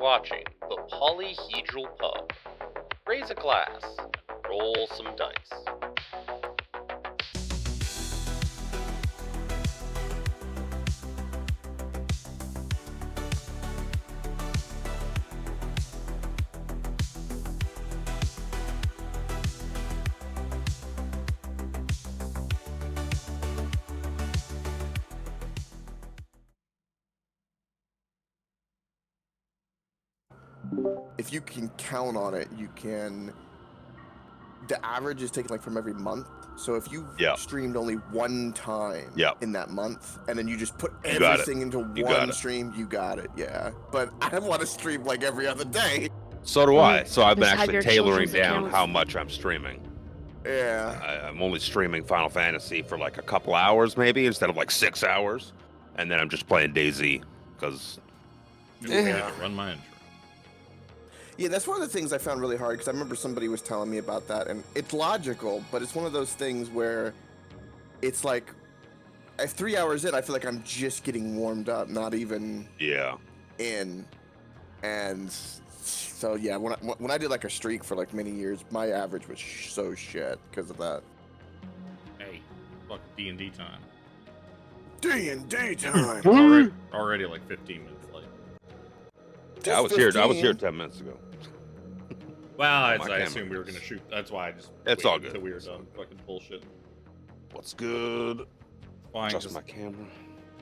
watching the Polyhedral Pub. Raise a glass and roll some dice. If you can count on it, you can. The average is taken like from every month. So if you streamed only one time in that month, and then you just put everything into one stream, you got it. Yeah, but I want to stream like every other day. So do I. So I've been actually tailoring down how much I'm streaming. Yeah. I'm only streaming Final Fantasy for like a couple hours maybe instead of like 6 hours, and then I'm just playing DayZ because run my intro. Yeah, that's one of the things I found really hard because I remember somebody was telling me about that, and it's logical, but it's one of those things where it's like, at 3 hours in, I feel like I'm just getting warmed up, not even in. And so yeah, when I did like a streak for like many years, my average was so shit because of that. Hey, fuck D&D time. D&D time. already like 15 minutes late. Yeah, I was here 10 minutes ago. Well, I assumed we were gonna shoot. That's why I just. It's all good. Until we were done fucking bullshit. What's good? Fine. Just my camera.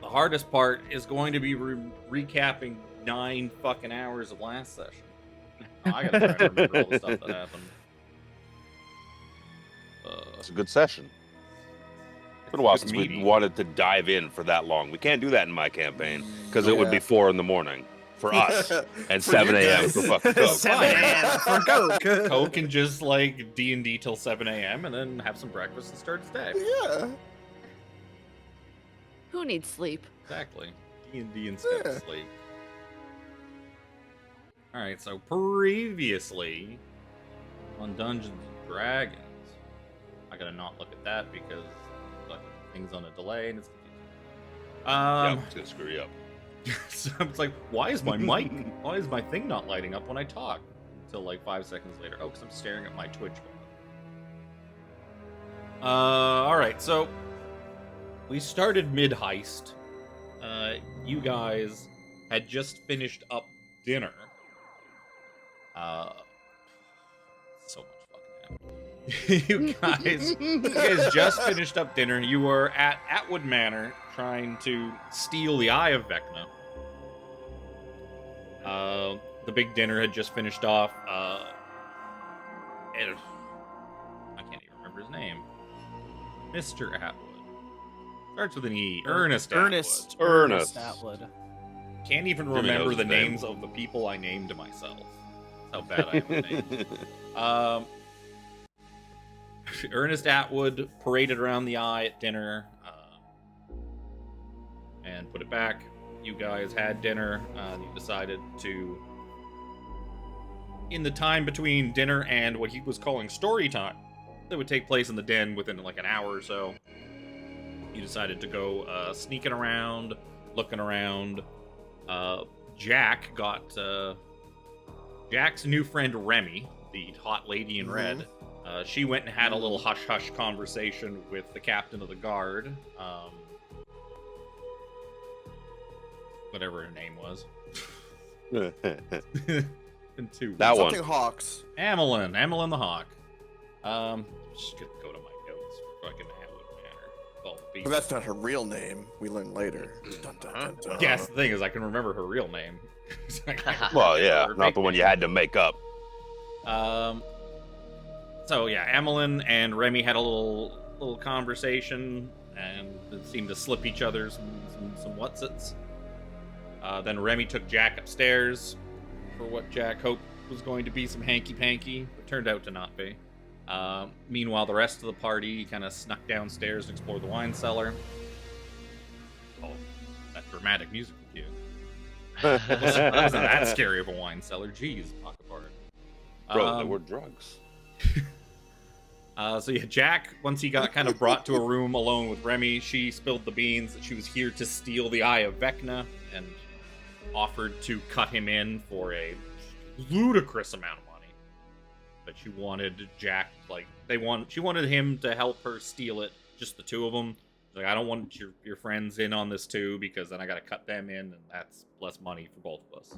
The hardest part is going to be recapping 9 fucking hours of last session. I gotta try to remember all the stuff that happened. It's a good session. It's been a while since we wanted to dive in for that long. We can't do that in my campaign because it would be 4 a.m. for us and 7 a.m. for fucking Coke. 7 a.m. for Coke. Coke can just like D&D till 7 a.m. and then have some breakfast and start his day. Yeah. Who needs sleep? Exactly. D&D instead of sleep. Alright, so previously on Dungeons and Dragons, I gotta not look at that because like things on a delay and it's confusing. It's gonna screw you up. So it's like, why is my thing not lighting up when I talk? Until like 5 seconds later. Oh, because I'm staring at my Twitch. Alright, so we started mid-heist. You guys had just finished up dinner. So much fucking happened. You guys just finished up dinner. You were at Atwood Manor trying to steal the Eye of Vecna. The big dinner had just finished off. I can't even remember his name. Mr. Atwood. Starts with an E. Ernest Atwood. Can't even remember the names of the people I named myself. That's how bad I am at names. Ernest Atwood paraded around the eye at dinner and put it back. You guys had dinner. You decided to, in the time between dinner and what he was calling story time, that would take place in the den within like an hour or so, you decided to go sneaking around, looking around. Jack got Jack's new friend Remy, the hot lady in red. She went and had a little hush-hush conversation with the captain of the guard. Whatever her name was. And two. That one. Something Hawks. Amelin the Hawk. Just gonna go to my notes for fucking Atwood Manor. But that's not her real name. We learn later. Dun, dun, dun, dun. Yes, the thing is, I can remember her real name. Well, yeah, not the one you had to make up. So yeah, Amelin and Remy had a little conversation, and it seemed to slip each other some whatsits. Then Remy took Jack upstairs for what Jack hoped was going to be some hanky-panky, but turned out to not be. Meanwhile, the rest of the party kind of snuck downstairs and explored the wine cellar. Oh, that dramatic musical cue. It wasn't that scary of a wine cellar. Jeez, pocket part. Bro, there were drugs. So yeah, Jack, once he got kind of brought to a room alone with Remy, she spilled the beans that she was here to steal the Eye of Vecna, and offered to cut him in for a ludicrous amount of money. But she wanted Jack, she wanted him to help her steal it, just the two of them. Like, I don't want your friends in on this too, because then I gotta cut them in, and that's less money for both of us.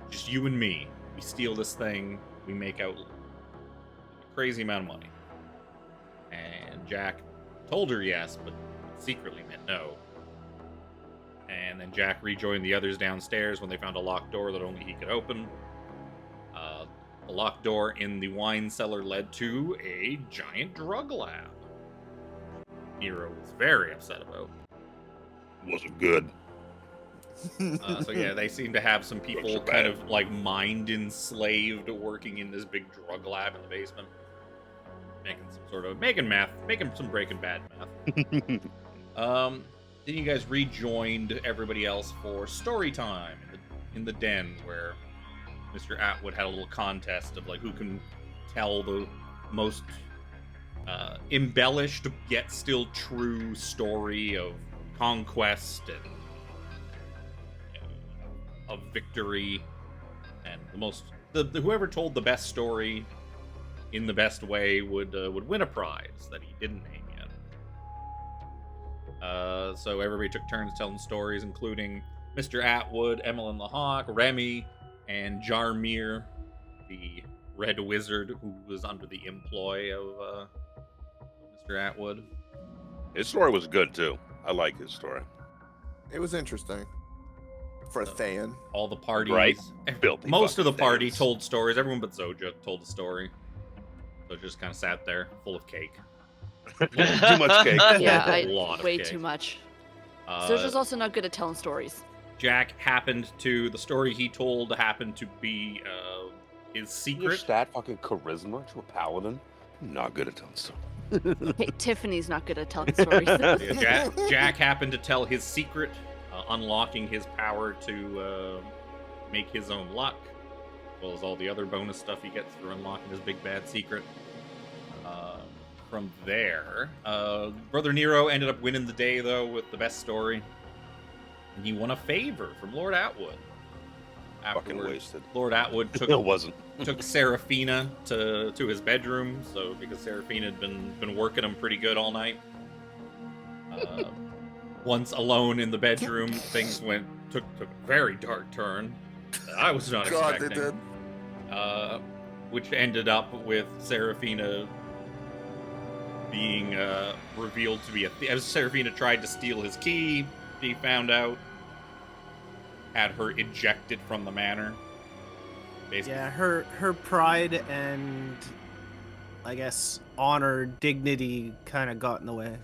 Just you and me. We steal this thing, we make out a crazy amount of money. And Jack told her yes, but secretly meant no. And then Jack rejoined the others downstairs when they found a locked door that only he could open. The locked door in the wine cellar led to a giant drug lab. Nero was very upset about. Wasn't good. So yeah, they seem to have some people kind of like mind enslaved working in this big drug lab in the basement. Making some Breaking Bad meth. Then you guys rejoined everybody else for story time in the den, where Mr. Atwood had a little contest of like who can tell the most embellished yet still true story of conquest and of victory, and whoever told the best story in the best way would win a prize that he didn't name yet. So everybody took turns telling stories, including Mr. Atwood, Emmeline the Hawk, Remy, and Jarmir, the Red Wizard, who was under the employ of Mr. Atwood. His story was good too. I like his story. It was interesting for a fan. All the parties, Right. Most of the party fans. told stories. Everyone but Zojja told a story. So just kind of sat there, full of cake. Too much cake. Yeah, A lot of way cake. too much. Zojja's also not good at telling stories. Jack the story he told happened to be his Your secret. stat fucking charisma to a paladin. I'm not good at telling stories. Hey, Tiffany's not good at telling stories. Yeah, Jack happened to tell his secret, unlocking his power to make his own luck, as well as all the other bonus stuff he gets for unlocking his big bad secret. From there, Brother Nero ended up winning the day, though, with the best story. And he won a favor from Lord Atwood. Fucking Afterwards, wasted. Lord Atwood It wasn't. took Seraphina to his bedroom, so because Seraphina had been working him pretty good all night. Once alone in the bedroom, things took a very dark turn that I was not God, expecting. they did. Which ended up with Seraphina being revealed to be as Seraphina tried to steal his key, he found out, had her ejected from the manor. Basically. Yeah, her pride and I guess honor, dignity kind of got in the way.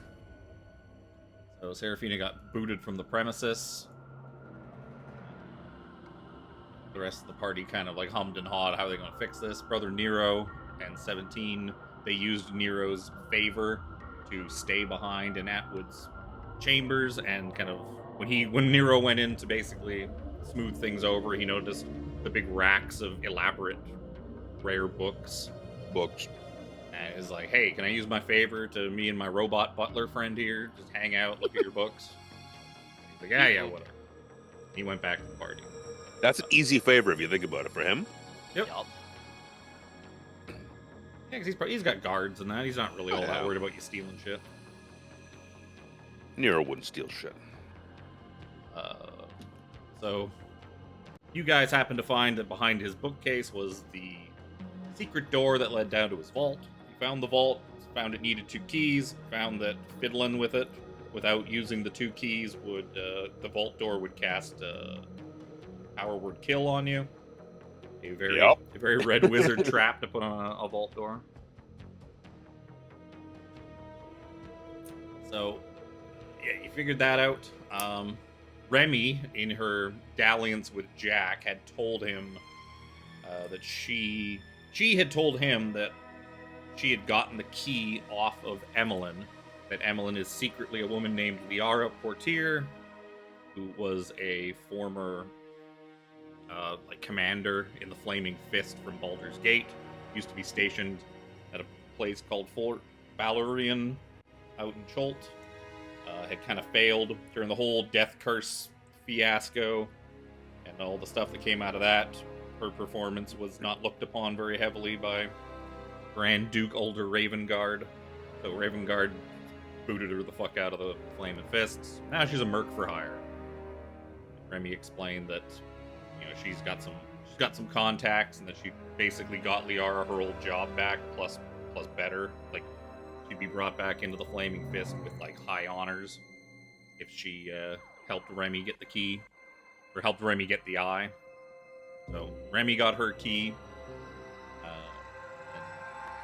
So Seraphina got booted from the premises. The rest of the party kind of like hummed and hawed. How are they going to fix this? Brother Nero and 17, they used Nero's favor to stay behind in Atwood's chambers, and kind of when Nero went in to basically smooth things over, he noticed the big racks of elaborate rare books. And is like, hey, can I use my favor to me and my robot butler friend here? Just hang out, look at your books. He's like, yeah, whatever. He went back to the party. That's an easy favor if you think about it for him. Yep. Yeah, because he's got guards and that. He's not really all that worried about you stealing shit. Nero wouldn't steal shit. So, you guys happened to find that behind his bookcase was the secret door that led down to his vault. You found the vault, found it needed 2 keys, found that fiddling with it without using the 2 keys would the vault door would cast power word kill on you. A very red wizard trap to put on a vault door. So, yeah, you figured that out. Remy, in her dalliance with Jack, had told him that she had told him that she had gotten the key off of Emmeline. That Emmeline is secretly a woman named Liara Portier, who was a former commander in the Flaming Fist from Baldur's Gate. Used to be stationed at a place called Fort Balerion out in Cholt. Had kind of failed during the whole Death Curse fiasco and all the stuff that came out of that, her performance was not looked upon very heavily by Grand Duke Ulder Ravengard. So Ravengard booted her the fuck out of the Flaming Fists. Now she's a merc for hire. Remy explained that, you know, she's got some contacts, and that she basically got Liara her old job back, plus better. Like, she'd be brought back into the Flaming Fist with like high honors if she helped Remy get the key, or helped Remy get the eye. So Remy got her key.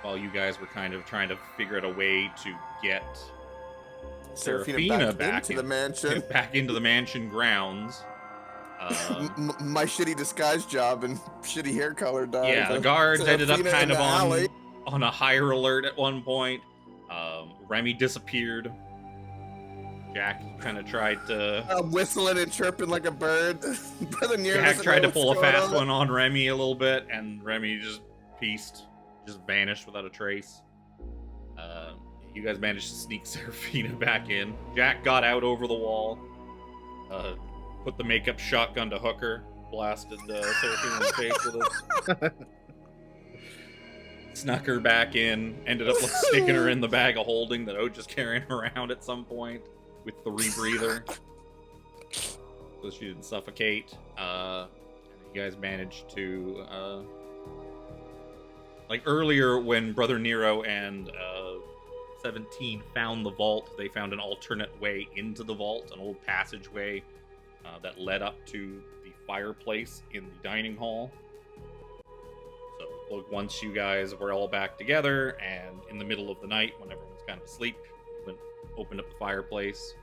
While you guys were kind of trying to figure out a way to get Seraphina back into the mansion, back into the mansion grounds. My shitty disguise job and shitty hair color died. Yeah, the guards ended up kind of alley. on a higher alert at one point. Remy disappeared. Jack kind of tried to whistling and chirping like a bird. Brother Jack tried to pull a fast one on Remy a little bit, and Remy just vanished without a trace. You guys managed to sneak Seraphina back in. Jack got out over the wall, put the makeup shotgun to Hooker, blasted Seraphina in the face with it. Snuck her back in, ended up sticking her in the bag of holding that Oj just carrying around at some point with the rebreather, so she didn't suffocate. And you guys managed to, like earlier when Brother Nero and 17 found the vault, they found an alternate way into the vault, an old passageway that led up to the fireplace in the dining hall. So look, once you guys were all back together, and in the middle of the night when everyone's kind of asleep, opened up the fireplace,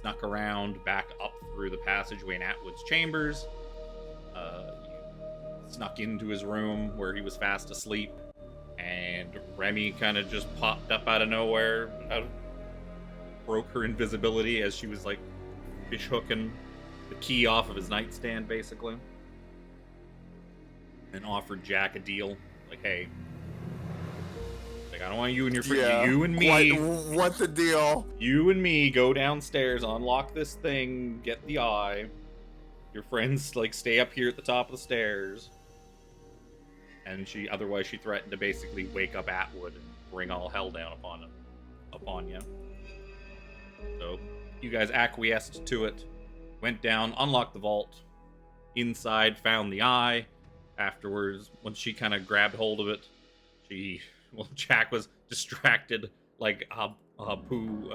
snuck around back up through the passageway in Atwood's chambers. You snuck into his room where he was fast asleep, and Remy kind of just popped up out of nowhere, broke her invisibility as she was like fish hooking the key off of his nightstand, basically, and offered Jack a deal. Like, hey, like, I don't want you and your friend, you and me. What's the deal? You and me go downstairs, unlock this thing, get the eye. Your friends, like, stay up here at the top of the stairs. And otherwise she threatened to basically wake up Atwood and bring all hell down upon you. So you guys acquiesced to it, went down, unlocked the vault. Inside, found the eye. Afterwards, once she kind of grabbed hold of it, Jack was distracted like Abu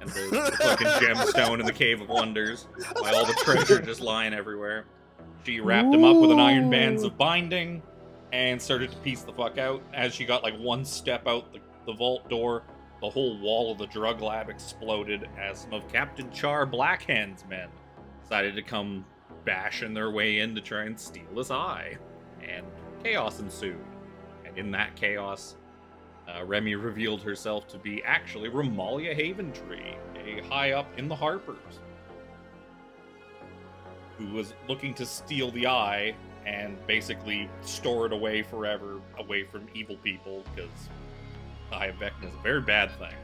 and the fucking gemstone in the Cave of Wonders by all the treasure just lying everywhere. She wrapped him up with an iron bands of binding and started to piece the fuck out. As she got like one step out the vault door, the whole wall of the drug lab exploded as some of Captain Char Blackhand's men decided to come bashing their way in to try and steal this eye. And chaos ensued. And in that chaos, Remy revealed herself to be actually Romalia Haventree, a high up in the Harpers, who was looking to steal the eye and basically store it away forever, away from evil people, because the Eye of Vecna is a very bad thing.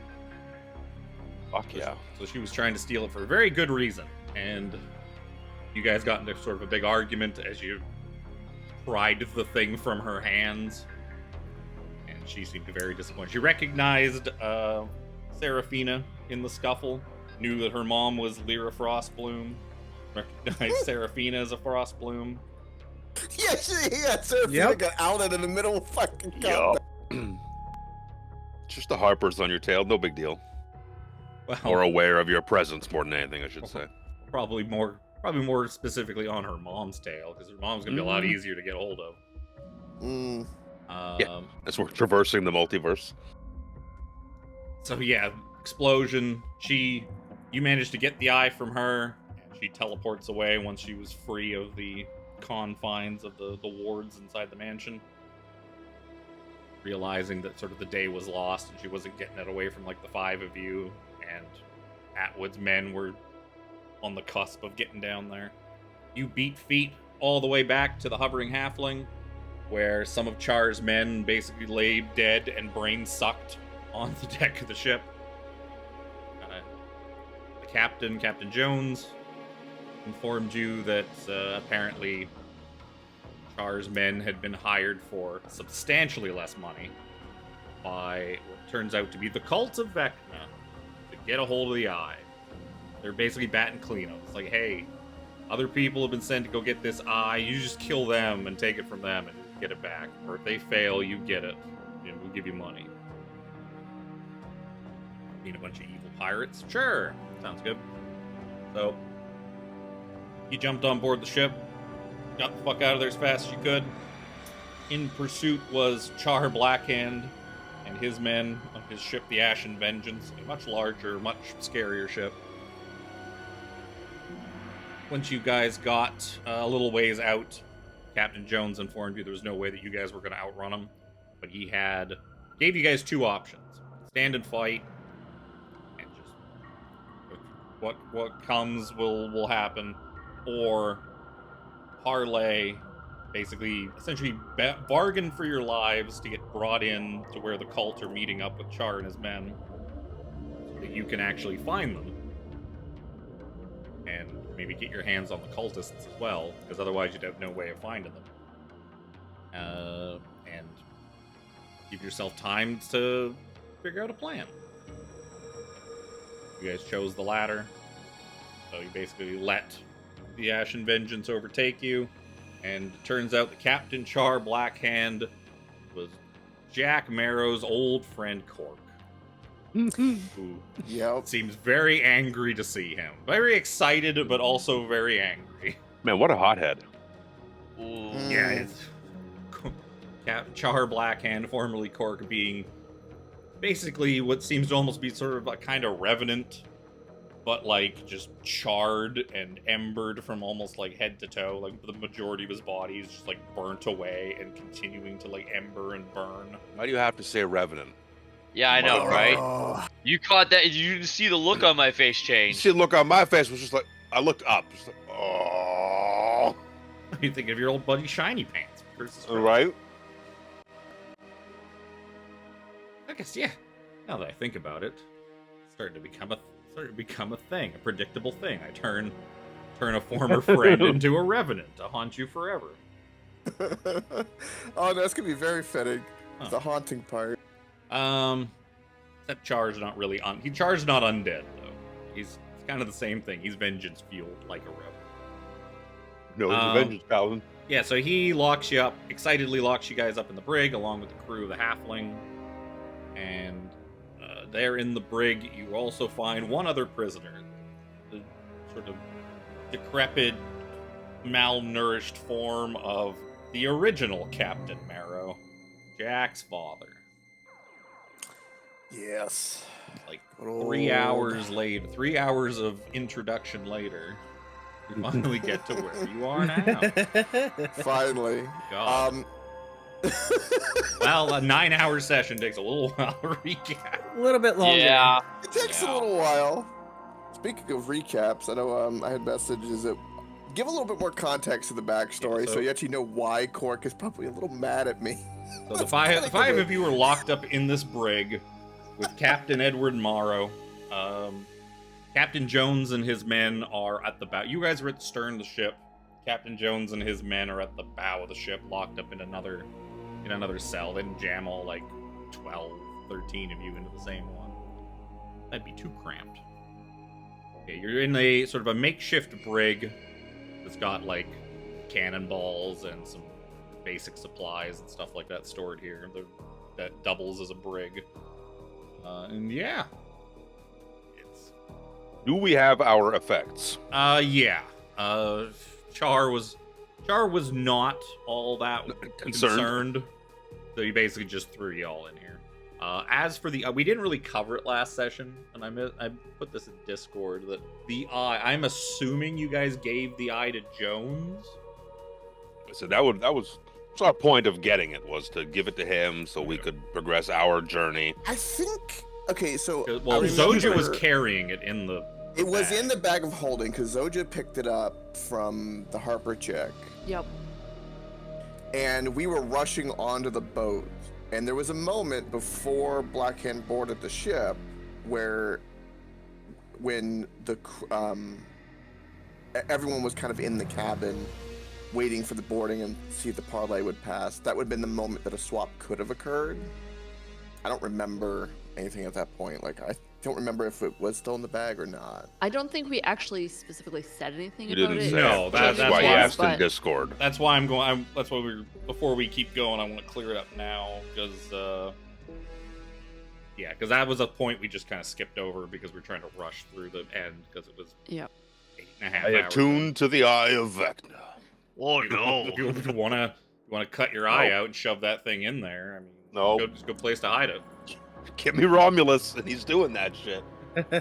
Fuck yeah. So she was trying to steal it for a very good reason. And you guys got into sort of a big argument as you pried the thing from her hands. And she seemed very disappointed. She recognized Seraphina in the scuffle, knew that her mom was Lyra Frostbloom, recognized Seraphina as a Frostbloom. Yeah, Seraphina got outed in the middle of fucking combat. Just the Harpers on your tail, no big deal. Well, or aware of your presence more than anything, I should say. Probably more specifically on her mom's tail, because her mom's gonna be a lot easier to get a hold of. Yeah, as we're traversing the multiverse. So yeah, explosion. You managed to get the eye from her, and she teleports away once she was free of the confines of the wards inside the mansion, realizing that sort of the day was lost and she wasn't getting it away from like the five of you, and Atwood's men were on the cusp of getting down there. You beat feet all the way back to the hovering halfling, where some of Char's men basically lay dead and brain sucked on the deck of the ship. The captain, Captain Jones, informed you that apparently Char's men had been hired for substantially less money by what turns out to be the cult of Vecna to get a hold of the eye. They're basically batting cleanup. It's like, hey, other people have been sent to go get this eye. You just kill them and take it from them and get it back. Or if they fail, you get it, and we'll give you money. Being a bunch of evil pirates? Sure, sounds good. So, you jumped on board the ship, got the fuck out of there as fast as you could. In pursuit was Char Blackhand and his men on his ship, the Ashen Vengeance, a much larger, much scarier ship. Once you guys got a little ways out, Captain Jones informed you there was no way that you guys were going to outrun him, but he gave you guys two options: stand and fight, and just what comes will happen, or parlay, basically, essentially bargain for your lives to get brought in to where the cult are meeting up with Char and his men, so that you can actually find them. And maybe get your hands on the cultists as well, because otherwise you'd have no way of finding them. And give yourself time to figure out a plan. You guys chose the latter, so you basically let the Ashen Vengeance overtake you, and it turns out that Captain Char Blackhand was Jack Marrow's old friend Cork. Who seems very angry to see him. Very excited, but also very angry. Man, what a hothead. Ooh. Yeah, it's Char Blackhand, formerly Cork, being basically what seems to almost be sort of a kind of revenant, but like just charred and embered from almost like head to toe. Like the majority of his body is just like burnt away and continuing to like ember and burn. Why do you have to say revenant? Yeah, I know, right? Oh. You caught that. You didn't see the look on my face You change. see the look on my face was just like, I looked up, just like, oh. You think of your old buddy Shiny Pants. Right? I guess, yeah. Now that I think about it, it's starting to become a thing, a predictable thing. I turn a former friend into a revenant to haunt you forever. Oh, that's gonna be very fitting. Huh. The haunting part. Except Char's not really Char's not undead though. He's kind of the same thing. He's vengeance fueled like a revenant. No, it's a vengeance paladin. Yeah, so he excitedly locks you guys up in the brig along with the crew of the Halfling. And there in the brig, you also find one other prisoner. The sort of decrepit, malnourished form of the original Captain Marrow, Jack's father. Yes. Like 3 hours later, 3 hours of introduction later, you finally get to where you are now. Finally. God. Well, a 9-hour session takes a little while to recap. A little bit longer. Yeah. It takes a little while. Speaking of recaps, I know I had messages that give a little bit more context to the backstory, Yeah, so you actually know why Cork is probably a little mad at me. So the five of you were locked up in this brig with Captain Edward Morrow. Captain Jones and his men are at the bow. You guys are at the stern of the ship. Captain Jones and his men are at the bow of the ship, locked up in another cell. They didn't jam all like 12, 13 of you into the same one. That'd be too cramped. Okay, you're in a sort of a makeshift brig that's got like cannonballs and some basic supplies and stuff like that stored here. That doubles as a brig. And yeah. Do we have our effects? Yeah. Char was not all that concerned. So he basically just threw you all in here. As for the we didn't really cover it last session, and I put this in Discord that the eye. I'm assuming you guys gave the eye to Jones. So that was our point of getting it, was to give it to him so we could progress our journey. I think. Okay, so Well, I Zojja remember was carrying it in the. It was bag. in the bag of holding because Zojja picked it up from the Harper chick, Yep. and we were rushing onto the boat. And there was a moment before Blackhand boarded the ship when everyone was kind of in the cabin, waiting for the boarding and see if the parlay would pass. That would have been the moment that a swap could have occurred. I don't remember anything at that point. Like, I don't remember if it was still in the bag or not. I don't think we actually specifically said anything You about didn't it. say No, it. that's That's why you why- asked in but- Discord. That's why that's why before we keep going, I want to clear it up now, because because that was a point we just kind of skipped over because we're trying to rush through the end because it was Yep. 8.5 I hours. attune to the eye of Vecna. Oh no! You want to cut your eye out and shove that thing in there? I mean, No. just go place to hide it. Give me Romulus, and he's doing that shit.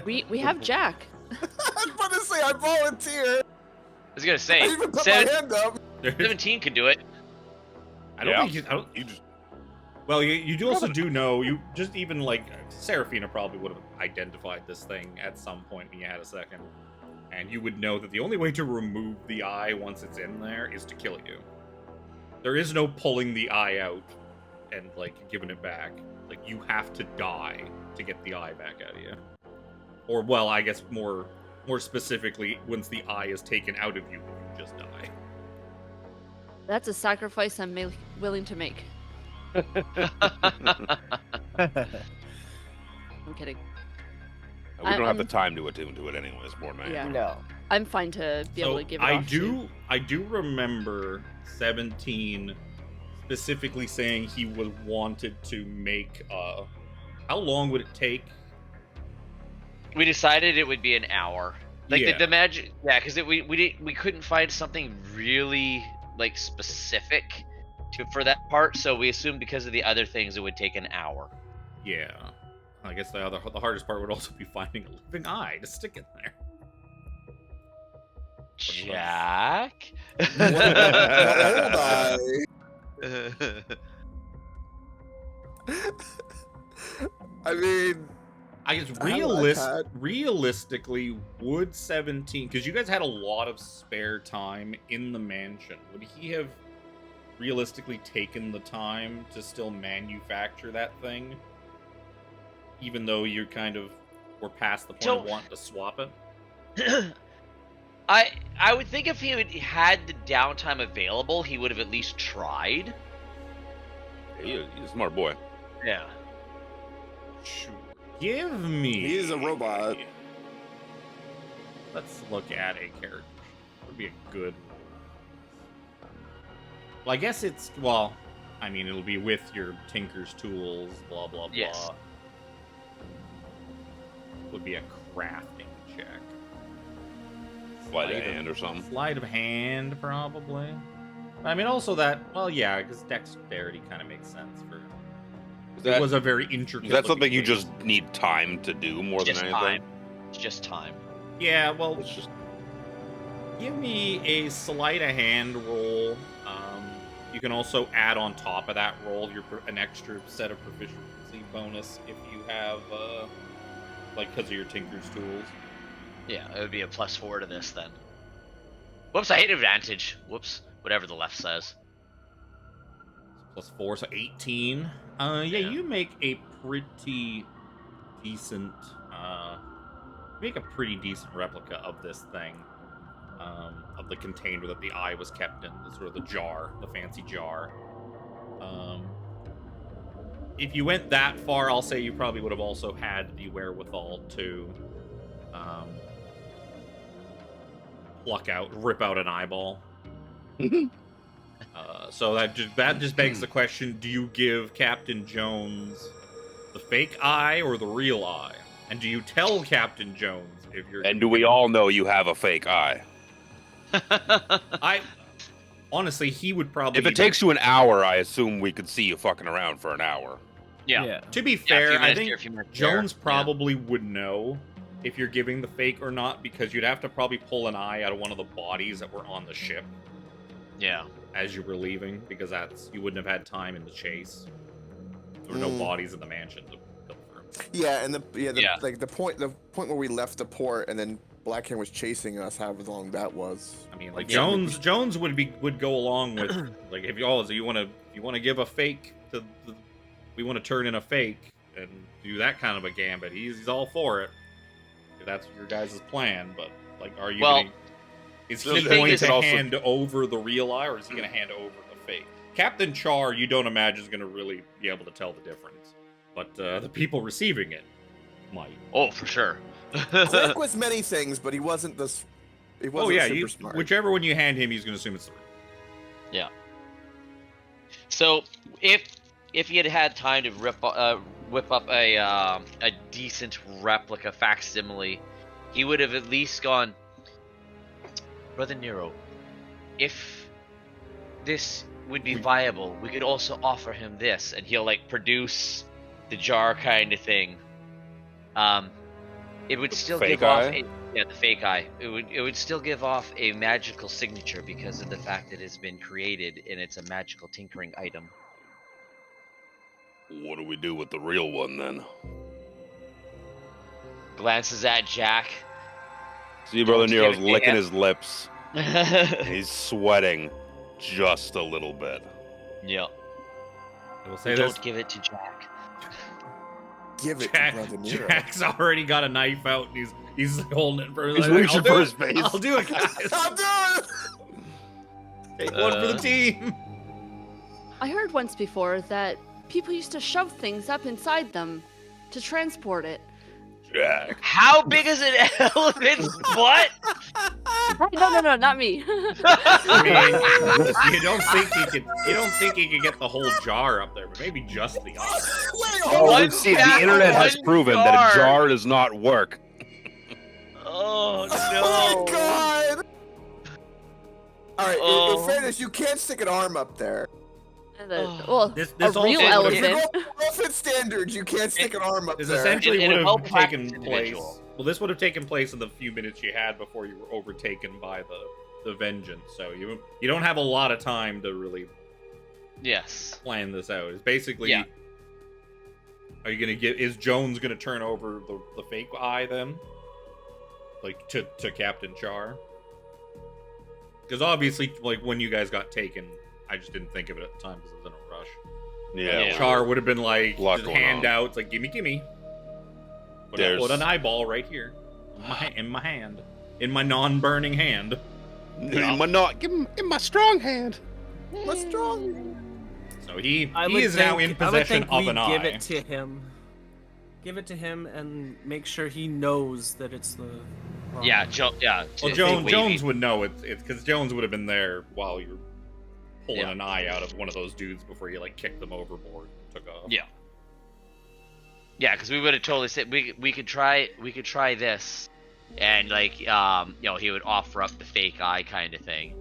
We have Jack. I was about to say, I volunteer. I was gonna say, I even put my hand up. 17 could do it. I don't Yeah. think I don't. You just Well, you do also do know, you just even like Seraphina probably would have identified this thing at some point when you had a second, and you would know that the only way to remove the eye once it's in there is to kill you. There is no pulling the eye out and like giving it back. Like, you have to die to get the eye back out of you. Or, well, I guess more specifically, once the eye is taken out of you, you just die. That's a sacrifice I'm willing to make. I'm kidding. we don't have the I'm- time to attune to it anyways, more than Yeah. anything. No. I'm fine to be able to give it I off to- do remember 17 specifically saying he wanted to make how long would it take? We decided it would be an hour. Like Yeah. the magic, yeah, because we couldn't find something really like specific for that part, so we assumed because of the other things it would take an hour. Yeah. I guess the hardest part would also be finding a living eye to stick in there. Jack. How old I? I mean, I guess iPad. realistically, would 17, because you guys had a lot of spare time in the mansion, would he have realistically taken the time to still manufacture that thing? Even though you kind of were past the point of So- wanting to swap it? I would think if he had the downtime available, he would have at least tried. He's a smart boy. Yeah. Sure. Give me. He is a robot. Let's look at a character. Would be a good. Well, I guess it's I mean, it'll be with your Tinker's tools. Blah blah blah. Yes. Would be a crafting check. Sleight of hand or something. Sleight of hand, probably. I mean, also that. Well, yeah, because dexterity kind of makes sense for. It was a very intricate. Is that something you looking just need time to do more Just than time. anything? It's just time. thing. Yeah, well, It's just give me a sleight of hand roll. You can also add on top of that roll an extra set of proficiency bonus if you have, because of your Tinker's tools. Yeah, it would be a +4 to this then. Whoops, I hit advantage. Whoops, whatever the left says. +4, so 18. Yeah, you make a pretty decent, replica of this thing, of the container that the eye was kept in, the sort of the jar, the fancy jar. If you went that far, I'll say you probably would have also had the wherewithal to, rip out an eyeball. So that just begs the question: do you give Captain Jones the fake eye or the real eye? And do you tell Captain Jones if you're? And do we all know you have a fake eye? I honestly, he would probably. If it takes you an hour, I assume we could see you fucking around for an hour. Yeah. To be Yeah, a fair, few I minutes think here, a few minutes there. Jones Yeah. probably would know if you're giving the fake or not, because you'd have to probably pull an eye out of one of the bodies that were on the ship Yeah. as you were leaving, because you wouldn't have had time in the chase. There were no bodies in the mansion to go through. yeah, and Yeah. like the point where we left the port and then Blackhand was chasing us, however long that was. I mean, like Yeah. Jones would go along with like if you want to give a fake to we want to turn in a fake and do that kind of a gambit. He's all for it. If that's your guys' plan, but like, are you? Well, gonna... Is So he the thing going is to also- hand over the real eye, or is he going to hand over the fake? Captain Char, you don't imagine is going to really be able to tell the difference, but the people receiving it might. Oh, for sure. Quick was many things, but he wasn't this. He wasn't Oh yeah, super smart. whichever one you hand him, he's going to assume it's the real. So if he had had time to whip up a decent replica facsimile, he would have at least gone, Brother Nero, if this would be viable, we could also offer him this, and he'll like produce the jar kind of thing. It would still fake give off eye? the fake eye. It would still give off a magical signature because of the fact that it's been created and it's a magical tinkering item. What do we do with the real one then? Glances at Jack. See, Brother Don't give Nero's it to licking him. his lips. He's sweating just a little bit. Yeah. I will say this: Don't give it to Jack. Give it Jack, to Brother Nero. Jack's already got a knife out, and he's holding it for. He's like, reaching I'll do for it. his face. I'll do it, guys. I'm doing it! Take one for the team. I heard once before that people used to shove things up inside them to transport it. Jack. How big is an elephant's butt? No, not me. I mean, you don't think he could get the whole jar up there, but maybe just the eye. Wait, Oh, hold on. let's see. The internet has One proven jar. that a jar does not work. Oh Oh my god! Alright, Oh. in fairness, you can't stick an arm up there. Well, This a also real would've- If you're elephant. going by elephant standards, you can't stick an arm up This there. essentially In would a have well-practiced taken place. individual. Well, this would have taken place in the few minutes you had before you were overtaken by the vengeance. So you don't have a lot of time to really Yes. plan this out. It's basically, Yeah. are you gonna get? Is Jones gonna turn over the fake eye then, like to Captain Char? Because obviously, like when you guys got taken, I just didn't think of it at the time because I was in a rush. Yeah. Char would have been like Lot just going hand on. out, it's like gimme. Put an eyeball right here, in my hand, in my non-burning hand. Give him in my strong hand. What's strong? So he I would is now in think- I would possession think of we an eye. give it to him. Give it to him and make sure he knows that it's the. Yeah, yeah. Well, Jones would know it's because Jones would have been there while you're pulling Yeah. an eye out of one of those dudes before you like kicked them overboard and took off. Yeah. Yeah, because we would have totally said we could try this, and like he would offer up the fake eye kind of thing.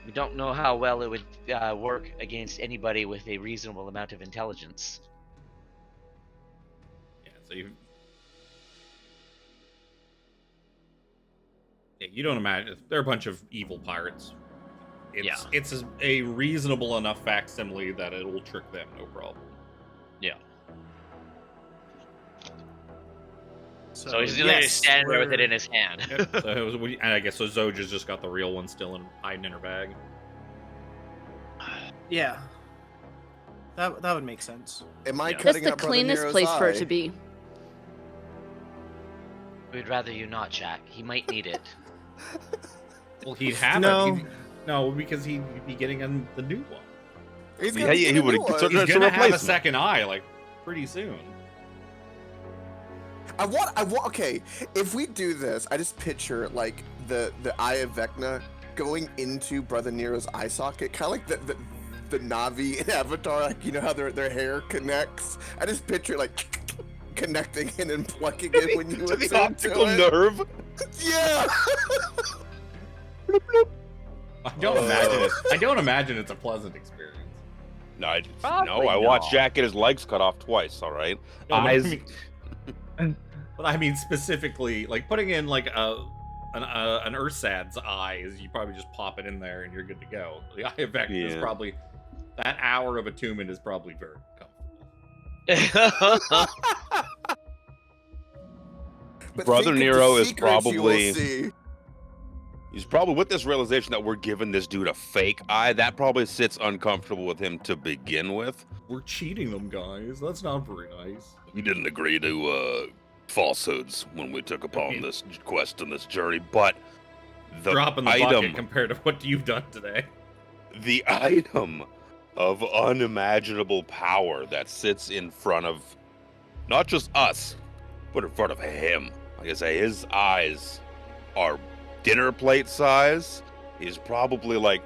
We don't know how well it would work against anybody with a reasonable amount of intelligence. Yeah, so you don't imagine they're a bunch of evil pirates. It's a reasonable enough facsimile that it will trick them, no problem. Yeah. So, he's literally yes, standing there with it we're- in his hand. So and I guess so. Zojja's just got the real one still hiding in her bag. Yeah. That would make sense. Am I Yeah. That's cutting the out Brother cleanest Nero's place for it eye? to be. We'd rather you not, Jack. He might need it. Well, he'd have No. it. No, because he'd be getting the new one. He's Yeah, gonna yeah, get he a would've- new one. so- He's It's a gonna have a replacement. second eye like pretty soon. I want. Okay, if we do this, I just picture like the eye of Vecna going into Brother Nero's eye socket, kind of like the Navi in Avatar, like you know how their hair connects. I just picture like connecting it and plugging it when you To the listen optical to it. nerve. Yeah. I don't imagine it's a pleasant experience. No, Probably I watched not. Jack get his legs cut off twice. All right. No, but Eyes. But I mean specifically, like putting in like an Ursad's eye is you probably just pop it in there and you're good to go. The eye of Vecna is Yeah. probably that hour of attunement is probably very comfortable. But Brother think of the Nero is secrets you will probably- see. He's probably with this realization that we're giving this dude a fake eye. That probably sits uncomfortable with him to begin with. We're cheating them, guys. That's not very nice. We didn't agree to falsehoods when we took upon Okay. this quest and this journey, but drop in the bucket compared to what you've done today. The item of unimaginable power that sits in front of not just us, but in front of him. Like I say, his eyes are dinner plate size. He's probably like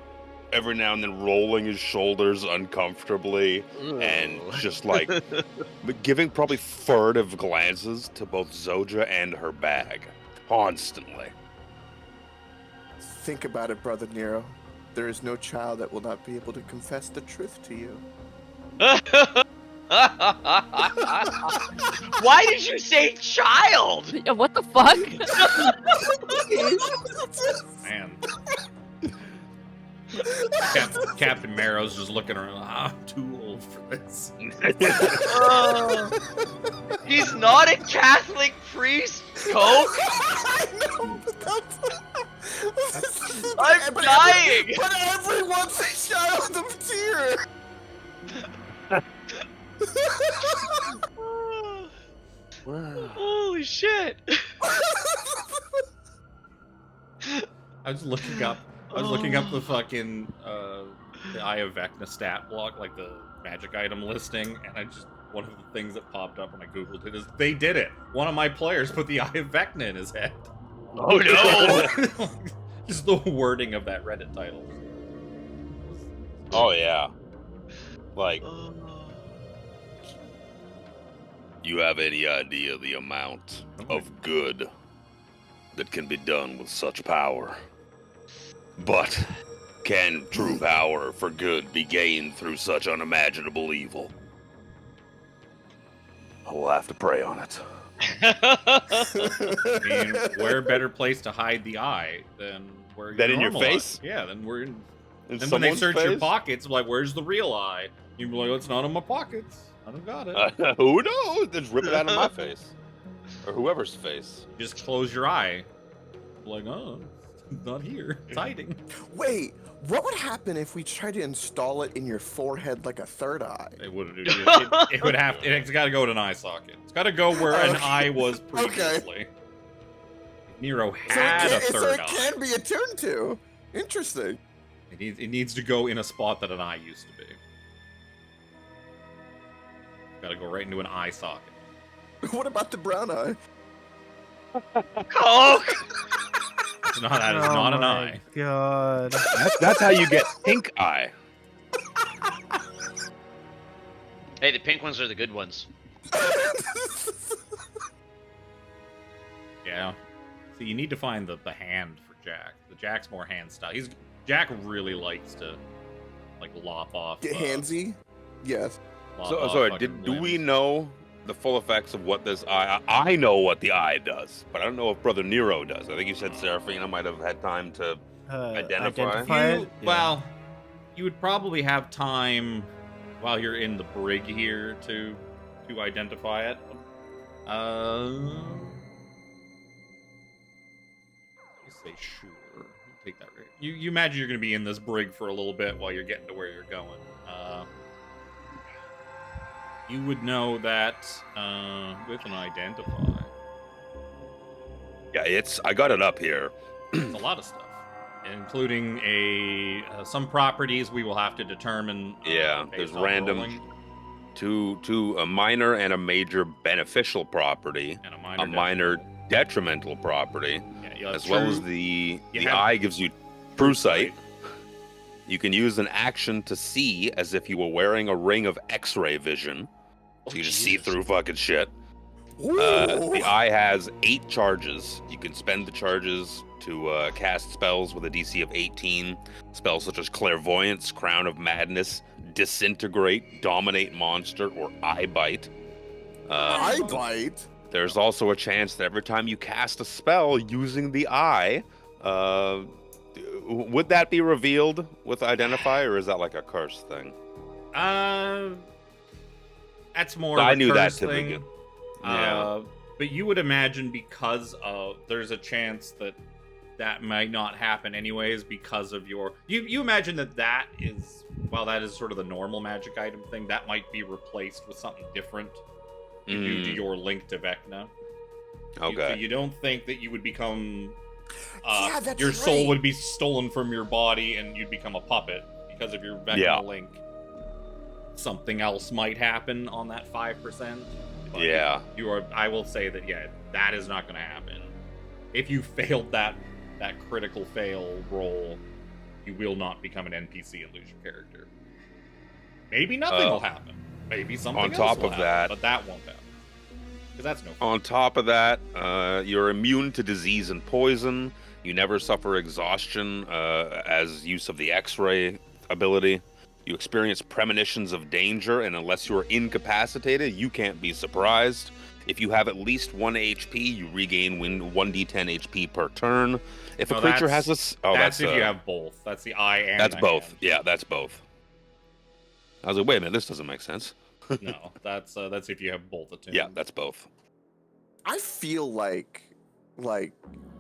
every now and then rolling his shoulders uncomfortably and just like giving probably furtive glances to both Zojja and her bag constantly. Think about it, Brother Nero. There is no child that will not be able to confess the truth to you. Why did you say child? Yeah, what the fuck? Man. Captain Marrow's just looking around. I'm too old for this. He's not a Catholic priest, Coke. I know, but I'm dying. But everyone's a child of tear. Holy shit. I was looking up the fucking the Eye of Vecna stat block, like the magic item listing, and one of the things that popped up when I googled it is they did it. One of my players put the Eye of Vecna in his head. Oh no! Just the wording of that Reddit title. Oh yeah. Like, you have any idea the amount of good that can be done with such power? But can true power for good be gained through such unimaginable evil? I will have to pray on it. I mean, where better place to hide the eye than where Than in your normal face? eye? Yeah, then we're in. In And when they someone's search your face? pockets, like, where's the real eye? You'd be like, it's not in my pockets. I don't got it. Who knows? Just rip it out of my face. Or whoever's face. Just close your eye. Like, oh, it's not here. It's hiding. Wait, what would happen if we tried to install it in your forehead like a third eye? It would it would have. It's got to go in an eye socket. It's got to go where an eye was previously. Nero had a so third it eye. can be attuned to. Interesting. It needs to go in a spot that an eye used to be. Got to go right into an eye socket. What about the brown eye? Coke! That is not an eye. God. That's how you get pink eye. Hey, the pink ones are the good ones. Yeah. So you need to find the hand for Jack. Jack's more hand style. Jack really likes to like lop off. Get handsy? Yes. Sorry, do we know the full effects of what this eye... I know what the eye does, but I don't know if Brother Nero does. I think you said Seraphina might have had time to identify. it? Yeah. Well, you would probably have time while you're in the brig here to identify it. You say sure. Take that right. You imagine you're going to be in this brig for a little bit while you're getting to where you're going. You would know that with an identify. Yeah, I got it up here. It's a lot of stuff, including some properties we will have to determine. Yeah, there's based on random rolling, two a minor and a major beneficial property, and a minor detrimental property, yeah, as well as the have- eye gives you true sight. You can use an action to see as if you were wearing a ring of X-ray vision. So you just see through fucking shit. The eye has 8 charges. You can spend the charges to cast spells with a DC of 18. Spells such as Clairvoyance, Crown of Madness, Disintegrate, Dominate Monster, or Eye Bite. Eye bite? There's also a chance that every time you cast a spell using the eye, would that be revealed with Identify, or is that like a curse thing? That's more. I of a knew that curse to thing. begin. Yeah. But you would imagine because there's a chance that might not happen anyways because of your. You imagine that is, while that is sort of the normal magic item thing, that might be replaced with something different due to your link to Vecna. Okay. So you don't think that you would become Yeah, that's your soul right. would be stolen from your body and you'd become a puppet because of your Vecna Yeah. link. Something else might happen on that 5%. but Yeah. I will say that, yeah, that is not going to happen. If you failed that critical fail roll, you will not become an NPC and lose your character. Maybe nothing will happen. Maybe something on else top will of happen, that- but that won't happen. Because that's no fun. On top of that, you're immune to disease and poison. You never suffer exhaustion as use of the X-ray ability. You experience premonitions of danger, and unless you're incapacitated, you can't be surprised. If you have at least 1 HP, you regain 1d10 HP per turn. If a No, creature that's- has a... that's if you have both. That's the eye and That's the both. hand. Yeah, that's both. I was like, wait a minute, this doesn't make sense. No, that's if you have both attuned. Yeah, that's both. I feel like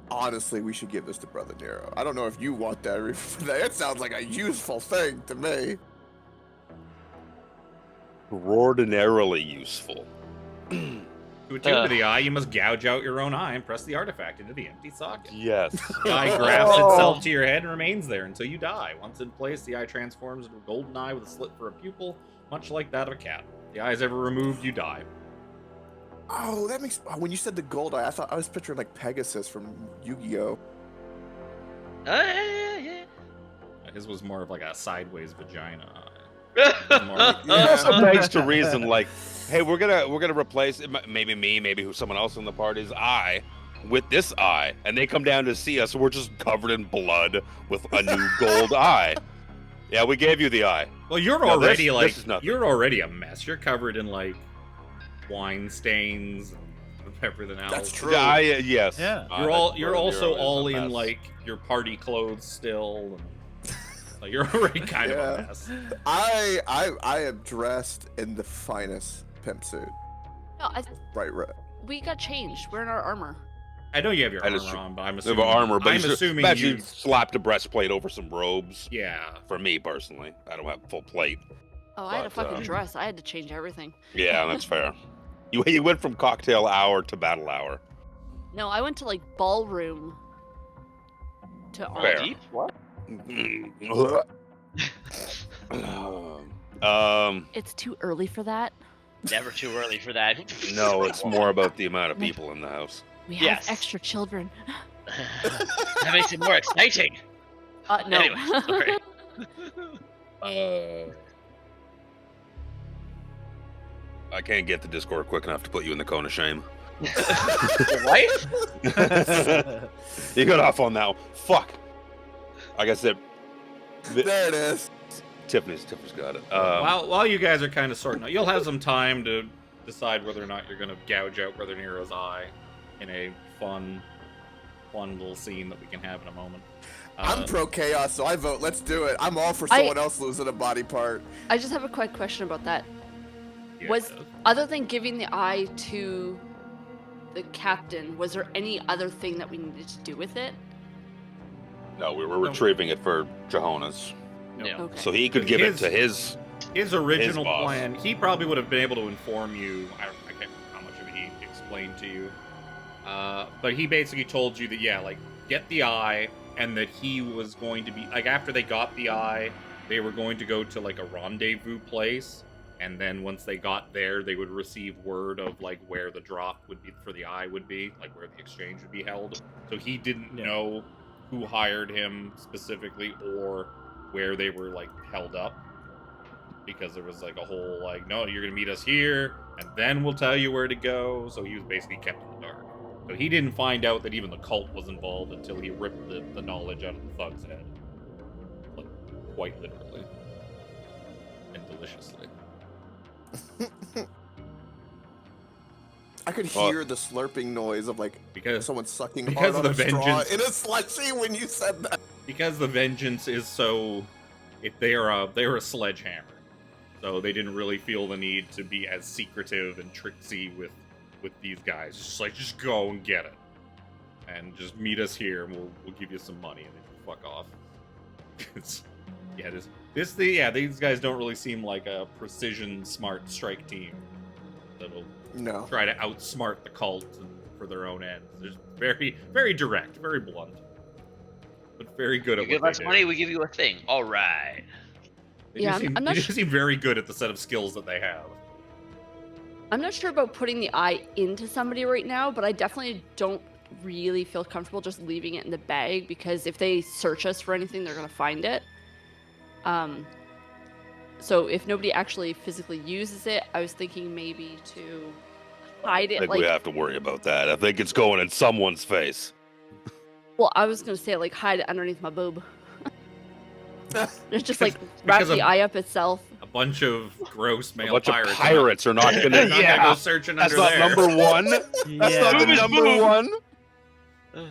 honestly, we should give this to Brother Nero. I don't know if you want that. It sounds like a useful thing to me. Extraordinarily useful. To attune to the eye, you must gouge out your own eye and press the artifact into the empty socket. Yes. The eye grafts itself to your head and remains there until you die. Once in place, the eye transforms into a golden eye with a slit for a pupil, much like that of a cat. If the eye is ever removed, you die. Oh, that makes. When you said the gold eye, I was picturing like Pegasus from Yu-Gi-Oh. Yeah. His was more of like a sideways vagina eye. It also begs to reason, like, hey, we're gonna replace maybe me, maybe someone else in the party's eye with this eye, and they come down to see us. We're just covered in blood with a new gold eye. Yeah, we gave you the eye. Well, you're No, already this is nothing. you're already a mess. You're covered in like wine stains and everything else. That's true. Yeah, yes. Yeah. You're also all is a in mess. like your party clothes still. And, like, you're already kind of Yeah. a mess. I am dressed in the finest pimp suit. No, Right. we got changed. We're in our armor. I know you have your That is armor true. on, but I'm They have assuming armor, but I'm assuming bet you. you slapped a breastplate over some robes. Yeah. For me personally, I don't have full plate. Oh, I had a But, fucking dress. I had to change everything. Yeah, that's fair. You went from cocktail hour to battle hour. No, I went to like ballroom to Fair. armor. Deep? What? It's too early for that. Never too early for that. No, it's more about the amount of people in the house. We have Yes. extra children. That makes it more exciting. No. Anyway, sorry. I can't get the Discord quick enough to put you in the cone of shame. What? You got off on that one. Fuck. Like I said, There it is. Tiffany's got it. While you guys are kind of sorting out, you'll have some time to decide whether or not you're going to gouge out Brother Nero's eye in a fun little scene that we can have in a moment. I'm pro chaos, so I vote. Let's do it. I'm all for I- someone else losing a body part. I just have a quick question about that. Yeah, Was other than giving the eye to the captain, was there any other thing that we needed to do with it? No, we were retrieving it for Jehonas. Yeah. Okay. So he could give it to his... His original boss. plan, he probably would have been able to inform you. I can't remember how much of it he explained to you. But he basically told you that, yeah, like, get the eye, and that he was going to be, like, after they got the eye, they were going to go to, like, a rendezvous place, and then once they got there, they would receive word of, like, where the drop would be for the eye would be, like, where the exchange would be held. So he didn't know who hired him specifically, or where they were, like, held up. Because there was like a whole like, no, you're gonna meet us here, and then we'll tell you where to go. So he was basically kept in the dark. So he didn't find out that even the cult was involved until he ripped the knowledge out of the thug's head, like quite literally and deliciously. I could hear the slurping noise of like Because someone sucking because hard of on the a straw vengeance. in a slushy when you said that. because the vengeance is so, they're a sledgehammer, so they didn't really feel the need to be as secretive and tricksy with these guys. Just go and get it, and just meet us here, and we'll give you some money, and then you fuck off. These guys don't really seem like a precision, smart strike team that'll No. try to outsmart the cult and for their own ends. They're very, very direct, very blunt, but very good You at give what us they money, do. we give you a thing. All right. They Yeah, just seem, I'm they not just seem very good at the set of skills that they have. I'm not sure about putting the eye into somebody right now, but I definitely don't really feel comfortable just leaving it in the bag because if they search us for anything, they're gonna find it. So if nobody actually physically uses it, I was thinking maybe to hide I it think like. we have to worry about that. I think it's going in someone's face. Well, I was gonna say like hide it underneath my boob. It's just like wrap because the of- eye up itself. A bunch of gross A male bunch pirates. of pirates are not gonna. They're not Yeah, gonna go searching that's under not there. number one. That's not the Yeah. number one.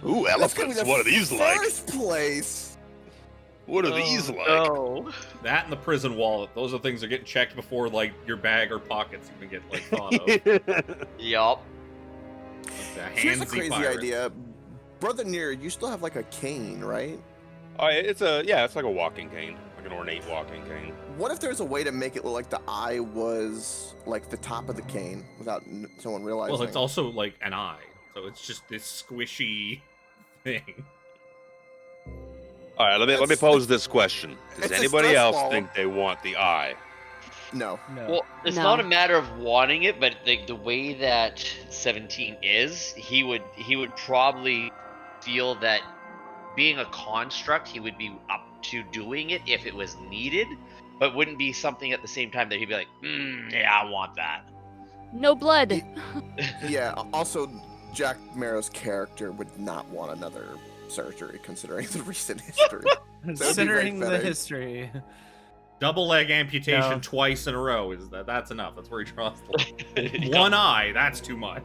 Ooh, That's gonna be elephants. the What are these like? first place. What are these like? No. That and the prison wallet. Those are things that are getting checked before like your bag or pockets even get like thought of. Yup. The Here's a handsy crazy pirates. idea. Brother Near, you still have like a cane, right? Oh, it's like a walking cane, like an ornate walking cane. What if there's a way to make it look like the eye was like the top of the cane without someone realizing? Well, it's also like an eye, so it's just this squishy thing. All right, let me It's- pose this question: Does it's a anybody stress else ball. think they want the eye? No. No. Well, it's No. not a matter of wanting it, but the way that 17 is, he would probably feel that being a construct, he would be up to doing it if it was needed, but wouldn't be something at the same time that he'd be like, yeah, I want that. No blood. Yeah. Also, Jack Marrow's character would not want another surgery, considering the recent history. Considering the fitting. history. Double leg amputation No. twice in a row that's enough. That's where he draws the line. Yeah. One eye, that's too much.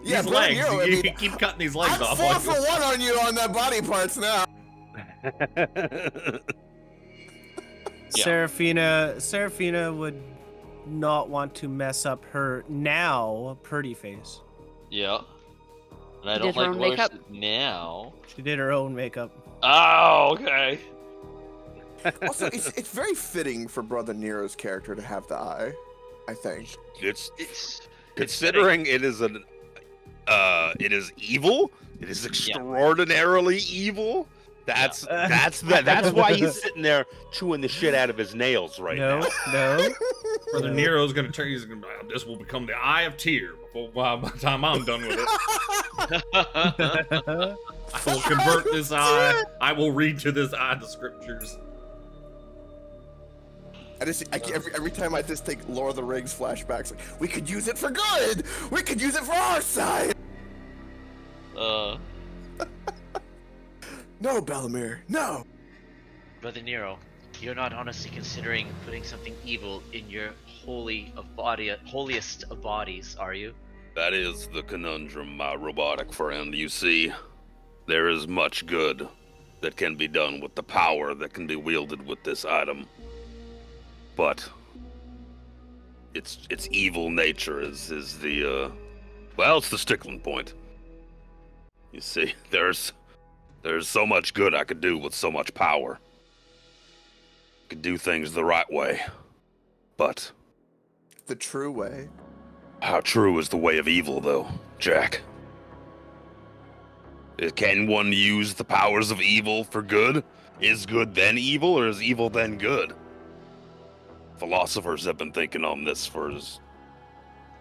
Yeah, These Brother legs, Nero, I you mean, keep cutting these legs I'm off. 4 like- for 1 on you on that body parts now. Yeah. Seraphina would not want to mess up her now pretty face. Yeah. And I She don't did her like own worse makeup? now. She did her own makeup. Oh, okay. Also, it's very fitting for Brother Nero's character to have the eye, I think. It's Considering it is evil. It is extraordinarily evil. That's why he's sitting there chewing the shit out of his nails right No, now. no. Brother Nero's gonna turn. He's gonna. This will become the Eye of Tyr before by the time I'm done with it. I will convert this eye. I will read to this eye the scriptures. Every time I just take Lord of the Rings flashbacks, like, we could use it for good. We could use it for our side. No, Bellamere, no. Brother Nero, you're not honestly considering putting something evil in your holiest of bodies, are you? That is the conundrum, my robotic friend. You see, there is much good that can be done with the power that can be wielded with this item. But its evil nature is the it's the stickling point. You see, there's so much good I could do with so much power. I could do things the right way. But The true way. how true is the way of evil, though, Jack? Can one use the powers of evil for good? Is good then evil, or is evil then good? Philosophers have been thinking on this for as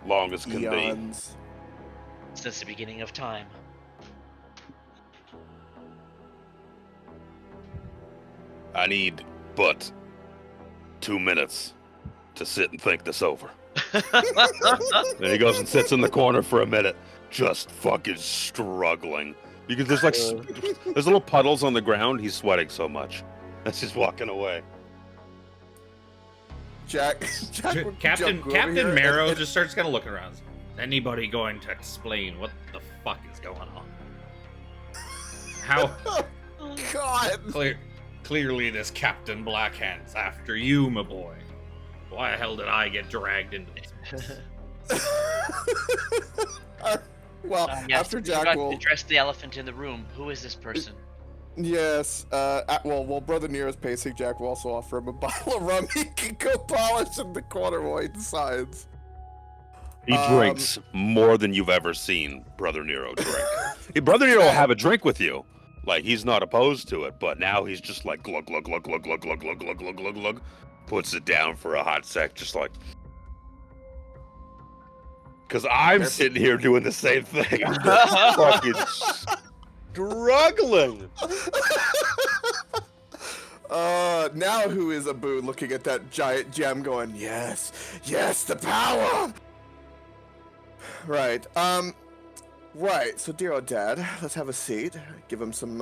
long as can be. Eons. Since the beginning of time. I need but 2 minutes to sit and think this over. Then he goes and sits in the corner for a minute, just fucking struggling. Because there's like there's little puddles on the ground. He's sweating so much. That's just walking away. Jack would Captain jump over here Captain and- Marrow just starts kind of looking around. Is anybody going to explain what the fuck is going on? How God. clearly this Captain Blackhand's after you, my boy. Why the hell did I get dragged into this? Well, Yes, after you Jack forgot will. to address the elephant in the room. Who is this person? Yes. While Brother Nero's pacing, Jack will also offer him a bottle of rum he can go polish in the corner while he decides. He drinks more than you've ever seen Brother Nero drink. Brother Nero will have a drink with you. Like, he's not opposed to it, but now he's just like glug glug glug glug glug glug glug glug glug glug glug. Puts it down for a hot sec, just like. Because I'm sitting here doing the same thing. I'm just fucking struggling. Now who is Abu looking at that giant gem going, yes, yes, the power! Right, right, so dear old dad, let's have a seat. Give him some,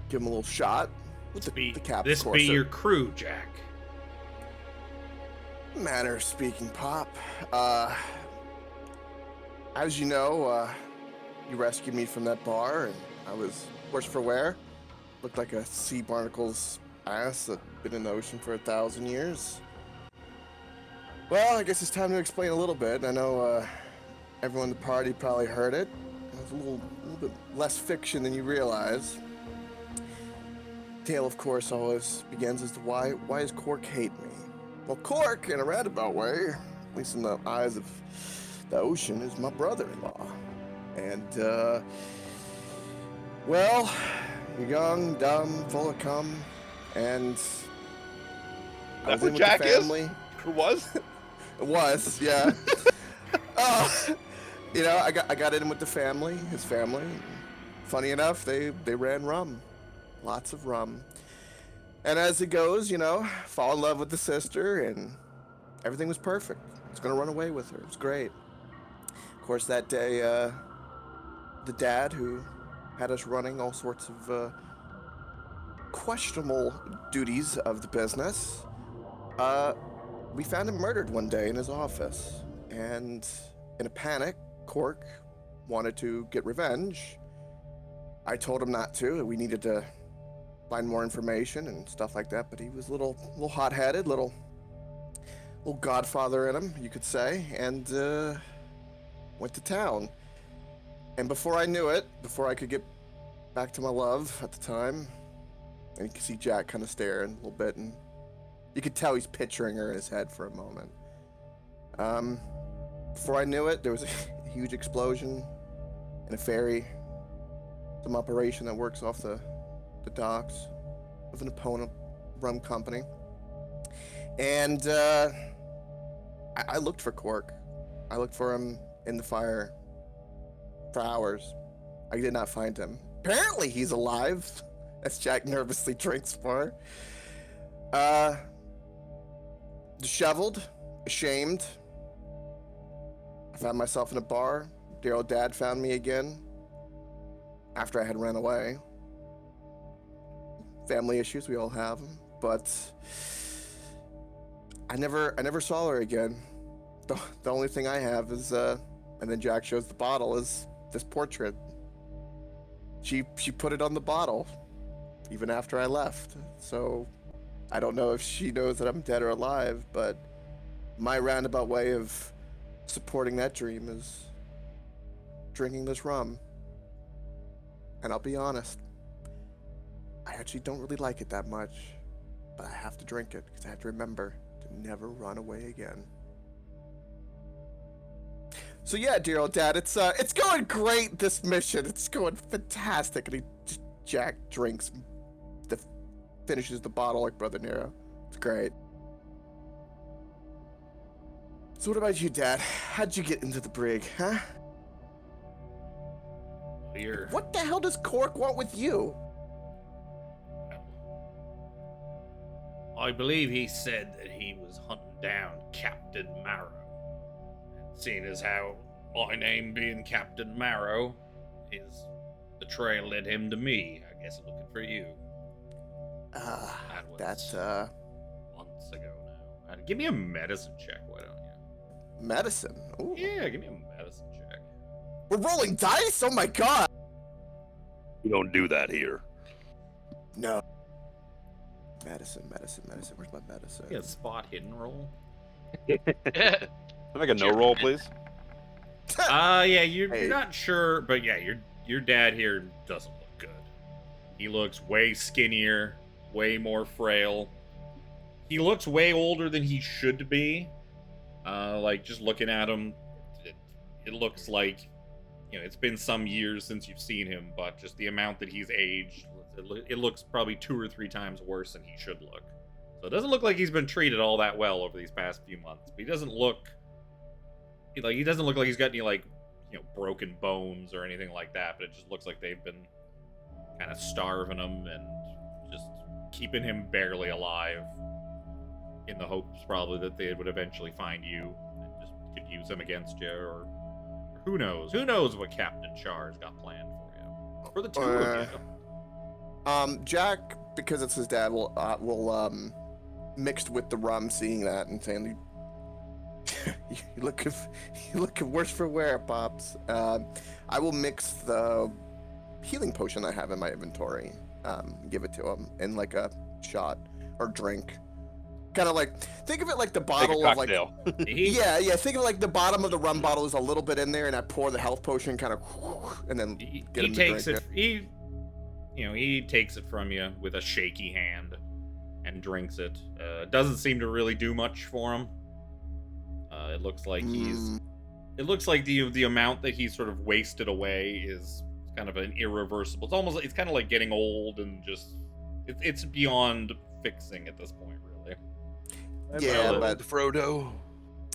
give him a little shot with the cap. This be your crew, Jack. Manner of speaking, Pop. As you know, you rescued me from that bar, and I was worse for wear. Looked like a sea barnacle's ass that been in the ocean for 1,000 years. Well, I guess it's time to explain a little bit. I know everyone in the party probably heard it. It's a little bit less fiction than you realize. Tale, of course, always begins as to why does Cork hate me? Well, Cork, in a roundabout way, at least in the eyes of the ocean, is my brother-in-law. And, well, you're young, dumb, full of cum, and That's what Jack is? Who was? It was, yeah. You know, I got in with the family, his family. Funny enough, they ran rum. Lots of rum. And as it goes, you know, fall in love with the sister, and everything was perfect. I was gonna run away with her. It was great. Of course, that day, the dad who had us running all sorts of questionable duties of the business, we found him murdered one day in his office. And in a panic, Cork wanted to get revenge. I told him not to. We needed to find more information and stuff like that, but he was a little hot-headed, little godfather in him, you could say, and went to town. And before I knew it, before I could get back to my love at the time, and you can see Jack kind of staring a little bit, and you could tell he's picturing her in his head for a moment. Before I knew it, there was a huge explosion in a ferry, some operation that works off the docks of an opponent rum company. And I looked for Cork. I looked for him in the fire for hours. I did not find him. Apparently he's alive, as Jack nervously drinks more. Disheveled, ashamed. I found myself in a bar. Dear old dad found me again after I had run away. Family issues, we all have them, but I never saw her again. The only thing I have is, and then Jack shows the bottle, is this portrait. She put it on the bottle, even after I left. So I don't know if she knows that I'm dead or alive, but my roundabout way of supporting that dream is drinking this rum. And I'll be honest, I actually don't really like it that much, but I have to drink it because I have to remember to never run away again. So yeah, dear old dad, it's going great, this mission. It's going fantastic. And Jack drinks, finishes the bottle like Brother Nero. It's great. So what about you, Dad? How'd you get into the brig, huh? Weird. What the hell does Cork want with you? I believe he said that he was hunting down Captain Marrow. And seeing as how my name being Captain Marrow, the trail led him to me. I guess looking for you. That's months ago now. Give me a medicine check, why don't you? Medicine? Ooh. Yeah, give me a medicine check. We're rolling dice? Oh my god! We don't do that here. No. Medicine. Where's my medicine? You got a spot hidden roll? Can I make a no roll, please? Yeah, you're Hey. not sure, but yeah, your dad here doesn't look good. He looks way skinnier, way more frail. He looks way older than he should be. Like, just looking at him, it looks like, it's been some years since you've seen him, but just the amount that he's aged, it looks probably 2 or 3 times worse than he should look. So it doesn't look like he's been treated all that well over these past few months. But he doesn't look like he's got any, like, broken bones or anything like that. But it just looks like they've been kind of starving him and just keeping him barely alive, in the hopes probably that they would eventually find you and just could use him against you, or who knows? Who knows what Captain Char's got planned for you? For the two of you. Jack, because it's his dad, will mixed with the rum, seeing that and saying, "You looking worse for wear, Pops." I will mix the healing potion I have in my inventory, give it to him in like a shot or drink. Kind of like, think of it like the bottle of like, yeah, think of it like the bottom of the rum bottle is a little bit in there, and I pour the health potion kind of, and then get him to takes drink it. He takes it from you with a shaky hand and drinks it. Doesn't seem to really do much for him. It looks like It looks like the amount that he's sort of wasted away is kind of an irreversible. It's kind of like getting old, and just it's beyond fixing at this point, really. Yeah, but Frodo.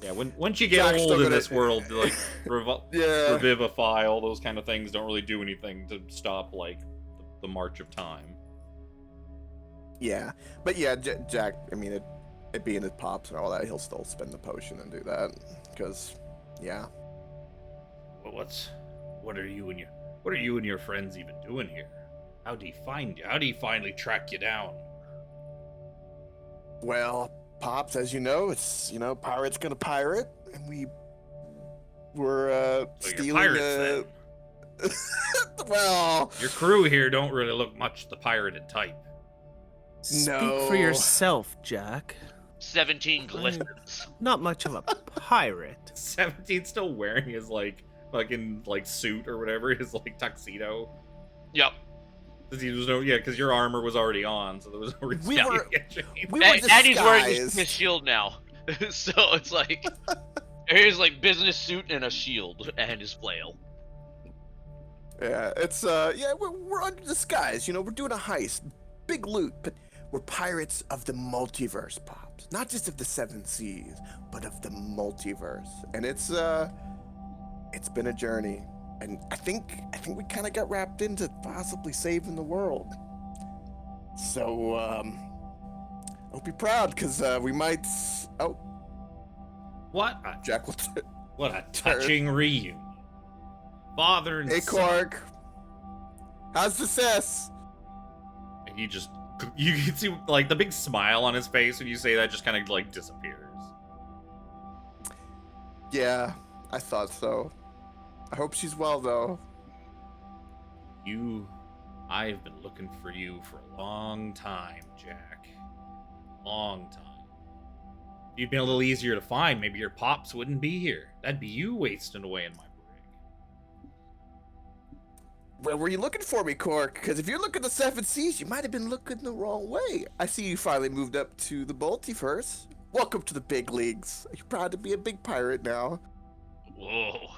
Yeah, once you get Jack's old still in gonna- this world, like Yeah. revivify, all those kind of things don't really do anything to stop like the march of time. Yeah, but yeah, Jack. I mean, it being his pops and all that, he'll still spend the potion and do that because, yeah. Well, what are you and your friends even doing here? How do he find you? How do he finally track you down? Well, Pops, as you know, it's pirates gonna pirate, and we're So stealing. you're pirates, then. Well, Your crew here don't really look much the pirated type. Speak No. for yourself, Jack. 17 glistens. Not much of a pirate. 17 still wearing his fucking suit or whatever, his tuxedo. Yep. Because your armor was already on, so there was no reason We to were- get changed. we were And he's wearing disguised. his shield now. So it's like here's business suit and a shield and his flail. Yeah, it's we're under disguise. We're doing a heist, big loot, but we're pirates of the multiverse, Pops. Not just of the 7 seas, but of the multiverse. And it's been a journey. And I think we kind of got wrapped into possibly saving the world. So hope you're proud, because we might. Oh, What Jack will. what a touching reunion. Father and Hey, son. Cork. How's the sis? And you can see the big smile on his face when you say that just kind of disappears. Yeah, I thought so. I hope she's well, though. I've been looking for you for a long time, Jack. Long time. If you'd been a little easier to find, maybe your pops wouldn't be here. That'd be you wasting away in my brig. Where were you looking for me, Cork? Because if you're looking at the 7 seas, you might have been looking the wrong way. I see you finally moved up to the multiverse. Welcome to the big leagues. Are you proud to be a big pirate now? Whoa.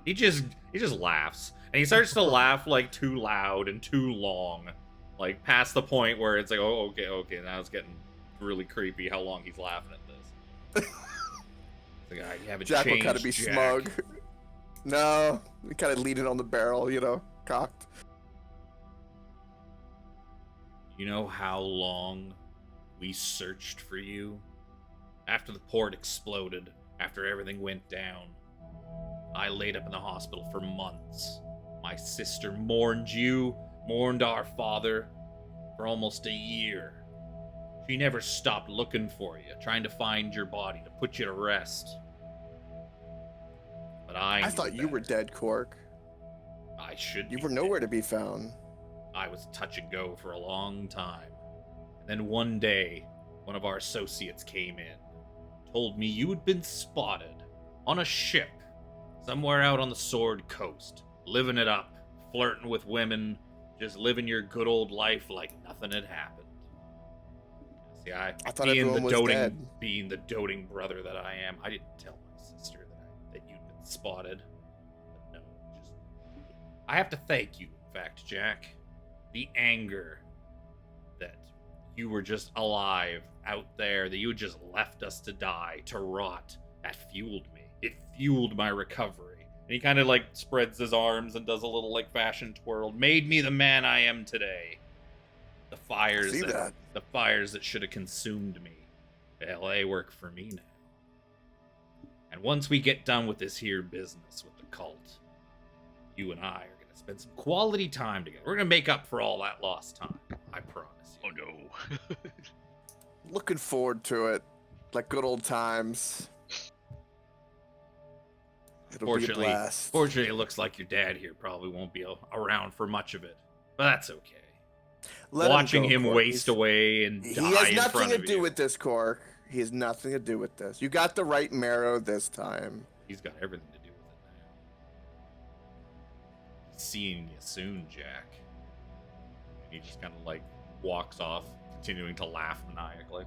He just laughs. And he starts to laugh too loud and too long. Past the point where it's oh, okay, now it's getting really creepy how long he's laughing at this. You haven't Jack will changed, kind of be Jack. smug. No, he kind of leaning on the barrel, cocked. You know how long we searched for you? After the port exploded, after everything went down, I laid up in the hospital for months. My sister mourned you, mourned our father for almost a year. She never stopped looking for you, trying to find your body, to put you to rest. But I thought you were dead, Cork. I should You be were nowhere to be found. I was touch and go for a long time. And then one day, one of our associates came in, told me you had been spotted on a ship somewhere out on the Sword Coast, living it up, flirting with women, just living your good old life like nothing had happened. See, I thought everyone was dead. Being the doting brother that I am, I didn't tell my sister that you'd been spotted. But no, I have to thank you, in fact, Jack. The anger that you were just alive out there, that you just left us to die, to rot, that fueled me. It fueled my recovery. And he kind of like spreads his arms and does a little like fashion twirl. Made me the man I am today. The fires that should have consumed me. Well, they work for me now. And once we get done with this here business with the cult, you and I are gonna spend some quality time together. We're gonna make up for all that lost time. I promise you. Oh no. Looking forward to it. Like good old times. It'll be a blast. Fortunately, it looks like your dad here probably won't be around for much of it. But that's okay. Watching him waste away and die in front of you. He has nothing to do with this, Cork. He has nothing to do with this. You got the right marrow this time. He's got everything to do with it now. Seeing you soon, Jack. And he just kind of like walks off, continuing to laugh maniacally.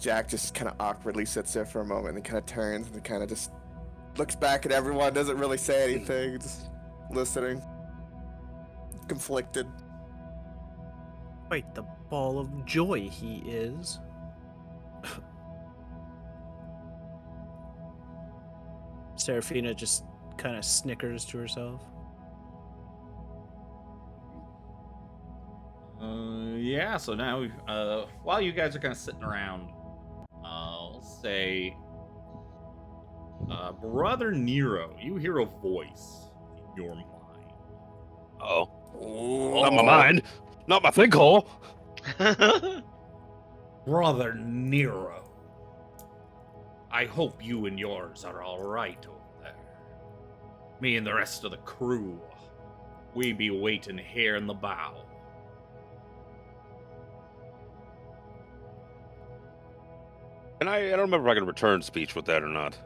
Jack just kind of awkwardly sits there for a moment and then kind of turns and then kind of just looks back at everyone, doesn't really say anything, just listening. Conflicted. Quite the ball of joy he is. Seraphina just kind of snickers to herself. Yeah, so now, while you guys are kind of sitting around, I'll say, Brother Nero, you hear a voice in your mind. Oh. Not my mind. Not my thinkhole. Brother Nero, I hope you and yours are all right over there. Me and the rest of the crew, we be waiting here in the bow. And I don't remember if I can return speech with that or not.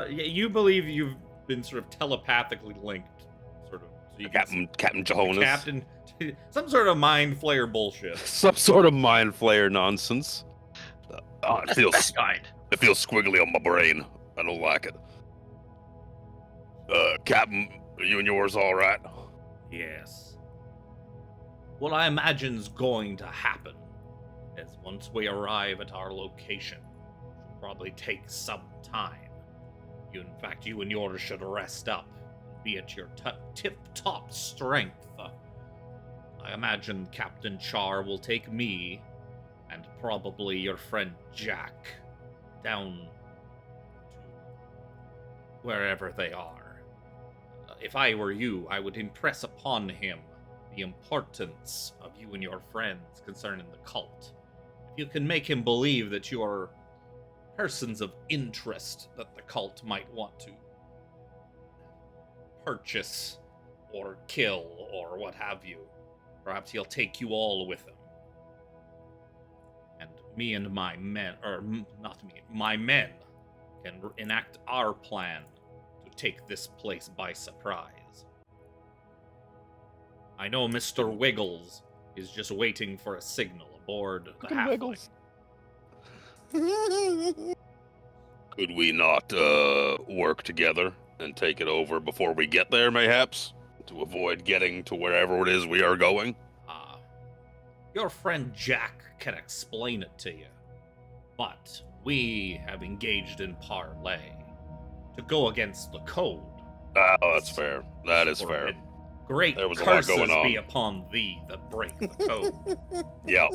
You believe you've been sort of telepathically linked, sort of. So you Captain Jonas. Captain, some sort of mind flayer bullshit. Some sort of mind flayer nonsense. It feels squiggly on my brain. I don't like it. Captain, are you and yours all right? Yes. What I imagine's going to happen is once we arrive at our location, it'll probably take some time. In fact, you and yours should rest up and be at your tip-top strength. I imagine Captain Char will take me and probably your friend Jack down to wherever they are. If I were you, I would impress upon him the importance of you and your friends concerning the cult. If you can make him believe that you are persons of interest that the cult might want to purchase or kill or what have you, perhaps he'll take you all with him. And me and my men, or not me, my men can enact our plan to take this place by surprise. I know Mr. Wiggles is just waiting for a signal aboard the halfling. Wiggles. Could we not work together and take it over before we get there, mayhaps? To avoid getting to wherever it is we are going? Your friend Jack can explain it to you. But we have engaged in parley to go against the code. Oh, that's fair. That is fair. Great there was a lot going on. Be upon thee that break the code. Yeah.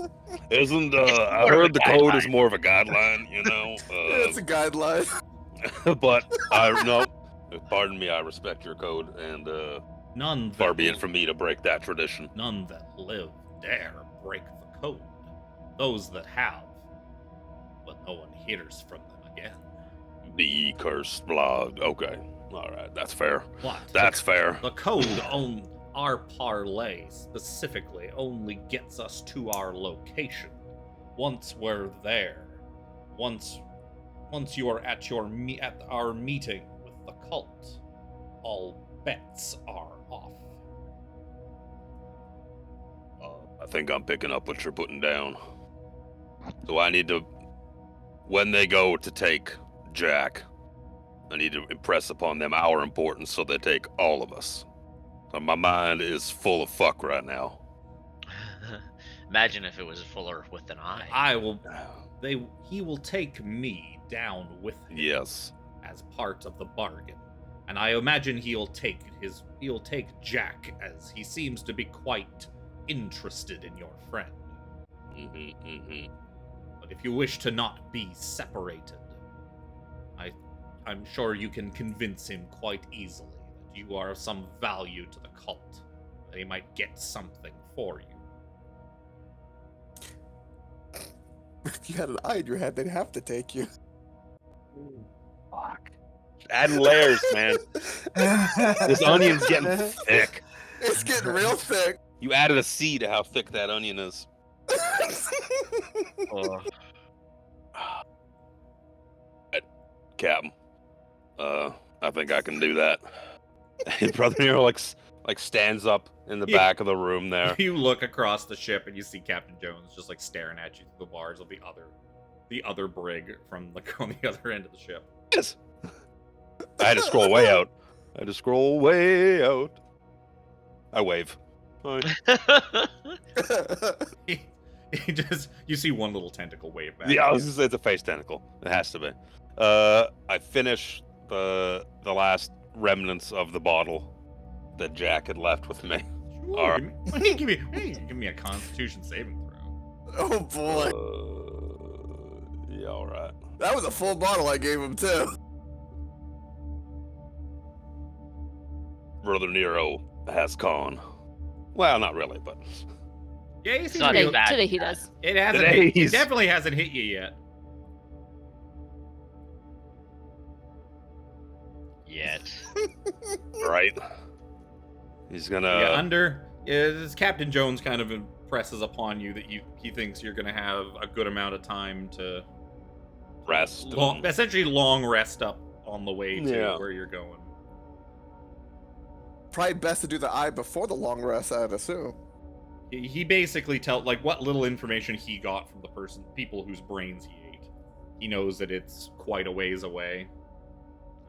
Isn't, I heard the code is more of a guideline, you know? It's a guideline. But, pardon me, I respect your code, and, none far be it from me to break that tradition. None that live dare break the code. Those that have, but no one hears from them again. The cursed blood. Okay. Alright, that's fair. What? That's fair. The code on our parlay specifically only gets us to our location. Once we're there, once you are at our meeting with the cult, all bets are off. think I'm picking up what you're putting down. So I need to, when they go to take Jack, I need to impress upon them our importance so they take all of us. So my mind is full of fuck right now. Imagine if it was fuller with an eye. He will take me down with him. Yes. As part of the bargain. And I imagine he'll take Jack, as he seems to be quite interested in your friend. But if you wish to not be separated, I'm sure you can convince him quite easily that you are of some value to the cult. They might get something for you. If you had an eye in your head, they'd have to take you. Fuck. Adding layers, man. This onion's getting thick. It's getting real thick. You added a C to how thick that onion is. Captain, I think I can do that. And Brother Nero like stands up in the back of the room there. You look across the ship and you see Captain Jones just like staring at you through the bars of the other brig from like on the other end of the ship. Yes. I had to scroll way out. I wave. Hi. You see one little tentacle wave back. Yeah, I was gonna say it's a face tentacle. It has to be. I finish the last remnants of the bottle that Jack had left with me. Sure, All right. give me a Constitution saving throw. Oh boy. Yeah, all right. That was a full bottle I gave him too. Brother Nero has gone. Well, not really, but Yeah, you see Not Today, bad. today he does. it hasn't. It definitely hasn't hit you yet. right. He's gonna. As Captain Jones kind of impresses upon you that he thinks you're gonna have a good amount of time to rest. Essentially long rest up on the way to where you're going. Probably best to do the eye before the long rest, I'd assume. He basically like what little information he got from the people whose brains he ate. He knows that it's quite a ways away.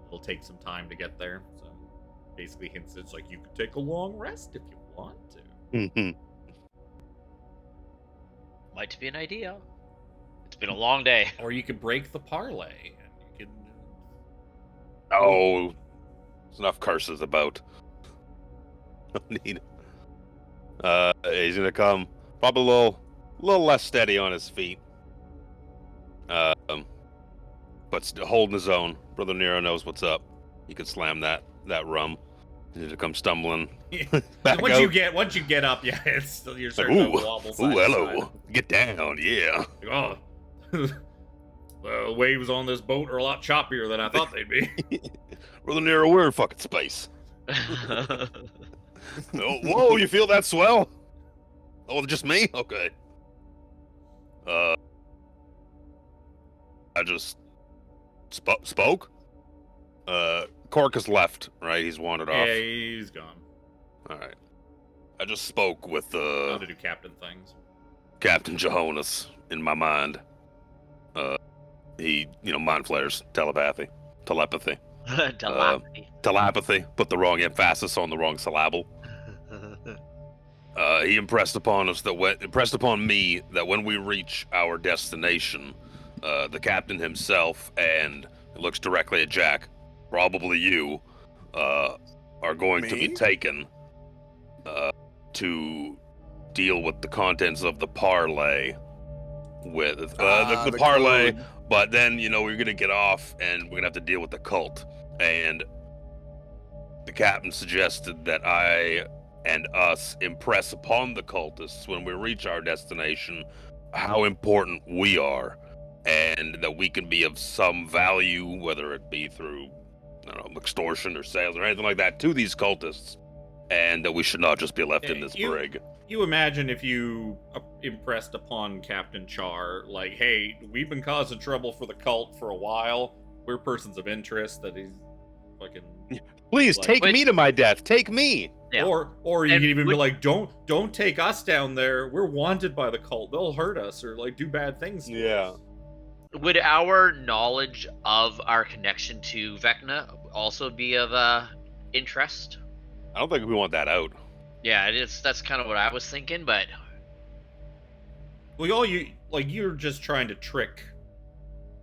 It'll take some time to get there. So basically hints it's like you could take a long rest if you want to. Might be an idea. It's been a long day. Or you could break the parlay and you could Oh, there's enough curses about. Don't need it. He's gonna come probably a little less steady on his feet. But still holding his own. Brother Nero knows what's up. He could slam that rum. He's gonna come stumbling back once out. you get up, yeah, it's still you're Like, starting to wobble side to hello. side. Get down, yeah. Like, the waves on this boat are a lot choppier than I thought they'd be. Brother Nero, we're in fucking space. Oh, whoa, you feel that swell? Oh, just me? Okay. I just spoke? Cork has left, right? He's wandered off. Yeah, he's gone. Alright. I just spoke with Time to do captain things. Captain Johannes in my mind. He, mind flares, telepathy. Telepathy. Telepathy. Put the wrong emphasis on the wrong syllable. He impressed upon me that when we reach our destination, the captain himself and looks directly at Jack, probably you, are going to be taken to deal with the contents of the parlay with the parlay. Code. But then we're gonna get off and we're gonna have to deal with the cult. And the captain suggested that I and us impress upon the cultists when we reach our destination how important we are, and that we can be of some value, whether it be through extortion or sales or anything like that, to these cultists, and that we should not just be left in this brig. You imagine if you impressed upon Captain Char, like, hey, we've been causing trouble for the cult for a while. We're persons of interest that he's fucking... Please, Like- take me to my death. Take me. Yeah. Or you And could even be would- like, don't take us down there. We're wanted by the cult. They'll hurt us or like do bad things to Yeah. us. Would our knowledge of our connection to Vecna also be of interest? I don't think we want that out. Yeah, that's kind of what I was thinking, but Well, you're just trying to trick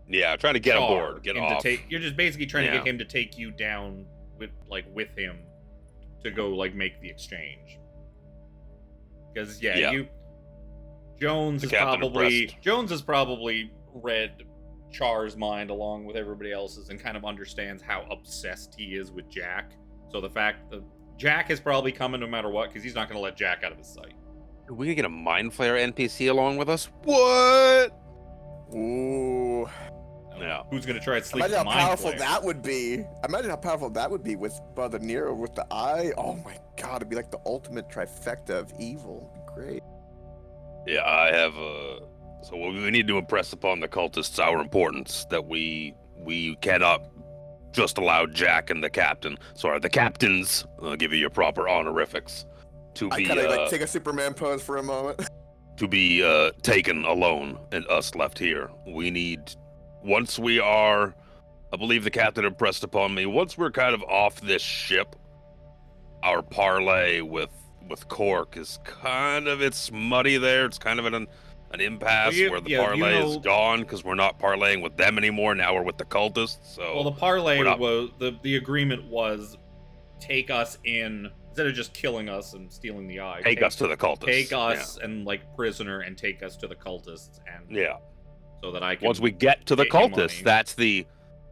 Yeah, trying to get Char aboard, get into off. you're just basically trying to Yeah. get him to take you down with him to go like make the exchange. Because Yeah. Jones The is captain probably impressed. read Char's mind along with everybody else's and kind of understands how obsessed he is with Jack. So the fact that Jack is probably coming no matter what because he's not going to let Jack out of his sight. We could get a Mind Flayer NPC along with us? What? Ooh. Yeah. Who's going to try and sleep Imagine with how Mind powerful Flayer? that would be. Imagine how powerful that would be with Brother Nero with the eye. Oh my god, it'd be like the ultimate trifecta of evil. It'd be great. Yeah, I have so we need to impress upon the cultists our importance that we cannot just allow Jack and the captain, sorry, the captains, I'll give you your proper honorifics, to I be kind of like take a Superman pose for a moment. to be taken alone and us left here. We need, once we are, I believe the captain impressed upon me, once we're kind of off this ship, our parlay with Cork is kind of, it's muddy there. It's kind of an impasse where the parlay is gone because we're not parlaying with them anymore. Now we're with the cultists. So Well, the parlay not- was the agreement was take us in instead of just killing us and stealing the eye. take us to the cultists. Take us and like prisoner and take us to the cultists and Yeah. so that I can. Once we get to the get you money. cultists, that's the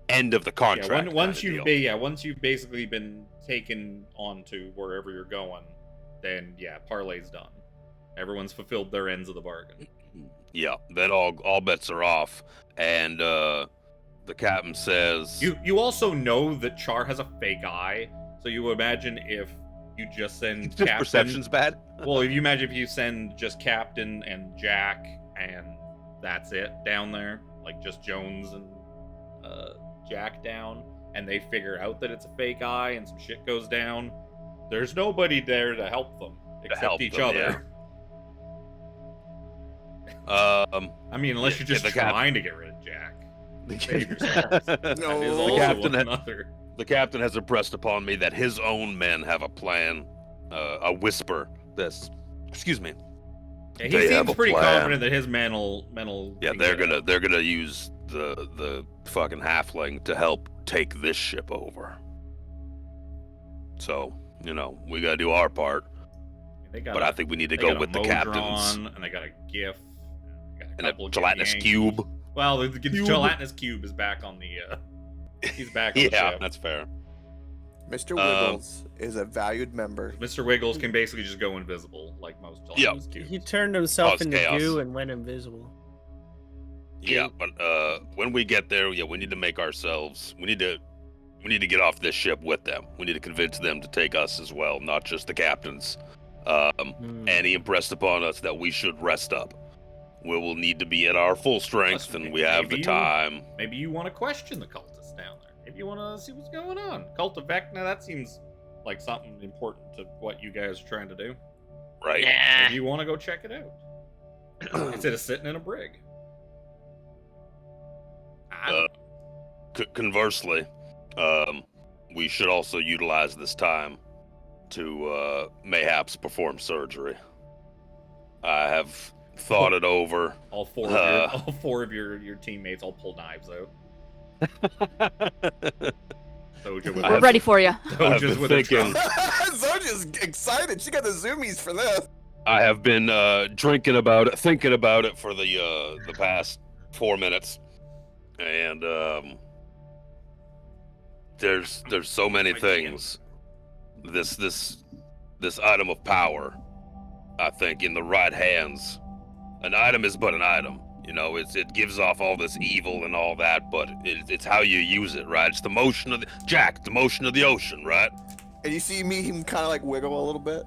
end of the contract. Once kinda you've deal. once you've basically been taken on to wherever you're going, then parlay's done. Everyone's fulfilled their ends of the bargain. Yeah, then all bets are off, and the captain says, You also know that Char has a fake eye, so you imagine if you just send "Just Captain. perception's bad." Well, if you imagine if you send just Captain and Jack and that's it down there, like just Jones and Jack down, and they figure out that it's a fake eye and some shit goes down, there's nobody there to help them except help each them, other. I mean, unless you're just the cap- trying to get rid of Jack. Save the yourselves. That is No. also captain another. captain has impressed upon me that his own men have a plan, a whisper. This, excuse me. Yeah, he They have seems a pretty plan. confident that his mental. Yeah, they're gonna use the fucking halfling to help take this ship over. So we gotta do our part, but I think we need to go with the captains and they got a GIF, and a gelatinous cube. Well, the gelatinous cube is back on the. He's back on the Yeah, ship. that's fair. Mr. Wiggles is a valued member. Mr. Wiggles can basically just go invisible, like most gelatinous cubes. He turned himself Cause into chaos. goo and went invisible. Yeah, but when we get there, we need to make ourselves. We need to get off this ship with them. We need to convince them to take us as well, not just the captains. And he impressed upon us that we should rest up. We will need to be at our full strength, Plus, and we have the maybe time. Maybe you want to question the cultists down there. Maybe you want to see what's going on. Cult of Vecna, that seems like something important to what you guys are trying to do. Right. yeah. Maybe you want to go check it out instead of sitting in a brig. I don't know. Conversely, we should also utilize this time to mayhaps perform surgery. I have thought it over. All four of your teammates all pull knives out. Zojja with Uh, We're ready for you. I've Zojja's been with a thinking- trunk. Zojja's excited. She got the zoomies for this. I have been thinking about it for the past 4 minutes, and there's so many things. This item of power, I think, in the right hands, an item is but an item. It gives off all this evil and all that, but it's how you use it, right? It's the motion of the motion of the ocean, right? And you see me him kind of like wiggle a little bit.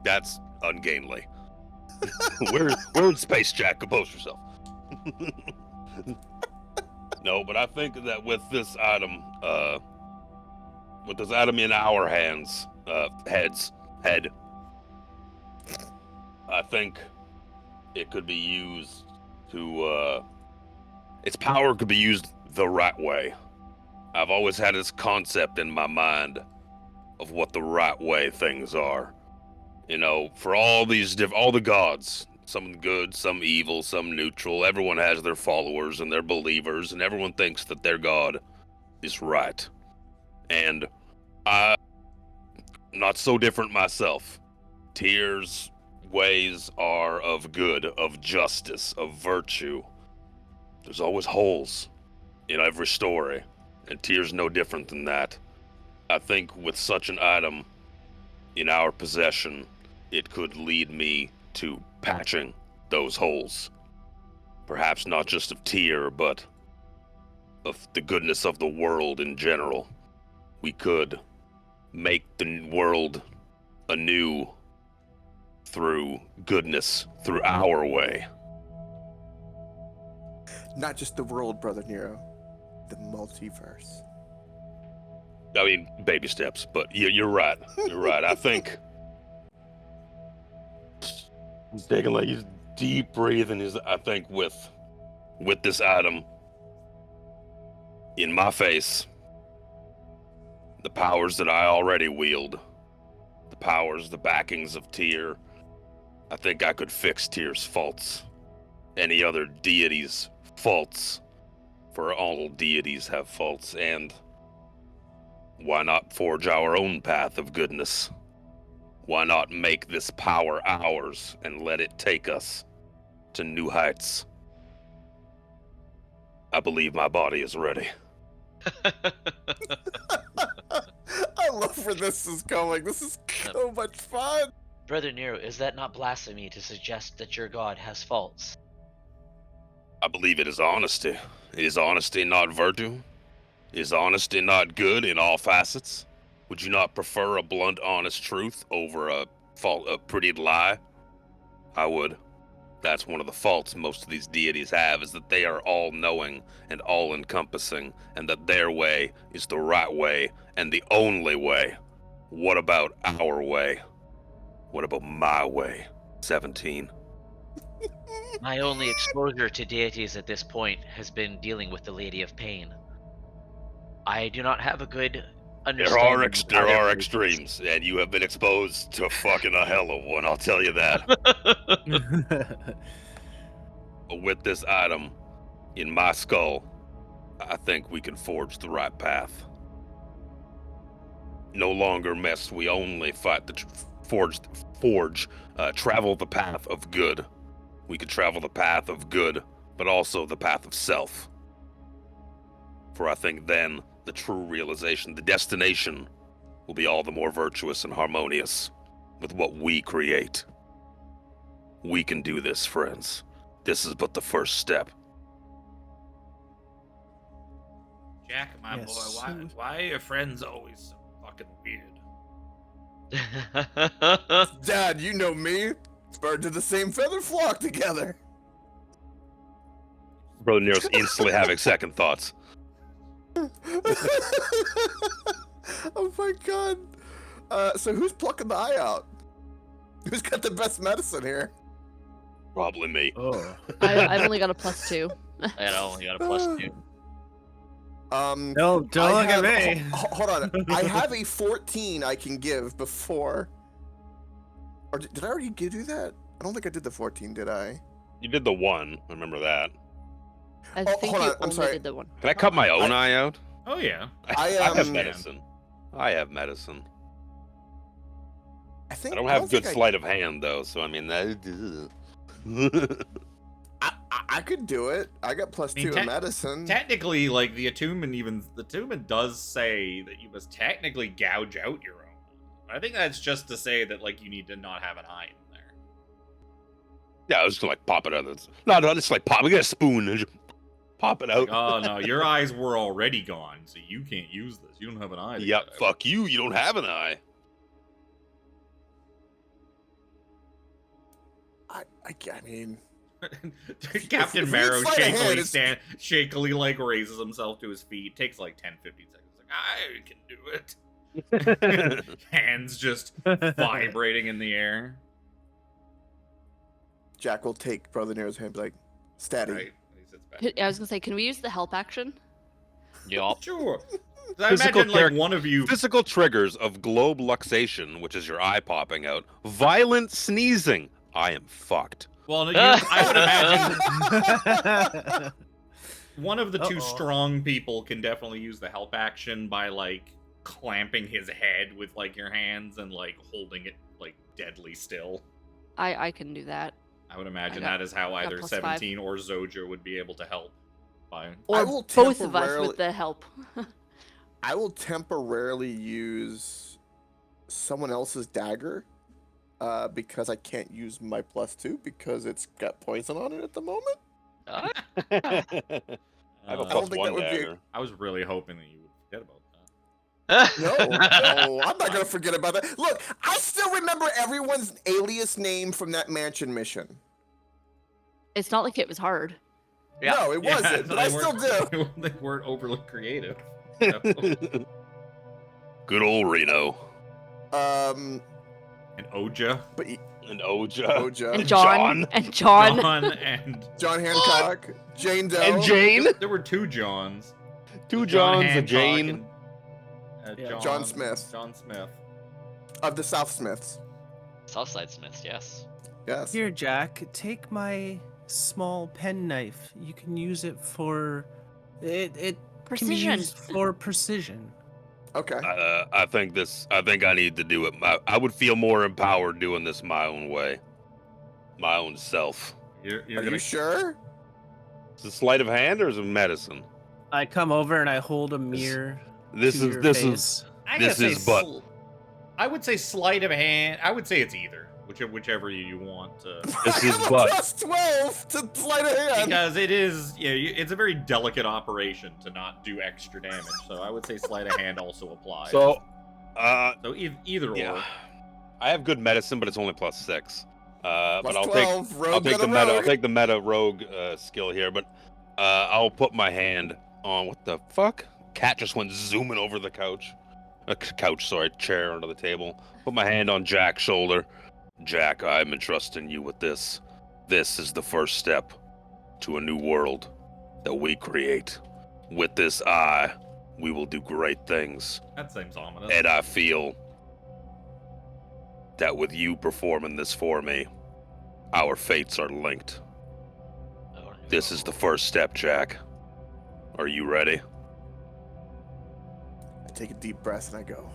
That's ungainly. We're in space, Jack. Compose yourself. No, but I think that with this item, with this atom in our head, I think it could be used to, its power could be used the right way. I've always had this concept in my mind of what the right way things are. You know, for all the gods, some good, some evil, some neutral, everyone has their followers and their believers, and everyone thinks that their god is right. And I'm not so different myself. Tyr's ways are of good, of justice, of virtue. There's always holes in every story, and Tyr's no different than that. I think with such an item in our possession, it could lead me to patching those holes. Perhaps not just of Tyr, but of the goodness of the world in general. We could make the world anew through goodness, through our way. Not just the world, Brother Nero. The multiverse. I mean, baby steps, but you're right. You're right. I think he's taking like he's deep breathing. I think with this item in my face, the powers that I already wield, the powers, the backings of Tyr, I think I could fix Tyr's faults. Any other deity's faults. For all deities have faults, and why not forge our own path of goodness? Why not make this power ours and let it take us to new heights? I believe my body is ready. I love where this is going. This is so much fun. Brother Nero, is that not blasphemy to suggest that your god has faults? I believe it is honesty. Is honesty not virtue? Is honesty not good in all facets? Would you not prefer a blunt, honest truth over a prettied lie? I would. That's one of the faults most of these deities have, is that they are all-knowing and all-encompassing, and that their way is the right way and the only way. What about our way? What about my way? 17. My only exposure to deities at this point has been dealing with the Lady of Pain. I do not have a good understanding. There are extremes, and you have been exposed to fucking a hell of one, I'll tell you that. But with this item in my skull, I think we can forge the right path. No longer must we only fight the travel the path of good. We could travel the path of good, but also the path of self. For I think then the true realization, the destination, will be all the more virtuous and harmonious with what we create. We can do this, friends. This is but the first step. Jack, my Yes. boy, why are your friends always so fucking weird? Dad, you know me. Birds of the same feather flock together. Brother Nero's instantly having second thoughts. Oh my god. So who's plucking the eye out? Who's got the best medicine here? Probably me. Oh. I've only got a +2. I only got a +2. Don't look at me. Hold on. I have a 14 I can give before. Or did I already do that? I don't think I did the 14, did I? You did the one. I remember that. I Oh, think hold you on, I'm only sorry. did the one. Can I cut my own eye out? Oh yeah. I have am- medicine. I have medicine. I think I don't have good think sleight of hand though, so I mean that. I could do it. I got +2 mean, in medicine. Technically, like the attunement does say that you must technically gouge out your own. I think that's just to say that like you need to not have an eye in there. Yeah, I was just gonna like pop it out. No, just like pop. We got a spoon and just pop it out. Oh no, your eyes were already gone, so you can't use this. You don't have an eye. to Yep, gouge out. fuck you. You don't have an eye. I mean, Captain if we Marrow fight ahead, shakily like raises himself to his feet. Takes like 10-15 seconds. Like, I can do it. Hands just vibrating in the air. Jack will take Brother Nero's hand and be like, steady. Right. He sits back. I was gonna say, can we use the help action? Yup. Sure. I Physical imagine like character- one of you. Physical triggers of globe luxation, which is your eye popping out. Violent sneezing. I am fucked. Well, I would imagine one of the two strong people can definitely use the help action by like clamping his head with like your hands and like holding it like deadly still. I can do that. I would imagine got- that is how either +5. 17 or Zojja would be able to help. By Or will both of us temporarily- with the help. I will temporarily use someone else's dagger because I can't use my +2 because it's got poison on it at the moment. I have a Uh, plus think one that would be a- dagger. I was really hoping that you would forget about that. No, I'm not gonna forget about that. Look, I still remember everyone's alias name from that mansion mission. It's not like it was hard. Yeah. No, it wasn't, but I still do. They weren't overly creative. Good old Reno. Um, And Zojja, but And Oja. Oja, And John. And John. John, and John Hancock, Jane Doe, And Jane. there were two Johns. Two John Johns, a Hancock Jane. and, Yeah. John Smith. John Smith. of the South Smiths. Southside Smiths, yes. Yes. Here, Jack, take my small penknife. You can use it for it can be Precision. used for precision. Okay. I think I need to do it. I would feel more empowered doing this my own way. My own self. You're Are gonna you sure? Is it sleight of hand or is it medicine? I come over and I hold a mirror. This to is your this face. is I this gotta is say but I would say sleight of hand. I would say it's either, whichever you want to. This I is have a but plus 12 to sleight of hand. Because it is, it's a very delicate operation to not do extra damage. So I would say sleight of hand also applies. so. So either Yeah. or. I have good medicine, but it's only +6. But Plus I'll 12, take rogue the and a meta. I'll rogue. take the meta rogue skill here, but I'll put my hand on what the fuck? Cat just went zooming over the couch. Chair under the table. Put my hand on Jack's shoulder. Jack, I'm entrusting you with this. This is the first step to a new world that we create. With this eye, we will do great things. That seems ominous. And I feel that with you performing this for me, our fates are linked. This is the first step, Jack. Are you ready? I take a deep breath and I go,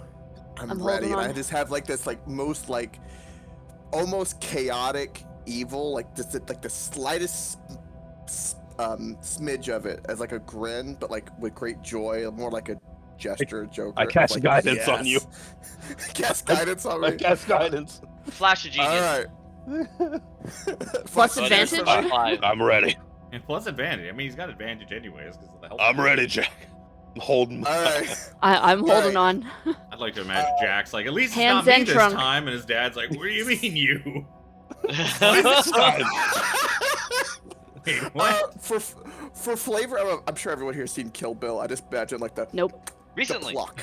I'm I'm ready. holding And I on. just have like this most almost chaotic evil, like just like the slightest smidge of it as like a grin, but like with great joy, more like a gesture, Joker. I cast Like, guidance on you. Cast guidance on me. cast guidance. Flash of genius. All right. Plus Flash advantage? for me. Five. I'm ready. And plus advantage. I mean, he's got advantage anyways because of the health. I'm ready, Jack. I'm holding. All right. I'm holding Right. on. I'd like to imagine Jack's like, at least it's Hands not me and this trunk. time, and his dad's like, what do you mean you? This time. Wait, what? For flavor, I'm sure everyone here has seen Kill Bill. I just imagine like the Nope. Recently. pluck.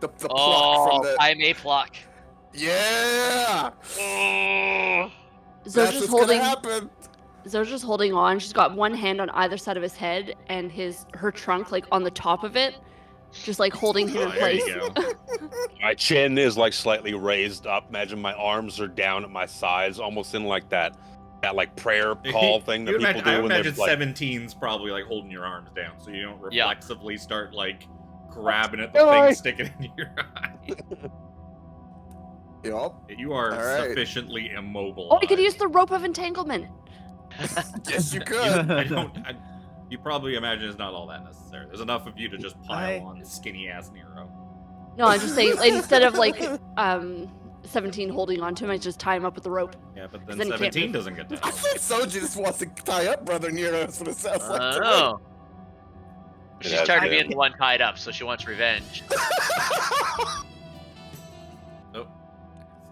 The pluck Oh, from the. I'm a pluck. Yeah! Oh. That's Zojja's what's holding. gonna happen. Zojja's holding on. She's got one hand on either side of his head, and her trunk like on the top of it, just like holding him in Oh, there place. you go. My chin is like slightly raised up. Imagine my arms are down at my sides, almost in like that like prayer call thing that You people imagine, do I when they're imagine like. 17's probably like holding your arms down, so you don't Yeah. reflexively start like grabbing at the Oi. thing sticking in your eye. Yup. You are All right. sufficiently immobile. Oh, you could use the rope of entanglement. Yes, you could. You probably imagine it's not all that necessary. There's enough of you to just pile I- on skinny ass Nero. No, I'm just saying instead of like 17 holding on to him, I just tie him up with the rope. Yeah, but then Then he can't 17 move. doesn't get that. I think Soji just wants to tie up Brother Nero. That's what it sounds like. to me. Oh. It She's has tired of been. being the one tied up, so she wants revenge.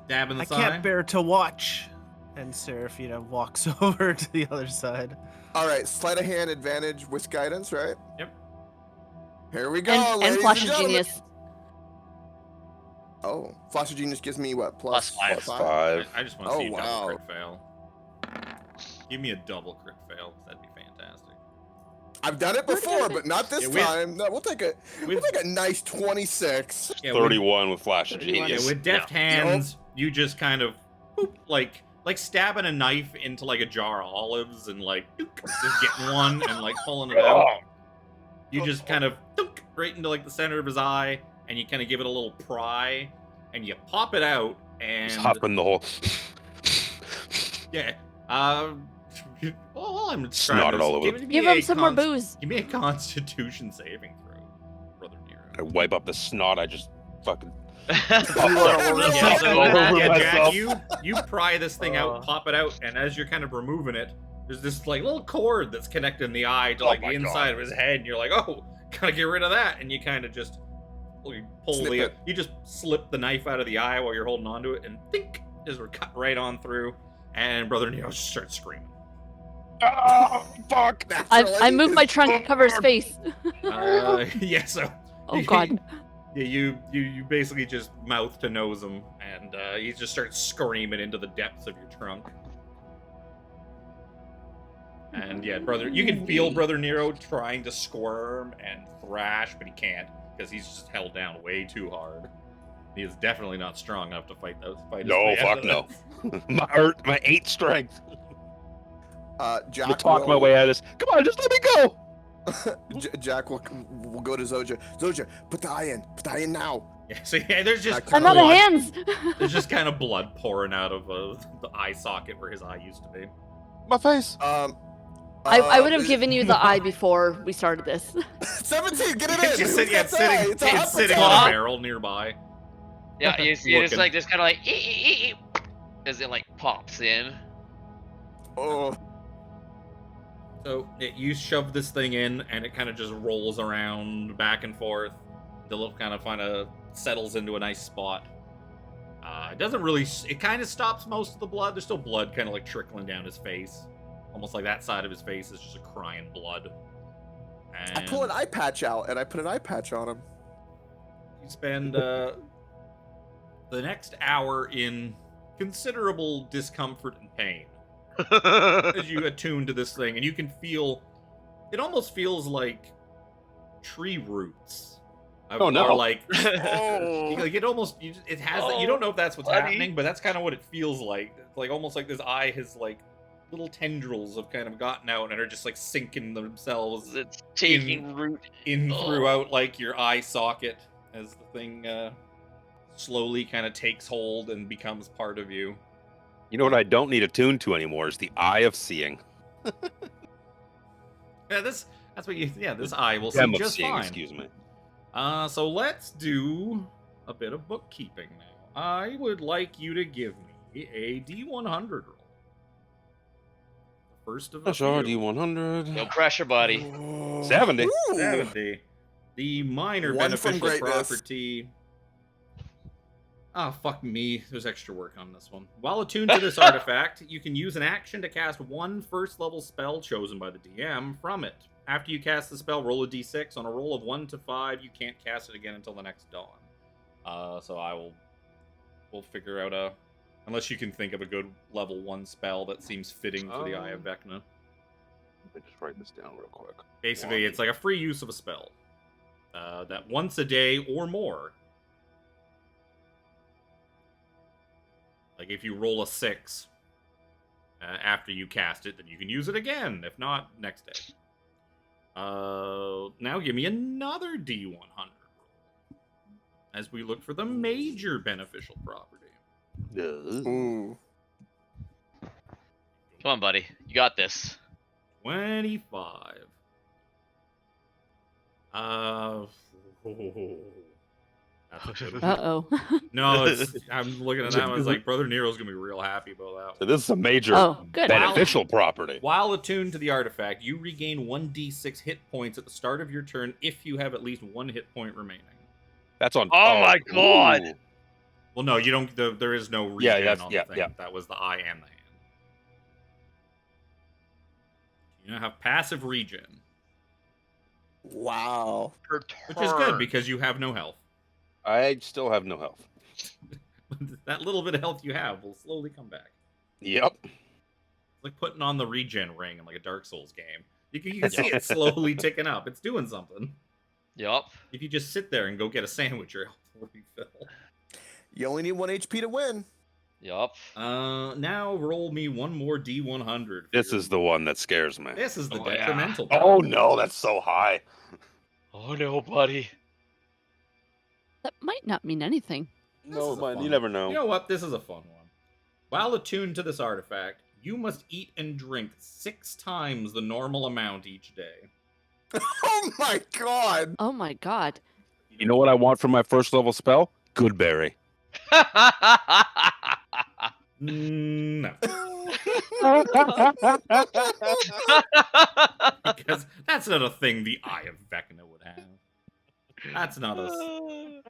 Stab in the I side. can't bear to watch. And Seraphina walks over to the other side. All right, sleight of hand advantage with guidance, right? Yep. Here we go, And ladies flash and of gentlemen. genius. Oh, Flash of Genius gives me what? Plus five. Plus 5. I just want to Oh, see a double wow. crit fail. Give me a double crit fail. That'd be fantastic. I've done it before, but not this Yeah, with- time. No, we'll take a nice 26. Yeah, 31 with Flash of 31, Genius. yeah, with deft hands, you just kind of boop, like stabbing a knife into like a jar of olives and like dook, just getting one and like pulling it out. You just kind of dook, right into like the center of his eye, and you kind of give it a little pry, and you pop it out, and Just hop in the hole. yeah. Well, I'm Snot it all over give, Give him some more booze. Give me a Constitution saving throw, Brother Nero. I wipe up the snot. I just fucking. Yeah, so, over yeah, myself. Jack, you pry this thing out, pop it out, and as you're kind of removing it, there's this like little cord that's connecting the eye to like the inside of his head, and you're like, oh, gotta get rid of that, and you kind of just you just slip the knife out of the eye while you're holding onto it, and think as we're cut right on through, and Brother Nero just starts screaming. Oh, fuck! I moved my trunk to cover his face. Yeah, so. Oh god. Yeah, you basically just mouth to nose him, and he just starts screaming into the depths of your trunk. And yeah, you can feel Brother Nero trying to squirm and thrash, but he can't because he's just held down way too hard. He is definitely not strong enough to fight his No, way out fuck of no. this. my 8 strength. Jack To talk my way out of this. Come on, just let me go. Jack will go to Zojja. Zojja, put the eye in now. Yeah, so yeah, there's just I'm out of hands. there's just kind of blood pouring out of the eye socket where his eye used to be. My face. I would have given you the eye before we started this. 17, get it in. It's just sitting It's sitting a on a hot barrel nearby. Yeah, you see it's Looking. like just kind of like as it like pops in. Oh, So you shove this thing in, and it kind of just rolls around back and forth until it kind of settles into a nice spot. It doesn't really. It kind of stops most of the blood. There's still blood kind of like trickling down his face, almost like that side of his face is just a crying blood. And I pull an eye patch out and I put an eye patch on him. you spend the next hour in considerable discomfort and pain as you attune to this thing, and you can feel. It almost feels like tree roots. Oh, no. Or like, Oh. like it almost. It has. Oh, you don't know if that's what's buddy. happening, but that's kind of what it feels like. It's like almost like this eye has like little tendrils have kind of gotten out and are just like sinking themselves It's taking root. in Oh. throughout like your eye socket as the thing slowly kind of takes hold and becomes part of you. You know what I don't need attuned to anymore is the eye of seeing. Yeah, that's what you. Yeah, this eye will see Gem of just seeing, fine. excuse me. So let's do a bit of bookkeeping now. I would like you to give me a D100 roll. The first of a Sure, few. D100. No pressure, buddy. 70. Ooh. 70. The minor One from beneficial greatness. property. Ah, fuck me. There's extra work on this one. While attuned to this artifact, you can use an action to cast one first-level spell chosen by the DM from it. After you cast the spell, roll a d6. On a roll of 1 to 5, you can't cast it again until the next dawn. So we'll figure out unless you can think of a good level 1 spell that seems fitting for the Eye of Vecna. Let me just write this down real quick. Basically, it's like a free use of a spell. That once a day or more. Like if you roll a 6 after you cast it, then you can use it again. If not, next day. Now give me another D100 roll. As we look for the major beneficial property. Ooh. Come on, buddy. You got this. 25. That's a good one. Uh-oh. No, I'm looking at that one. I was like, Brother Nero's gonna be real happy about that So one. this is a major Oh, good. beneficial property. While attuned to the artifact, you regain 1d6 hit points at the start of your turn if you have at least 1 hit point remaining. That's on. Oh my God. ooh. Well, no, you don't. There is no regen Yeah, on yeah, the thing. yeah. That was the eye and the hand. You now have passive regen, Wow. Per which is good turn. because you have no health. I still have no health. that little bit of health you have will slowly come back. Yep. It's like putting on the regen ring in like a Dark Souls game. You can see it slowly ticking up. It's doing something. Yup. If you just sit there and go get a sandwich, your health will refill. You only need 1 HP to win. Yup. Now roll me one more D100. This is the one that scares me. This is the Oh, yeah. detrimental. Oh no, that's so high. Oh no, buddy. That might not mean anything. No, is a man, fun you never one. know. You know what? This is a fun one. While attuned to this artifact, you must eat and drink 6 times the normal amount each day. Oh my god! Oh my god. You know what I want for my first level spell? Good berry. No. Because that's not a thing the Eye of Vecna would have. That's not a...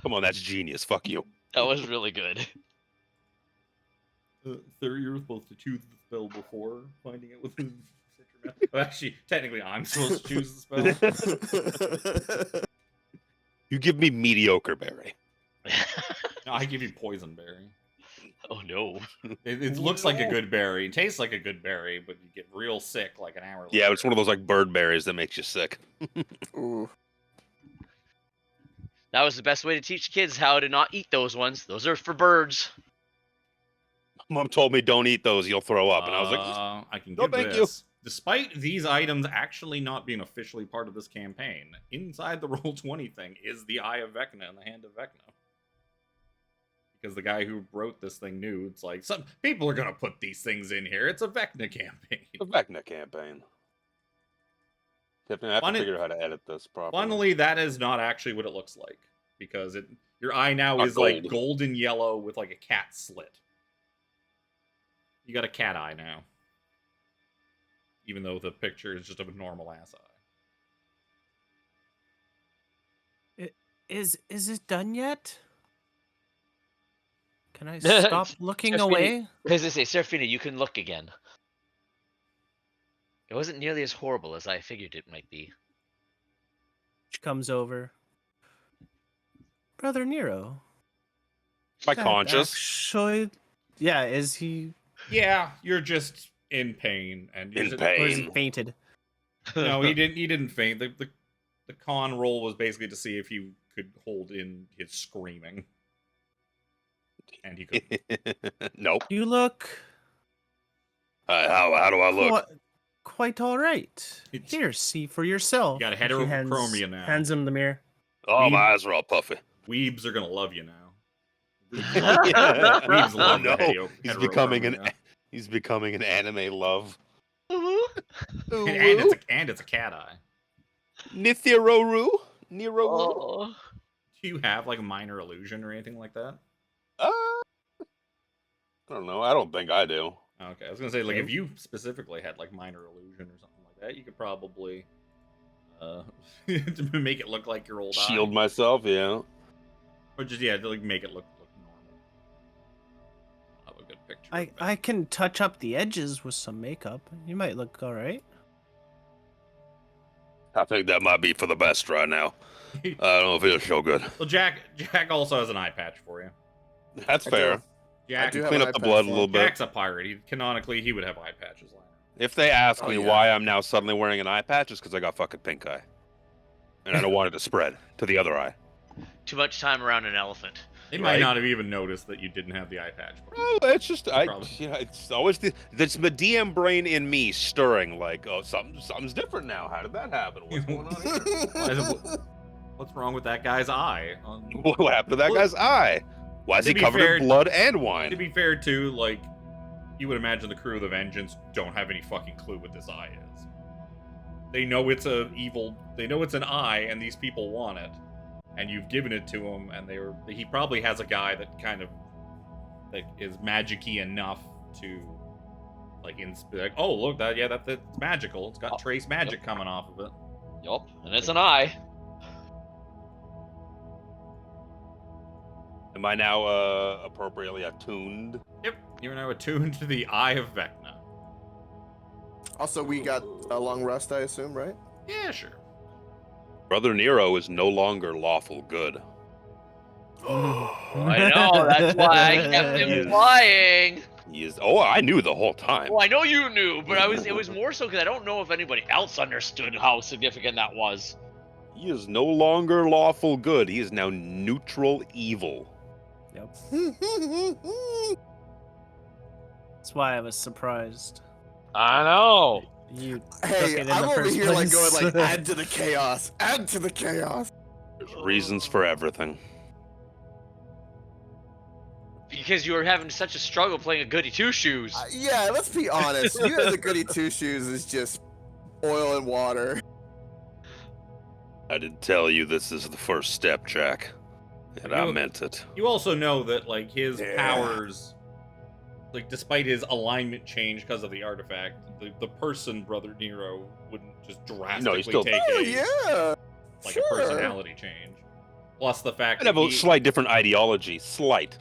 Come on, that's genius. Fuck you. That was really good. Sir, you're supposed to choose the spell before finding it with the citrus. Well, actually, technically, I'm supposed to choose the spell. You give me mediocre berry. No, I give you poison berry. Oh no. It looks like a good berry. It tastes like a good berry, but you get real sick like an hour later. Yeah, it's one of those like bird berries that makes you sick. Ooh. That was the best way to teach kids how to not eat those ones. Those are for birds. Mom told me don't eat those, you'll throw up, and I was like, I can no, give thank this. Despite these items actually not being officially part of this campaign, inside the Roll20 thing is the Eye of Vecna and the Hand of Vecna. Because the guy who wrote this thing knew, it's like, some people are gonna put these things in here. It's a Vecna campaign. the Vecna campaign. Tiffany, I have to figure out how to edit this properly. Funnily, that is not actually what it looks like. Because your eye now Not is like gold. golden yellow with like a cat slit. You got a cat eye now. Even though the picture is just of a normal ass eye. Is it done yet? Can I stop looking Seraphina, away? As I say, Seraphina, you can look again. It wasn't nearly as horrible as I figured it might be. She comes over. Brother Nero. Am I that conscious? Actually, yeah, is he? Yeah, you're just in pain, and In you're pain. Or is he fainted? No, he didn't. He didn't faint. The con roll was basically to see if he could hold in his screaming, and he could. Nope. You look How do I look? quite all right. It's- Here, see for yourself. You got a She heterochromia now. Hands him the mirror. Oh, my eyes are all puffy. Weebs are gonna love you now. Yeah. Weebs love Oh, no. the He's He's becoming an anime love. and it's a cat eye. Nithiroru? Niroru? Oh. Do you have like a minor illusion or anything like that? I don't know. I don't think I do. Okay, I was gonna say like if you specifically had like minor illusion or something like that, you could probably make it look like your old Shield eye. myself, yeah. Or just to, like make it look normal. I'll have a good picture. of it. I can touch up the edges with some makeup. You might look all right. I think that might be for the best right now. I don't know if it'll show good. Well, Jack also has an eye patch for you. That's I fair. do. Jack, do have Clean an up the eye blood patch a for little him. bit. Jack's a pirate. Canonically, he would have eye patches lying around. If they ask Oh, me yeah. why I'm now suddenly wearing an eye patch, it's because I got fucking pink eye. And I don't want it to spread to the other eye. Too much time around an elephant. They might Right. not have even noticed that you didn't have the eye patch. Oh, it's just Probably. it's always it's the DM brain in me stirring like, oh, something's different now. How did that happen? What's going on here? Why is it- What's wrong with that guy's eye? What happened to that guy's eye? Why is To he be covered fair- in blood and To wine? be fair, too, like, you would imagine the crew of the Vengeance don't have any fucking clue what this eye is. They know it's they know it's an eye, and these people want it. And you've given it to him, and he probably has a guy that kind of, like, is magic-y enough to, like, like, oh, look, that's magical. It's got trace magic coming off of it. Yup, and it's an eye. Am I now appropriately attuned? Yep, you're now attuned to the Eye of Vecna. Also, we got a long rest, I assume, right? Yeah, sure. Brother Nero is no longer lawful good. I know, that's why I kept him Yes. flying. He is. Oh, I knew the whole time. Well, I know you knew, but it was more so because I don't know if anybody else understood how significant that was. He is no longer lawful good. He is now neutral evil. Yep. That's why I was surprised. I know. You took Hey, it in I'm the over first here place. like going add to the chaos, add to the chaos. There's reasons for everything. Because you were having such a struggle playing a goody two shoes. Yeah, let's be honest. You as a goody two shoes is just oil and water. I did tell you this is the first step, Jack. And I You- meant it. You also know that like his Yeah. powers, like despite his alignment change because of the artifact, the person Brother Nero wouldn't just drastically still- take Oh a yeah, like sure. a personality change. Plus the fact I'd that have a he, slight different ideology. Slight.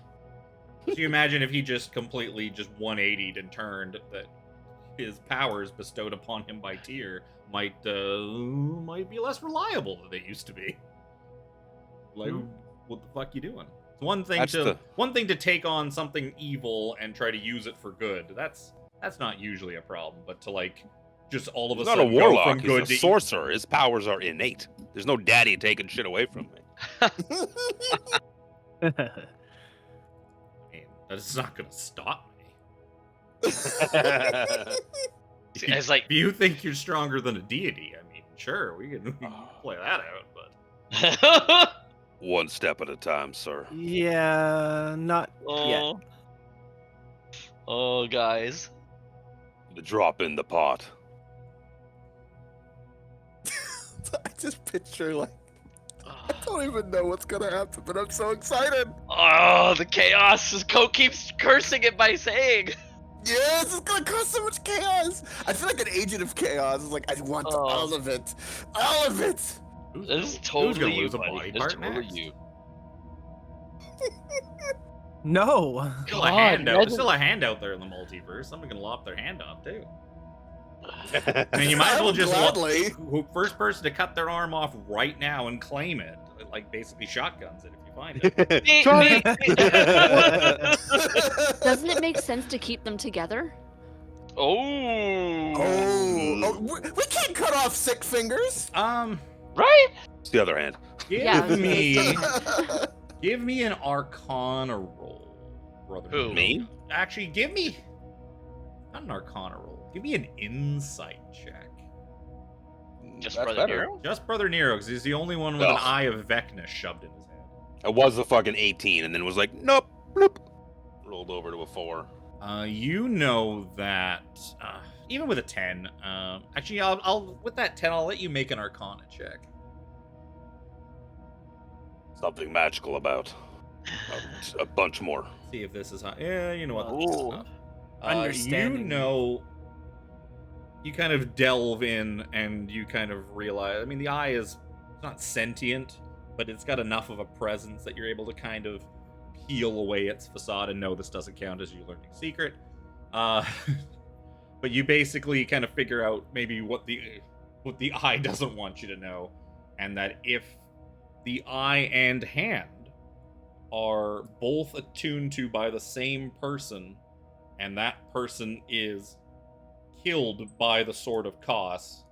so you imagine if he just completely just 180'd and turned, that his powers bestowed upon him by Tyr might be less reliable than they used to be. Like, what the fuck you doing? It's one thing to take on something evil and try to use it for good. That's not usually a problem, but to like just all of a He's not a sudden go warlock. from He's good a to sorcerer. His powers are innate. There's no daddy taking shit away from me. I mean, that's not gonna stop me. It's like, If you think you're stronger than a deity, I mean, sure, we can play that out, but One step at a time, sir. Yeah, not yet. oh, oh, guys. The drop in the pot. I just picture like I don't even know what's gonna happen, but I'm so excited. Oh, the chaos. Coke keeps cursing it by saying. Yes, it's gonna cause so much chaos. I feel like an agent of chaos. It's like I want all of it, all of it. This is who's totally gonna you, lose a buddy. body This is part totally next? you. No. Still a handout. There's still a hand out there in the multiverse. Someone can lop their hand off too. I mean, you might as well just Gladly. first person to cut their arm off right now and claim it. Like basically shotguns it if you find it. Doesn't it make sense to keep them together? Oh. Oh, we can't cut off sick fingers. Right? It's the other hand. Give Yeah. me an Arcana roll, brother. Who? Me? Actually, give me not an Arcana roll. Give me an Insight check. Just That's Brother better. Nero? Just Brother Nero, because he's the only one with an Ugh. eye of Vecna shoved in his head. I was a fucking 18 and then was like, nope, bloop. Rolled over to a 4. You know that even with a 10, actually, I'll with that 10, I'll let you make an Arcana check. Something magical about. A bunch more. See if this is how. Yeah, you know what? Ooh. That's enough. Understanding. You know, you kind of delve in and you kind of realize. I mean, the eye is not sentient, but it's got enough of a presence that you're able to kind of peel away its facade and know this doesn't count as you learning secret. But you basically kind of figure out maybe what the eye doesn't want you to know, and that if the eye and hand are both attuned to by the same person, and that person is killed by the Sword of Kos,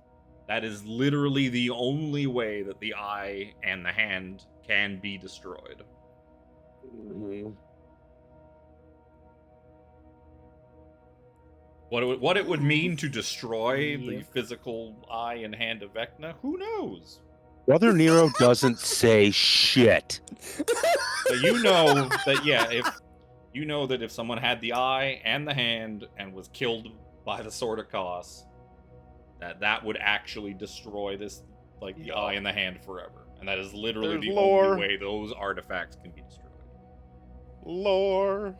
that is literally the only way that the eye and the hand can be destroyed. What it would mean to destroy the Yep. physical eye and hand of Vecna, who knows? Brother Nero doesn't say shit. But you know that, if someone had the eye and the hand and was killed by the Sword of Kos, that would actually destroy this, like, the eye and the hand forever. And that is literally There's the lore. only way those artifacts can be destroyed. Lore.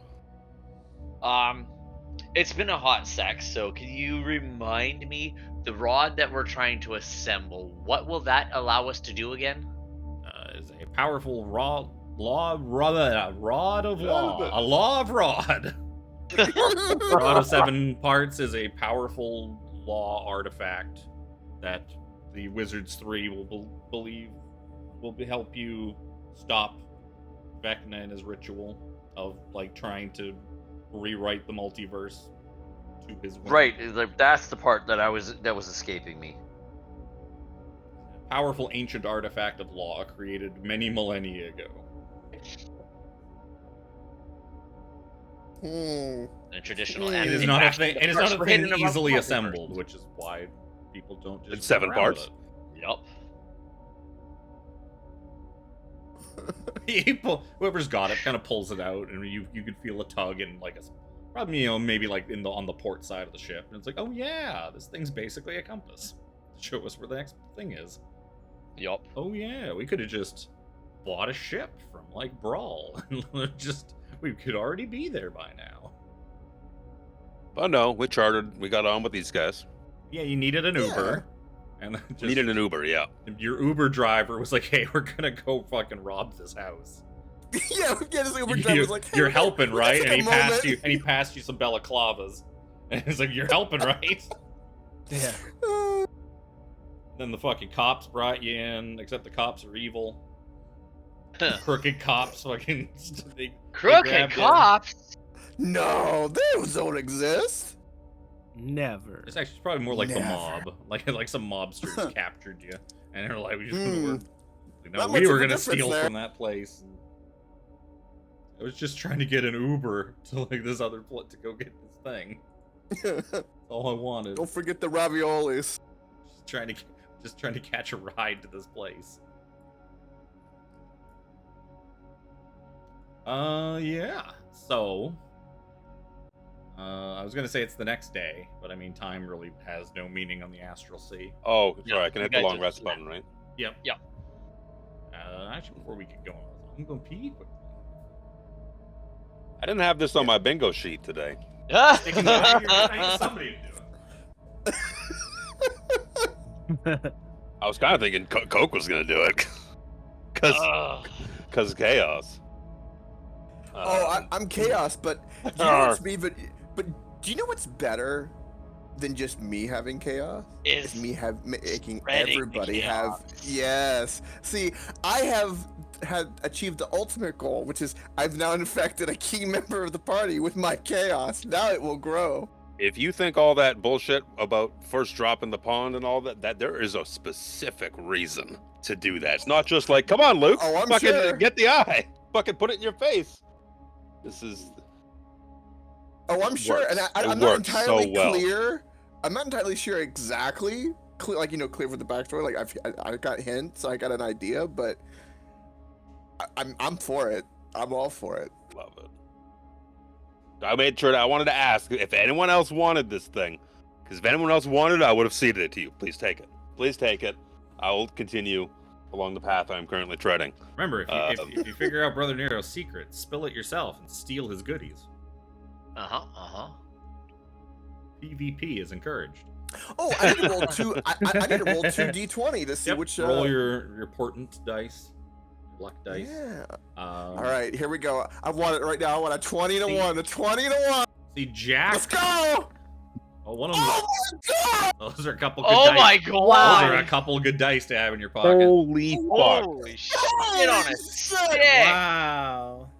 It's been a hot sec, so can you remind me the rod that we're trying to assemble? What will that allow us to do again? Is a powerful rod of law, a law of rod. Rod of 7 parts is a powerful law artifact that the Wizards 3 will believe will help you stop Vecna and his ritual of like trying to rewrite the multiverse to his whim. Right, like, that's the part that that was escaping me. Powerful ancient artifact of law created many millennia ago. A traditional. It It anime is not a back thing. in the It is first not a thing hidden above easily the assembled, which is why people don't just. In 7 run around parts? Yup. Whoever's got it kind of pulls it out, and you can feel a tug and like a probably maybe like on the port side of the ship, and it's like, oh yeah, this thing's basically a compass to show us where the next thing is. Yup. Oh yeah, we could have just bought a ship from like Brawl, and we could already be there by now. But no, we chartered. We got on with these guys. Yeah, you needed an Uber, and then We needed an Uber, yeah. your Uber driver was like, "Hey, we're gonna go fucking rob this house." Yeah, this Uber driver was like, hey, "You're helping, let's right?" take And a he moment. passed you some balaclavas, and he's like, "You're helping, right?" Yeah. Then the fucking cops brought you in, except the cops are evil. Crooked cops, fucking they Crooked grabbed you. cops. No, those don't exist. Never. It's actually probably more like the Never. mob, like some mobsters captured you, and they're like, Not we much were of a gonna difference steal there. from that place. And I was just trying to get an Uber to like this other to go get this thing. That's all I wanted. Don't forget the raviolis. Just trying to catch a ride to this place. Yeah. So, I was gonna say it's the next day, but I mean, time really has no meaning on the astral sea. Oh, Yeah, sorry, I can you hit the guys long just rest slept. button, right? Yep. Yep. Actually, before we get going, I'm gonna pee quickly. I didn't have this on my bingo sheet today. I need somebody to do it. I was kind of thinking Coke was going to do it. Ugh. Because chaos. I'm chaos, but do you know what's me? But do you know what's better than just me having chaos? Is It's me making spreading the everybody have. chaos. Yes. See, I have had achieved the ultimate goal, which is I've now infected a key member of the party with my chaos. Now it will grow. If you think all that bullshit about first drop in the pond and all that there is a specific reason to do that. It's not just like, come on, Luke, Oh, I'm fucking sure. get the eye, fucking put it in your face. This is Oh, I'm sure, and works. I'm It not works entirely so well. clear. I'm not entirely sure exactly, clear for the backstory. Like I got hints, I got an idea, but I'm for it. I'm all for it. love it. I made sure that I wanted to ask if anyone else wanted this thing, because if anyone else wanted it, I would have ceded it to you. Please take it. Please take it. I will continue along the path I'm currently treading. Remember, if you figure out Brother Nero's secret, spill it yourself and steal his goodies. PvP is encouraged. Oh, I need to roll two. I need to roll 2d20 to see which. Roll your portent dice, luck dice. Yeah. All All right, here we go. I want it right now. I want a 20 to 1. A 20 to 1. See, Jack. Let's go. Oh, one of them. Oh my god. Those are a couple. Good Oh dice. my Those god! are a couple good dice to have in your pocket. Holy fuck. Holy shit on a Holy stick! Wow.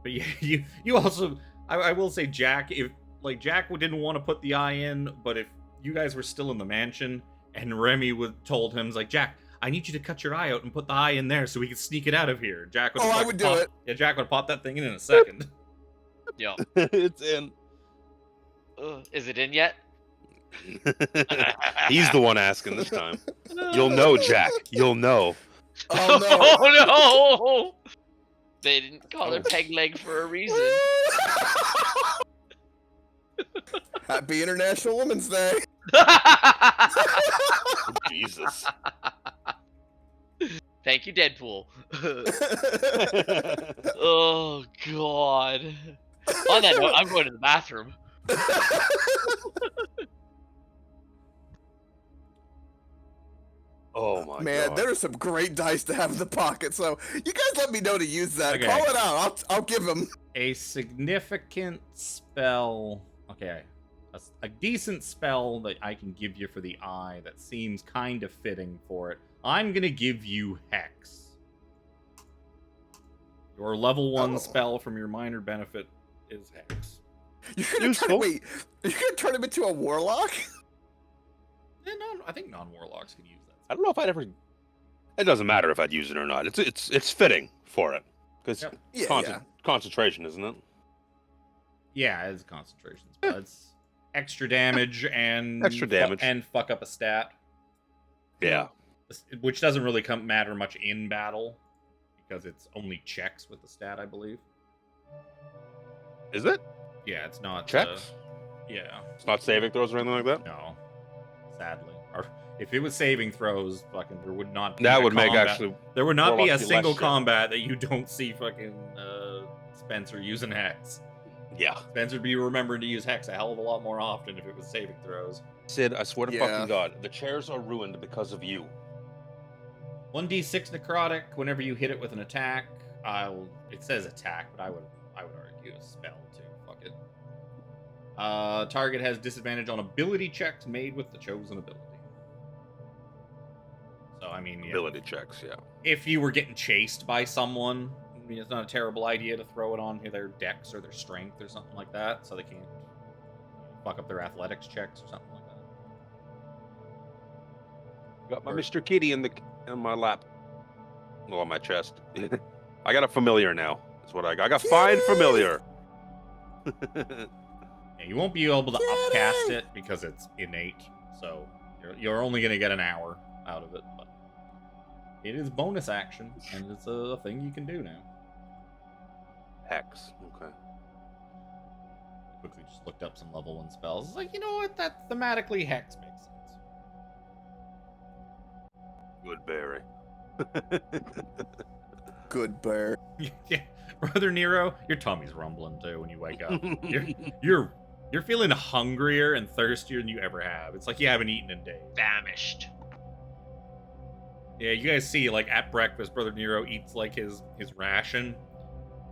But yeah, you also. I will say, Jack. If like Jack didn't want to put the eye in, but if you guys were still in the mansion and Remy told him, like, Jack, I need you to cut your eye out and put the eye in there so we can sneak it out of here. Jack would. Oh, I would do it. Yeah, Jack would pop that thing in a second. Yo, It's in. is it in yet? He's the one asking this time. You'll know, Jack. You'll know. Oh no. Oh no! They didn't call her peg leg for a reason. Happy International Women's Day. Jesus. Thank you, Deadpool. Oh god. On that note, I'm going to the bathroom. Oh my Man, god. there are some great dice to have in the pocket. So you guys let me know to use that. Okay. Call it out. I'll give them. A significant spell. Okay. A decent spell that I can give you for the eye that seems kind of fitting for it. I'm gonna give you Hex. Your level 1 Oh. spell from your minor benefit is Hex. You're gonna Useful. wait, you're gonna turn him into a warlock? Yeah, I think non-warlocks can use that. I don't know if I'd ever. It doesn't matter if I'd use it or not. It's fitting for it because Yep. Yeah, concentration, isn't it? Yeah, it's a concentration spell. It's extra damage and Extra damage. and fuck up a stat, Yeah. which doesn't really matter much in battle because it's only checks with the stat, I believe. Is it Yeah, it's not checks? Yeah, It's not saving throws or anything like that. no, sadly. Or if it was saving throws, fucking, there would not be That a would make combat. actually. There would not be a Warlocks be less single shit. combat that you don't see fucking Spencer using Hex. Yeah. Spencer'd be remembering to use Hex a hell of a lot more often if it was saving throws. Sid, I swear to Yeah. fucking God, the chairs are ruined because of you. 1d6 necrotic whenever you hit it with an attack. It says attack, but I would argue a spell too. Fuck it. Target has disadvantage on ability checks made with the chosen ability. So I mean, yeah, Ability checks, yeah. if you were getting chased by someone, I mean, it's not a terrible idea to throw it on their dex or their strength or something like that, so they can't fuck up their athletics checks or something like that. Got my Mr. Kitty in my lap. Well, on my chest. I got a familiar now. That's what I got. I got fine familiar. Yeah, you won't be able to upcast it because it's innate, so you're only going to get an hour out of it. But it is bonus action, and it's a thing you can do now. Hex. Okay. Quickly just looked up some level 1 spells. It's like, you know what? That thematically Hex makes sense. Good berry. good bear. Yeah, Brother Nero, your tummy's rumbling too when you wake up. You're feeling hungrier and thirstier than you ever have. It's like you haven't eaten in days. Famished. Yeah, you guys see, like, at breakfast, Brother Nero eats like his ration,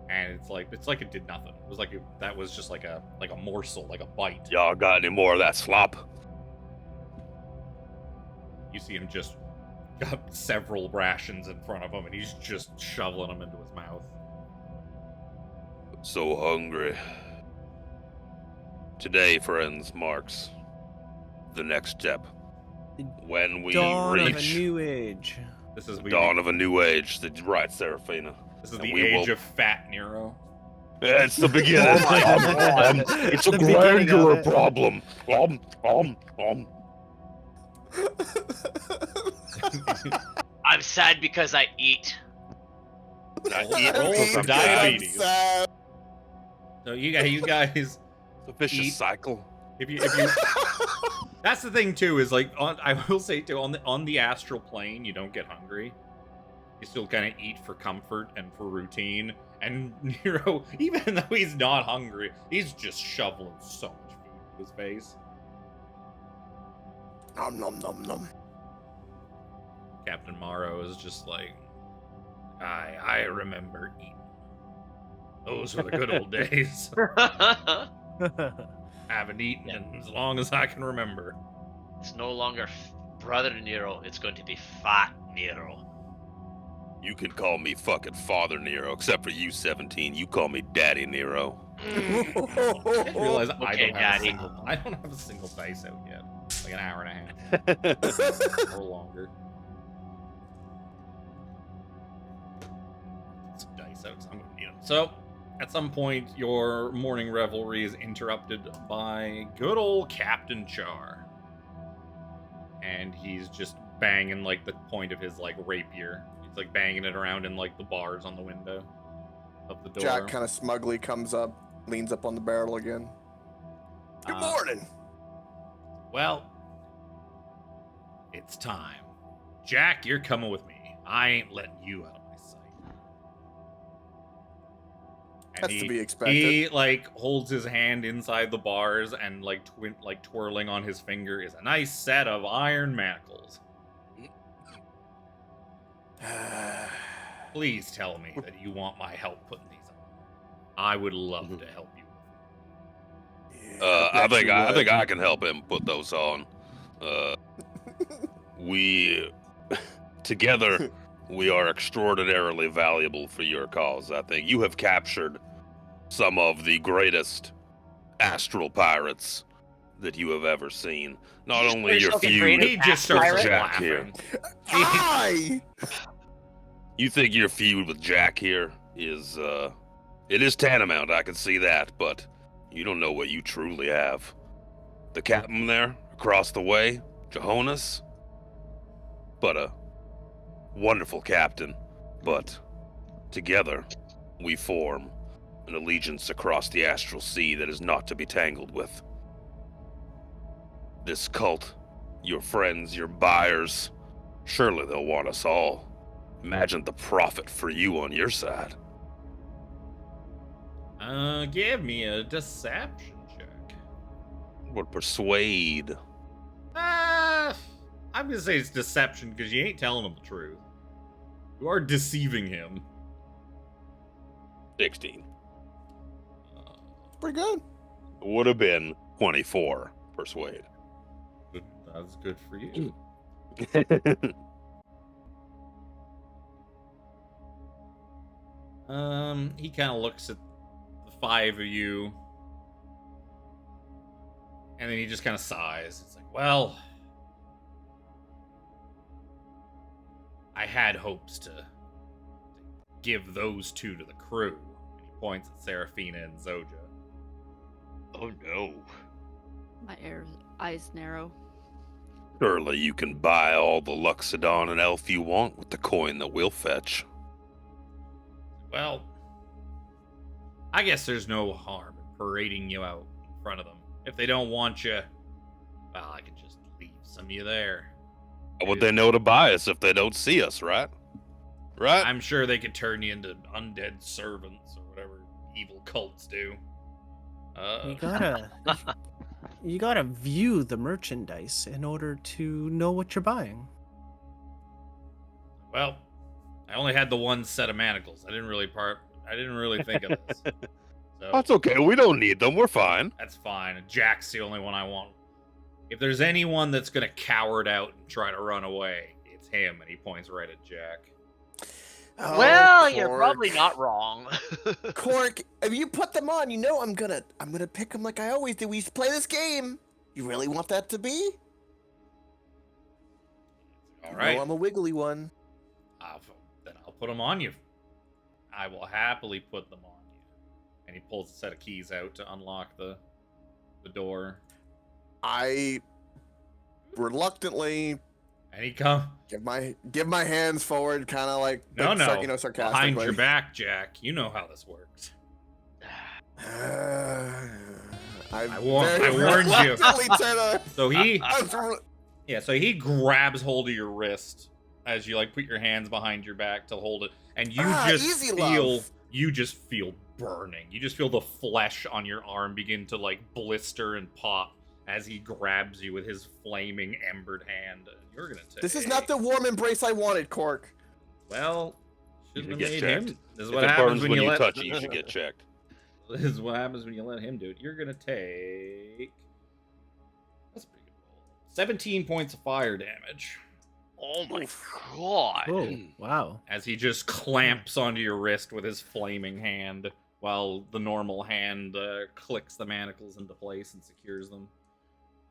and it's like it did nothing. It was like that was just like a morsel, like a bite. Y'all got any more of that slop? You see him just got several rations in front of him, and he's just shoveling them into his mouth. So hungry. Today, friends, marks the next step. When we Dawn of a reach new age. This is the dawn of a new age, right, Seraphina? This is and the we age will- of Fat Nero. It's the beginning. It's a The beginning of granular it. problem. I'm sad because I eat. Roll for I'm diabetes. sad. So you guys, It's a vicious Eat. cycle. if you, that's the thing too. Is like I will say too, on the astral plane, you don't get hungry. You still kind of eat for comfort and for routine. And Nero, even though he's not hungry, he's just shoveling so much food into his face. Nom nom nom nom. Captain Morrow is just like, I remember eating. Those were the good old days. Haven't eaten in as long as I can remember. It's no longer Brother Nero. It's going to be Fat Nero. You can call me fucking Father Nero, except for you, 17. You call me Daddy Nero. I didn't realize Okay, Daddy. I don't have a single dice out yet. Like an hour and a half or longer. Some dice out, so I'm gonna need them. So, at some point, your morning revelry is interrupted by good old Captain Char. And he's just banging, like, the point of his, like, rapier. He's, like, banging it around in, like, the bars on the window of the door. Jack kind of smugly comes up, leans up on the barrel again. Good morning. Well, it's time. Jack, you're coming with me. I ain't letting you out of my sight. And That's to be expected. He like holds his hand inside the bars and like twirling on his finger is a nice set of iron manacles. Please tell me that you want my help putting these on. I would love to help you. I think I can help him put those on. We together we are extraordinarily valuable for your cause. I think you have captured some of the greatest astral pirates that you have ever seen. Not You just only call your yourself the feud greatest He just pirate? starts Jack here. laughing. I. You think your feud with Jack here is, it is tantamount, I can see that, but you don't know what you truly have. The captain there, across the way, Johannes, but a wonderful captain, but together we form an allegiance across the astral sea that is not to be tangled with. This cult, your friends, your buyers, surely they'll want us all. Imagine the profit for you on your side. Give me a deception check. Would persuade. I'm gonna say it's deception because you ain't telling him the truth. You are deceiving him. 16. Pretty good. Would have been 24 persuade. That's good for you. He kind of looks at the five of you, and then he just kind of sighs. It's like, well, I had hopes to give those two to the crew. And he points at Seraphina and Zojja. Oh no. My eyes narrow. Surely you can buy all the Luxodon and Elf you want with the coin that we'll fetch. Well, I guess there's no harm in parading you out in front of them. If they don't want you, well, I could just leave some of you there. How would they know to buy us if they don't see us, right? Right? I'm sure they could turn you into undead servants or whatever evil cults do. You gotta view the merchandise in order to know what you're buying. Well, I only had the one set of manacles. I didn't really think of this. So That's okay. We don't need them. We're fine. that's fine. Jack's the only one I want. If there's anyone that's gonna cower out and try to run away, it's him, and he points right at Jack. Oh, Well, you're Cork. probably not wrong. Cork, if you put them on, you know I'm gonna pick them like I always do. We used to play this game. You really want that to be? All You right. know I'm a wiggly one. Then I'll put them on you. I will happily put them on you. And he pulls a set of keys out to unlock the door. I reluctantly And he comes give my hands forward, kind of like sarcastically. behind your back, Jack. You know how this works. I warned you. So he grabs hold of your wrist as you like put your hands behind your back to hold it, and you just feel burning. You just feel the flesh on your arm begin to like blister and pop as he grabs you with his flaming embered hand. You're gonna take. This is not the warm embrace I wanted, Cork. Well, You shouldn't should have get made checked. him. This is If what it happens burns when when you you let. touch it, you should get checked. This is what happens when you let him do it. You're gonna take. That's a pretty good roll. 17 points of fire damage Oh my god. Oh, wow. as he just clamps onto your wrist with his flaming hand, while the normal hand clicks the manacles into place and secures them.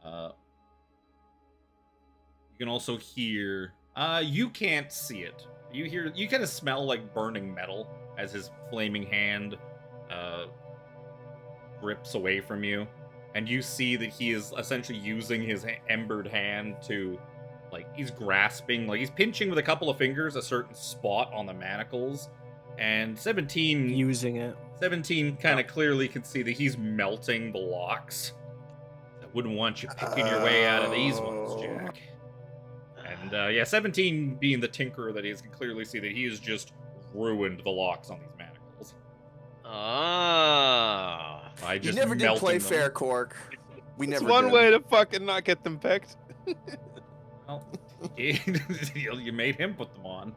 You can also hear. You can't see it. You kind of smell like burning metal as his flaming hand rips away from you, and you see that he is essentially using his embered hand to, like, he's grasping, like he's pinching with a couple of fingers a certain spot on the manacles, and 17 Using it. 17 kind of clearly can see that he's melting the locks. I wouldn't want you picking your way out of these ones, Jack. And 17 being the tinkerer that he is, can clearly see that he has just ruined the locks on these manacles. Ah. By You just never did melting play them. fair, Cork. We It's never one did. way to fucking not get them picked. Well, you made him put them on.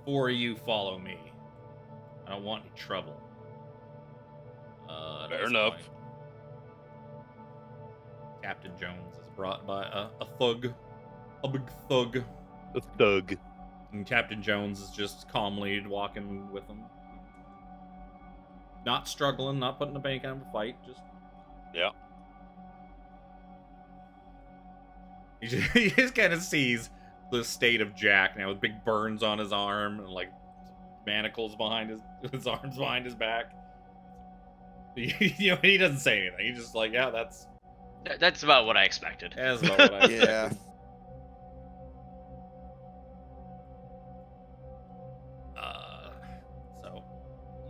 Before you follow me, I don't want any trouble. At Fair this enough. point, Captain Jones is brought by a thug, a big thug, A thug. And Captain Jones is just calmly walking with him. Not struggling, not putting up any kind of a fight, just... Yeah. He just kind of sees the state of Jack now, with big burns on his arm and like manacles behind his arms behind his back. You know, he doesn't say anything. He's just like, yeah, that's about what I expected. about what I expected. Yeah. So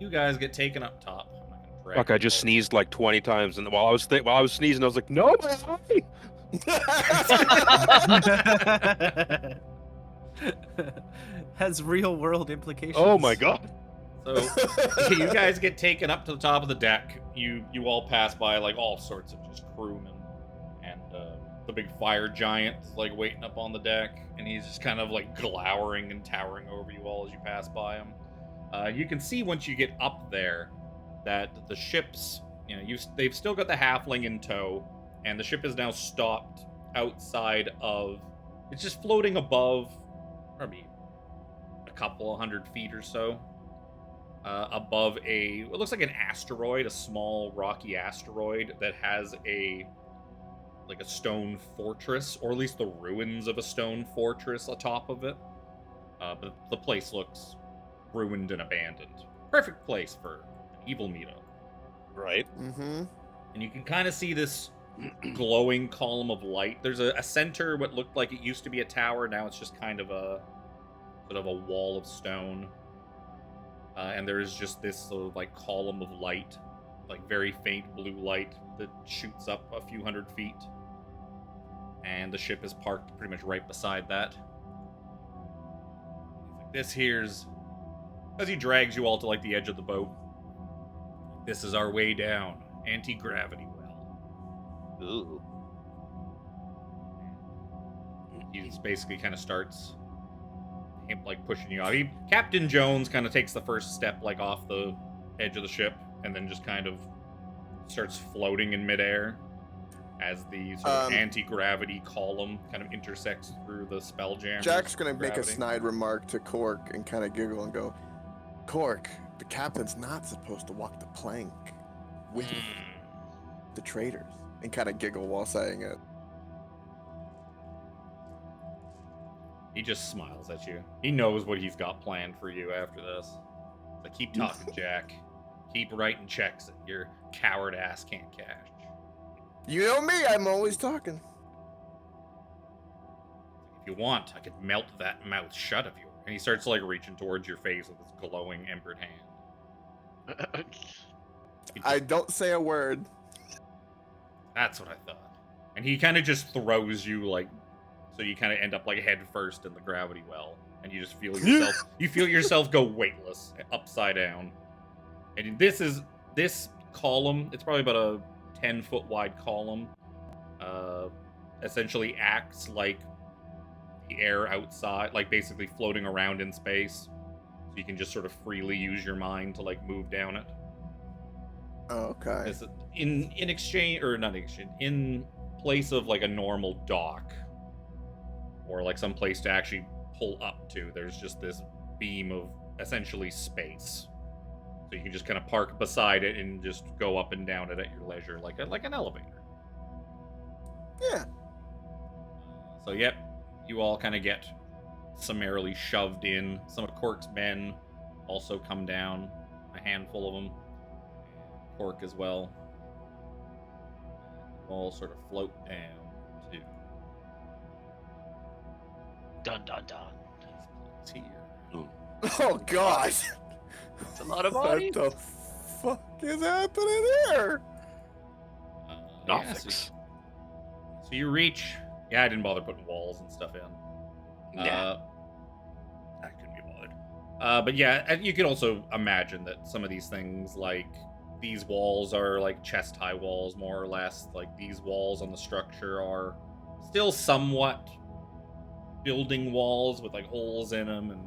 you guys get taken up top. I'm not gonna drag Fuck! I you just all. sneezed like 20 times, and while I was sneezing, I was like, "No, my eye!" Has real world implications. Oh my god! So you guys get taken up to the top of the deck. You all pass by like all sorts of just crewmen, and the big fire giant is like waiting up on the deck, and he's just kind of like glowering and towering over you all as you pass by him. You can see once you get up there that the ship's, you know, they've still got the halfling in tow, and the ship is now stopped outside of. It's just floating above, probably a couple of 100 feet or so. Above it looks like an asteroid, a small rocky asteroid that has a stone fortress, or at least the ruins of a stone fortress atop of it. But the place looks ruined and abandoned. Perfect place for an evil meetup. Right. Mm-hmm. And you can kind of see this glowing column of light. There's a center, what looked like it used to be a tower. Now it's just kind of a sort of a wall of stone. And there's just this sort of like column of light, like very faint blue light that shoots up a few hundred feet. And the ship is parked pretty much right beside that. He's like, this here's, as he drags you all to like the edge of the boat, this is our way down, anti-gravity well. Ooh. He just basically kind of starts him like pushing you off. Captain Jones kind of takes the first step like off the edge of the ship, and then just kind of starts floating in midair as the sort of anti-gravity column kind of intersects through the spell jam. Jack's gonna make a snide remark to Cork and kind of giggle and go, "Cork, the captain's not supposed to walk the plank with the traitors," and kind of giggle while saying it. He just smiles at you. He knows what he's got planned for you after this. But keep talking, Jack. Keep writing checks that your coward ass can't cash. You know me, I'm always talking. If you want, I could melt that mouth shut of yours. And he starts like reaching towards your face with his glowing embered hand. I don't say a word. That's what I thought. And he kind of just throws you like, so you kind of end up like head first in the gravity well, and you just feel yourself go weightless, upside down. And this column. It's probably about a 10-foot wide column. Essentially acts like the air outside, like basically floating around in space. So you can just sort of freely use your mind to like move down it. Oh, okay. In exchange, or not in exchange, in place of like a normal dock, or like some place to actually pull up to, there's just this beam of essentially space. So you can just kind of park beside it and just go up and down it at your leisure, like an elevator. Yeah. So yep, you all kind of get summarily shoved in. Some of Cork's men also come down, a handful of them. Cork as well. All sort of float down to Dun dun dun. this place here. Oh God. It's a lot of What bodies. the fuck is happening here? Yeah, so you reach. Yeah, I didn't bother putting walls and stuff in. Yeah. I couldn't be bothered. But yeah, you could also imagine that some of these things, like these walls, are like chest-high walls, more or less. Like these walls on the structure are still somewhat building walls with like holes in them, and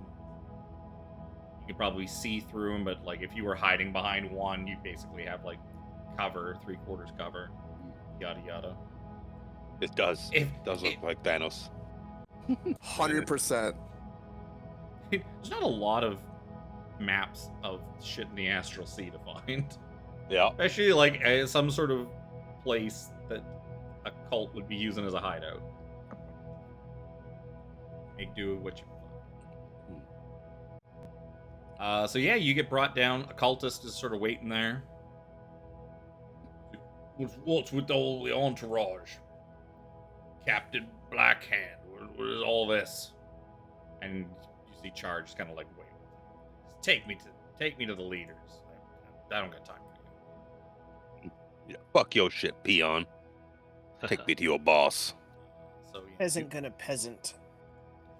you could probably see through them. But like if you were hiding behind one, you basically have like cover, 3/4 cover, yada yada. It does. It does look like Thanos. 100%. There's not a lot of maps of shit in the astral sea to find. Yeah. Especially like some sort of place that a cult would be using as a hideout. Make do with what you find. So yeah, you get brought down. A cultist is sort of waiting there. What's with all the entourage? Captain Blackhand, what is all this? And you see Charge just kind of like, wait. Take me to the leaders. I don't got time for you. Yeah, fuck your shit, peon. Take me to your boss. So Peasant gonna peasant.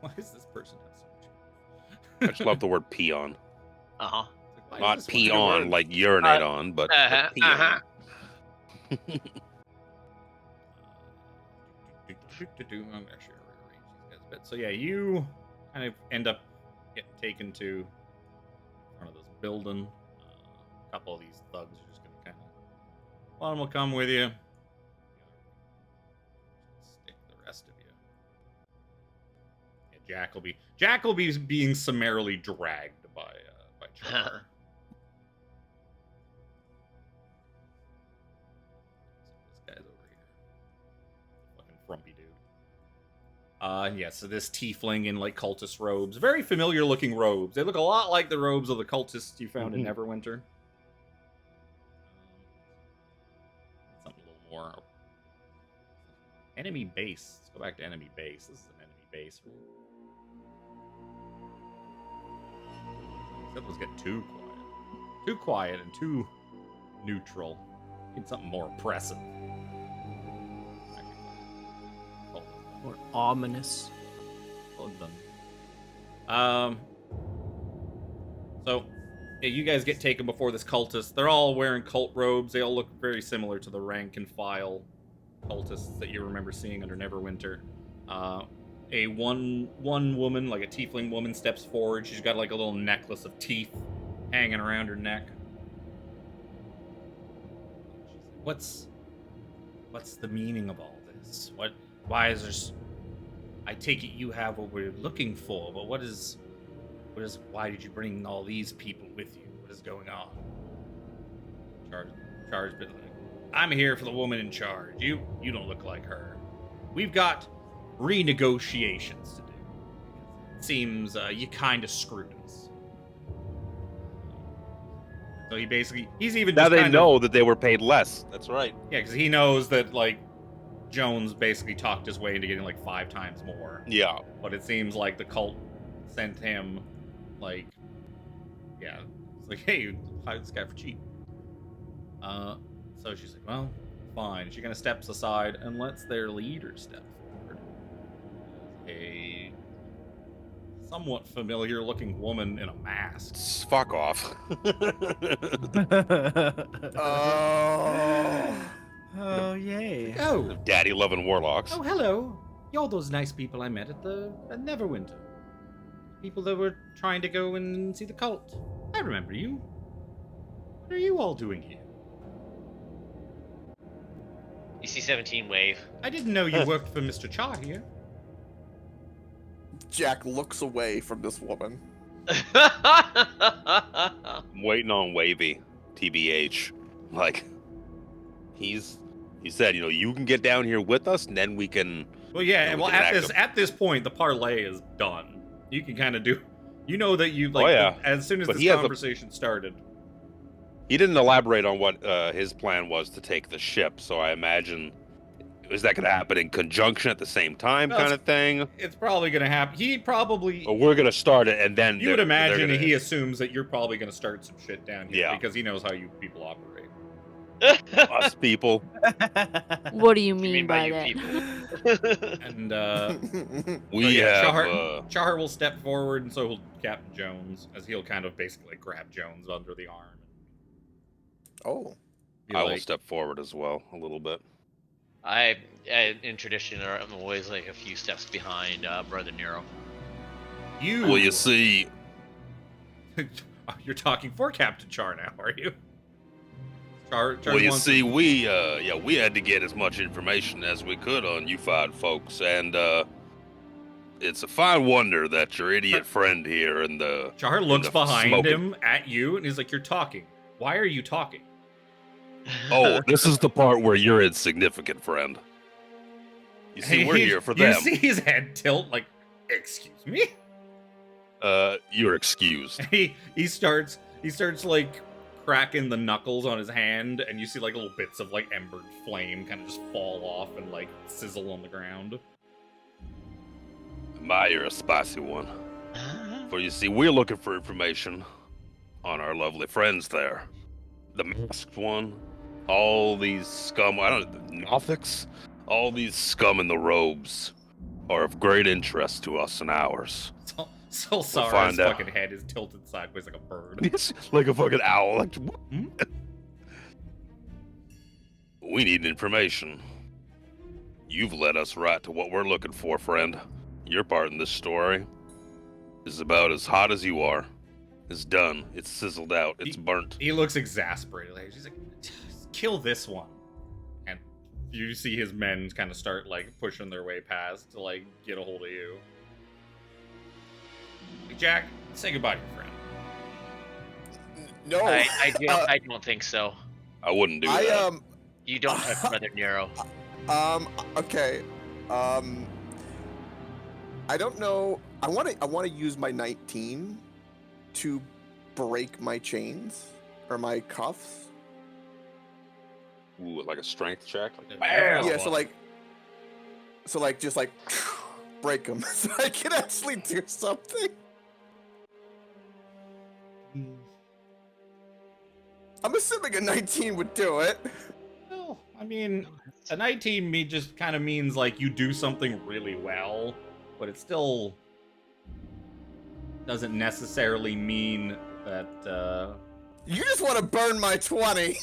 Why is this person have so I just love the word peon. Uh-huh. much? Not peon like urinate on, but peon. I'm actually gonna rearrange these guys a bit. So yeah, you kind of end up getting taken to front of this building. A couple of these thugs are just gonna kind of, one will come with you. Stick the rest of you. Yeah, Jack will be being summarily dragged by Char. This guy's over here. Fucking frumpy dude. Yeah, so this tiefling in like cultist robes, very familiar looking robes. They look a lot like the robes of the cultists you found in Neverwinter. Something a little more. Enemy base. Let's go back to enemy base. This is an enemy base. Except let's get too quiet. Too quiet and too neutral. Need something more oppressive. Or ominous. Well done. So, yeah, you guys get taken before this cultist. They're all wearing cult robes. They all look very similar to the rank and file cultists that you remember seeing under Neverwinter. A one woman, like a tiefling woman, steps forward. She's got like a little necklace of teeth hanging around her neck. She's like, what's the meaning of all this? Why is there? I take it you have what we're looking for, but why did you bring all these people with you? What is going on? Charge, but like, I'm here for the woman in charge. You don't look like her. We've got renegotiations to do. It seems you kind of screwed us. So he's even Now just they kind know that they were paid less. That's right. Yeah, because he knows that like Jones basically talked his way into getting like 5 times more. Yeah. But it seems like the cult sent him like, yeah, it's like, hey, hire this guy for cheap. So she's like, well, fine. She kind of steps aside and lets their leader step forward. A somewhat familiar-looking woman in a mask. Fuck off. Oh, yay. Oh, Daddy loving warlocks. oh, hello. You're those nice people I met at Neverwinter. People that were trying to go and see the cult. I remember you. What are you all doing here? You see 17 wave. I didn't know you worked for Mr. Char here. Jack looks away from this woman. I'm waiting on Wavy, TBH. Like, he said, you can get down here with us, and then we can. Well, yeah. we Well, can act at this point, the parlay is done. You can kind of do. You know that you like. Oh, yeah. As soon as But this he has conversation started. He didn't elaborate on what his plan was to take the ship, so I imagine. Is that going to happen in conjunction at the same time, No, kind of thing? It's probably going to happen. He probably. Or we're going to start it, and then You would imagine gonna... he assumes that you're probably going to start some shit down here Yeah. because he knows how you people operate. us people. What do you You mean, mean by by you that? people? And We have. Char will step forward, and so will Captain Jones, as he'll kind of basically grab Jones under the arm. Oh. Be I will like, step forward as well, a little bit. In tradition, I'm always like a few steps behind Brother Nero. You. Well, you see, You're talking for Captain Char now, are you? Char we wants- had to get as much information as we could on you fine folks, and it's a fine wonder that your idiot friend here in the Char looks the behind smoking- him at you, and he's like, "You're talking. Why are you talking?" Oh, this is the part where you're insignificant, friend. You see, we're here for You them. see his head tilt, like, "Excuse me." You're excused. He starts like cracking the knuckles on his hand, and you see like little bits of like embered flame kind of just fall off and like sizzle on the ground. My, you're a spicy one. For you see, we're looking for information on our lovely friends there. The masked one, all these scum, Nothics, all these scum in the robes are of great interest to us and ours. So Sara's find out. fucking head is tilted sideways like a bird. It's like a fucking owl. Like, Hmm? we need information. You've led us right to what we're looking for, friend. Your part in this story is about as hot as you are. It's done. It's sizzled out. It's burnt. He looks exasperated. Like, he's like, "Kill this one," and you see his men kind of start like pushing their way past to like get a hold of you. Hey, Jack, say goodbye to your friend. No. I don't think so. I wouldn't do that. You don't touch Brother Nero. Okay. I don't know. I want to use my 19 to break my chains or my cuffs. Ooh, like a strength check? Like, Bam! Yeah, so just like break them so I can actually do something. I'm assuming a 19 would do it. Well, I mean, a 19 just kind of means like you do something really well, but it still doesn't necessarily mean that. You just want to burn my 20.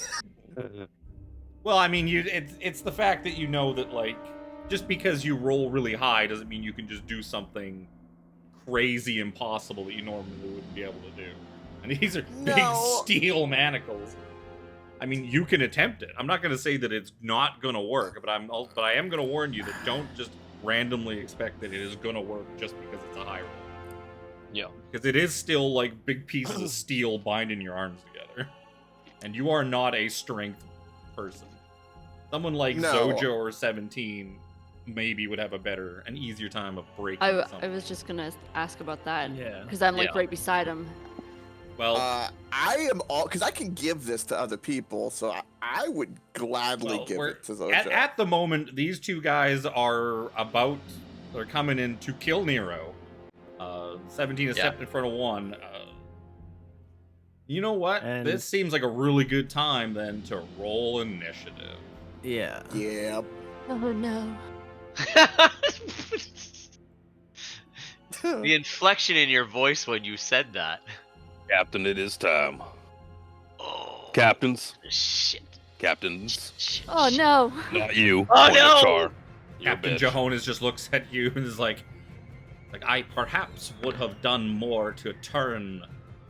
Well, I mean, it's the fact that you know that like just because you roll really high doesn't mean you can just do something crazy impossible that you normally wouldn't be able to do. And these are big No. steel manacles. I mean, you can attempt it. I'm not going to say that it's not going to work, but I am going to warn you that don't just randomly expect that it is going to work just because it's a high roll. Yeah. Because it is still like big pieces of steel binding your arms together. And you are not a strength person. Someone like No. Zojja or 17 maybe would have an easier time of breaking I something. was just gonna ask about that Yeah. because I'm like Yeah. right beside him. Well, I am all because I can give this to other people, so I would gladly give it to Zojja. at the moment, these two guys are coming in to kill Nero. 17 is Yeah. stepped in front of one. You know what? And- This seems like a really good time then to roll initiative. Yeah. Yeah. Oh no. The inflection in your voice when you said that. Captain, it is time. Oh. Captains. Shit. Captains. Shit. Oh no. Not you. Oh, point at no! Char. You're a Captain bitch. Johannes just looks at you and is like, I perhaps would have done more to turn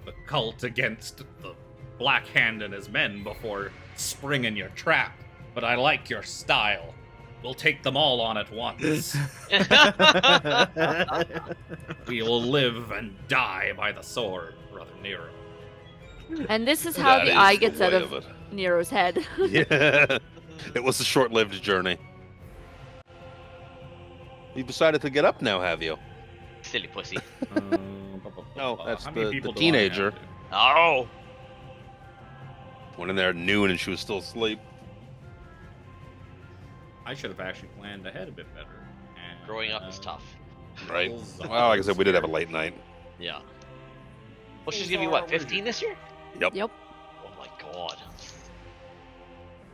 the cult against the Black Hand and his men before springing your trap, but I like your style. We'll take them all on at once. We will live and die by the sword, Brother Nero. And this is how That the is eye the gets out way of it. Nero's head. Yeah. It was a short-lived journey. You decided to get up now, have you? Silly pussy. No, that's How many the people do I teenager. have to? Oh. Went in there at noon and she was still asleep. I should have actually planned ahead a bit better. And, Growing up is tough. Right. Zara's Well, like I said, we did have a here. late night. Yeah. Well, she's gonna be what, 15 this year? Yep. Yep. Oh my god.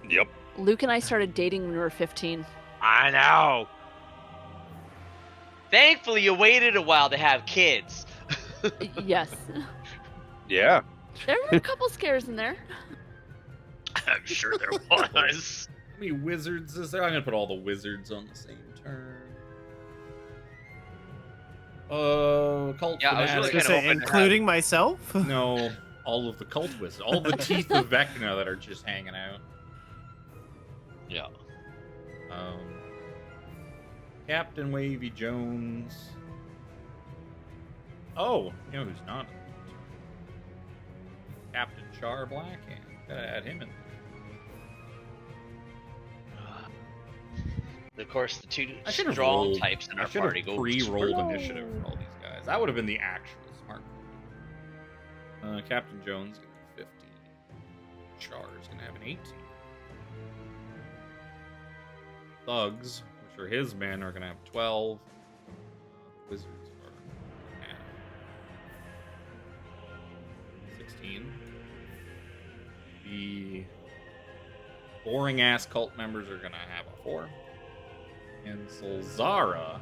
Yep. Luke and I started dating when we were 15. I know. Thankfully, you waited a while to have kids. Yes. Yeah. There were a couple scares in there. I'm sure there was. How many wizards is there? I'm gonna put all the wizards on the same turn. Cult Yeah, I was really fanatic. kinda Say, hoping to including myself? No, all of the cult wizards, all the teeth of Vecna that are just hanging out. Yeah. Captain Wavy Jones, Oh, you know who's not? Captain Char Blackhand. Gotta add him in. Of course, the two I should have strong rolled. types in I our should party have go pre-rolled slow. initiative for all these guys. That would have been the actual smart move. Captain Jones gonna have 15. Char's gonna have an 18. Thugs, which are his men, are gonna have 12. Wizards are gonna have 16. The boring ass cult members are gonna have a 4. And Solzara.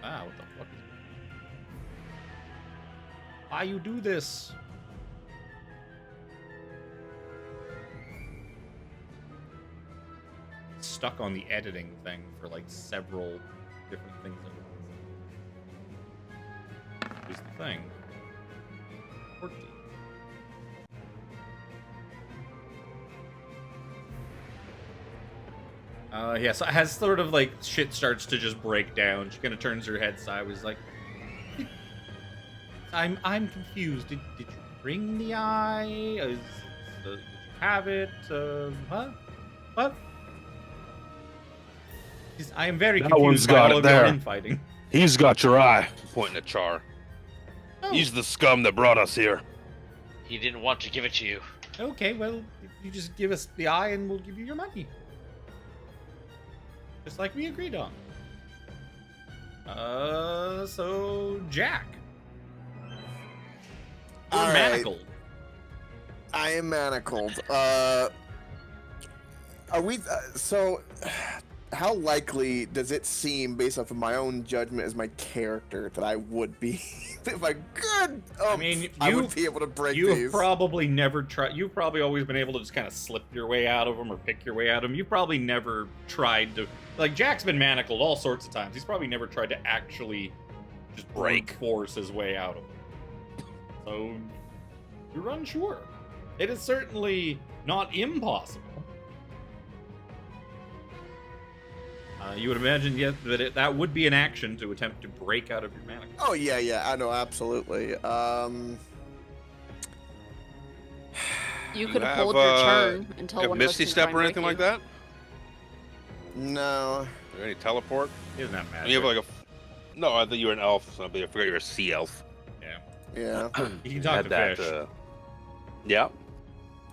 What the fuck is it? Why you do this? Stuck on the editing thing for like several different things at once. Here's the thing. 14. Yeah, so as sort of like shit starts to just break down, she kind of turns her head sideways, like, I'm confused. Did you bring the eye? Did you have it? What? I am very That confused one's by got all it of your there. infighting. He's got your eye. Pointing at Char. Oh, He's the scum that brought us here. He didn't want to give it to you. okay, well, you just give us the eye and we'll give you your money. Just like we agreed on. So Jack. You're All right. manacled. I am manacled. Are we? So, how likely does it seem, based off of my own judgment as my character, that I would be, if I could? I mean, I would be able to break You've these. probably never tried. You've probably always been able to just kind of slip your way out of them or pick your way out of them. You've probably never tried to. Like, Jack's been manacled all sorts of times. He's probably never tried to actually just break force his way out of them. So, you're unsure. It is certainly not impossible. You would imagine, yes, that that would be an action to attempt to break out of your manacles. Oh yeah, I know, absolutely. You could have have, pulled your turn until Have one of us Misty can Step try and or break anything you. like that? No. Or any teleport? He doesn't have magic. You have like a. No, I thought you were an elf. So I forgot you were a sea elf. Yeah. You can talk to fish. Yeah.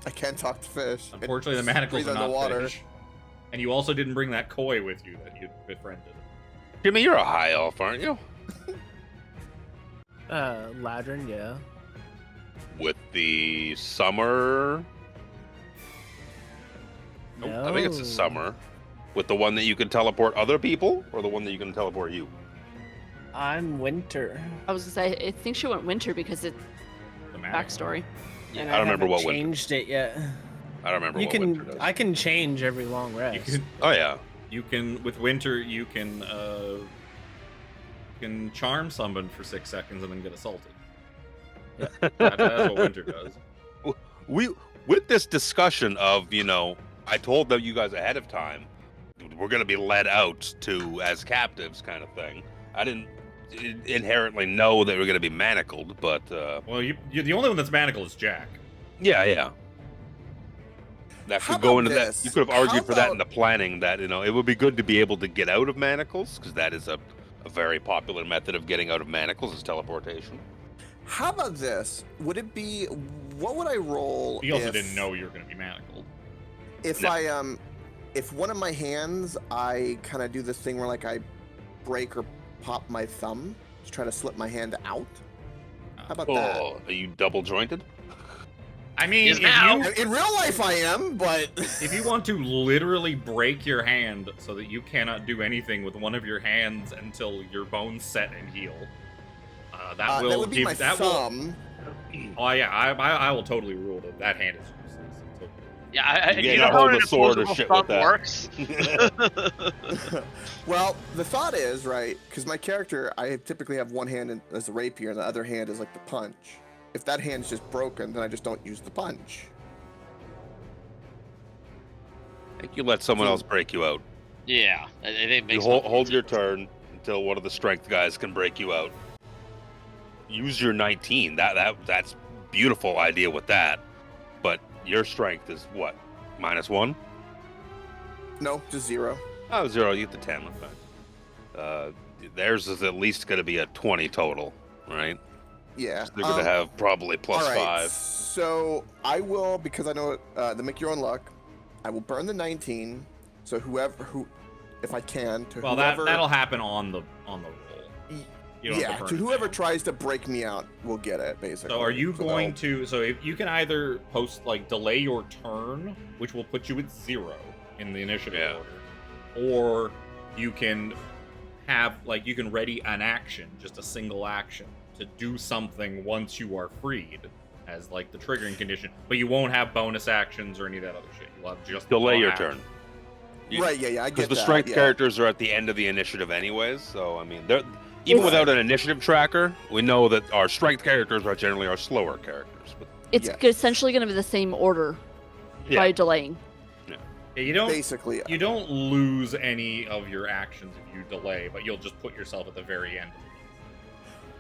I can't talk to fish. Unfortunately, the manacles breathe are not underwater. fish. And you also didn't bring that koi with you that you befriended. Jimmy, you're a high elf, aren't you? Ladrin, yeah. With the summer. No. I think it's the summer. With the one that you can teleport other people, or the one that you can teleport you? I'm winter. I was gonna say, I think she went winter because it's The manacle. backstory. And I don't remember haven't what winter. changed it yet. I don't remember You what winter can does. I can change every long You rest. can, Oh yeah. you can with winter you can charm someone for 6 seconds and then get assaulted. That's what winter does. We with this discussion of, I told them you guys ahead of time, we're gonna be led out to as captives kind of thing. I didn't inherently know that we're gonna be manacled, but Well, you're the only one that's manacled is Jack. yeah. That How could go about into this? that. You could have How argued for that in about- the planning that, it would be good to be able to get out of manacles, because that is a very popular method of getting out of manacles is teleportation. How about this? Would it be? What would I roll? He also if, didn't know you were going to be manacled. If No. if one of my hands, I kind of do this thing where like I break or pop my thumb to try to slip my hand out. How about that? Oh, are you double jointed? I mean, Is now. In real life, I am, but if you want to literally break your hand so that you cannot do anything with one of your hands until your bones set and heal, that will that would be give my that thumb. will. Oh yeah, I will totally rule that hand is useless. So, Yeah, You you can't know how hold an a sword or opposable shit thumb with that. works? Well, the thought is right because my character, I typically have one hand as the rapier, and the other hand is like the punch. If that hand's just broken, then I just don't use the punch. I think you let someone else break you out. Yeah, I think it You makes hold your turn until one of the strength guys can break you out. Use your 19. That's beautiful idea with that. But your strength is what? -1? No, just 0. Oh, 0. You get the 10. Theirs is at least going to be a 20 total, right? Yeah. They're going to have probably +5. All right. So I will, because I know the make your own luck. I will burn the 19. So if I can, to Well, whoever. that'll happen on the roll. You don't have Yeah, burn to it whoever down. tries to break me out will get it, basically. So are you So going they'll- to? So if you can either delay your turn, which will put you at 0 in the initiative order, or you can have you can ready an action, just a single action, to do something once you are freed, as the triggering condition. But you won't have bonus actions or any of that other shit. You'll have just Delay one your action. turn. Right, yeah, I Because get the that. strength yeah. characters are at the end of the initiative anyways, so I mean, even It's- without an initiative tracker, we know that our strength characters are generally our slower characters. But It's Yeah. essentially going to be the same order by delaying. Yeah, you don't. Basically, You don't lose any of your actions if you delay, but you'll just put yourself at the very end.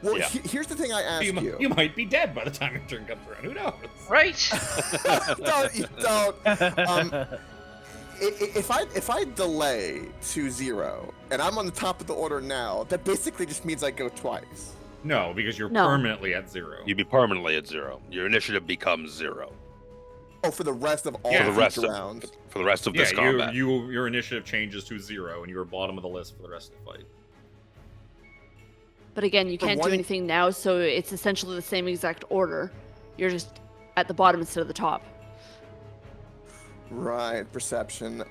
well, Yeah. here's the thing I ask you. You might be dead by the time your turn comes around. Who knows? Right. don't. If I delay to 0 and I'm on the top of the order now, that basically just means I go twice. No, because you're No. permanently at 0. you'd be permanently at 0. Your initiative becomes 0 Oh, for the rest of all Yeah. for the rest future of rounds. for the rest of this Yeah, combat. your initiative changes to 0, and you are bottom of the list for the rest of the fight. But again, you For can't one- do anything now, so it's essentially the same exact order. You're just at the bottom instead of the top. Right, perception.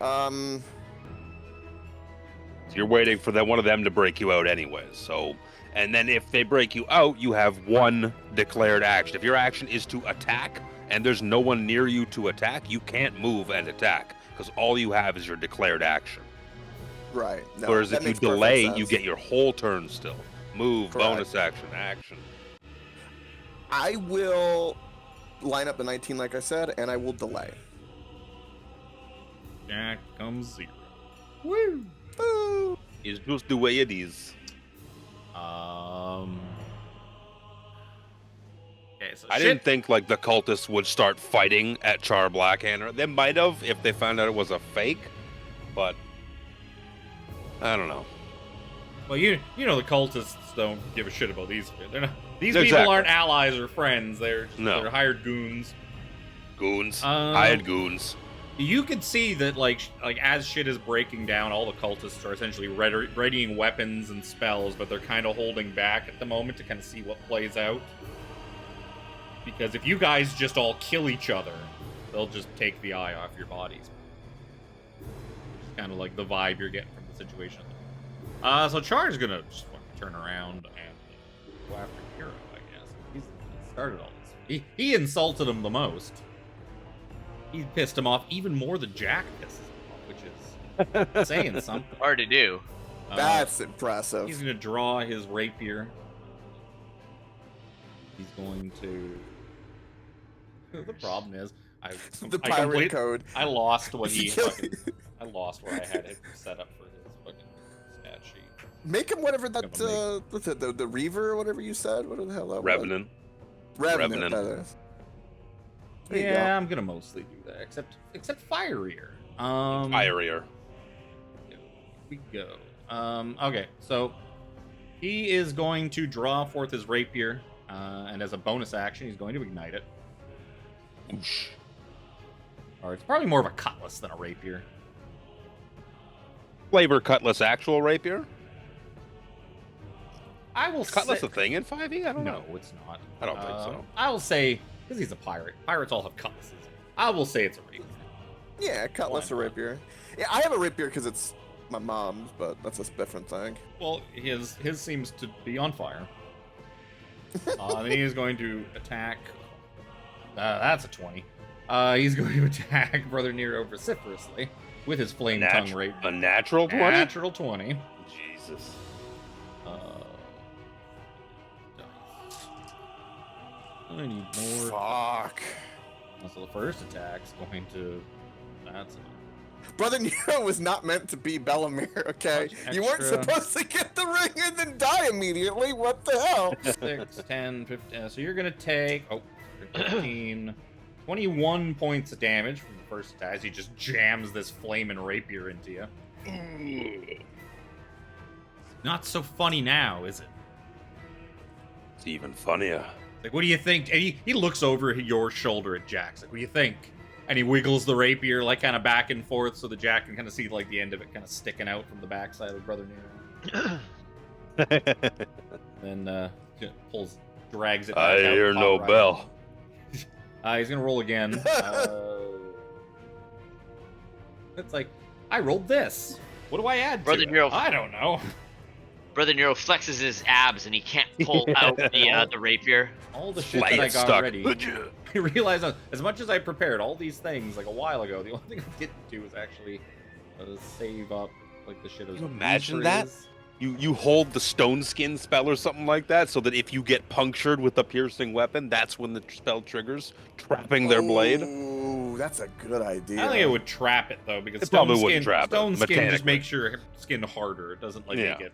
You're waiting for one of them to break you out anyways. So, and then if they break you out, you have one declared action. If your action is to attack and there's no one near you to attack, you can't move and attack because all you have is your declared action. Right. No, Whereas that if you makes perfect delay, sense. you get your whole turn still. Move, Correct. bonus action, action. I will line up the 19, like I said, and I will delay. Jack comes 0. Woo! Boo! It's just the way it is. Okay, so I didn't think the cultists would start fighting at Char Blackhander. They might have if they found out it was a fake, but I don't know. Well, you know the cultists don't give a shit about these. They're not. These Exactly. people aren't allies or friends. They're hired goons. Goons. I had goons. You could see that as shit is breaking down, all the cultists are essentially readying weapons and spells, but they're kind of holding back at the moment to kind of see what plays out. Because if you guys just all kill each other, they'll just take the eye off your bodies. Kind of like the vibe you're getting from the situation. So Char's gonna just turn around and go after Hero, I guess. He's started all this. He insulted him the most. He pissed him off even more than Jack pisses him off, which is saying something. Hard to do. That's impressive. He's gonna draw his rapier. He's going to. The problem is, The pirate code. I lost what he. Kill- I lost where I had it set up for his fucking stat sheet. Make him whatever that, Gonna what's it, the Reaver or whatever you said? What the hell that was? Revenant. Revenant, that is. There you Yeah, go. I'm gonna mostly do that, except Firier. Fireier. Here we go. Okay, so he is going to draw forth his rapier, and as a bonus action, he's going to ignite it. Oosh. Or it's probably more of a cutlass than a rapier. Flavor cutlass actual rapier? I will Cutlass say... a thing in 5e? I don't know. No, it's not. I don't think so. I will say, because he's a pirate. Pirates all have cutlasses. I will say it's a rapier. Yeah, cutlass or Why not? rapier. Yeah, I have a rapier because it's my mom's, but that's a different thing. Well, his seems to be on fire. And he is going to attack. That's a 20. He's going to attack Brother Nero vociferously with his flame tongue rapier. A natural 20? Natural 20. Jesus. I need more. Fuck. So the first attack's going to. That's Brother Nero was not meant to be Bellamere, okay? Much You weren't extra. supposed to get the ring and then die immediately. What the hell? 6, 10, 15. So you're going to take 15, 21 points of damage from the first attack as he just jams this flaming rapier into you. Not so funny now, is it? It's even funnier. Like, what do you think? And he looks over your shoulder at Jack's. Like, what do you think? And he wiggles the rapier, like, kind of back and forth so that Jack can kind of see, like, the end of it kind of sticking out from the backside of Brother Nero. Then, drags it back I out, hear hot no right bell. He's gonna roll again. It's like, I rolled this. What do I add Brother to it? Nero- I don't know. Brother Nero flexes his abs and he can't pull out the rapier. All the shit Lay that I it got stuck. ready. I realized as much as I prepared all these things like a while ago, the only thing I didn't do was actually save up like the shit. Can you imagine that? You hold the stone skin spell or something like that, so that if you get punctured with a piercing weapon, that's when the spell triggers, trapping their blade. Ooh, that's a good idea. I don't think it would trap it though, because It probably wouldn't trap it, stone skin just mechanically. makes your skin harder. It doesn't like Yeah. make it.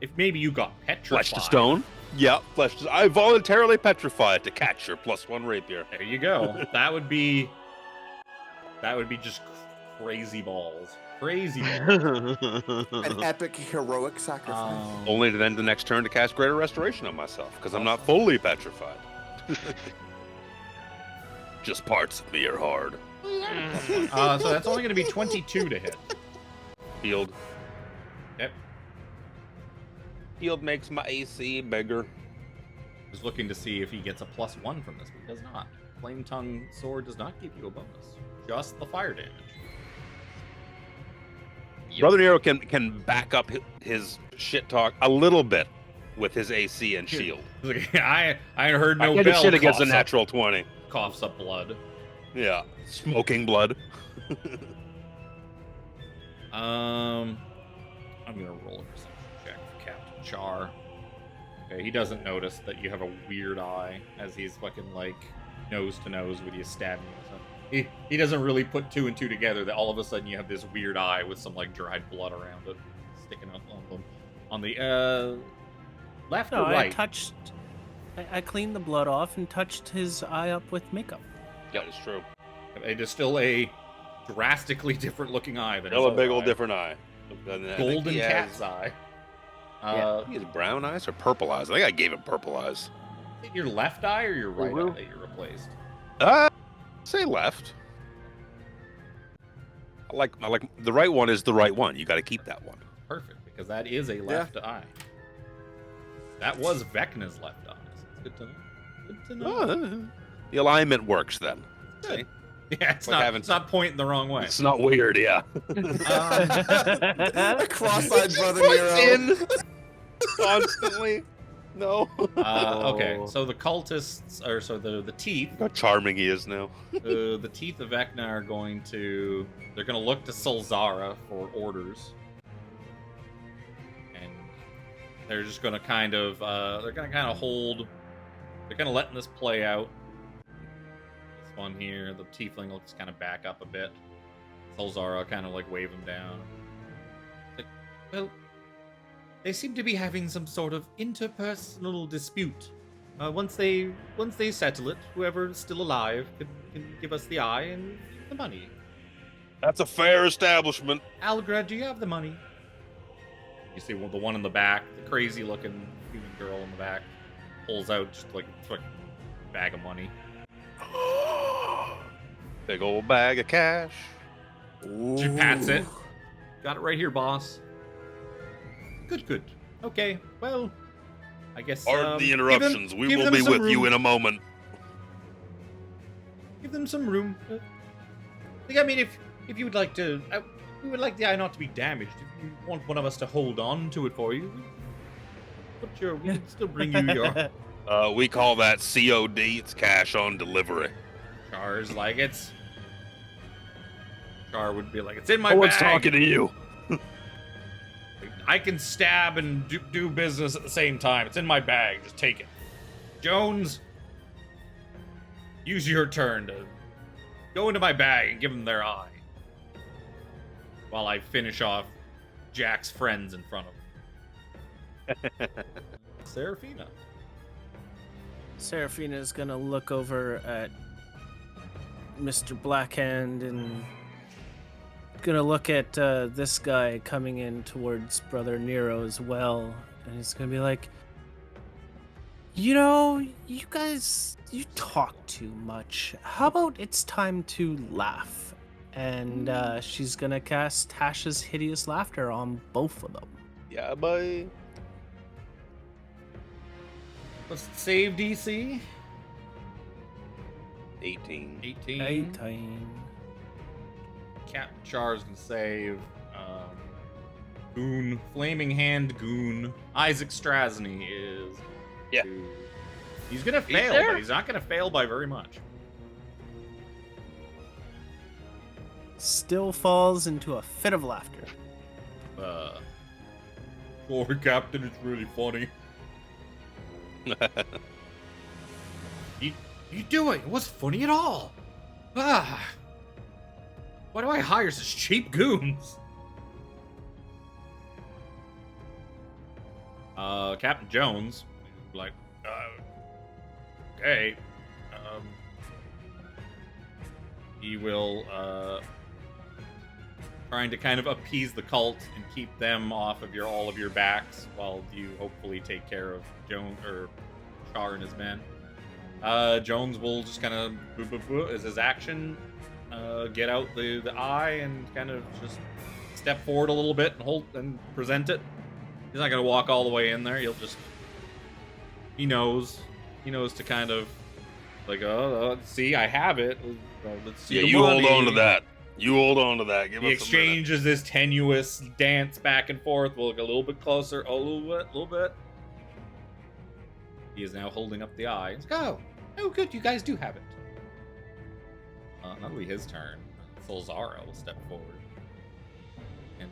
If maybe you got petrified. Flesh to stone? Yeah, flesh to I voluntarily petrify it to catch your +1 rapier. There you go. That would be just crazy balls. Crazy balls. An epic heroic sacrifice. Only then the next turn to cast Greater Restoration on myself, because I'm not fully petrified. Just parts of me are hard. So that's only going to be 22 to hit. Field. Yep. Field makes my AC bigger. Just looking to see if he gets a +1 from this, but he does not. Flame Tongue Sword does not give you a bonus. Just the fire damage. Brother Nero can back up his shit talk a little bit with his AC and shield. Like, I heard no I get bell. shit against a coughs up- natural 20. Coughs up blood. Yeah. Smoking blood. I'm gonna roll a perception check for Captain Char. Okay, he doesn't notice that you have a weird eye as he's fucking like nose to nose with you, stabbing you. So he doesn't really put two and two together that all of a sudden you have this weird eye with some like dried blood around it sticking up on the left No, or right. I cleaned the blood off and touched his eye up with makeup. That is true. It is still a drastically different looking eye than Still his a big other old eye. different eye. Golden cat's eye. He has brown eyes or purple eyes? I think I gave him purple eyes. Is it your left eye or your right eye that you replaced? Say left. I like the right one is the right one. You got to keep that one. Perfect, because that is a left eye. That was Vecna's left eye. So it's good to know. Good to know. The alignment works then. Good. See? Yeah, it's Like not pointing the wrong way. It's not weird, yeah. A cross-eyed Brother What's Nero. in constantly? No. Okay, so the cultists, or so the teeth, How charming he is now. the teeth of Vecna are going to look to Solzara for orders, and they're just going to kind of hold. They're kind of letting this play out. This one here, the tiefling looks kind of back up a bit. Solzara kind of like wave him down. Like, well, they seem to be having some sort of interpersonal dispute. Once they settle it, whoever's still alive can give us the eye and the money. That's a fair establishment. Algra, do you have the money? You see the one in the back, the crazy-looking human girl in the back, pulls out just like a bag of money. Big old bag of cash. She pats it. Got it right here, boss. Good. Okay, well, I guess. Pardon the interruptions. We give will them be some with you room. in a moment. Give them some room. I mean, if you would like to, we would like the eye not to be damaged. If you want one of us to hold on to it for you, we can still bring you your. We call that COD. It's cash on delivery. Char's like Char would be like, it's in my No one's bag. talking to you. I can stab and do business at the same time. It's in my bag. Just take it. Jones, use your turn to go into my bag and give them their eye. while I finish off Jack's friends in front of him. Seraphina. Seraphina is gonna look over at Mr. Blackhand and gonna look at this guy coming in towards Brother Nero as well, and he's gonna be like, you know, you guys, you talk too much. How about it's time to laugh? And she's gonna cast Tasha's Hideous Laughter on both of them. Yeah, boy. Let's save DC. 18. 18. Captain Char's gonna save. Goon, Flaming Hand Goon. Isaac Strasny is. Yeah. He's gonna fail, but he's not gonna fail by very much. Still falls into a fit of laughter. Sorry, Captain, it's really funny. You doing? It wasn't funny at all. Why do I hire such cheap goons? Captain Jones, like, okay. He will, trying to kind of appease the cult and keep them off of all of your backs while you hopefully take care of Jones or Char and his men. Jones will just kind of as his action, get out the eye and kind of just step forward a little bit and hold and present it. He's not gonna walk all the way in there. He'll just he knows to kind of like, see, I have it. Let's see. Yeah, the you money. hold on to that. You hold on to that. Give The us exchange is this tenuous dance back and forth. We'll look a little bit closer. A little bit. He is now holding up the eye. Let's go. Oh, good. You guys do have it. That'll be his turn. Solzara will step forward. And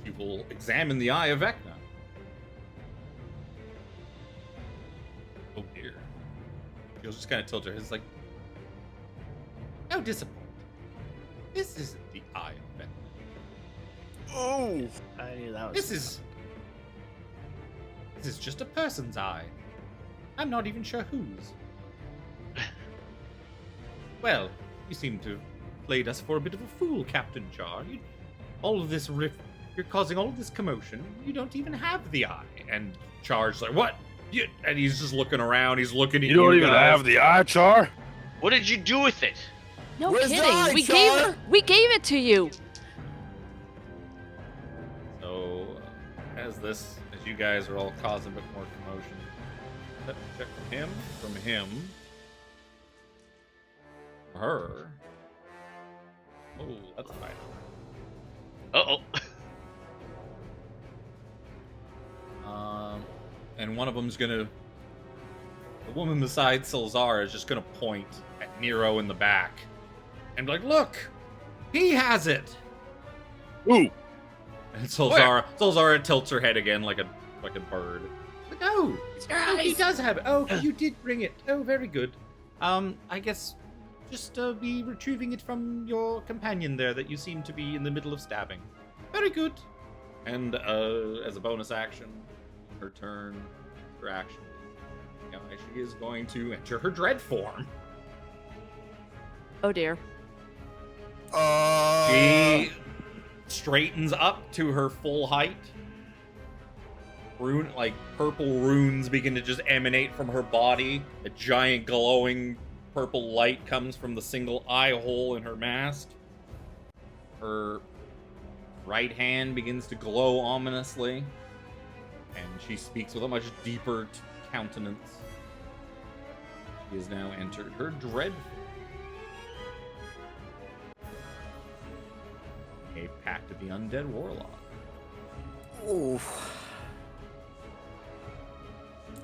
she will examine the eye of Vecna. Oh, dear. She'll just kind of tilt her head. It's like, how disappointing. This isn't the eye of Vecna. Oh, I knew that was. This is just a person's eye. I'm not even sure whose. Well, you seem to have played us for a bit of a fool, Captain Char. All of this you're causing all of this commotion. You don't even have the eye. And Char's like, what? And he's just looking around. He's looking at you. You don't even guys. have the eye, Char? What did you do with it? No Where's the kidding. eye, Char? We gave it to you. So, as you guys are all causing a bit more commotion, let me check from him, her. Oh, that's fine. And one of them's gonna. The woman beside Solzara is just gonna point at Nero in the back, and be like, "Look, he has it." Ooh. And Solzara tilts her head again like a bird. Like, oh, he does have it. Oh, you did bring it. Oh, very good. I guess just be retrieving it from your companion there that you seem to be in the middle of stabbing. Very good. And as a bonus action, her turn, her action, she is going to enter her dread form. Oh dear. She straightens up to her full height. Purple runes begin to just emanate from her body. A giant glowing purple light comes from the single eye hole in her mask. Her right hand begins to glow ominously, and she speaks with a much deeper countenance. She has now entered her dread form. A pact of the undead warlock. oh.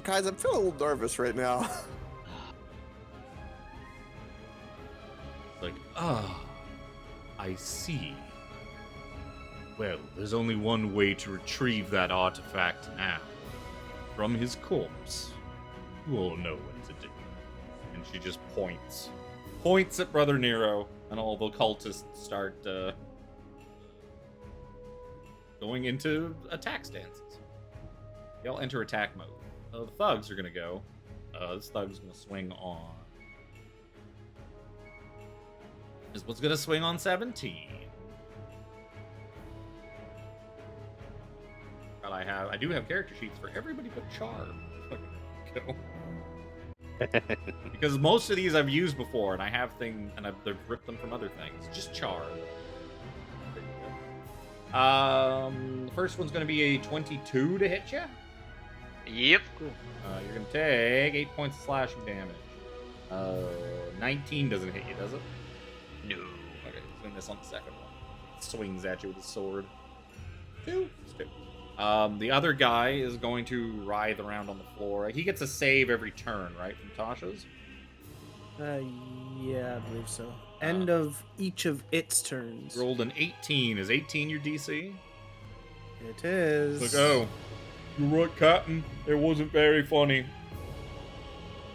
Guys, I'm feeling a little nervous right now. Like, I see. Well, there's only one way to retrieve that artifact now. From his corpse. You all know what to do. And she just points at Brother Nero, and all the cultists start going into attack stances. Y'all enter attack mode. The thugs are gonna go. This thug's gonna swing on. This one's gonna swing on 17. But I do have character sheets for everybody but Char. Go. Because most of these I've used before, and I have things, and I've ripped them from other things. Just Char. There you go. The first one's gonna be a 22 to hit you. Yep. Cool. You're gonna take 8 points of slashing damage. 19 doesn't hit you, does it? No. Okay, swing this on the second one. Swings at you with his sword. 2. It's 2. The other guy is going to writhe around on the floor. He gets a save every turn, right, from Tasha's? Yeah, I believe so. End of each of its turns. Rolled an 18. Is 18 your DC? It is. It's like, oh, you're right, Captain. It wasn't very funny.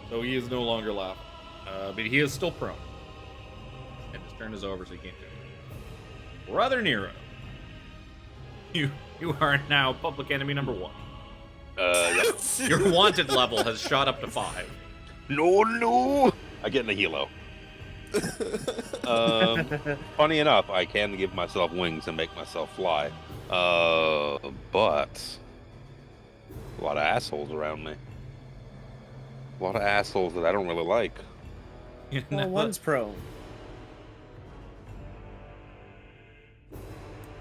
So he is no longer laughing. But he is still prone. And his turn is over, so he can't do it. Brother Nero. You are now public enemy number 1. Yep. Your wanted level has shot up to 5. No. I get in a helo. Funny enough, I can give myself wings and make myself fly. But a lot of assholes around me. A lot of assholes that I don't really like. Well, one's prone.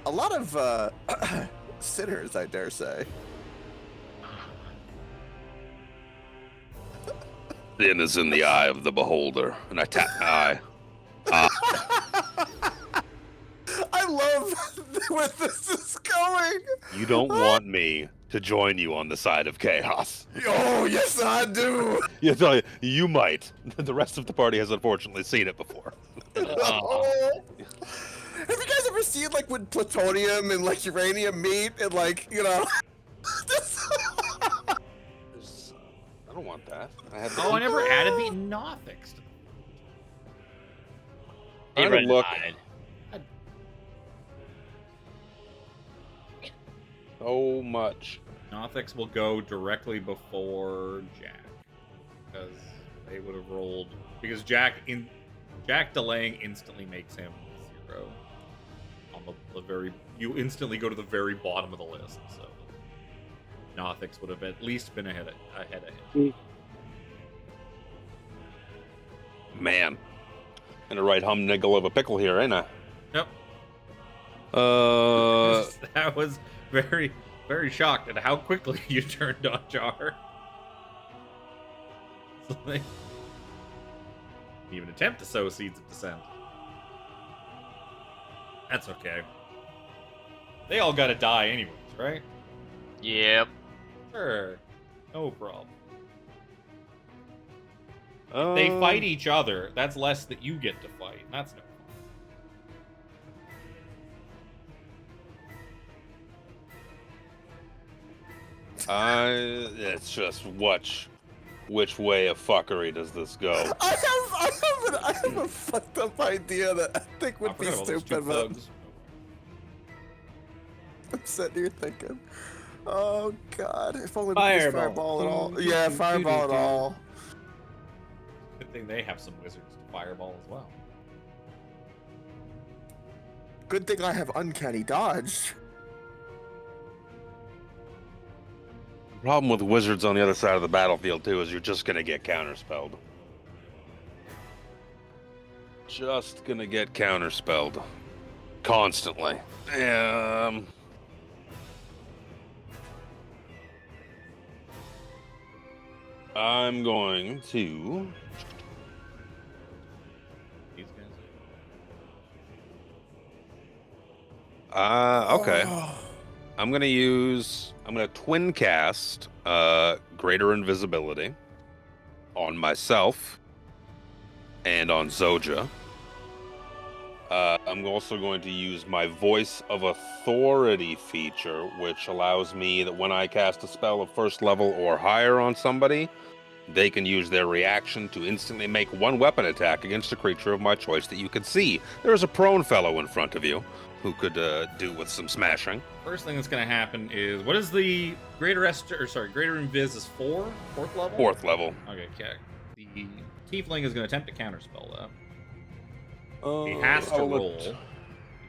A lot of sinners, I dare say. Sin is in the eye of the beholder, and I tap my eye. I love where this is going. You don't want me to join you on the side of chaos. Oh, yes, I do. You might. The rest of the party has unfortunately seen it before. Oh. Have you guys ever seen, like, when plutonium and, like, uranium meet and, like, you know? I don't want that. I never added the Nothics. He Trying to look retired. so much. Nothics will go directly before Jack. Because they would have rolled. Because Jack delaying instantly makes him 0. On the very. You instantly go to the very bottom of the list. So Nothics would have at least been ahead of him. Man. In a right humniggle of a pickle here, ain't I? Yep. That was very, very shocked at how quickly you turned on Jar. Like, even attempt to sow seeds of dissent. That's okay. They all gotta die anyways, right? Yep. Sure. No problem. If they fight each other, that's less that you get to fight. And that's no fun. It's just which way of fuckery does this go? I have a fucked up idea that I think would be stupid, but I'm sitting here thinking, oh god, if only we could use fireball at all. Yeah, fireball at all. Good thing they have some wizards to fireball as well. Good thing I have uncanny dodge. The problem with wizards on the other side of the battlefield, too, is you're just gonna get counterspelled. Just gonna get counterspelled. Constantly. I'm going to... These guys. Okay. I'm gonna twin cast Greater Invisibility on myself and on Zojja. I'm also going to use my Voice of Authority feature, which allows me that when I cast a spell of first level or higher on somebody, They can use their reaction to instantly make one weapon attack against a creature of my choice that you can see. There is a prone fellow in front of you who could do with some smashing. First thing that's going to happen is, what is the greater invis is 4? 4th level? 4th level. Okay. The tiefling is going to attempt to counterspell that. He has to roll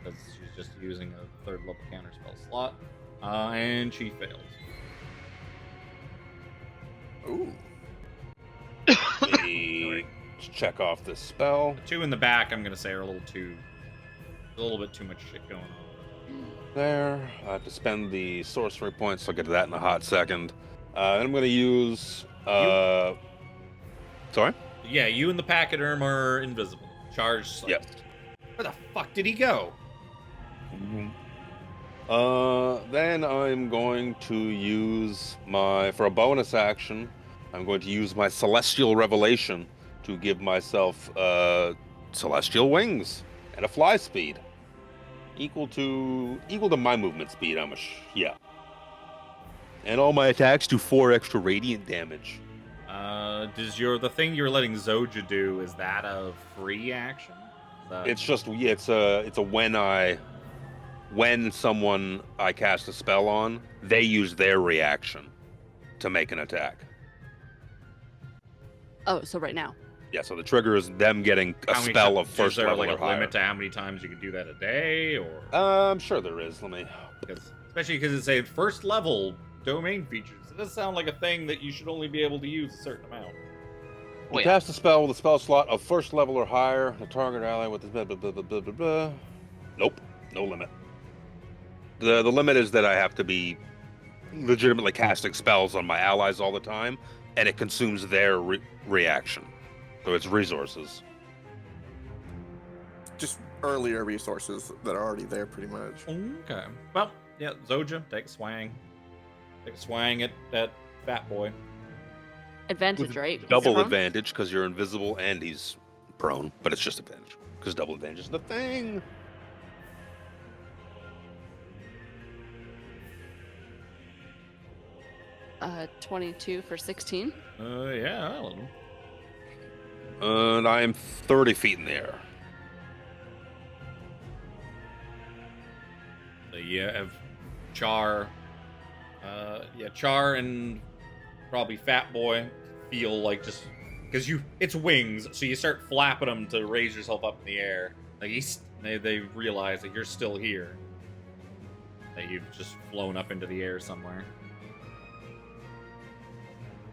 because she's just using a 3rd level counterspell slot, and she fails. Ooh. Let's check off this spell. The 2 in the back, I'm going to say, are a little bit too much shit going on. There. I have to spend the sorcery points. I'll get to that in a hot second. And I'm going to use. Sorry? Yeah, you and the pachyderm are invisible. Charged. Yes. Where the fuck did he go? Then I'm going to use for a bonus action, I'm going to use my Celestial Revelation to give myself celestial wings and a fly speed equal to my movement speed. Yeah. And all my attacks do 4 extra radiant damage. Does the thing you're letting Zojja do, is that a free action? It's just it's a when someone I cast a spell on, they use their reaction to make an attack. Oh, so right now. Yeah, so the trigger is them getting a spell of first level or higher. Is there like a limit to how many times you can do that a day, or? I'm sure there is. Especially because it's a first level domain features. It does sound like a thing that you should only be able to use a certain amount. You cast a spell with a spell slot of first level or higher. The target ally with this blah blah blah blah blah blah. Nope, no limit. The limit is that I have to be legitimately casting spells on my allies all the time, and it consumes their reaction. So it's resources. Just earlier resources that are already there, pretty much. Okay. Well, yeah, Zojja, take a swang. Take a swang at Fat Boy. Advantage, right? Double advantage because you're invisible and he's prone, but it's just advantage because double advantage is the thing. Uh, 22 for 16. Yeah. And I am 30 feet in the air. So you have Char. Char and probably Fat Boy feel like just because it's wings, so you start flapping them to raise yourself up in the air. Like they realize that you're still here, that you've just flown up into the air somewhere.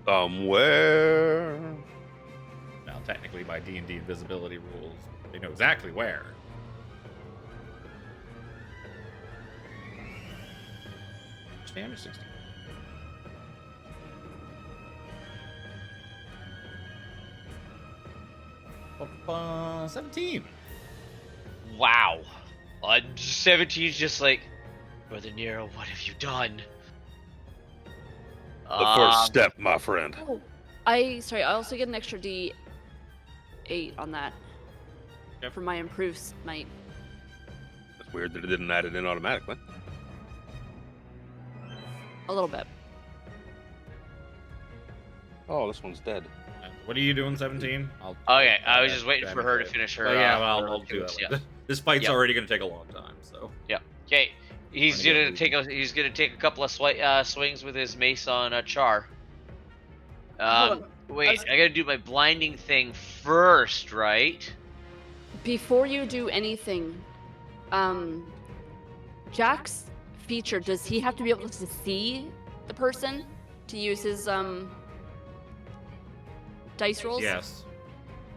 Somewhere. Now, technically, by D&D invisibility rules, they know exactly where. Damage 16. 17. Wow. 17's just like, Brother Nero, what have you done? The first step, my friend. Oh, I also get an extra D8 on that. Yep. For my improved smite. That's weird that it didn't add it in automatically. A little bit. Oh, this one's dead. What are you doing, 17? Okay, I was just waiting for her to finish her. I'll do that. Yeah. This fight's already going to take a long time, so. Yeah. Okay. He's gonna take a couple of swings with his mace on Char. Wait, I gotta do my blinding thing first, right? Before you do anything, Jack's feature, does he have to be able to see the person to use his dice rolls? Yes.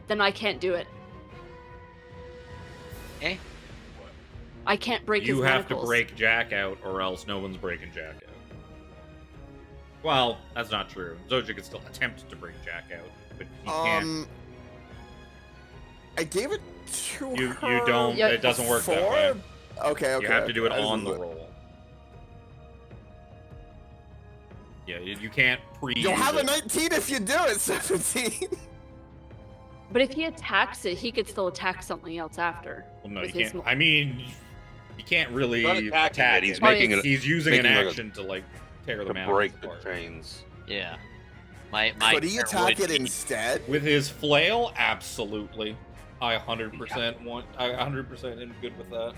Then I can't do it. Eh? I can't break his You have to manacles. break Jack out, or else no one's breaking Jack out. Well, that's not true. Zojja could still attempt to break Jack out, but he can't. I gave it to her. You don't. Yeah, it doesn't work that way. Okay. You have to do it I just on the was like- roll. Yeah, you can't pre. You'll have a 19 if you do it, 17. But if he attacks it, he could still attack something else after. Well, no, you with his can't. I mean, you can't really He's not attacking attack it, he's it. making it- He's using an making like a- action to like tear To the man break the apart. chains. Yeah. My Could he attack it instead? With his flail, absolutely. I 100% want. I 100% am good with that.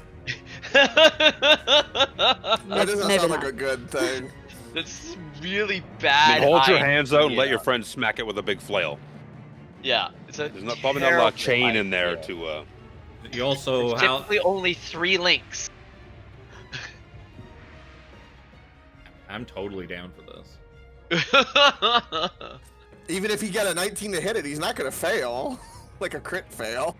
That doesn't Maybe sound like not. a good thing. That's really I bad. mean, hold your hands out and idea. let your friend smack it with a big flail. Yeah, it's a There's probably not a lot of terrible chain in there idea. to. You also There's typically only 3 links. I'm totally down for this. Even if he got a 19 to hit it, he's not gonna fail. Like a crit fail.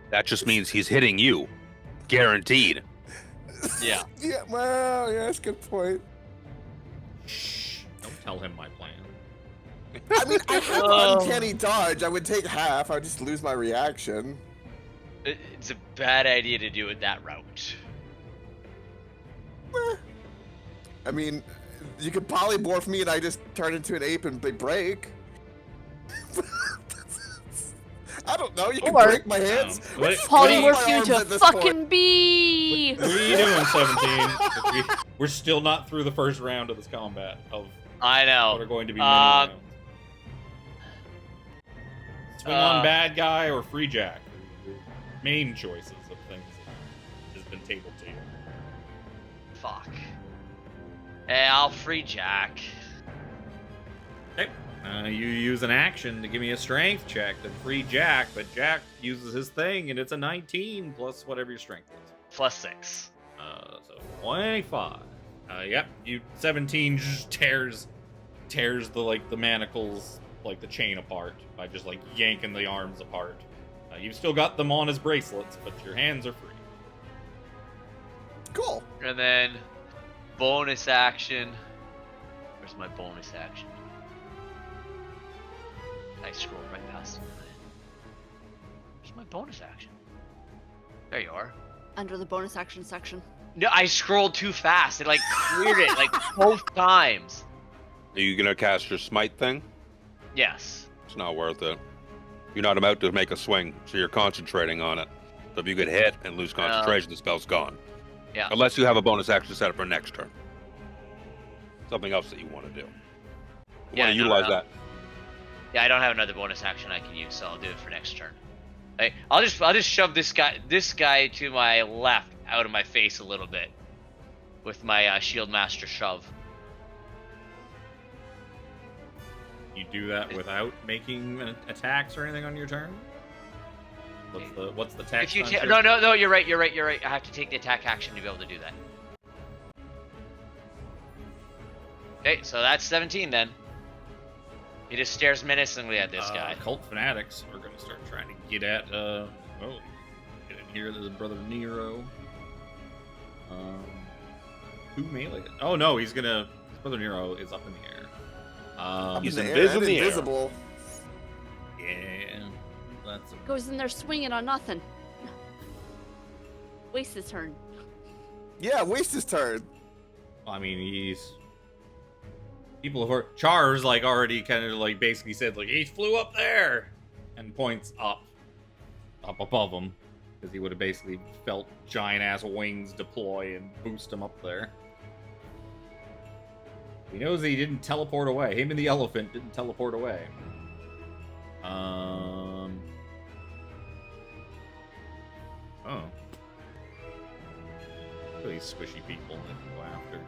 That just means he's hitting you, guaranteed. Yeah. Yeah, well, yeah, that's a good point. Shh! Don't tell him my plan. I mean, I have Oh. uncanny dodge. I would take half. I would just lose my reaction. It's a bad idea to do it that route. I mean, you could polymorph me and I just turn into an ape and they break. I don't know. You can Or- break my hands. What- Polymorph you arms into a at this fucking point. bee! What are you doing, 17? We're still not through the first round of this combat of I what are know. going to be many rounds. Swing on Uh, bad guy or free jack. Your main choices of things that has been tabled to you. Fuck. Hey, I'll free Jack. Okay. You use an action to give me a strength check to free Jack, but Jack uses his thing and it's a 19 plus whatever your strength is. +6. So 25. Yep, you 17 just tears the manacles, like the chain apart by just like yanking the arms apart. You've still got them on as bracelets, but your hands are free. Cool. And then bonus action. Where's my bonus action? I scrolled right past it. Where's my bonus action? There you are. Under the bonus action section. No, I scrolled too fast. It like cleared it like both times. Are you gonna cast your smite thing? Yes. It's not worth it. You're not about to make a swing, so you're concentrating on it. So if you get hit and lose concentration, the spell's gone. Yeah. Unless you have a bonus action set up for next turn. Something else that you want to do. You Yeah, want to no, utilize no. that. Yeah, I don't have another bonus action I can use, so I'll do it for next turn. Hey, I'll just shove this guy to my left out of my face a little bit with my shield master shove. You do that without making attacks or anything on your turn? What's the text? If you on ta- your- no, you're right. I have to take the attack action to be able to do that. Okay, so that's 17 then. He just stares menacingly at this guy. Cult fanatics are going to start trying to get at. Get in here. There's brother Nero. Who melee? Oh no, he's gonna. Brother Nero is up in the air. He's In the invisible air, in the air. invisible. Yeah, that's. Goes in there swinging on nothing. Waste his turn. Yeah, waste his turn. I mean, he's. People have heard. Char's like already kind of like basically said like he flew up there, and points up above him, because he would have basically felt giant ass wings deploy and boost him up there. He knows that he didn't teleport away. Him and the elephant didn't teleport away. Oh. Really squishy people that go after.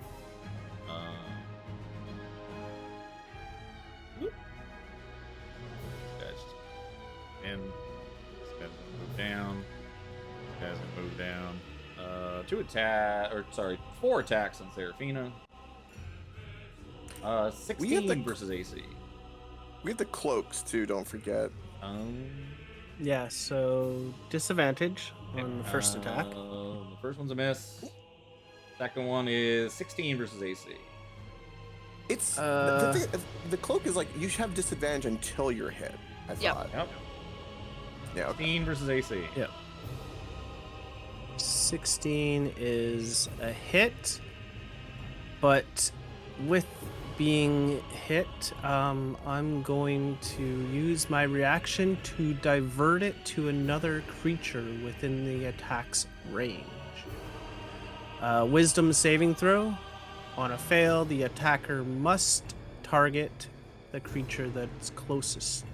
Whoop. That's just and this guy doesn't move down. This guy doesn't move down. 4 attacks on Seraphina. 16 versus AC. We have the cloaks too, don't forget. Yeah, so disadvantage on the first attack. The first one's a miss. Second one is 16 versus AC. It's Uh, the cloak is like you should have disadvantage until you're hit. I Yep. thought. Yep. Yeah. Okay. 16 versus AC. Yeah. 16 is a hit, but with being hit, I'm going to use my reaction to divert it to another creature within the attack's range. Wisdom saving throw. On a fail, the attacker must target the creature that's closest.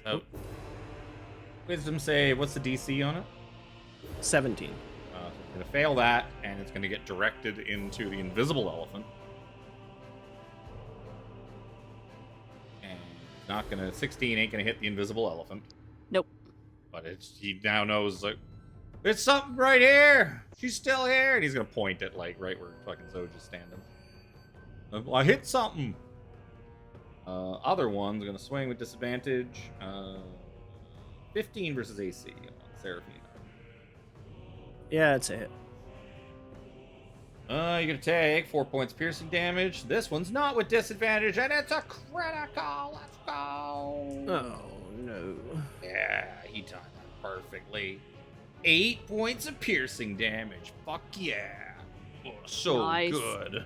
So, Wisdom save, what's the DC on it? 17. So it's going to fail that, and it's going to get directed into the invisible elephant. And it's not going to... 16 ain't going to hit the invisible elephant. Nope. But he now knows, like, there's something right here! She's still here! And he's going to point at, like, right where fucking Zojja's standing. I hit something! Other one's going to swing with disadvantage. 15 versus AC on Seraphina. Yeah, it's a hit. You're going to take 4 points piercing damage. This one's not with disadvantage, and it's a critical! Let's go! Oh, no. Yeah, he timed that perfectly. 8 points of piercing damage. Fuck yeah. Oh, so Nice. good.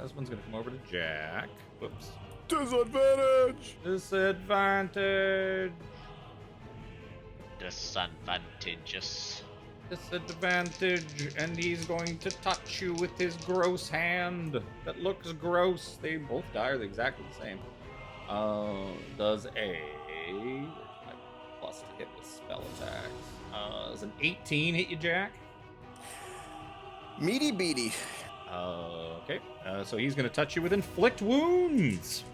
This one's gonna come over to Jack. Whoops. Disadvantage! Disadvantage. Disadvantageous. Disadvantage, and he's going to touch you with his gross hand. That looks gross. They both die are exactly the same. Does a... Where's my plus to hit with spell attacks? Does an 18 hit you, Jack? Meaty beady. Okay. So he's going to touch you with inflict wounds.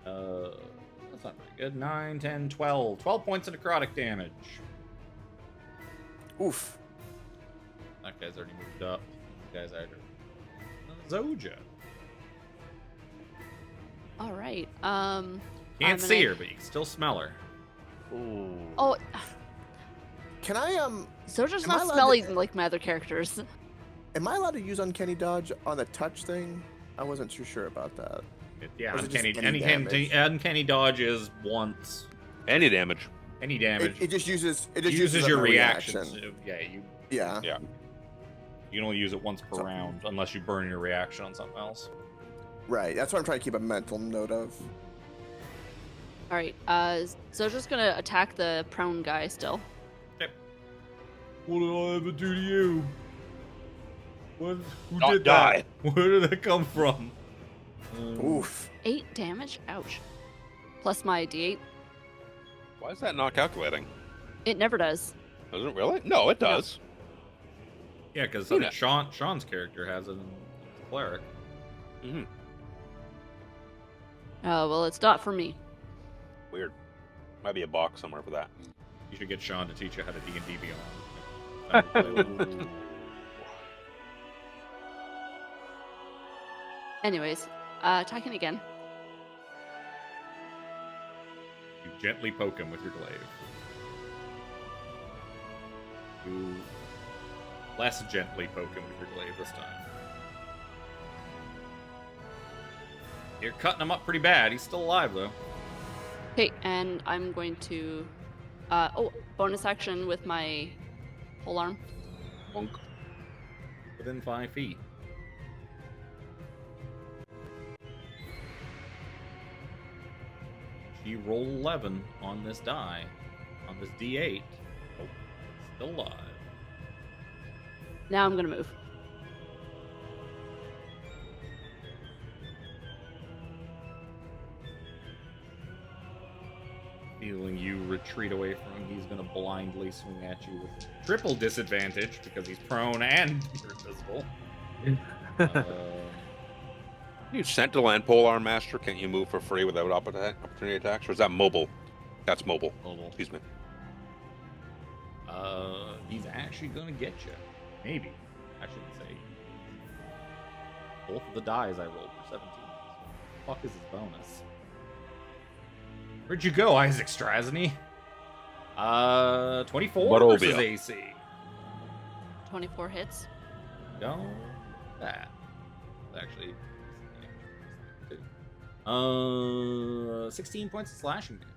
That's not very good. 9, 10, 12. 12 points of necrotic damage. Oof. That guy's already moved up. This guy's already... Zojja. All right. Can't see her, but you can still smell her. Ooh. Oh, Can I Zojja's Am I not allowed smelly to- like my other characters. am I allowed to use uncanny dodge on the touch thing? I wasn't too sure about that. Yeah, Or is it just uncanny, any damage? uncanny dodge is once. Any damage. Any damage. It just uses It uses your up my reactions. reaction. Yeah, Yeah. Yeah. you can only use it once per So- round unless you burn your reaction on something else. Right. That's what I'm trying to keep a mental note of. All right. Zojja's gonna attack the prone guy still. What did I ever do to you? Who Not did die. that? Where did that come from? Oof. 8 damage. Ouch. Plus my D8. Why is that not calculating? It never does. Does it really? No, it does. Yeah, because Who knows? Sean's character has it in the cleric. Mm-hmm. Oh well, it's not for me. Weird. Might be a box somewhere for that. You should get Sean to teach you how to D&D Beyond. Anyways, attacking again. You gently poke him with your glaive. You less gently poke him with your glaive this time. You're cutting him up pretty bad. He's still alive, though. Okay, and I'm going to, bonus action with my pole arm. Bonk. Within 5 feet. She rolled 11 on this die. On this D8. Oh, still alive. Now I'm gonna move. Feeling you retreat away from him, he's gonna blindly swing at you with triple disadvantage because he's prone and you're invisible. You Sentinel and Polearm Master, can't you move for free without opportunity attacks? Or is that mobile? That's mobile. Mobile. Excuse me. He's actually gonna get you. Maybe. I shouldn't say. Both of the dies I rolled were 17. What the fuck is his bonus? Where'd you go, Isaac Strasny? 24 Barovia. versus AC. 24 hits. Go that. Actually, 16 points of slashing damage.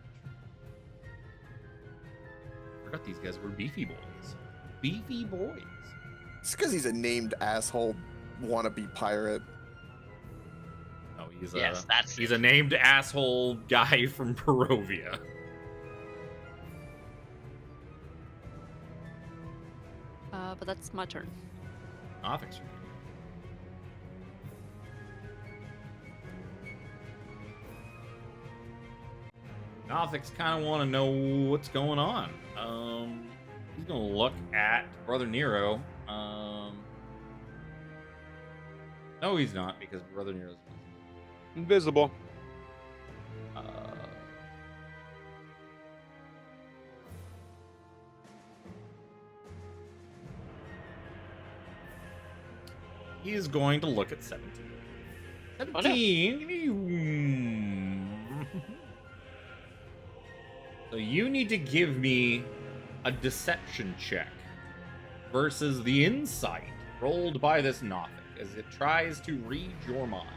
Forgot these guys were beefy boys. Beefy boys. It's because he's a named asshole wannabe pirate. No, Yes, that's he's a named asshole guy from Barovia. But that's my turn. Nothing's. Nothing's kind of want to know what's going on. He's gonna look at Brother Nero. No, he's not, because Brother Nero's Invisible. He is going to look at 17. 17. So you need to give me a deception check versus the insight rolled by this Nothic as it tries to read your mind.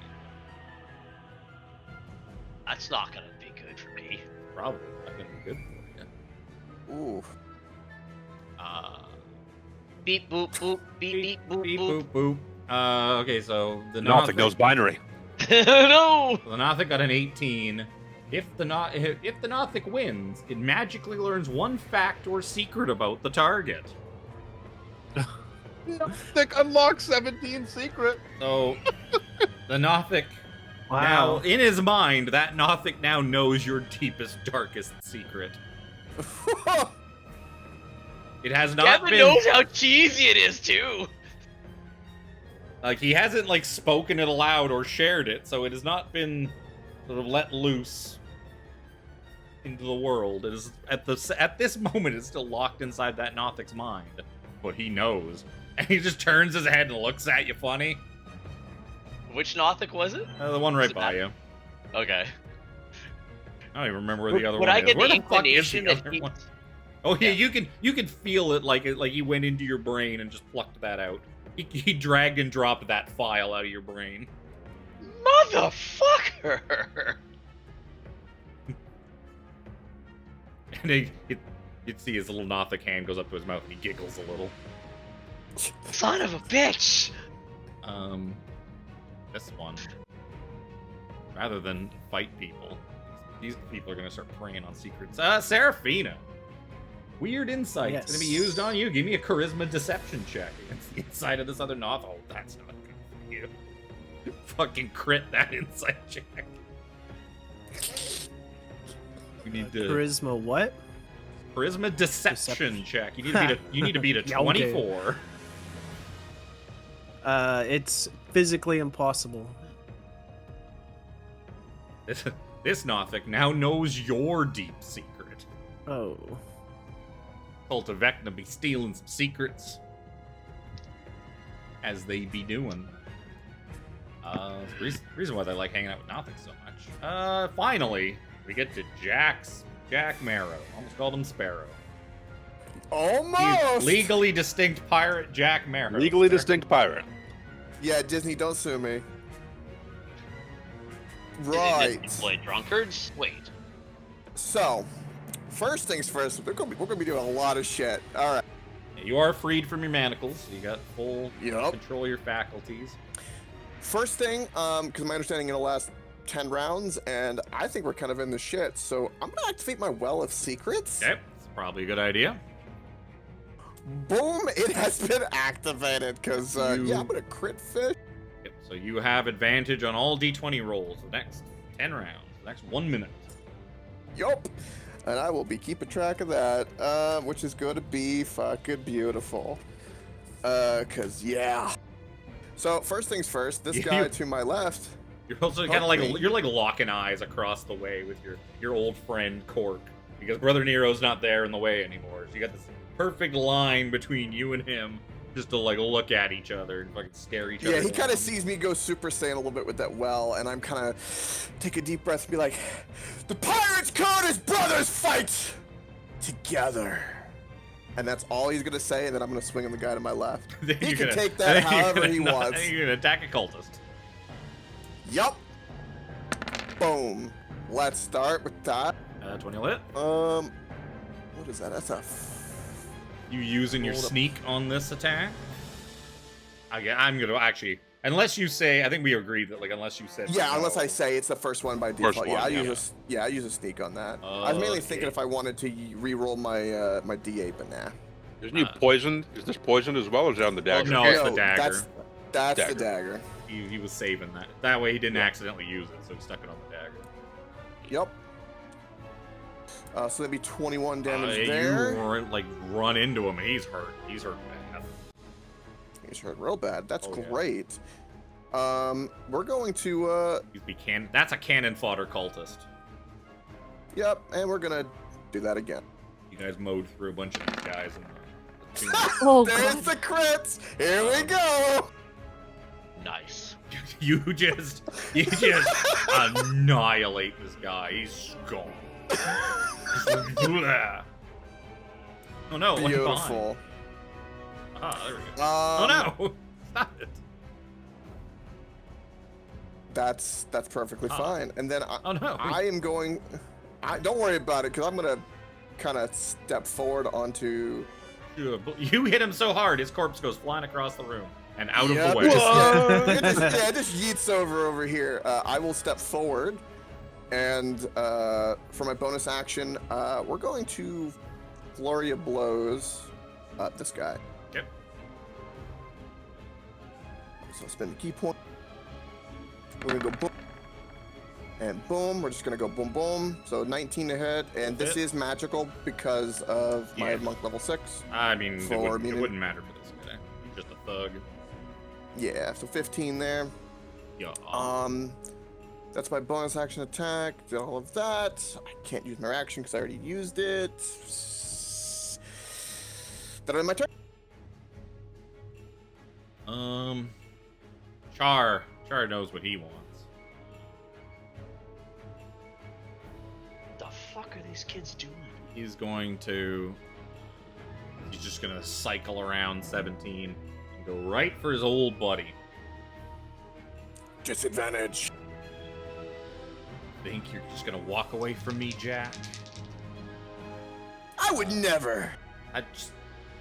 That's not gonna be good for me. Probably not gonna be good for you. Ooh. Beep boop boop beep beep boop Beep, boop. boop, boop. Okay, so the Nothic knows binary. No. The Nothic got an 18. If the Nothic wins, it magically learns one fact or secret about the target. Nothic unlocks 17 secret. So the Nothic Wow. now, in his mind, that Nothic now knows your deepest, darkest secret. It has not Kevin been knows how cheesy it is too. like he hasn't like spoken it aloud or shared it, so it has not been sort of let loose into the world. It is at this moment it's still locked inside that Nothic's mind, but he knows, and he just turns his head and looks at you funny. Which Nothic was it? The one right it by that? you. Okay. I don't even remember where the other Would one I is. get Where the the fuck is inclination the that other he... one? Oh yeah, Yeah. you can feel it like he went into your brain and just plucked that out. He dragged and dropped that file out of your brain. Motherfucker! And you'd see his little Nothic hand goes up to his mouth and he giggles a little. Son of a bitch! This one, rather than fight people, these people are gonna start preying on secrets. Seraphina. Weird insight. It's gonna be Yes. used on you. Give me a charisma deception check against the inside of this other Noth. Oh, that's not good for you. Fucking crit that insight check. You need to Charisma what? charisma deception check. You need to beat a Yeah, okay. 24. It's physically impossible. This Nothic now knows your deep secret. Oh. Cult of Vecna be stealing some secrets. As they be doing. Reason why they like hanging out with Nothic so much. Finally, we get to Jack Marrow. Almost called him Sparrow. Almost. He's legally distinct pirate Jack Marrow. Legally distinct pirate. Yeah, Disney, don't sue me. Is Right. it employ drunkards? Wait. So, first things first, we're gonna be doing a lot of shit. All right. You are freed from your manacles. You got full Yep. control of your faculties. First thing, because my understanding in the last 10 rounds, and I think we're kind of in the shit, so I'm gonna activate my Well of Secrets. Okay, it's probably a good idea. Boom! It has been activated, because, yeah, I'm gonna crit fish. Yep, so you have advantage on all d20 rolls the next 10 rounds, the next 1 minute. Yup. And I will be keeping track of that, which is going to be fucking beautiful. Cause yeah. So first things first, this guy to my left. You're also kind of like Okay. you're like locking eyes across the way with your old friend Cork, because Brother Nero's not there in the way anymore. So you got this perfect line between you and him, just to like look at each other and fucking scare each other. Yeah, he kind down. of sees me go Super Saiyan a little bit with that well, and I'm kind of take a deep breath and be like, "The pirates' code is brothers fight together." And that's all he's gonna say, and then I'm gonna swing on the guy to my left. Then He you're can gonna- take then that you're however gonna he not- wants. You're gonna attack a cultist. Yup. Boom. Let's start with that. 20 lit. What is that? That's a. You using your Hold up. sneak on this attack? I'm gonna actually Unless you say, I think we agreed that, like, unless you said. Yeah, no. unless I say it's the first one by default. First yeah, one, I use a sneak on that. I was mainly thinking if I wanted to re-roll my my D8, but nah. Isn't he poisoned? Is this poisoned as well, or is it on the dagger? no, it's the dagger. That's Dagger. the dagger. He was saving that. That way he didn't accidentally use it, so he stuck it on the dagger. Yep. So that'd be 21 damage You there. run into him. He's hurt. He's hurt bad. He's hurt real bad. That's Oh, yeah. great. We're going to That's a cannon fodder cultist. Yep, and we're gonna do that again. You guys mowed through a bunch of these guys. Oh, There's God. the crits. Here we go. Nice. You just annihilate this guy. He's gone. Oh no! One Beautiful. behind. Ah, there we go. Oh no! Stop it. That's perfectly fine. And then Oh no! I am going. Don't worry about it, because I'm gonna kind of step forward onto. You hit him so hard, his corpse goes flying across the room and out of Yep, the way. it just yeets over here. I will step forward, and for my bonus action, we're going to flurry of blows this guy. Yep. So spend the key point. We're gonna go boom. And boom, we're just gonna go boom boom. So 19 to hit, and this is magical because of my monk level 6. I mean, it meaning- wouldn't matter for this guy. He's just a thug. Yeah, so 15 there. Yeah. That's my bonus action attack. Did all of that. I can't use my action because I already used it. That end my turn. Char knows what he wants. The fuck are these kids doing? He's just gonna cycle around 17 and go right for his old buddy. Disadvantage. Think you're just gonna walk away from me, Jack? I would never.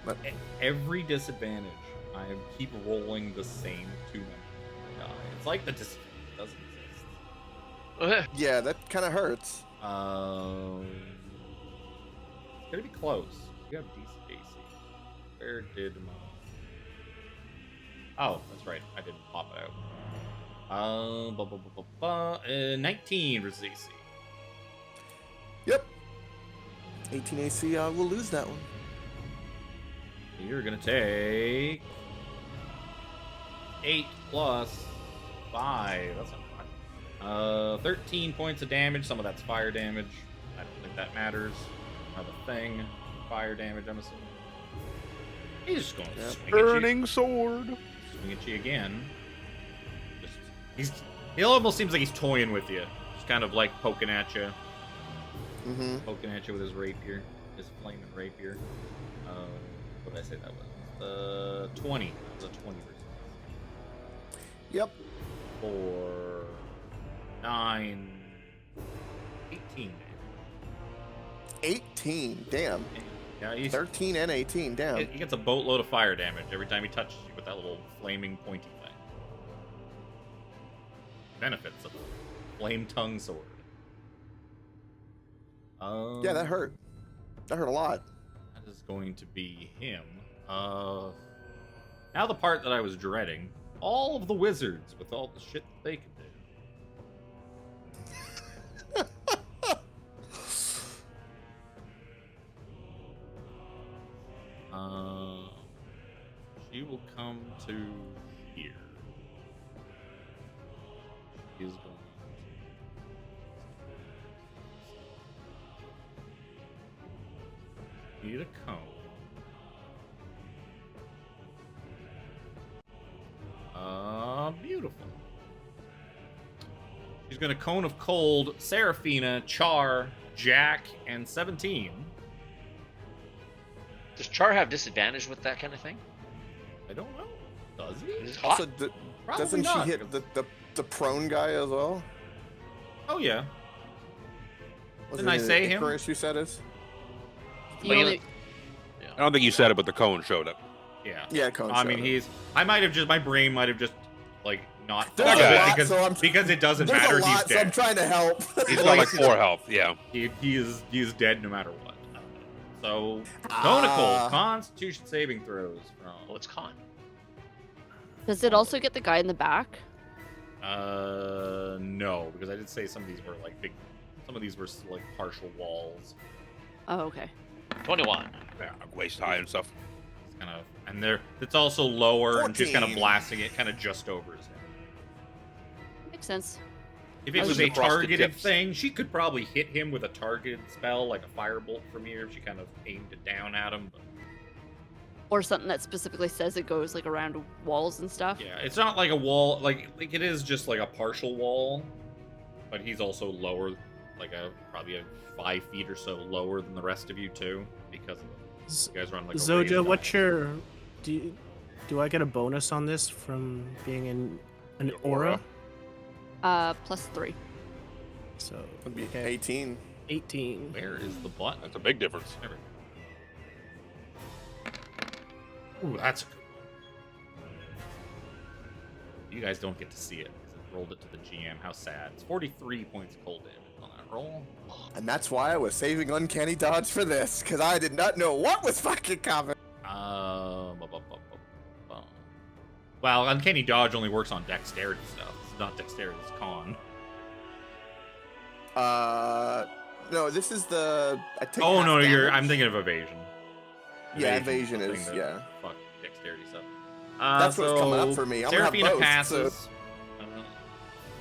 What? Every disadvantage, I keep rolling the same 2 numbers. It's like the disadvantage doesn't exist. Yeah, that kind of hurts. It's gonna be close. You have decent AC. Where did my... Oh, that's right. I didn't pop it out. 19 versus AC. Yep. 18 AC, we'll lose that one. You're gonna take 8 plus 5. That's not much. 13 points of damage. Some of that's fire damage. I don't think that matters. Another thing. Fire damage, I'm assuming. He's just going to swing at you. Burning sword. Swing at you again. He almost seems like he's toying with you. Just kind of like poking at you. Mm-hmm. Poking at you with his rapier. His flaming rapier. What did I say that was? 20. That was a 20 versus. Yep. 4, 9, 18 damage. 18, damn. Yeah, he's, 13 and 18, damn. he gets a boatload of fire damage every time he touches you with that little flaming pointy thing. Benefits of a flame tongue sword. Yeah, that hurt. That hurt a lot. That is going to be him. Now the part that I was dreading. All of the wizards with all the shit that they can do. She will come to here. She's going to need a cone. Beautiful. She's gonna cone of cold Seraphina, Char, Jack, and 17. Does Char have disadvantage with that kind of thing? I don't know. Does he? Is it hot? Also, Probably doesn't not. she hit the prone guy as well? Oh yeah. Was Didn't I say him? Icarus, you said is? You But only- I don't think you said it, but the cone showed up. Yeah. Yeah, Cone I mean, showed my brain might have just like not There's a lot, because so I'm- because it doesn't There's matter. a lot, He's so I'm dead. trying to help. He's got like 4 health. Yeah. He is dead no matter what. So go Nicole. Constitution saving throws from. Oh, it's con. Does it also get the guy in the back? No, because I did say some of these were like big. Some of these were like partial walls. Oh, okay. 21. Yeah, waist high and stuff. It's kind of, and it's also lower, and she's kind of 14. blasting it, kind of just over his head. Makes sense. If it This was is a across the targeted tips. thing, she could probably hit him with a targeted spell, like a firebolt from here, if she kind of aimed it down at him. But Or something that specifically says it goes like around walls and stuff. yeah, it's not like a wall, like it is just like a partial wall, but he's also lower, like probably 5 feet or so lower than the rest of you too, because of you guys run like a Zojja, raised what's height. your do I get a bonus on this from being in an aura? +3. So It'd be okay, 18. 18. Where is the button? That's a big difference. There we go. Ooh, that's a good one. You guys don't get to see it because it rolled it to the GM. How sad. It's 43 points of cold damage on that roll. And that's why I was saving Uncanny Dodge for this, because I did not know what was fucking coming. Well, Uncanny Dodge only works on dexterity stuff. It's not dexterity, it's con. No, this is the. I take Oh half no, damage. I'm thinking of evasion. Yeah, evasion the is, thing that- yeah. Fuck dexterity stuff. That's what's coming up so for me. I'm gonna have Seraphina both, passes.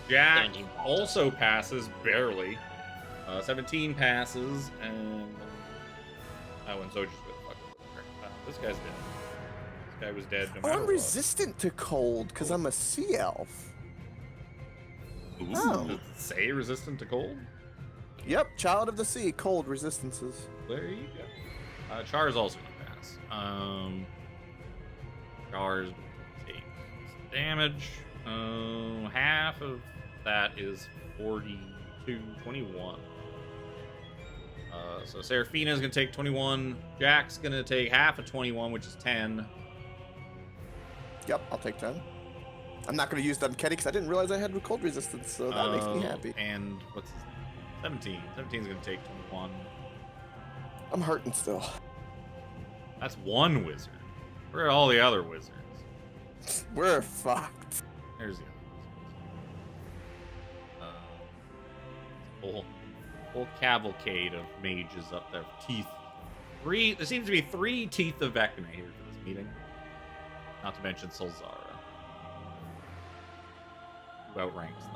Jack 17. also passes barely. 17 passes, and oh, and Zojja's with fuck over. This guy's dead. This guy was dead no Oh, matter I'm what. resistant to cold because I'm a sea elf. Ooh, Oh. does it say resistant to cold? Yep, child of the sea, cold resistances. There you go. Char's also gonna pass. Char's gonna take some damage. Half of that is 42, 21. So Seraphina's gonna take 21. Jack's gonna take half of 21, which is 10. Yep, I'll take 10. I'm not going to use the uncanny because I didn't realize I had cold resistance, so that makes me happy. And what's his 17? 17's gonna take 21. I'm hurting still. That's one wizard. Where are all the other wizards? We're fucked. There's the other wizards. Whole cavalcade of mages up there. Teeth. There seems to be 3 teeth of Vecna here for this meeting. Not to mention Solzara, who outranks them.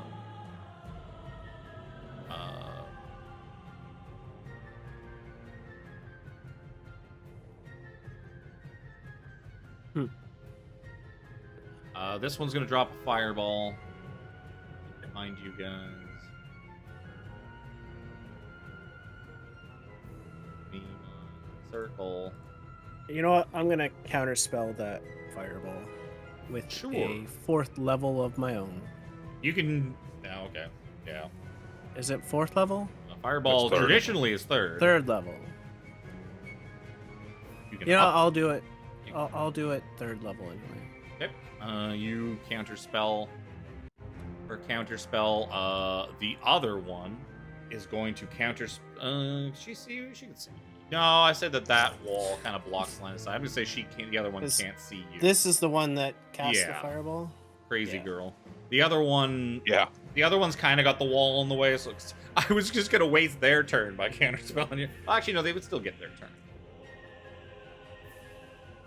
This one's gonna drop a fireball behind you guys. Circle. You know what? I'm gonna counterspell that fireball with Sure. a 4th level of my own. You can. Yeah, okay. Yeah. Is it 4th level? Fireball It's third. traditionally is 3rd. 3rd level. You can You know, up- I'll do it. I'll do it 3rd level anyway. Okay. You counterspell. Or counterspell. The other one is going to counter. She see you? She can see you. No, I said that wall kind of blocks the line of sight. I'm gonna say she can't. The other one can't see you. This is the one that casts the Yeah. fireball. Crazy yeah. girl. The other one. Yeah. The other one's kind of got the wall in the way, so I was just gonna waste their turn by counterspelling you. Well, actually, no, they would still get their turn.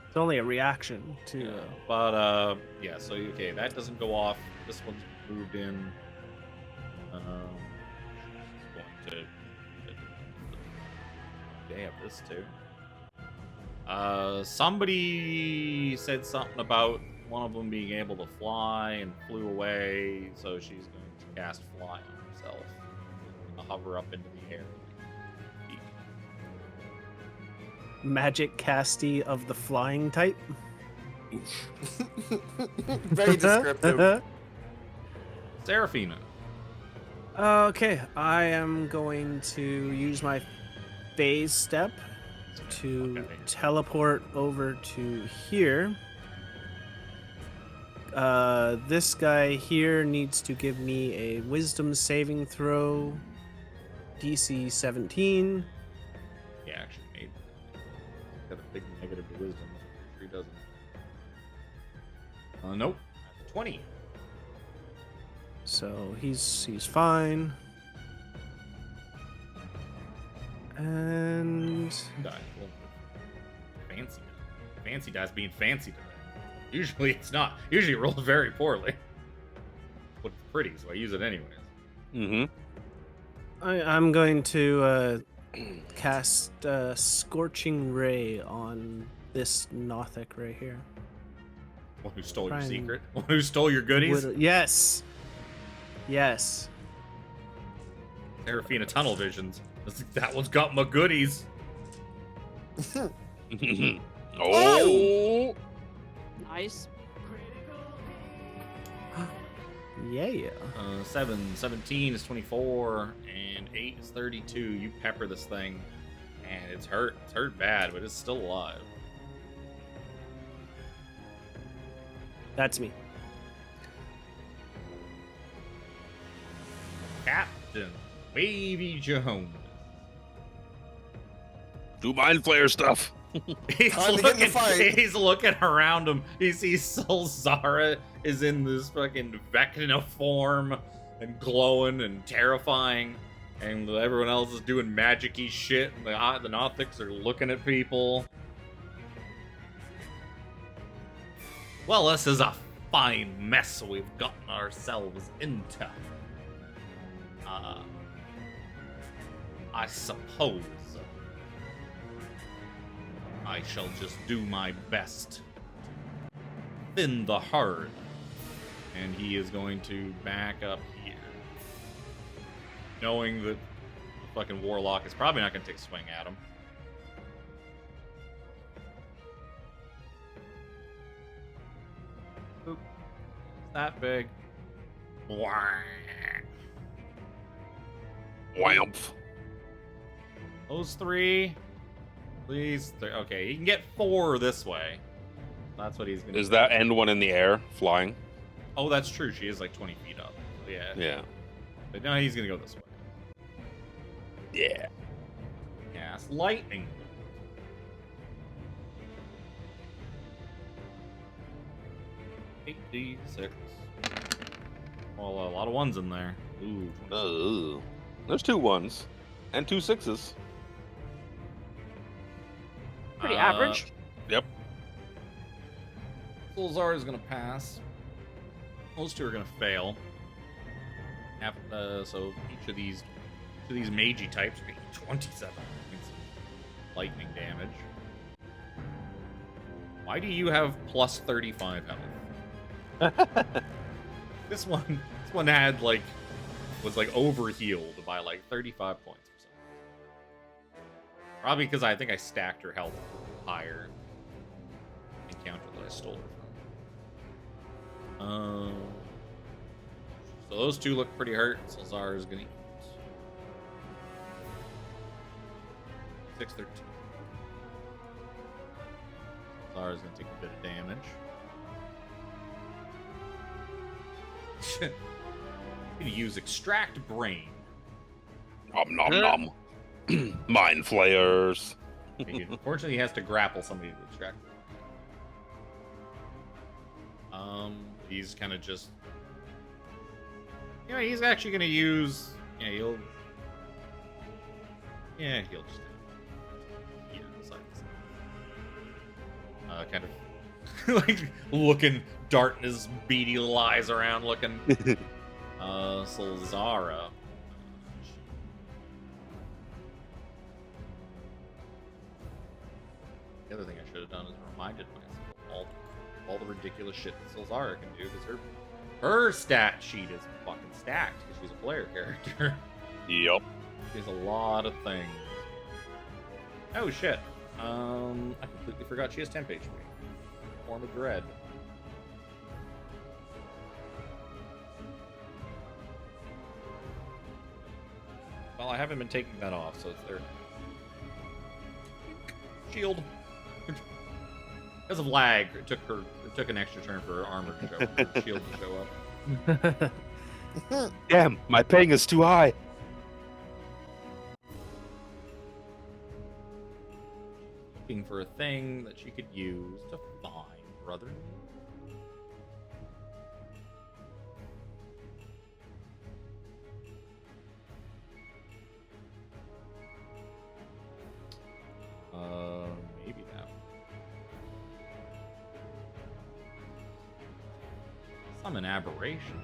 It's only a reaction to. Yeah. But yeah. So okay, that doesn't go off. This one's moved in. Going to. They have this too. Somebody said something about one of them being able to fly and flew away, so she's going to cast fly on herself. And hover up into the air. Magic casty of the flying type. Very descriptive. Seraphina. Okay, I am going to use my phase step to Okay. teleport over to here. This guy here needs to give me a wisdom saving throw. DC 17. Yeah, actually, made. Got a big negative to wisdom. He doesn't. Nope. That's 20. So he's fine. And Die. Well, fancy. Fancy dice being fancy today. Usually it's not. Usually it rolls very poorly. But it's pretty, so I use it anyways. Mm-hmm. I'm going to cast Scorching Ray on this Nothic right here. One who stole your Try and- secret? One who stole your goodies? Yes. Yes. Seraphina tunnel visions. That one's got my goodies. Oh! Nice. Yeah. 17 is 24, and 8 is 32. You pepper this thing, and it's hurt. It's hurt bad, but it's still alive. That's me. Captain Wavy Jones. Do mind flayer stuff. He's Time to get in the looking, fight. he's looking around him. He sees Zara is in this fucking Vecna form and glowing and terrifying, and everyone else is doing magic-y shit. And the Nothics are looking at people. Well, this is a fine mess we've gotten ourselves into. I suppose I shall just do my best. Thin the herd. And he is going to back up here. Knowing that the fucking warlock is probably not going to take a swing at him. Oop. It's that big. Whamp. Those three. Please. Okay, he can get 4 this way. That's what he's going to do. Is that end one in the air, flying? Oh, that's true. She is like 20 feet up. Yeah. Yeah. But no, he's going to go this way. Yeah. Cast lightning. $8d6. Well, a lot of ones in there. Ooh. 20. There's 2 1s and 2 6s. Pretty average. Yep. Solzar is going to pass. Those 2 are going to fail. So each of these magey types are getting 27 points of lightning damage. Why do you have plus 35 health? This one had was overhealed by like 35 points or something. Probably because I think I stacked her health higher encounter that I stole her from. So those 2 look pretty hurt. Salzar is gonna eat 6/13. Salzar is gonna take a bit of damage. I'm gonna use extract brain. Nom nom nom. Mind flayers. Unfortunately, he has to grapple somebody to extract. He's kind of just. You know, he's actually gonna use. Yeah, he'll just. Beside this. Kind of like looking, darting his beady little eyes around, looking. Solzara. The other thing I should have done is reminded myself all the ridiculous shit that Solzara can do, because her stat sheet is fucking stacked because she's a player character. Yep. She has a lot of things. Oh shit. I completely forgot she has temp HP. Form of Dread. Well, I haven't been taking that off, so it's there. Shield. Because of lag, it took an extra turn for her armor to show up, her shield to show up. Damn, my ping is too high. Looking for a thing that she could use to find brother. Maybe that one. Summon aberration.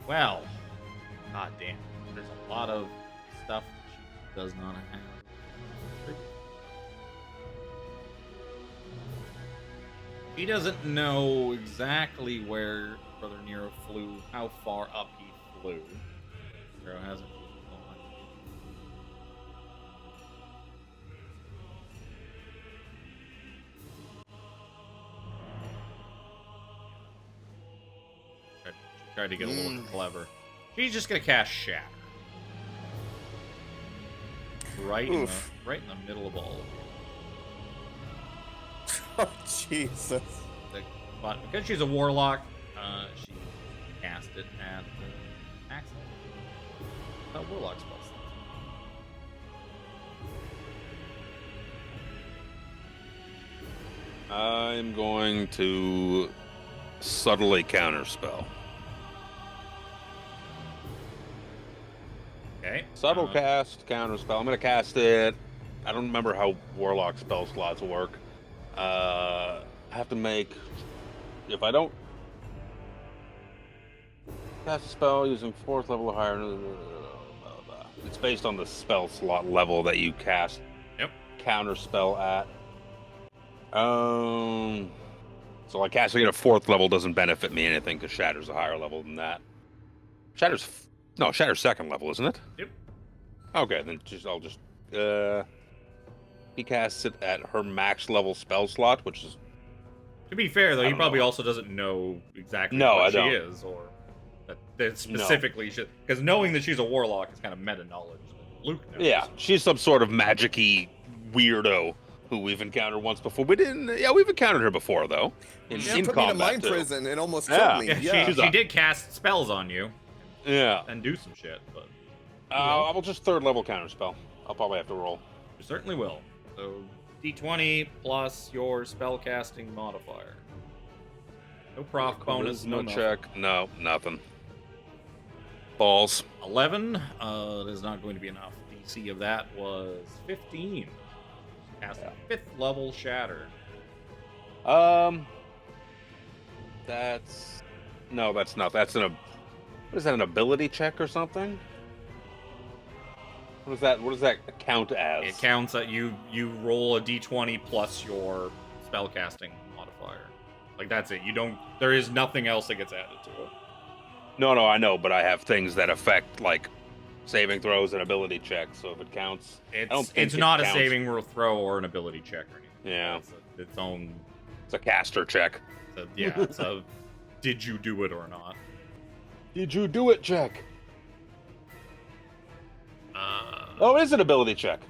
Well, god damn. There's a lot of stuff that she does not have. He doesn't know exactly where Brother Nero flew, how far up he flew. Nero hasn't. Tried to get a little clever. She's just gonna cast Shatter. Right in the middle of all of you. Oh, Jesus. But because she's a warlock, she cast it at max level. Warlock spell slot. I'm going to subtly counterspell. Okay. Subtle cast, counterspell. I'm going to cast it. I don't remember how warlock spell slots work. I have to make... If I don't cast a spell using 4th level or higher... It's based on the spell slot level that you cast counterspell at. So like casting at a 4th level doesn't benefit me anything because Shatter's a higher level than that. Shatter's 2nd level, isn't it? Yep. Okay, then I'll just he casts it at her max level spell slot, which is... To be fair, though, he probably also doesn't know exactly what she is, or that specifically should. Because knowing that she's a warlock is kind of meta knowledge that Luke knows. Yeah, she's some sort of magic-y weirdo who we've encountered once before. We've encountered her before, though. She put me in a mind prison and almost killed me. Yeah, she did cast spells on you. Yeah. And do some shit, but... I will just 3rd level counterspell. I'll probably have to roll. You certainly will. So, D20 plus your spellcasting modifier. No proc bonus, no check. No, nothing. Balls. 11 is not going to be enough. DC of that was 15. Cast a 5th level Shatter. That's... No, that's not. That's what is that, an ability check or something? What does that count as? It counts that you roll a d20 plus your spellcasting modifier. Like, that's it. There is nothing else that gets added to it. No, I know, but I have things that affect, like, saving throws and ability checks, so if it counts... It's not a saving throw or an ability check or anything. Yeah. Its own... It's a caster check. It's a did you do it or not? Did you do it check? Oh, it is an ability check.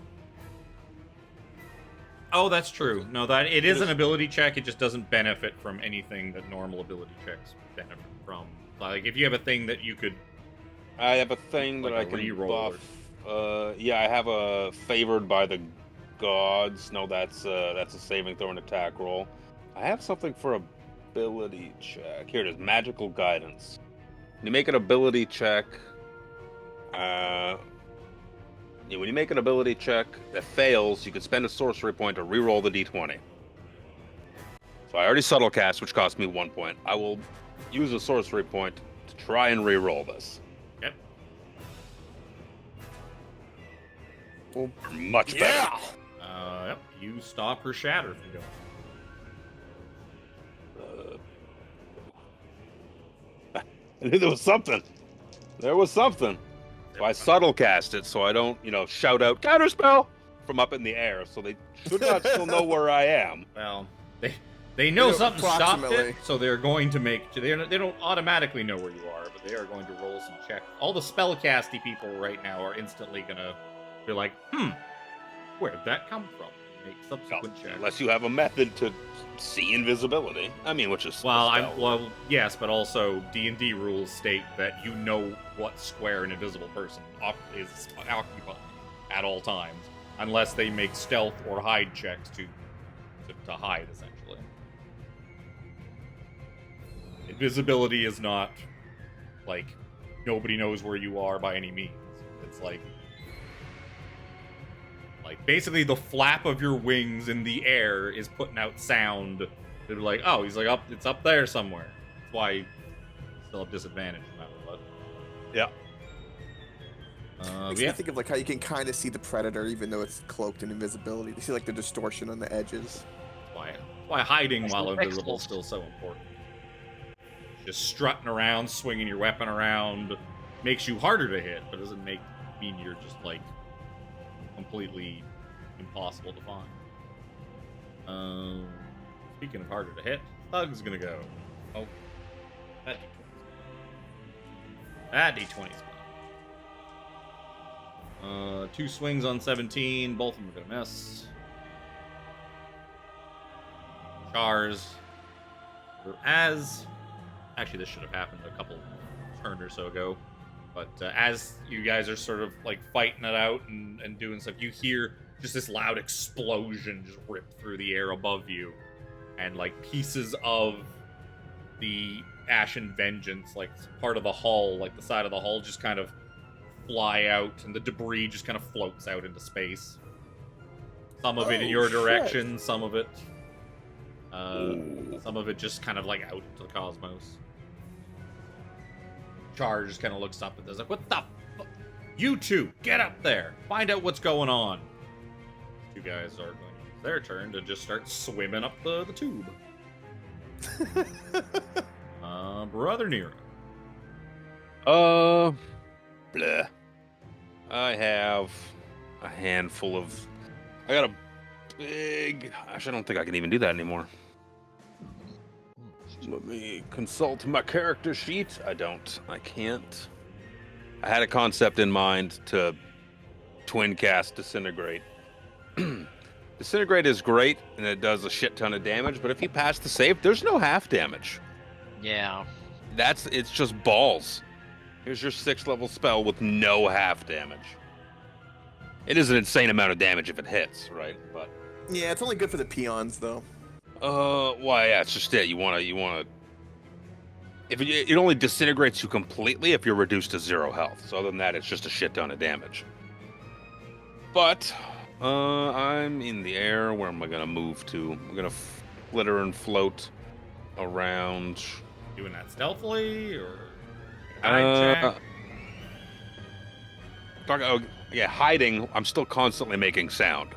Oh, that's true. No, it is an ability check. It just doesn't benefit from anything that normal ability checks benefit from. Like, if you have a thing that you could... I have a thing that I can buff. Yeah, I have a favored by the gods. No, that's a saving throw and attack roll. I have something for ability check. Here it is, magical guidance. When you make an ability check, when you make an ability check that fails, you can spend a sorcery point to reroll the d20. So I already subtle cast, which cost me 1 point. I will use a sorcery point to try and reroll this. Yep. Well, much better. Yep. You stop her shatter from going. I knew there was something. There was something. So I subtle cast it so I don't, shout out counterspell from up in the air, so they should not still know where I am. Well, They know You know, something stopped it, approximately. so they're going to make. They don't automatically know where you are, but they are going to roll some checks. All the spellcasty people right now are instantly gonna be like, where'd that come from? Make subsequent checks. Unless you have a method to see invisibility. I mean, which is Yes, but also D&D rules state that you know what square an invisible person is occupying at all times, unless they make stealth or hide checks to hide, essentially. Invisibility is not like nobody knows where you are by any means. It's like basically the flap of your wings in the air is putting out sound. They're like, oh, he's like up, it's up there somewhere. That's why you still have disadvantage no matter what. Yeah. Makes me think of like how you can kind of see the predator even though it's cloaked in invisibility. You see like the distortion on the edges. That's why hiding That's while the invisible is pixels. still so important. Just strutting around, swinging your weapon around, makes you harder to hit, but doesn't mean you're just like completely impossible to find. Speaking of harder to hit, Thug's gonna go. Oh, that D20's gone. 2 swings on 17, both of them are gonna miss. Chars. Actually, this should have happened a couple turn or so ago. But as you guys are sort of like fighting it out and doing stuff, you hear just this loud explosion just rip through the air above you. And like pieces of the Ashen Vengeance, like part of the hull, like the side of the hull, just kind of fly out, and the debris just kind of floats out into space. Some of it in your direction, some of it just kind of like out into the cosmos. Char just kind of looks up and does like, what the fuck? You two, get up there! Find out what's going on! You guys are going to use their turn to just start swimming up the tube. Brother Nero. Bleh. I have a handful of... I got a big... Actually, I don't think I can even do that anymore. Let me consult my character sheet. I can't. I had a concept in mind to twin cast Disintegrate. Disintegrate is great, and it does a shit ton of damage, but if you pass the save, there's no half damage. Yeah. It's just balls. Here's your 6th level spell with no half damage. It is an insane amount of damage if it hits, right? But Yeah, it's only good for the peons though. Well, yeah, it's just it. You wanna. If it only disintegrates you completely if you're reduced to 0 health. So other than that, it's just a shit ton of damage. But I'm in the air. Where am I gonna move to? I'm gonna flitter and float around. Doing that stealthily or hide check? Hiding. I'm still constantly making sound.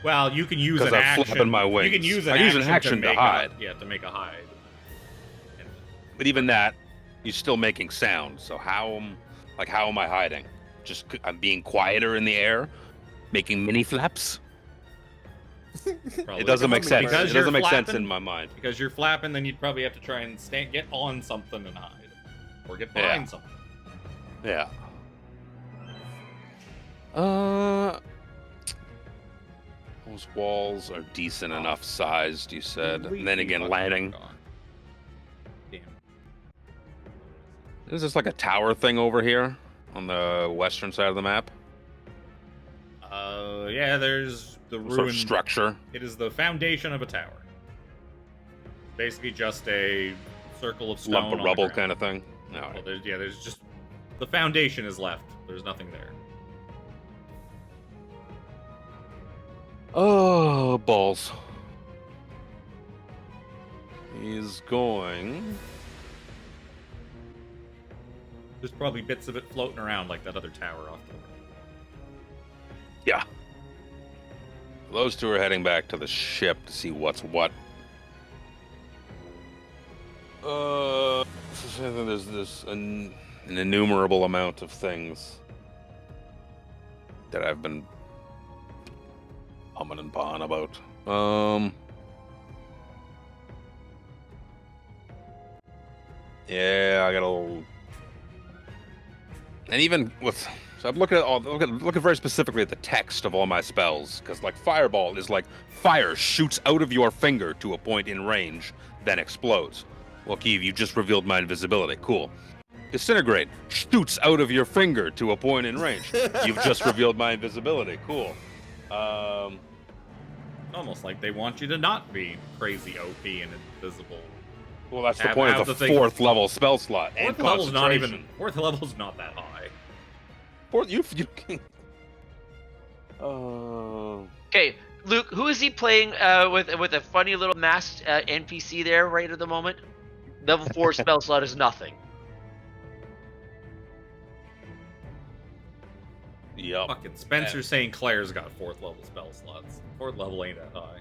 Well, you can use Because an I'm action. flapping my wings. You can use I use an action to make hide. to make a hide. But even that, you're still making sound. So how am I hiding? I'm being quieter in the air, making mini flaps. Probably. It doesn't make sense. Because It doesn't you're make sense flapping- in my mind. Because you're flapping, then you'd probably have to try and get on something and hide, or get behind something. Yeah. Those walls are decent enough sized, you said. And then again, landing. Damn. Is this like a tower thing over here on the western side of the map? Yeah, there's the Some ruined sort of structure. It is the foundation of a tower. Basically, just a circle of stone. Lump on of the rubble ground. kind of thing. No. Well, there's just the foundation is left. There's nothing there. Oh, balls. He's going. There's probably bits of it floating around like that other tower off the. Yeah. Those two are heading back to the ship to see what's what. There's an innumerable amount of things that I've been humming and pawing about. Yeah, I got a little. And even with, so I'm looking very specifically at the text of all my spells, because like Fireball is like fire shoots out of your finger to a point in range, then explodes. Well, Keeve, you just revealed my invisibility. Cool. Disintegrate shoots out of your finger to a point in range. You've just revealed my invisibility. Cool. Almost like they want you to not be crazy OP and invisible. Well, that's the Have- point have of the the thing- fourth level spell slot and Fourth level's not even. concentration. Fourth level's not that high. You. Okay, Luke, who is he playing with a funny little masked NPC there right at the moment? Level 4 spell slot is nothing. Yep. Fucking Spencer's saying Claire's got fourth level spell slots. Fourth level ain't that high.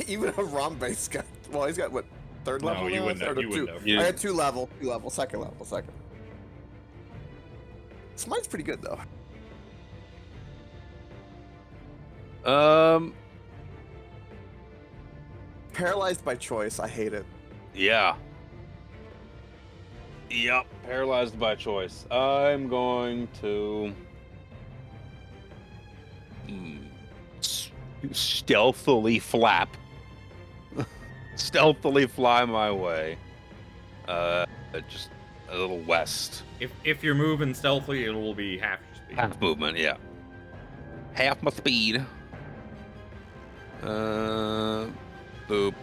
Even a Rombay's got. Well, he's got what? Third No, level? you now? wouldn't have- Third or you two? wouldn't have. Yeah. I had two level, second level. Smite's pretty good though. Paralyzed by choice. I hate it. Yeah. Yep. Paralyzed by choice. I'm going to stealthily flap. Stealthily fly my way. Just a little west. If you're moving stealthily, it will be half your speed. Half movement, yeah. Half my speed. Boop.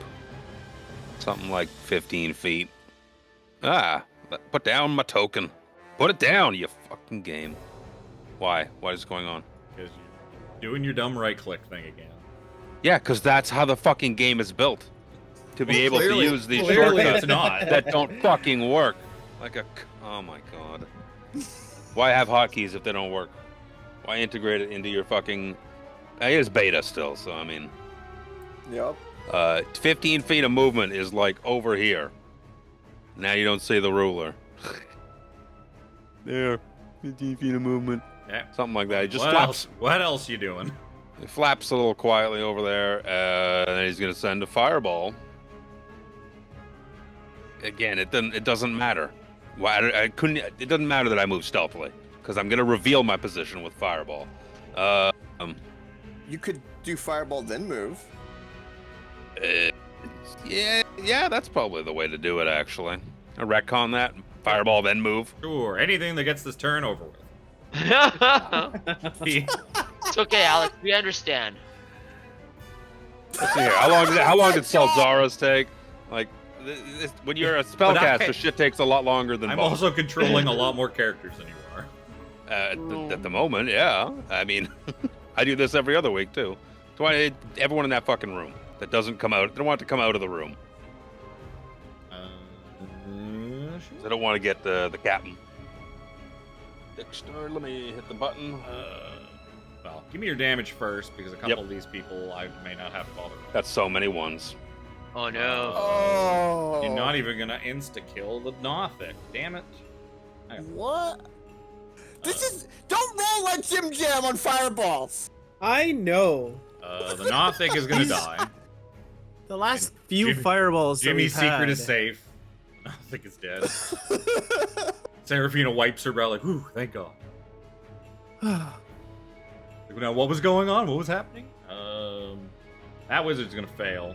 Something like 15 feet. Put down my token. Put it down, you fucking game. Why? What is going on? Because you're doing your dumb right click thing again. Yeah, because that's how the fucking game is built. To be able to Clearly- use these clearly shortcuts it's not. that don't fucking work. Oh my god. Why have hotkeys if they don't work? Why integrate it into your fucking... It is beta still, so I mean... Yep. 15 feet of movement is like over here. Now you don't see the ruler. There. 15 feet of movement. Yeah. Something like that. He just What flaps. else? What else you doing? He flaps a little quietly over there, and then he's gonna send a fireball. Again, it doesn't matter. Why I couldn't? It doesn't matter that I move stealthily because I'm gonna reveal my position with fireball. You could do fireball then move. Yeah, that's probably the way to do it. Actually, I retcon that. Fireball then move. Sure, anything that gets this turn over with. It's okay, Alex. We understand. Let's see here. How long did Salzaras take? Like, when you're a spellcaster, shit takes a lot longer than I'm boss. also controlling a lot more characters than you are. At the moment, yeah. I mean, I do this every other week too. So I need everyone in that fucking room that doesn't come out. They don't want to come out of the room. Sure. They don't want to get the captain. Dexter, let me hit the button. Well, give me your damage first, because a couple Yep. of these people I may not have to bother with. That's so many ones. Oh no. Oh. You're not even gonna insta-kill the Nothic. Damn it. What? This is. Don't roll like Jim Jam on fireballs. I know. The Nothic is gonna die. The last few Jimmy- fireballs that Jimmy's we've secret had. is safe. Nothic is dead. Seraphina wipes her brow like, whew, thank God. Now, what was going on? What was happening? That wizard's gonna fail.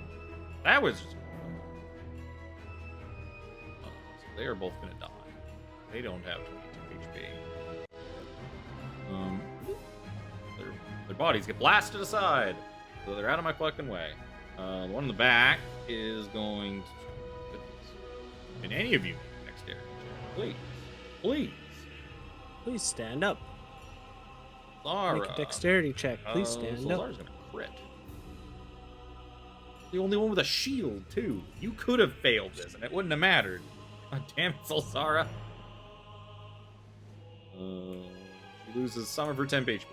That wizard's gonna fail. So they are both gonna die. They don't have 22 HP. Their bodies get blasted aside, so they're out of my fucking way. The one in the back is going to... Can any of you make a dexterity check? Please. Please. Please stand up. Zara. Make a dexterity check. Please stand so up. Zara's gonna crit. The only one with a shield, too. You could have failed this, and it wouldn't have mattered. God damn it, Zara. She loses some of her temp HP.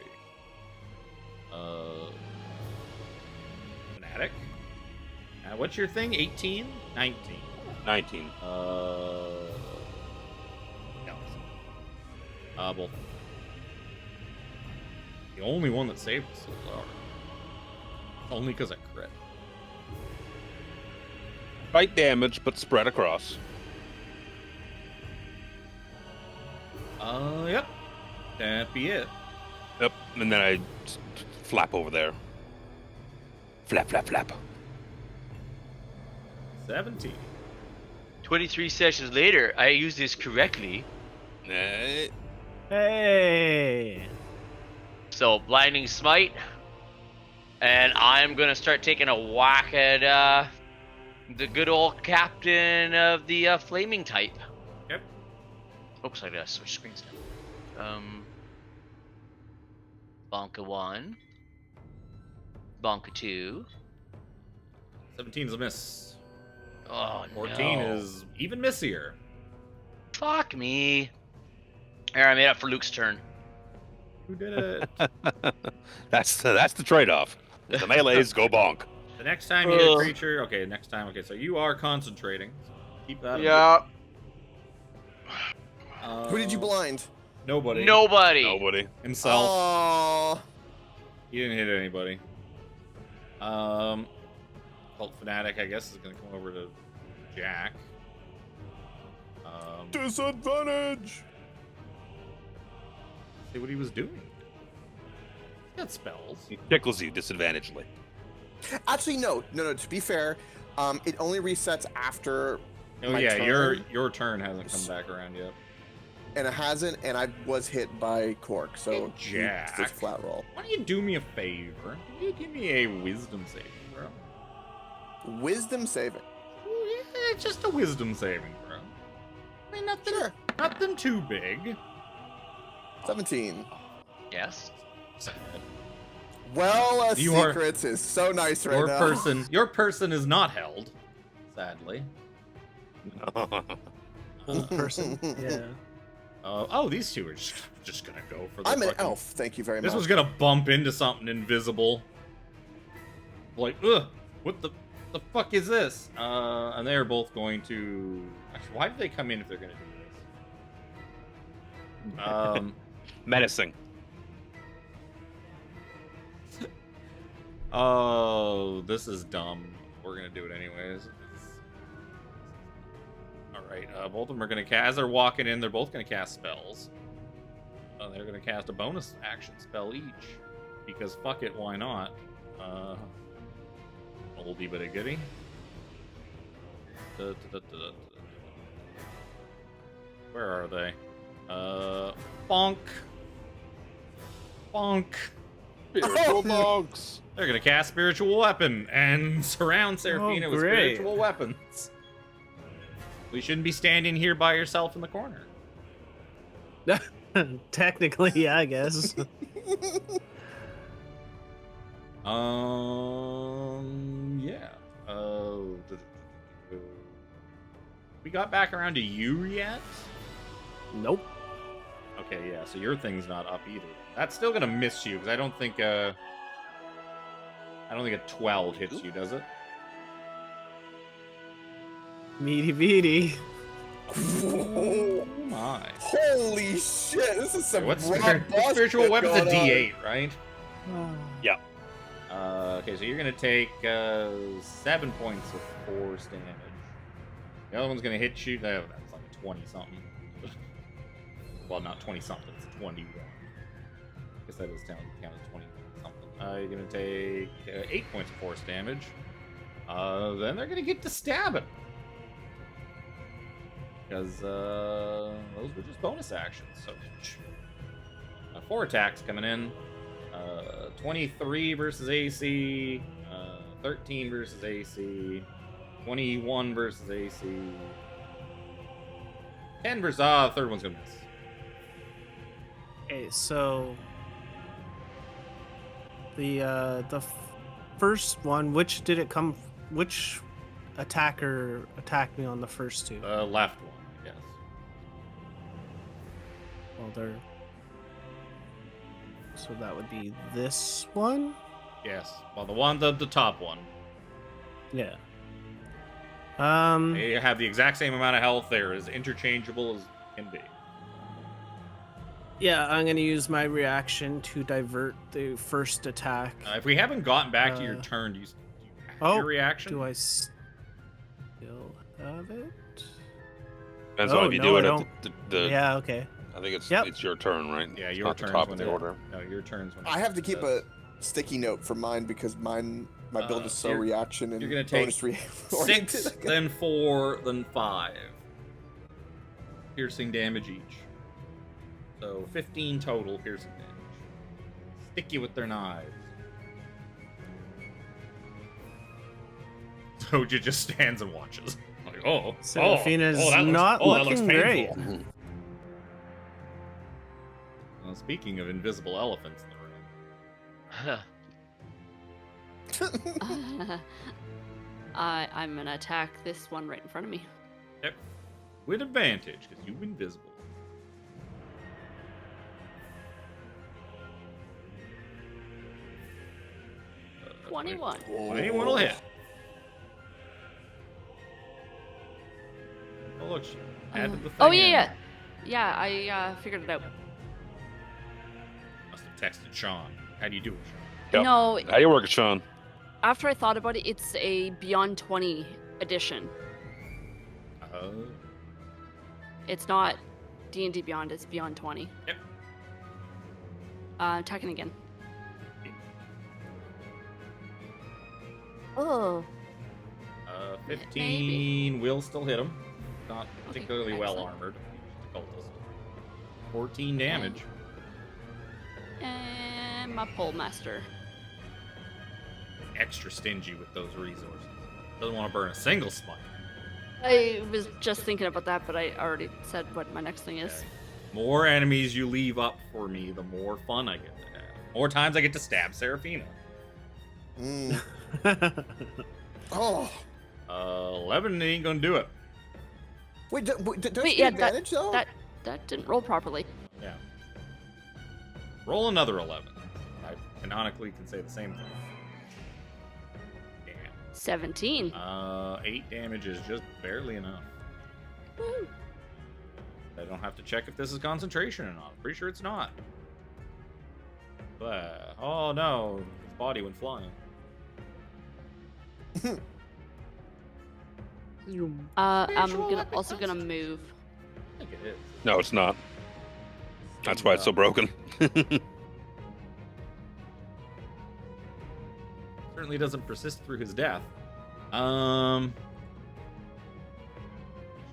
Fanatic. What's your thing? 18? 19. 19. No. Both. The only one that saved us is Zara. Only because I crit. Light damage, but spread across. Yep. That'd be it. Yep, and then I flap over there. Flap, flap, flap. 17. 23 sessions later, I used this correctly. Hey. So, Blinding Smite. And I'm going to start taking a whack at the good old captain of the flaming type. Yep. Oops, I gotta switch screens now. Bonka 1. Bonka 2. 17's a miss. Oh, 14 no. is even missier. Fuck me. Here, I made up for Luke's turn. Who did it? That's the trade-off. The melees go bonk. The next time you hit a creature... Okay, next time. Okay, so you are concentrating. So keep that in Yeah. Who did you blind? Nobody. Nobody. Himself. Oh. He didn't hit anybody. Cult Fanatic, I guess, is going to come over to Jack. Disadvantage. See what he was doing. He got spells. He tickles you disadvantagedly. Actually, no. To be fair, it only resets after. Oh my yeah, turn, your turn hasn't come back around yet. and it hasn't, and I was hit by Cork, so Hey, Jack. it's just flat roll. Why don't you do me a favor? Can you give me a wisdom saving throw? Wisdom saving. Yeah, just a wisdom saving throw. I mean, nothing too big. 17. Yes. Sad. Well, You are- secrets is so nice right now. Your person is not held, sadly. Old person. Yeah. Oh, these two are just gonna go for the I'm an fucking- elf. Thank you very This much. was gonna bump into something invisible. Like, ugh, what the fuck is this? And they're both going to... Actually, why did they come in if they're gonna do this? Menacing. Oh, this is dumb. We're gonna do it anyways. Alright, both of them are gonna cast... As they're walking in, they're both gonna cast spells. They're gonna cast a bonus action spell each. Because fuck it, why not? Oldie but a goodie. Where are they? Bonk. Bonk. Spiritual monks. They're gonna cast Spiritual Weapon and surround Seraphina with great. spiritual weapons. We shouldn't be standing here by yourself in the corner. Technically, yeah, I guess. Yeah. We got back around to you yet? Nope. Okay, yeah, so your thing's not up either. That's still gonna miss you, because I don't think a 12 hits you, does it? Meaty beady. Oh my. Holy shit! This is some What's raw boss spiritual shit weapon's a going on. D8, right? Yeah. Okay, so you're gonna take 7 points of force damage. The other one's gonna hit you. That's like 20 something. Well, not 20 something. It's 21. I guess that is count as 20 something. You're gonna take 8 points of force damage. Then they're gonna get to stabbing. Because those were just bonus actions. So 4 attacks coming in. 23 versus AC, 13 versus AC, 21 versus AC, 10 versus the third one's gonna miss. Okay, so the first one, which attacker attacked me on the first two? The left one, I guess. Well, they're... So that would be this one? Yes. Well, the top one. Yeah. They have the exact same amount of health. They're as interchangeable as can be. Yeah, I'm gonna use my reaction to divert the first attack. If we haven't gotten back to your turn, do you have your reaction? Do I? have it. Depends Oh, on if you no, do I it don't. at the Yeah, okay. I think it's Yep. it's your turn, right? Yeah, It's your not the turns top when of the it- order. No, your turns when I have to keep does. a sticky note for mine because my build is so you're- reaction and you're gonna take bonus oriented. 6, then 4, then 5. Piercing damage each. So 15 total piercing damage. Stick you with their knives. Zojja just stands and watches. Like, Seraphina's that looks- not that looks looking great. painful. Well, speaking of invisible elephants in the room, I'm gonna attack this one right in front of me. with advantage because you're invisible. Uh, 21. 21 will hit. Oh look, she added the thing. Oh, yeah, in. yeah. Yeah, I figured it out. Must have texted Sean. How do you do it, Sean? Yep. No, How you working, Sean? after I thought about it, it's a Beyond 20 edition. It's not D&D Beyond, it's Beyond 20. Yep. Attacking again. Oh. 15 will still hit him. Not particularly well excellent. armored. He's a cultist. 14 damage. And my pole master. Extra stingy with those resources. Doesn't want to burn a single spike. I was just thinking about that, but I already said what my next thing is. Okay. More enemies you leave up for me, the more fun I get to have. More times I get to stab Seraphina. Mm. Oh. 11 ain't gonna do it. Wait, don't Wait, you yeah, get advantage though? That didn't roll properly. Yeah. Roll another 11. I canonically can say the same thing. Damn. 17. 8 damage is just barely enough. Woo. I don't have to check if this is concentration or not. Pretty sure it's not. But, oh no, his body went flying. I'm also gonna move. I think it is. No, it's not. That's why it's so broken. Certainly doesn't persist through his death.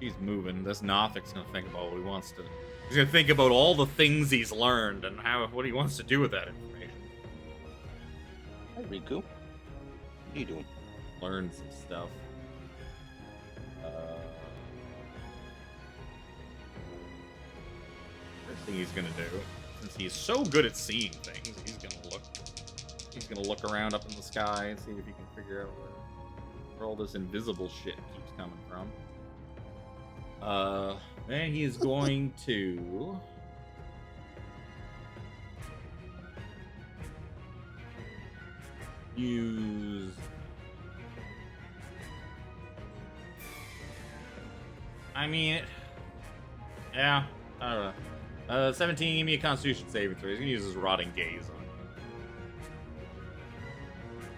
She's moving. This Nothic's gonna think about what he wants to. He's gonna think about all the things he's learned and what he wants to do with that information. Hi, Riku. What are you doing? Learn some stuff. First thing he's gonna do, since he's so good at seeing things, he's gonna look around up in the sky and see if he can figure out where all this invisible shit keeps coming from. And he is going to use yeah, I don't know. 17, give me a Constitution saving throw. He's gonna use his rotting gaze on him.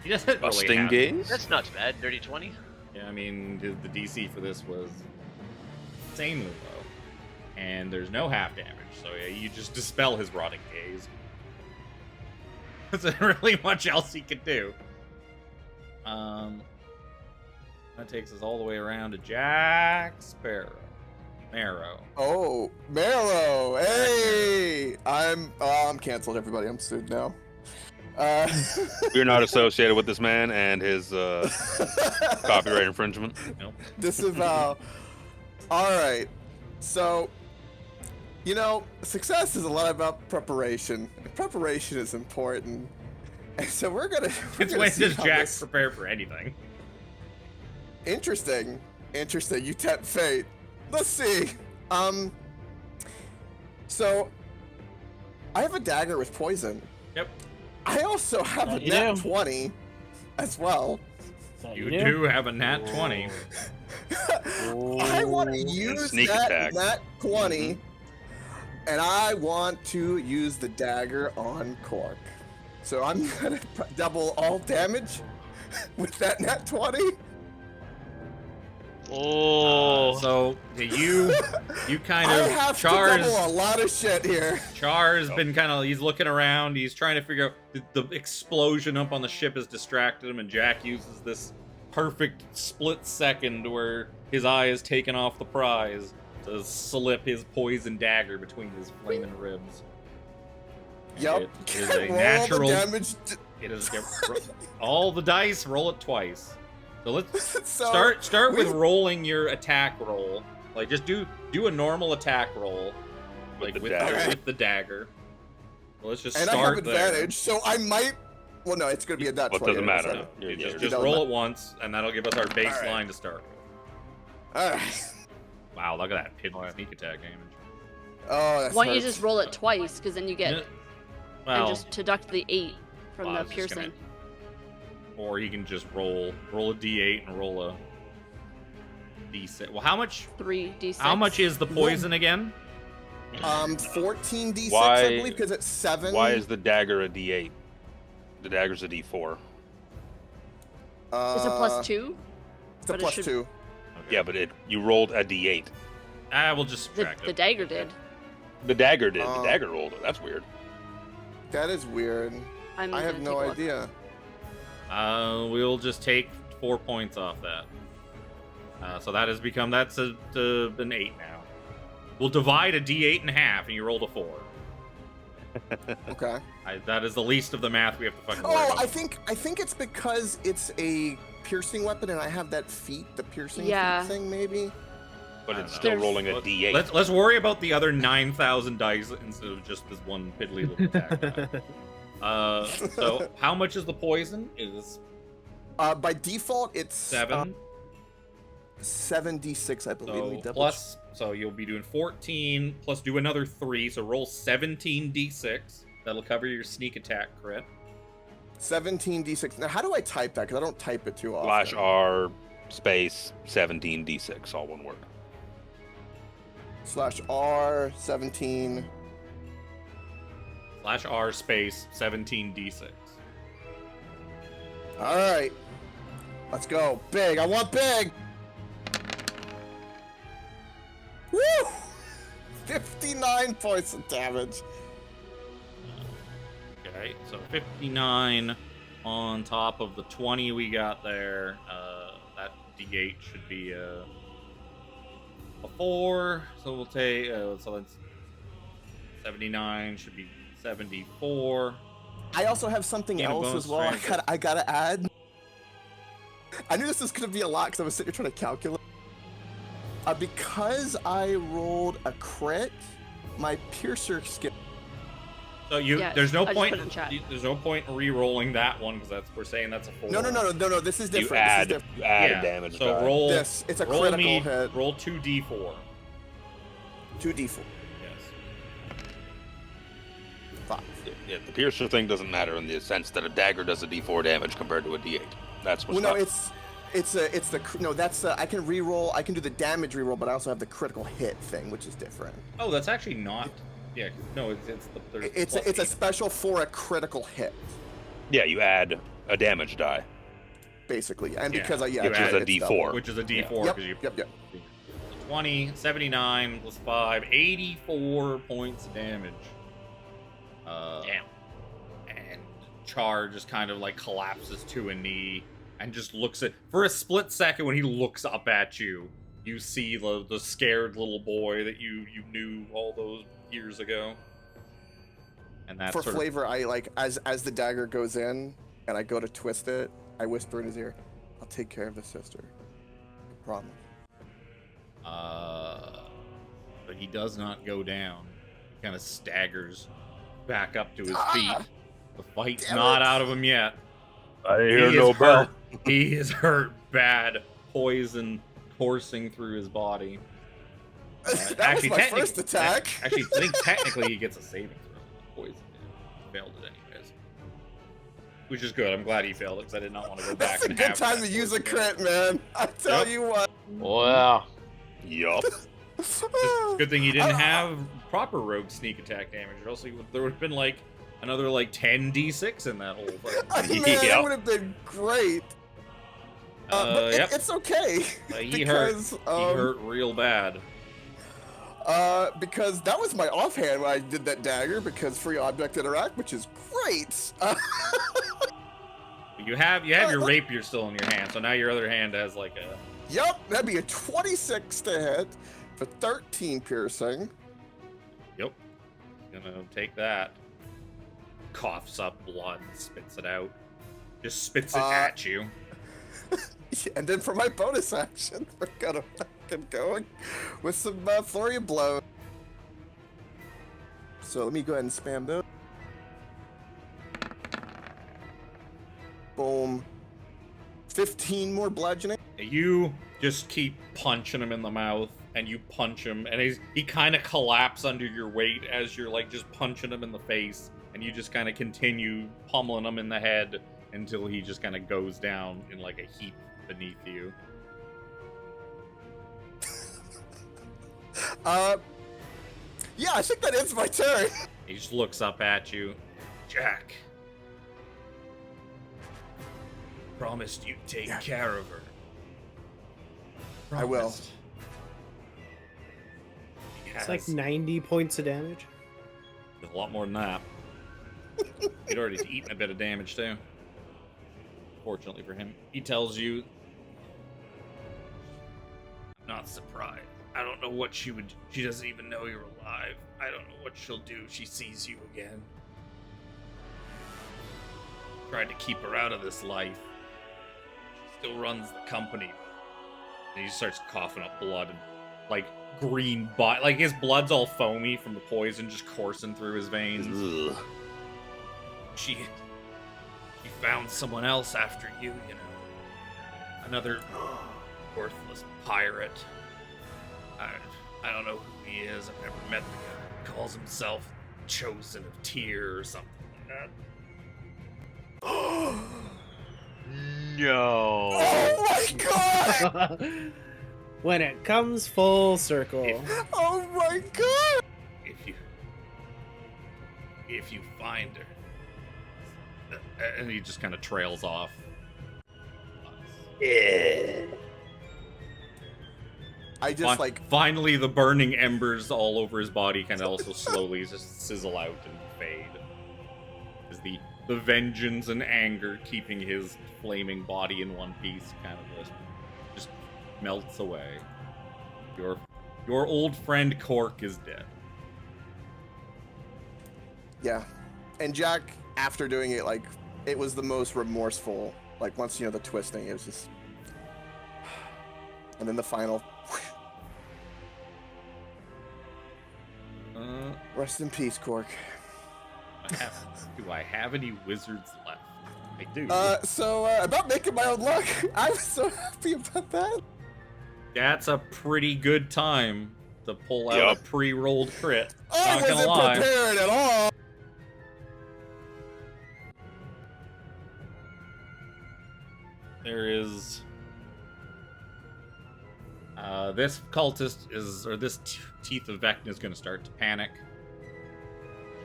He doesn't really Busting have- gaze? That's not bad. Dirty 20. Yeah, I mean, the DC for this was insanely low. And there's no half damage, so yeah, you just dispel his rotting gaze. There's really much else he could do. That takes us all the way around to Jack Sparrow. Marrow. Oh, Marrow! Hey, I'm canceled. Everybody, I'm sued now. You're not associated with this man and his copyright infringement. Nope. Disavow. All right, so success is a lot about preparation. Preparation is important, and so we're gonna. It's when does Jack prepare for anything? Interesting. You tempt fate. Let's see. So I have a dagger with poison. Yep. I also have a You nat do. 20 as well. You do have a nat 20. I want to use sneak that attack. nat 20, and I want to use the dagger on Cork. So I'm gonna double all damage with that nat 20. Oh. So you kind I of have Char's to double a lot of shit here. Char's been kind of he's looking around. He's trying to figure out the explosion up on the ship has distracted him, and Jack uses this perfect split second where his eye is taken off the prize to slip his poison dagger between his flaming ribs. Yep. It is a Roll the natural. damage. It is all the dice. Roll it twice. So let's So, start with we- rolling your attack roll. Like just do a normal attack roll, like the with dagger. with the dagger. So let's just And I have start advantage, so I might. Well, no, it's gonna be a dot What 20. doesn't matter. so- there. You Yeah, just it doesn't roll matter. it once, and that'll give us our baseline to start. All right. Wow, look at that pit sneak attack damage. Oh, that's. Why don't you just roll it twice? Because then you get Yeah. and Well, just deduct the 8 from Well, I the was just piercing. or you can just roll a d8 and roll a d6. Well, how much 3d6. How much is the poison again? 14 d6, Why- I believe, because it's 7. Why is the dagger a D8? The dagger's a D4. Uh, Is it +2? It's a but it plus should- 2. Yeah, but you rolled a D8. We'll just The, subtract the it. dagger did. The dagger did. Oh. The dagger rolled it. That's weird. That is weird. I'm I have gonna no take a look. idea. We'll just take 4 points off that. So that has become an 8 now. We'll divide a d8 in half, and you rolled a 4. Okay. That is the least of the math we have to fucking worry Oh, about. I think it's because it's a piercing weapon, and I have that the piercing Yeah. feat thing, maybe. But I it's don't still know. rolling a Let- D8. Let's worry about the other 9,000 dice instead of just this one piddly little attack. So how much is the poison? Is By default, it's 7. 7d6, I believe. Let me So double plus, so you'll be doing 14 plus do another 3. So roll 17d6. That'll cover your sneak attack crit. 17d6. Now, how do I type that? Because I don't type it too often. Slash R space 17d6, all one word. Slash R 17. Slash R space 17d6. All right, let's go. Big. I want big. Woo! 59 points of damage. Okay, so 59 on top of the 20 we got there. That d8 should be a 4. So we'll take so that's 79 should be 74. I also have something Gain a else bonus as well. strength. I gotta add. I knew this was gonna be a lot because I was sitting here trying to calculate. Because I rolled a crit, my piercer skill. So you Yeah, there's no I just point put it in chat. there's no point in re-rolling that one because we're saying that's a 4. No. This is You different. add, This is different. you add Yeah, a damage so die. roll This. It's a roll critical me hit. roll 2d4. 2d4. Yes. 5. Yeah, the piercer thing doesn't matter in the sense that a dagger does a D4 damage compared to a D8. That's what's Well, no, not- I can re-roll. I can do the damage re-roll, but I also have the critical hit thing, which is different. Oh, that's actually not. Yeah, no, it's the there's It's plus a 8. special for a critical hit, Yeah, you add a damage die. basically, and Yeah, because I which is a it's D4. double. which is a d4 Yep, because you yep. 20, 79 plus 5, 84 points of damage. Damn. And Char just kind of like collapses to a knee and just looks at. For a split second, when he looks up at you, you see the scared little boy that you knew all those years ago. And that's For sort flavor, I like as the dagger goes in, and I go to twist it. I whisper in his ear, "I'll take care of the sister. I promise." but he does not go down. He kind of staggers back up to his feet. The fight's Damn not it. out of him yet. I He hear is no bell. hurt. He is hurt bad. Poison coursing through his body. That was my first attack. Actually, I think technically he gets a saving throw. Poison. He failed it anyways. Which is good. I'm glad he failed it because I did not want to go back That's a and good have time that to use a poison again. crit, man. I tell Yep. you what. Wow. Yup. It's a good thing he didn't have proper rogue sneak attack damage, or else there would have been like another like 10 d6 in that whole thing. Man, Yeah. that would have been great. But Yep. it's okay. He hurt. because, He hurt real bad. Because that was my offhand when I did that dagger, because free object interact, which is great. You have your rapier still in your hand, so now your other hand has like a. Yep, that'd be a 26 to hit for 13 piercing. Yep. Gonna take that. Coughs up blood, spits it out. Just spits it at you. And then for my bonus action, we're gonna fucking go with some flurry of blow. So let me go ahead and spam those. Boom. 15 more bludgeoning. You just keep punching him in the mouth, and you punch him, and he kind of collapses under your weight as you're like just punching him in the face, and you just kind of continue pummeling him in the head until he just kind of goes down in like a heap beneath you. Yeah, I think that ends my turn. He just looks up at you. Jack. Promised you'd take care of her. I will. Promised. It's like 90 points of damage. There's a lot more than that. He'd already eaten a bit of damage too. Fortunately for him. He tells you, I'm not surprised. I don't know what she would. She doesn't even know you're alive. I don't know what she'll do if she sees you again. Tried to keep her out of this life. She still runs the company. And he starts coughing up blood and like green like his blood's all foamy from the poison just coursing through his veins. Ugh. She found someone else after you, you know. Another worthless pirate. I don't know who he is. I've never met the guy. He calls himself Chosen of Tyr or something like that. No. Oh my god! When it comes full circle. Oh my god! If you find her. And he just kind of trails off. I just Finally, the burning embers all over his body kind of also slowly just sizzle out and fade. As the vengeance and anger keeping his flaming body in one piece kind of just melts away. Your old friend Cork is dead. Yeah. And Jack, after doing it, like, it was the most remorseful. Like, once, the twisting, it was just... And then the final... Rest in peace, Cork. Do I have any wizards left? I do. About making my own luck. I was so happy about that. That's a pretty good time to pull out a pre-rolled crit. I Not gonna wasn't lie. prepared at all. There is... this cultist this Teeth of Vecna is going to start to panic.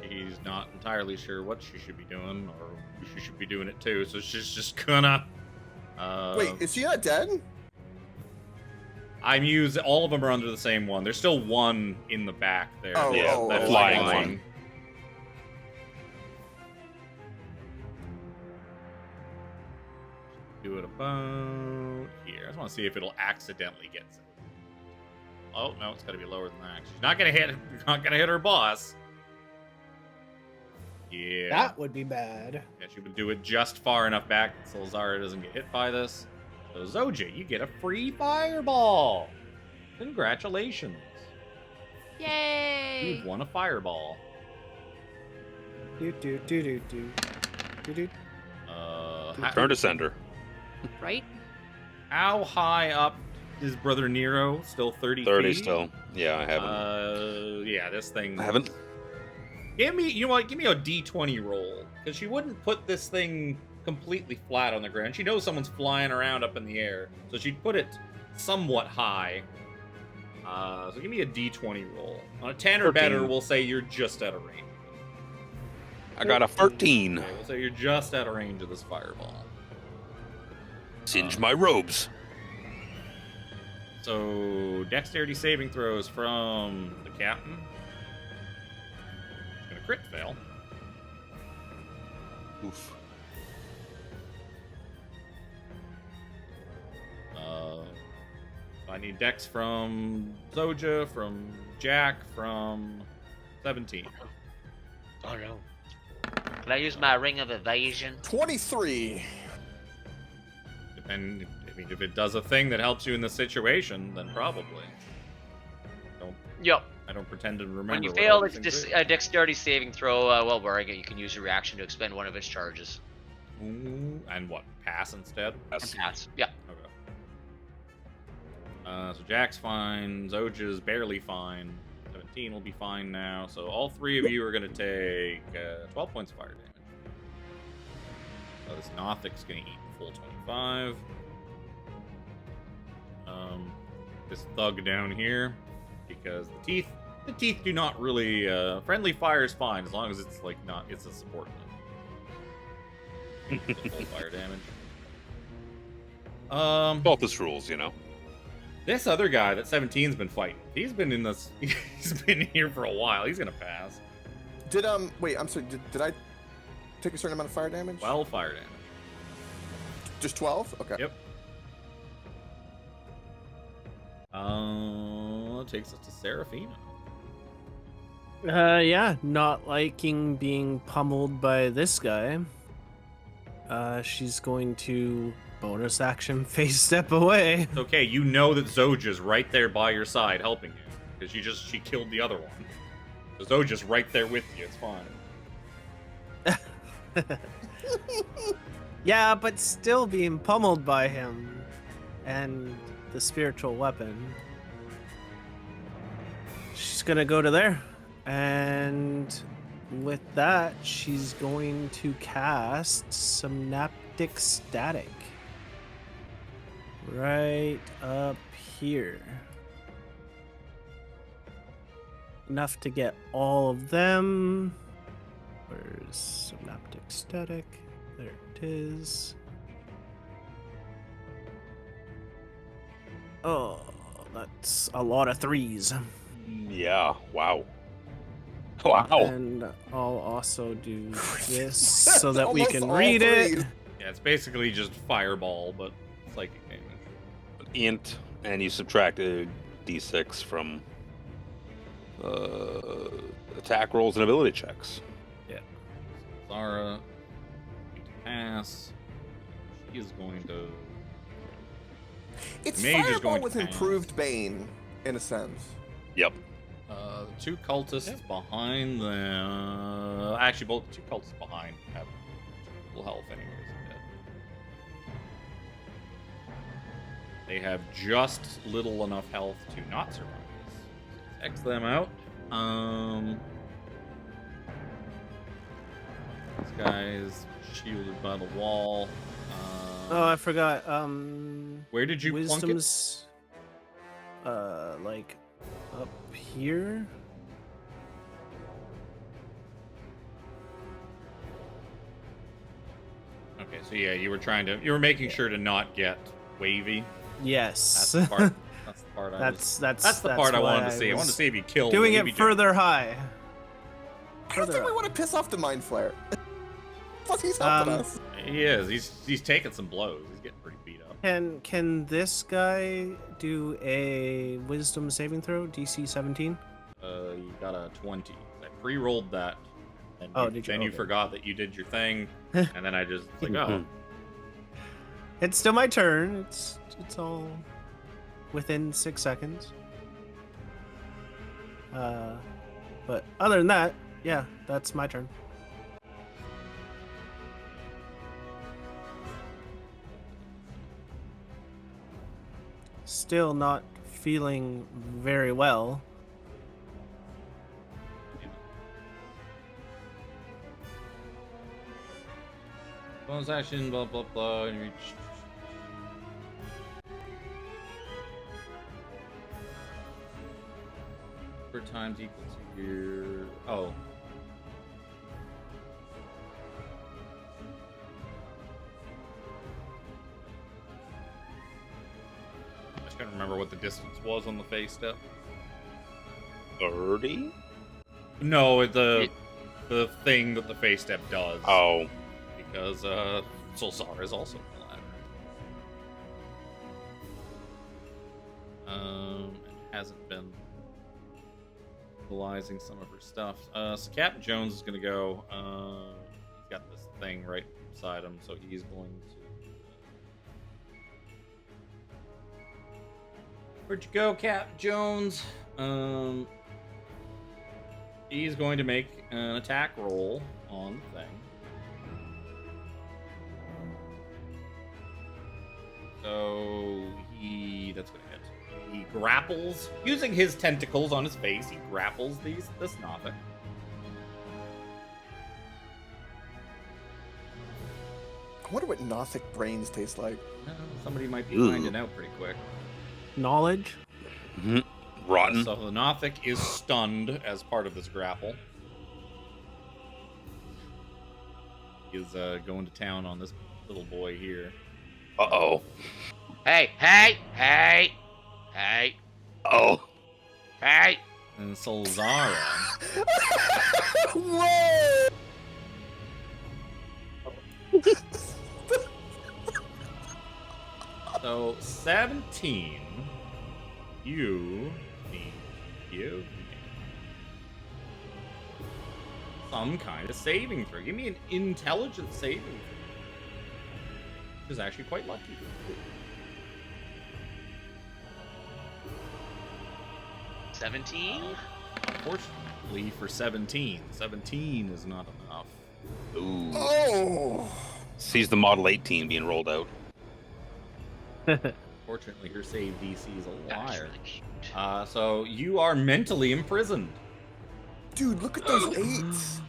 She's not entirely sure what she should be doing, or who she should be doing it to, so she's just gonna... Wait, is she not dead? all of them are under the same one. There's still one in the back there. the flying one. Do it about here. I just want to see if it'll accidentally get it. Oh no, it's got to be lower than that. She's not gonna hit. Not gonna hit her boss. Yeah. That would be bad. Yeah, she would do it just far enough back so Zara doesn't get hit by this. So Zojja, you get a free fireball. Congratulations. Yay! You've won a fireball. Do do do do do do do. Turn to sender. Right? How high up is Brother Nero? Still 30 30 feet? still. Yeah, I haven't. Yeah, this thing... I haven't. Give me a D20 roll. Because she wouldn't put this thing completely flat on the ground. She knows someone's flying around up in the air. So she'd put it somewhat high. So give me a D20 roll. On a 10 or 13. better, we'll say you're just out of range. I got a 13. Okay, we'll say you're just out of range of this fireball. Singe my robes. So, dexterity saving throws from the captain. It's gonna crit fail. Oof. I need dex from Zojja, from Jack, from 17. Oh no. Can I use my ring of evasion? 23. And I mean, if it does a thing that helps you in the situation, then probably. Yep. I don't pretend to remember. When you what fail all a these things do. dexterity saving throw, while wearing it, you can use your reaction to expend one of its charges. Ooh, and what? Pass instead? And pass. Yeah. Okay. So Jack's fine. Zojja's barely fine. 17 will be fine now. So all three of you are going to take 12 points of fire damage. So this Nothic's going to eat the full 25. This thug down here, because the teeth do not really. Friendly fire is fine as long as it's like not. It's a support one. The full fire damage. Baltus rules, you know. This other guy that 17's been fighting, he's been in this. He's been here for a while. He's gonna pass. Did wait, I'm sorry. Did I take a certain amount of fire damage? 12 fire damage. Just 12? Okay. Yep. Takes us to Seraphina. Yeah, not liking being pummeled by this guy. She's going to bonus action face step away. It's okay, you know that Zojja's right there by your side helping you. Because she killed the other one. So Zojja's right there with you, it's fine. Yeah, but still being pummeled by him and the spiritual weapon. She's gonna go to there, and with that, she's going to cast Synaptic Static right up here. Enough to get all of them. Where's Synaptic Static? There it is. Oh, that's a lot of threes. Yeah. Wow. Wow. And I'll also do this so that we Almost can all read it. three. Yeah, it's basically just fireball, but psychic damage. Int, and you subtract a d6 from attack rolls and ability checks. Zara, need to pass. She is going to. It's Mage is fireball going to with pass. improved bane, in a sense. Yep. The two cultists behind the. Actually, both the two cultists behind have full health, anyways. They have just little enough health to not survive this. So let's X them out. This guy is shielded by the wall. Oh, I forgot. Where did you plunk it? Wisdom's like up here. Okay, so yeah, you were making sure to not get wavy. Yes. That's the part. That's the part. That's the part I why wanted to see. I wanted to see if you killed. doing wavy it further high. I don't think we want to piss off the Mind Flare. Plus, he's helping us. He is. He's taking some blows. He's getting pretty beat up. Can this guy do a Wisdom saving throw? DC 17. You got a 20. I pre-rolled that. And Oh, did you? Then you Okay. forgot that you did your thing, and then I just like, oh, It's still my turn. It's all within 6 seconds. But other than that, yeah, that's my turn. Still not feeling very well. bonus action, blah blah blah. And reach. Per times equal to your. Oh. Can't remember what the distance was on the face step. 30? No, the thing that the face step does. Oh. Because Solsara is also in the labyrinth. It hasn't been utilizing some of her stuff. So Captain Jones is gonna go. He's got this thing right beside him, so he's going to. Where'd you go, Captain Jones? He's going to make an attack roll on the thing. So that's gonna hit. He grapples using his tentacles on his face. He grapples this Nothic. I wonder what Nothic brains taste like. Somebody might be Ooh. finding out pretty quick. Knowledge? Rotten. So the Nothic is stunned as part of this grapple. He's going to town on this little boy here. Uh-oh. Hey! Oh. Hey! And Solzara. Whoa! So 17. You need to give me some kind of saving throw. Give me an intelligence saving throw. Which is actually quite lucky. 17? Unfortunately for 17 is not enough. Ooh. Oh! Sees the Model 18 being rolled out. Fortunately, her save DC is a That's liar. really cute. So you are mentally imprisoned. Dude, look at those 8s.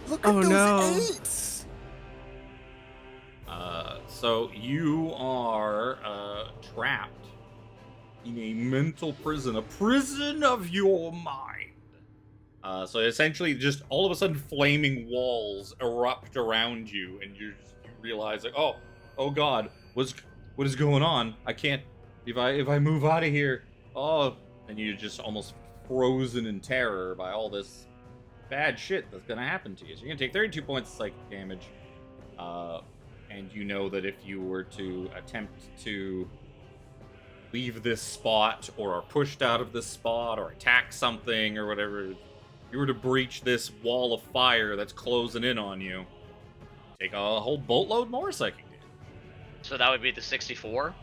Look at Oh, those no. 8s. So you are trapped in a mental prison, a prison of your mind. So essentially, just all of a sudden, flaming walls erupt around you, and you realize, like, oh God, what is going on? I can't. If I move out of here, and you're just almost frozen in terror by all this bad shit that's gonna happen to you. So you're gonna take 32 points of psychic damage. And you know that if you were to attempt to leave this spot, or are pushed out of this spot, or attack something, or whatever, if you were to breach this wall of fire that's closing in on you, take a whole boatload more psychic damage. So that would be the 64?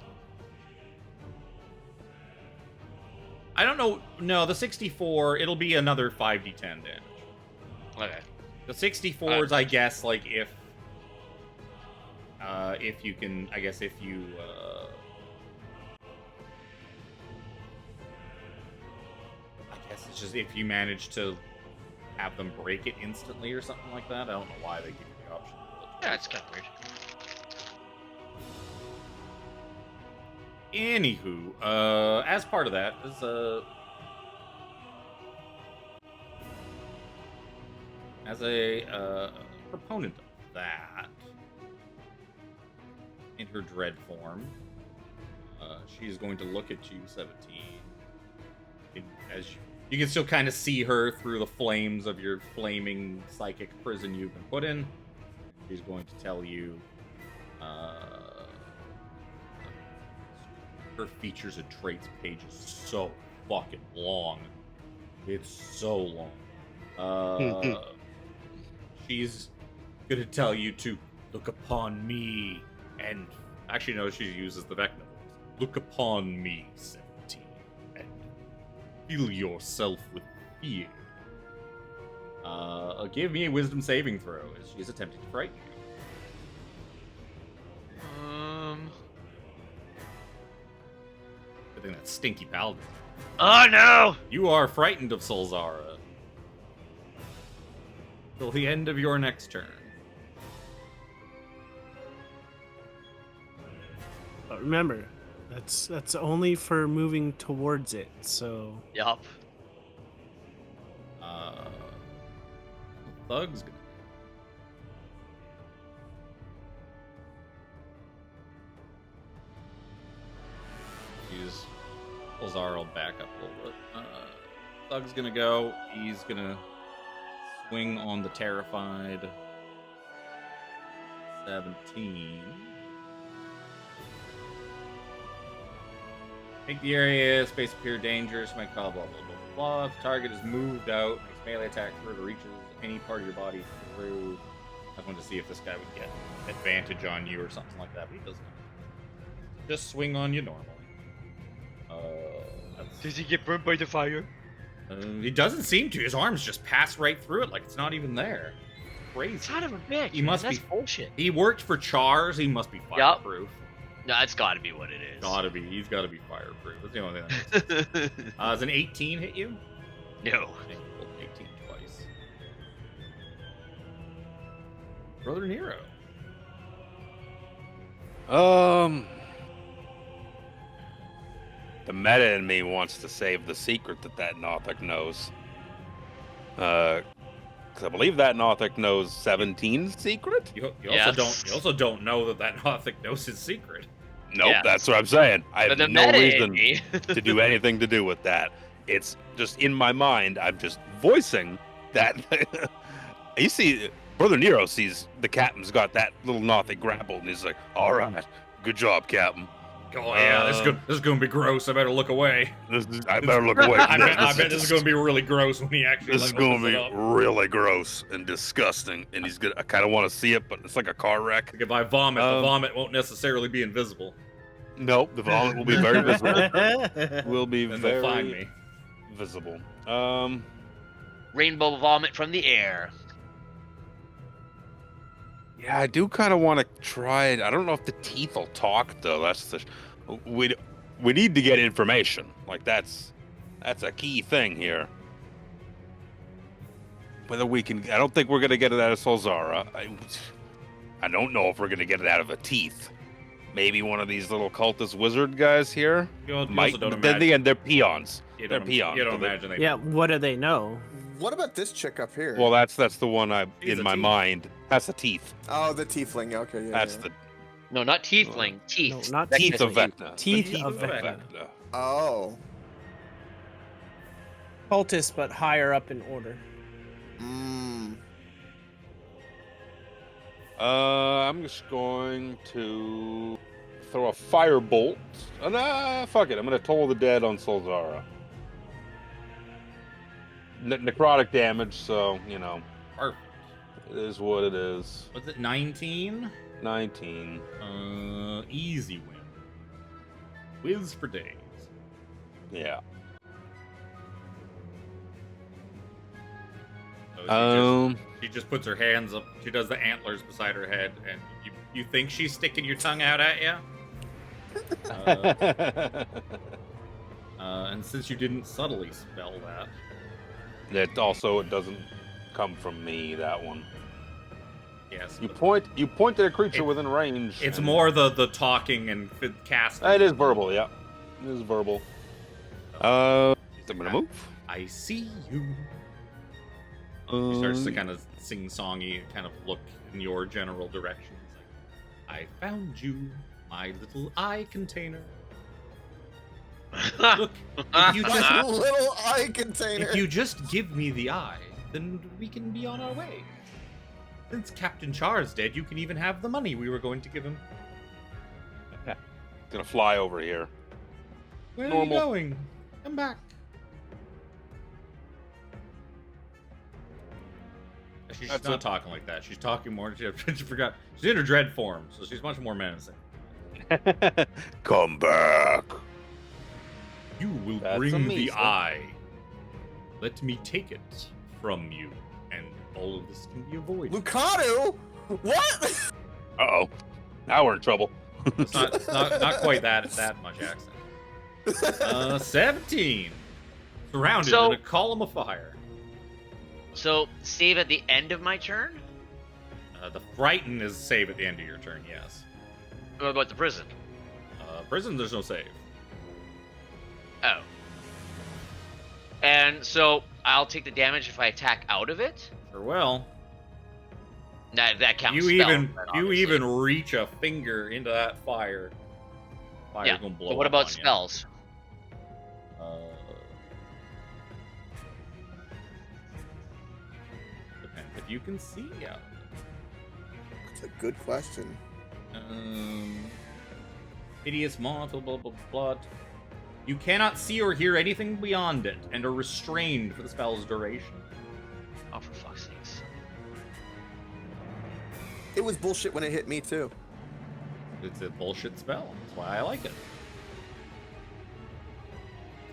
I don't know. No, the 64, it'll be another 5d10 damage. Okay. The 64s, I guess, like, if you can, I guess if you, I guess it's just if you manage to have them break it instantly or something like that. I don't know why they give you the option. Yeah, it's kind of weird. Anywho, as part of that, as a proponent of that, in her dread form, she's going to look at you, 17. As you can still kind of see her through the flames of your flaming psychic prison you've been put in. She's going to tell you, her features and traits page is so fucking long. It's so long. She's gonna tell you to look upon me, and actually no, she uses the Vecna voice. Look upon me, 17, and fill yourself with fear. Give me a wisdom saving throw as she's attempting to frighten you. I think that's stinky paladin. Oh no! You are frightened of Solzara till the end of your next turn. But remember, that's only for moving towards it. So Yup. Thug's gonna. He's Lazar will back up a little bit. Thug's gonna go. He's gonna swing on the terrified. 17. Make the area space appear dangerous. Might call blah blah blah blah. If the target is moved out, makes melee attack through it or reaches any part of your body through. I wanted to see if this guy would get advantage on you or something like that, but he doesn't. Just swing on you normally. Does he get burned by the fire? He doesn't seem to. His arms just pass right through it like it's not even there. Crazy. Son of a bitch. He must That's be bullshit. He worked for Chars. He must be fireproof. No, it's got to be what it is. Gotta be. He's got to be fireproof. That's the only thing. Does an 18 hit you? No. 18 twice. Brother Nero. The meta in me wants to save the secret that Nothic knows. Because I believe that Nothic knows 17's secret? You Yes. also don't know that Nothic knows his secret. Nope, Yeah. that's what I'm saying. I But have the no meta in reason me- to do anything to do with that. It's just in my mind. I'm just voicing that. You see, Brother Nero sees the captain's got that little Nothic grappled, and he's like, "All right, good job, Captain. Oh yeah, this is gonna be gross. I better look away. I better look away. I bet this is gonna be really gross when he actually. This is going to be really gross and disgusting, and he's gonna. I kind of want to see it, but it's like a car wreck. If I vomit, the vomit won't necessarily be invisible. Nope, the vomit will be very visible. Will be Then very they'll find me. visible. Rainbow vomit from the air. Yeah, I do kind of want to try it. I don't know if the teeth will talk though. That's the. We need to get information. Like that's a key thing here. Whether we can, I don't think we're gonna get it out of Solzara. I don't know if we're gonna get it out of a teeth. Maybe one of these little cultist wizard guys here might. Don't But then again, they're peons. You They're don't, peons. you don't so they- imagine they. Yeah, what do they know? What about this chick up here? Well, that's the one He's in a my teeth. mind. That's the teeth. Oh, the tiefling. Okay, yeah. That's yeah. the No, not tiefling. Teeth. No, not Vecna teeth of teeth. Vecna. Teeth The of Vecna. Oh. Cultist, but higher up in order. Mm. I'm just going to throw a firebolt. Nah, fuck it. I'm gonna toll the dead on Solzara. Necrotic damage, so you know, Perfect. it is what it is. Was it 19? 19. Easy win. Whiz for days. Yeah. So she just puts her hands up. She does the antlers beside her head, and you think she's sticking your tongue out at you? And since you didn't subtly spell that, That also it doesn't come from me. That one. yes, You point at a creature within range. it's and- more the talking and casting. It is verbal. Yeah, it is verbal. I'm gonna move. I see you. She starts to kind of sing-songy, kind of look in your general direction. It's like, I found you, my little eye container. Look, if you just My little eye container. If you just give me the eye, then we can be on our way. Since Captain Char's dead, you can even have the money we were going to give him. Gonna fly over here. Where Normal. are you going? Come back. She's That's not it. talking like that. She's talking more. She forgot. She's in her dread form, so she's much more menacing. Come back. You will That's bring the amazing. eye. Let me take it from you, and all of this can be avoided. Lucado? What? Uh-oh. Now we're in trouble. It's not quite that much accent. 17. Surrounded So- in a column of fire. So, save at the end of my turn? The frighten is save at the end of your turn, yes. What about the prison? Prison, there's no save. Oh. And so, I'll take the damage if I attack out of it? Sure will. That counts You spell, even then, you obviously. even reach a finger into that fire. Fire's Yeah. gonna blow So what up about on you. spells? you can see out of That's a good question. it. Hideous moth, blah, blah, blah, blah. You cannot see or hear anything beyond it, and are restrained for the spell's duration. Oh, for fuck's sakes. It was bullshit when it hit me too. It's a bullshit spell. That's why I like it.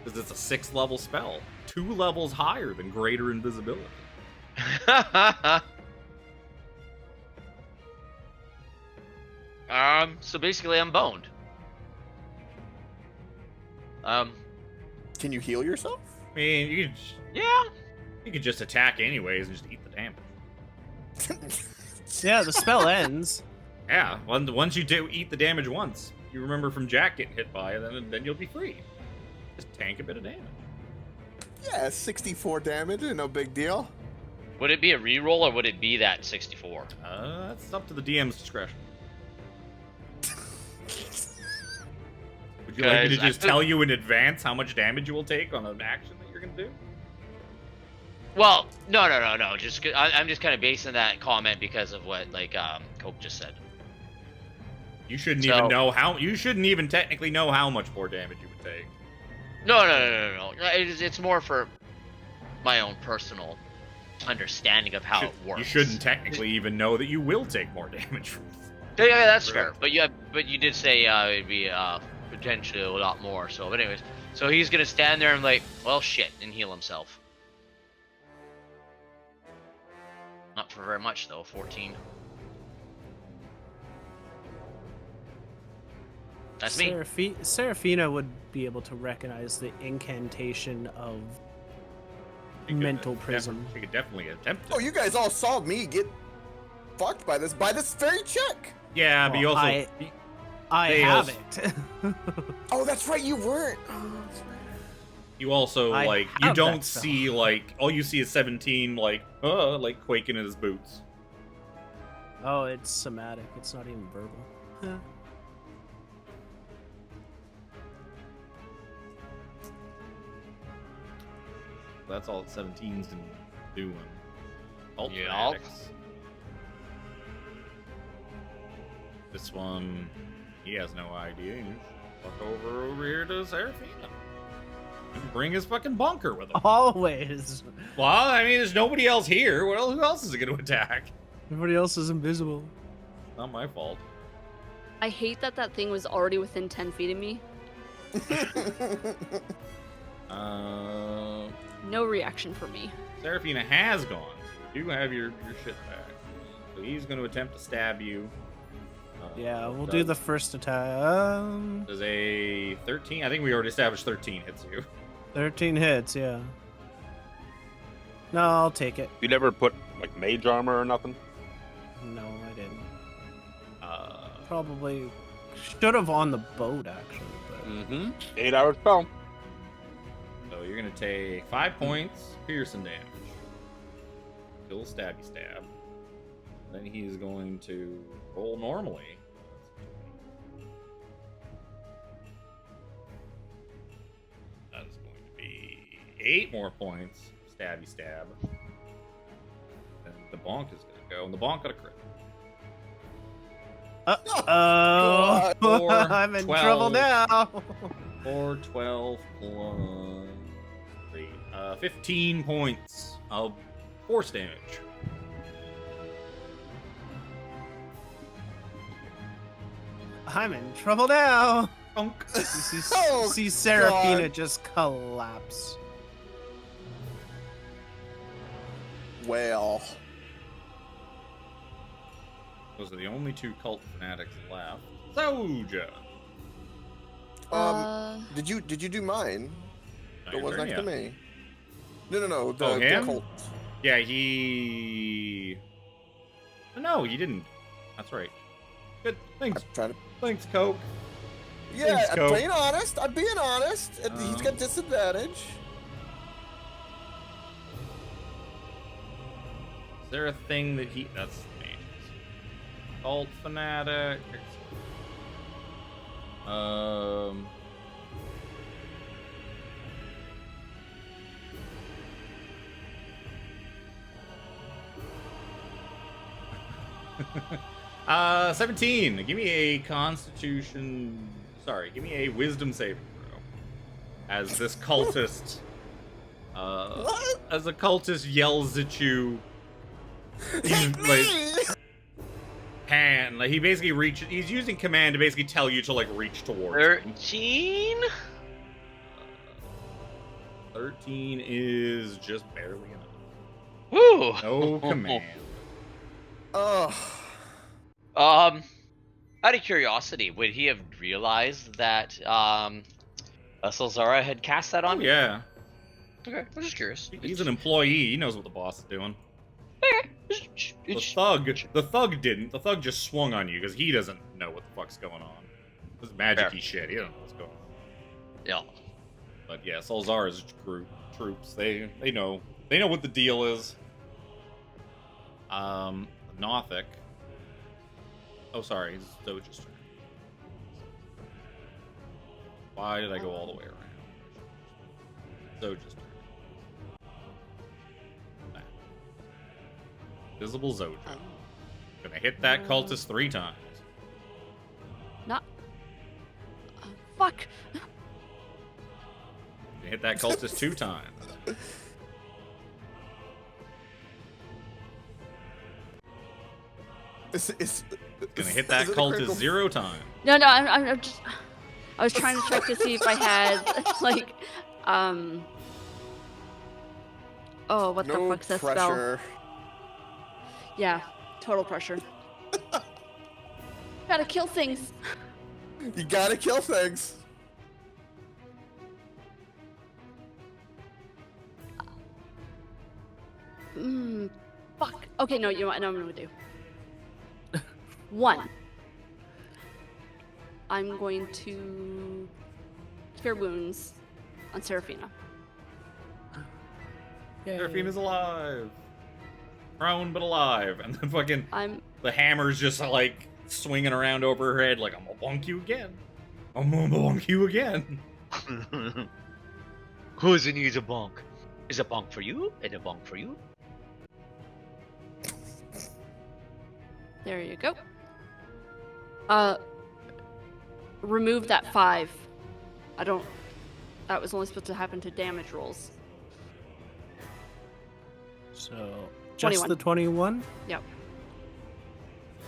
Because it's a 6th level spell. 2 levels higher than greater invisibility. So basically I'm boned. Can you heal yourself? I mean, Yeah. you could just attack anyways and just eat the damage. Yeah, the spell ends. Yeah, once you do eat the damage once, you remember from Jack getting hit by it, then you'll be free. Just tank a bit of damage. Yeah, 64 damage, no big deal. Would it be a reroll or would it be that 64? That's up to the DM's discretion. Would you like me to Guys, just tell you in advance how much damage you will take on an action that you're gonna do? Well, no. Just I'm just kind of basing that comment because of what Cope just said. You shouldn't even know how. You shouldn't even technically know how much more damage you would take. No. It's more for my own personal understanding of how it works. You shouldn't technically even know that you will take more damage from. Yeah, that's fair. But you did say it'd be potentially a lot more. So, but anyways, so he's gonna stand there and well, shit, and heal himself. Not for very much though. 14. That's me. Seraphina would be able to recognize the incantation of mental prism. She could definitely attempt it. Oh, you guys all saw me get fucked by this very check. Yeah, but you also. I have it. Oh, that's right, you weren't. Oh, that's right. You also you have don't that spell. see all you see is 17 quaking in his boots. Oh, it's somatic. It's not even verbal. That's all that 17's doing. Alt Yup. fanatics. This one, he has no idea. You walk over here to Seraphina. And bring his fucking bunker with him. Always. Well, I mean, there's nobody else here. Who else is it going to attack? Everybody else is invisible. Not my fault. I hate that thing was already within 10 feet of me. No reaction for me. Seraphina has gone. So you do have your shit back. So he's going to attempt to stab you. Yeah, we'll do the first attack. Does a 13? I think we already established 13 hits you. 13 hits, yeah. No, I'll take it. You never put mage armor or nothing? No, I didn't. Probably should have on the boat, actually. But... Mm-hmm. 8-hour spell. So you're gonna take 5 points piercing damage. Still stabby stab. Then he's going to roll normally. That is going to be 8 more points. Stabby stab. And the bonk is gonna go, and the bonk got a crit. Oh, Four, I'm in 12. trouble now. 4, 12 plus 3. 15 points of force damage. I'm in trouble now. Bonk. See Seraphina just collapse. Well, Those are the only 2 cult fanatics left. Zojja. did you do mine? Now The your one's turn, next yeah. to me. No. The him? cult. Yeah, he. No, he didn't. That's right. Good. Thanks. I'm trying to. Thanks, Coke. Yeah, Thanks, I'm Cope. being honest. I'm being honest. He's got disadvantage. Is there a thing that he? That's mages. Cult fanatic. 17. Give me a Constitution. Sorry, give me a Wisdom saving throw. As this cultist, What? as a cultist yells at you. He's like he basically reaches. He's using command to basically tell you to like reach towards him. 13? 13 is just barely enough. Woo! No command. Oh. Out of curiosity, would he have realized that Zara had cast that on? Yeah, Okay, I'm just curious. he's an employee. He knows what the boss is doing. The thug didn't. The thug just swung on you because he doesn't know what the fuck's going on. This is magic-y shit. He doesn't know what's going on. Yeah. But yeah, Solzara's troops. They know what the deal is. Nothic. Oh, sorry, it's Zojja's turn. Why did I go all the way around? Zojja's turn. Nah. Visible Zojja. Gonna hit that cultist 3 times. Not. Fuck. Gonna hit that cultist 2 times. Gonna hit that cultist 0 times. No, I'm just. I was trying to check to see if I had like, Oh, what the fuck's that spell? pressure. Yeah, total pressure. Gotta kill things. You gotta kill things. Fuck. Okay, no, you know what? I know what I'm gonna do. 1. I'm going to cure wounds on Seraphina. Seraphina's alive. Prone but alive. And then fucking the hammer's just like swinging around over her head like, I'm gonna bonk you again. I'm gonna bonk you again. Who's in need a bonk? Is a bonk for you and a bonk for you? There you go. Remove that 5. That was only supposed to happen to damage rolls. So, just 21. the 21? Yep.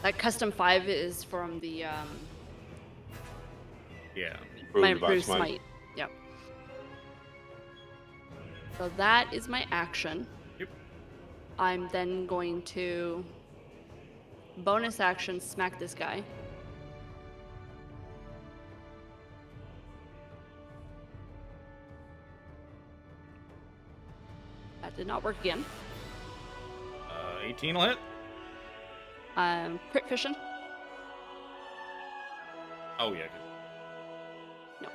That custom 5 is from the, Yeah. my Improved by improved smite. smite. Yep. So that is my action. Yep. I'm then going to bonus action smack this guy. That did not work again. 18 will hit. Crit fission. Oh, yeah. No.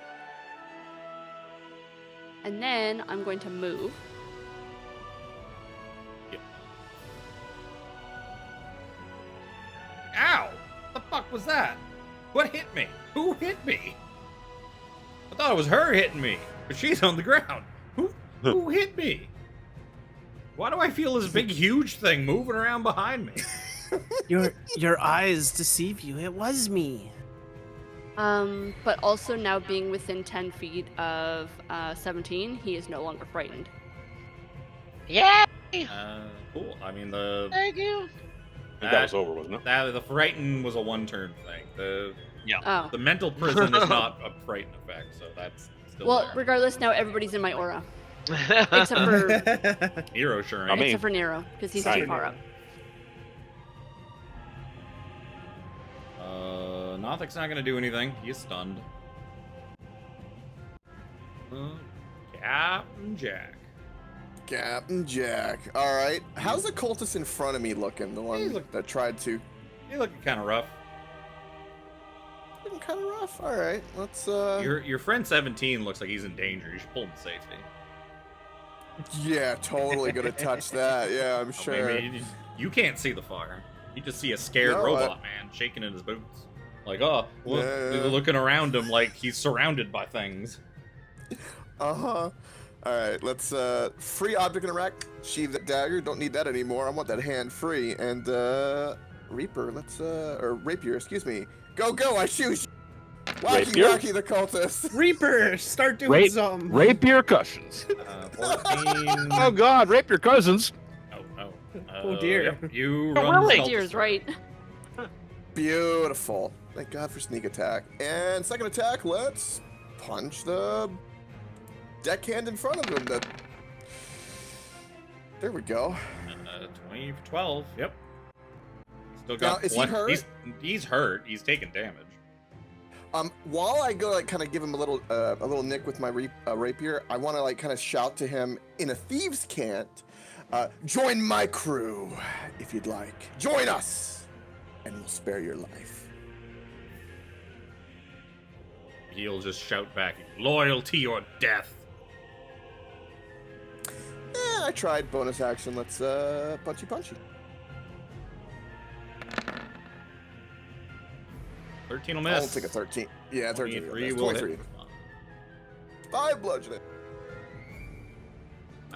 And then I'm going to move. Yep. Ow! The fuck was that? What hit me? Who hit me? I thought it was her hitting me, but she's on the ground. Who hit me? Why do I feel this big, huge thing moving around behind me? Your eyes deceive you. It was me. But also now being within 10 feet of 17, he is no longer frightened. Yeah. Cool. I mean, the Thank you. I think that was over, wasn't it? the frighten was a one-turn thing. The Oh. the mental prison is not a frighten effect, so that's still Well, there. regardless, now everybody's in my aura. Except for Hero sure I ain't. mean- except for Nero, because he's Sorry, too far up. Nothic's not gonna do anything. He's stunned. Captain Jack. Captain Jack. All right. How's the cultist in front of me looking? The one that tried to. You're looking kind of rough. Looking kind of rough. All right. Let's. Your friend 17 looks like he's in danger. You should pull him to safety. Yeah, totally gonna touch that. Yeah, I'm sure. Maybe you can't see the fire. You just see a scared No, robot man shaking in his boots. Like, oh, look, Yeah. looking around him like he's surrounded by things. All right. Let's free object interact. Sheathe that dagger. Don't need that anymore. I want that hand free. And Reaper, let's or Rapier, excuse me. Go, I shoot. Wacky, Rapier? wacky, the cultist. Reaper, start doing something. Rape your cousins. 14. Oh God, rape your cousins. Oh. Oh, dear. Yep, you Oh, run really? stealth Deer's strike. right. Beautiful. Thank God for sneak attack. And second attack, let's punch the deckhand in front of him. There we go. 20 for 12. Yep. Still Now, got is he one. hurt? He's hurt. He's taking damage. While I go like kind of give him a little nick with my rapier, I want to like kind of shout to him in a thieves' cant, join my crew if you'd like. Join us, and we'll spare your life. He'll just shout back, loyalty or death. I tried bonus action. Let's punchy. 13 will miss. I'll take a 13. Yeah, 13. 23 That's will 23. hit. 5 bludgeoning.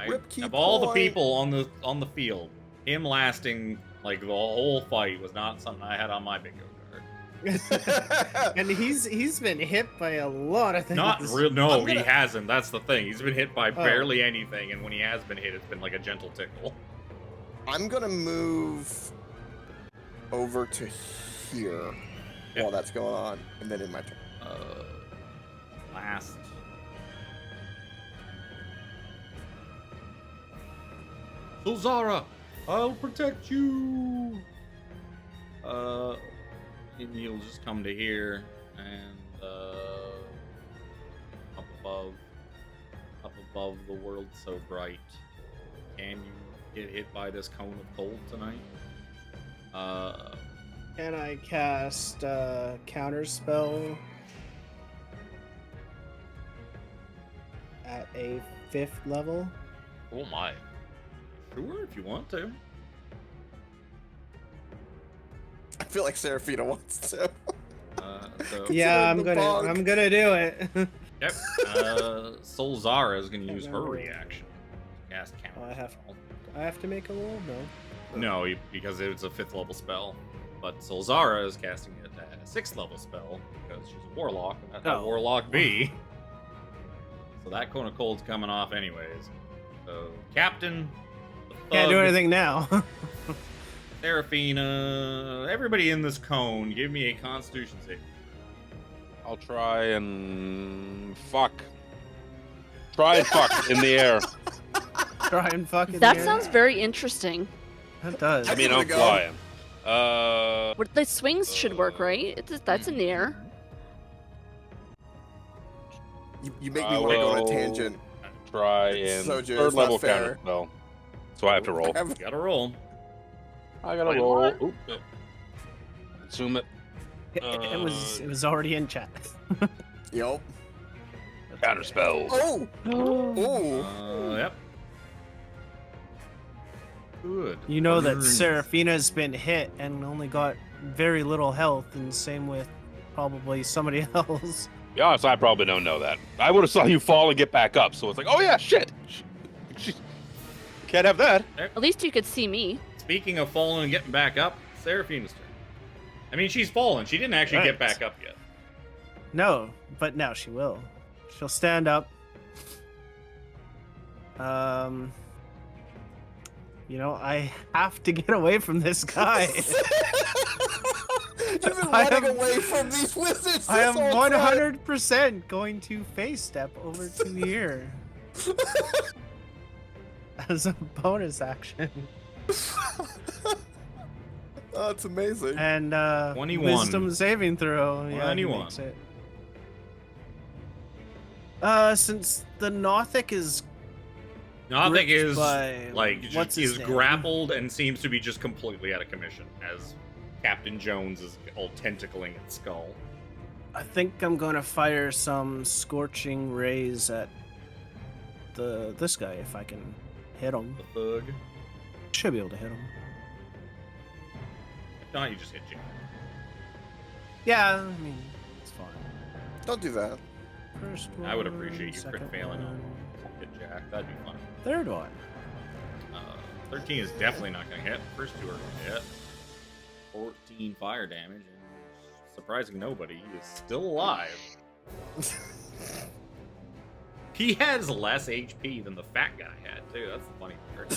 Rip key Of all the point. people on the field, him lasting like the whole fight was not something I had on my bingo card. And he's been hit by a lot of things. Not real. No, I'm gonna- he hasn't. That's the thing. He's been hit by barely anything, and when he has been hit, it's been like a gentle tickle. I'm gonna move over to here while that's going on, and then in my turn. Last. So Zara, I'll protect you. And he'll just come to here and up above the world so bright. Can you get hit by this cone of cold tonight? Can I cast counterspell at a 5th level? Oh my. Sure, if you want to. I feel like Seraphina wants to. So Yeah, Consider the bog. I'm gonna do it. Yep. Soul Zara is going to use her reaction. Cast Oh, counter. I have to make a roll? No. No, because it's a 5th level spell. But Soul Zara is casting it at a 6th level spell because she's a warlock, and that's how Oh. warlock be. So that cone of cold's coming off anyways. So Captain, the Can't do thug, anything now. Seraphina, everybody in this cone, give me a Constitution save. I'll try and fuck. Try and fuck in the air. Try and fucking. That sounds very interesting. That does. I mean, Give it a I'm go. flying. What the swings should work, right? That's in the air. You make me want to go on a will tangent. Try and Zojja, third it's level not fair. counter spell. So I have to roll. You gotta roll. I gotta Wait, roll. what? Oop. Assume it. It was already in chat. Yup. Counter spells. Oh! Oh! Yep. Good. You know that Burn. Seraphina's been hit and only got very little health, and same with probably somebody else. To be honest, I probably don't know that. I would have saw you fall and get back up, so it's like, oh yeah, shit. Can't have that. At least you could see me. Speaking of falling and getting back up, Seraphina's turn. I mean, she's fallen. She didn't actually get Right. back up yet. No, but now she will. She'll stand up. You know, I have to get away from this guy. You've been I running am- away from these wizards. I am this whole time. 100% going to face step over to here. As a bonus action. Oh, it's amazing. And 21. wisdom saving throw. Yeah, he 21. makes it. Since the Nothic is Nothic gripped is by- like what's his is name? grappled and seems to be just completely out of commission as Captain Jones is all tentacling its skull. I think I'm gonna fire some scorching rays at this guy if I can hit him. The thug. Should be able to hit him. If not, you just hit Jim. Yeah, I mean it's fine. Don't do that. First one. I would appreciate your crit second failing one, on hit Jack. That'd be fun. Third one. 13 is definitely not going to hit. First two are going to hit. 14 fire damage, and surprising nobody, he is still alive. He has less HP than the fat guy had, too. That's the funny part.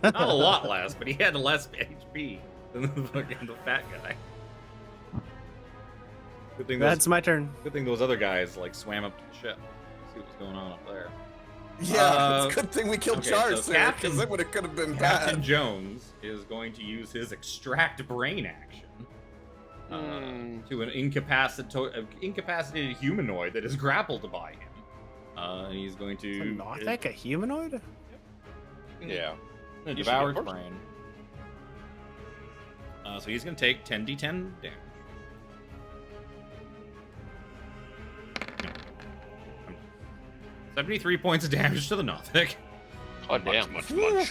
Not a lot less, but he had less HP than the fat guy. Good thing That's my turn. Good thing those other guys like swam up to the ship. See what was going on up there. Yeah, it's a good thing we killed okay, Charles so there, because it would have could have been Captain bad. Jones is going to use his extract brain action to an incapacitated humanoid that is grappled by him. And he's going to... A Nothic? A humanoid? Yeah. Devour its brain. So he's going to take 10d10 damage. 73 points of damage to the Nothic. Oh, damn. Much. The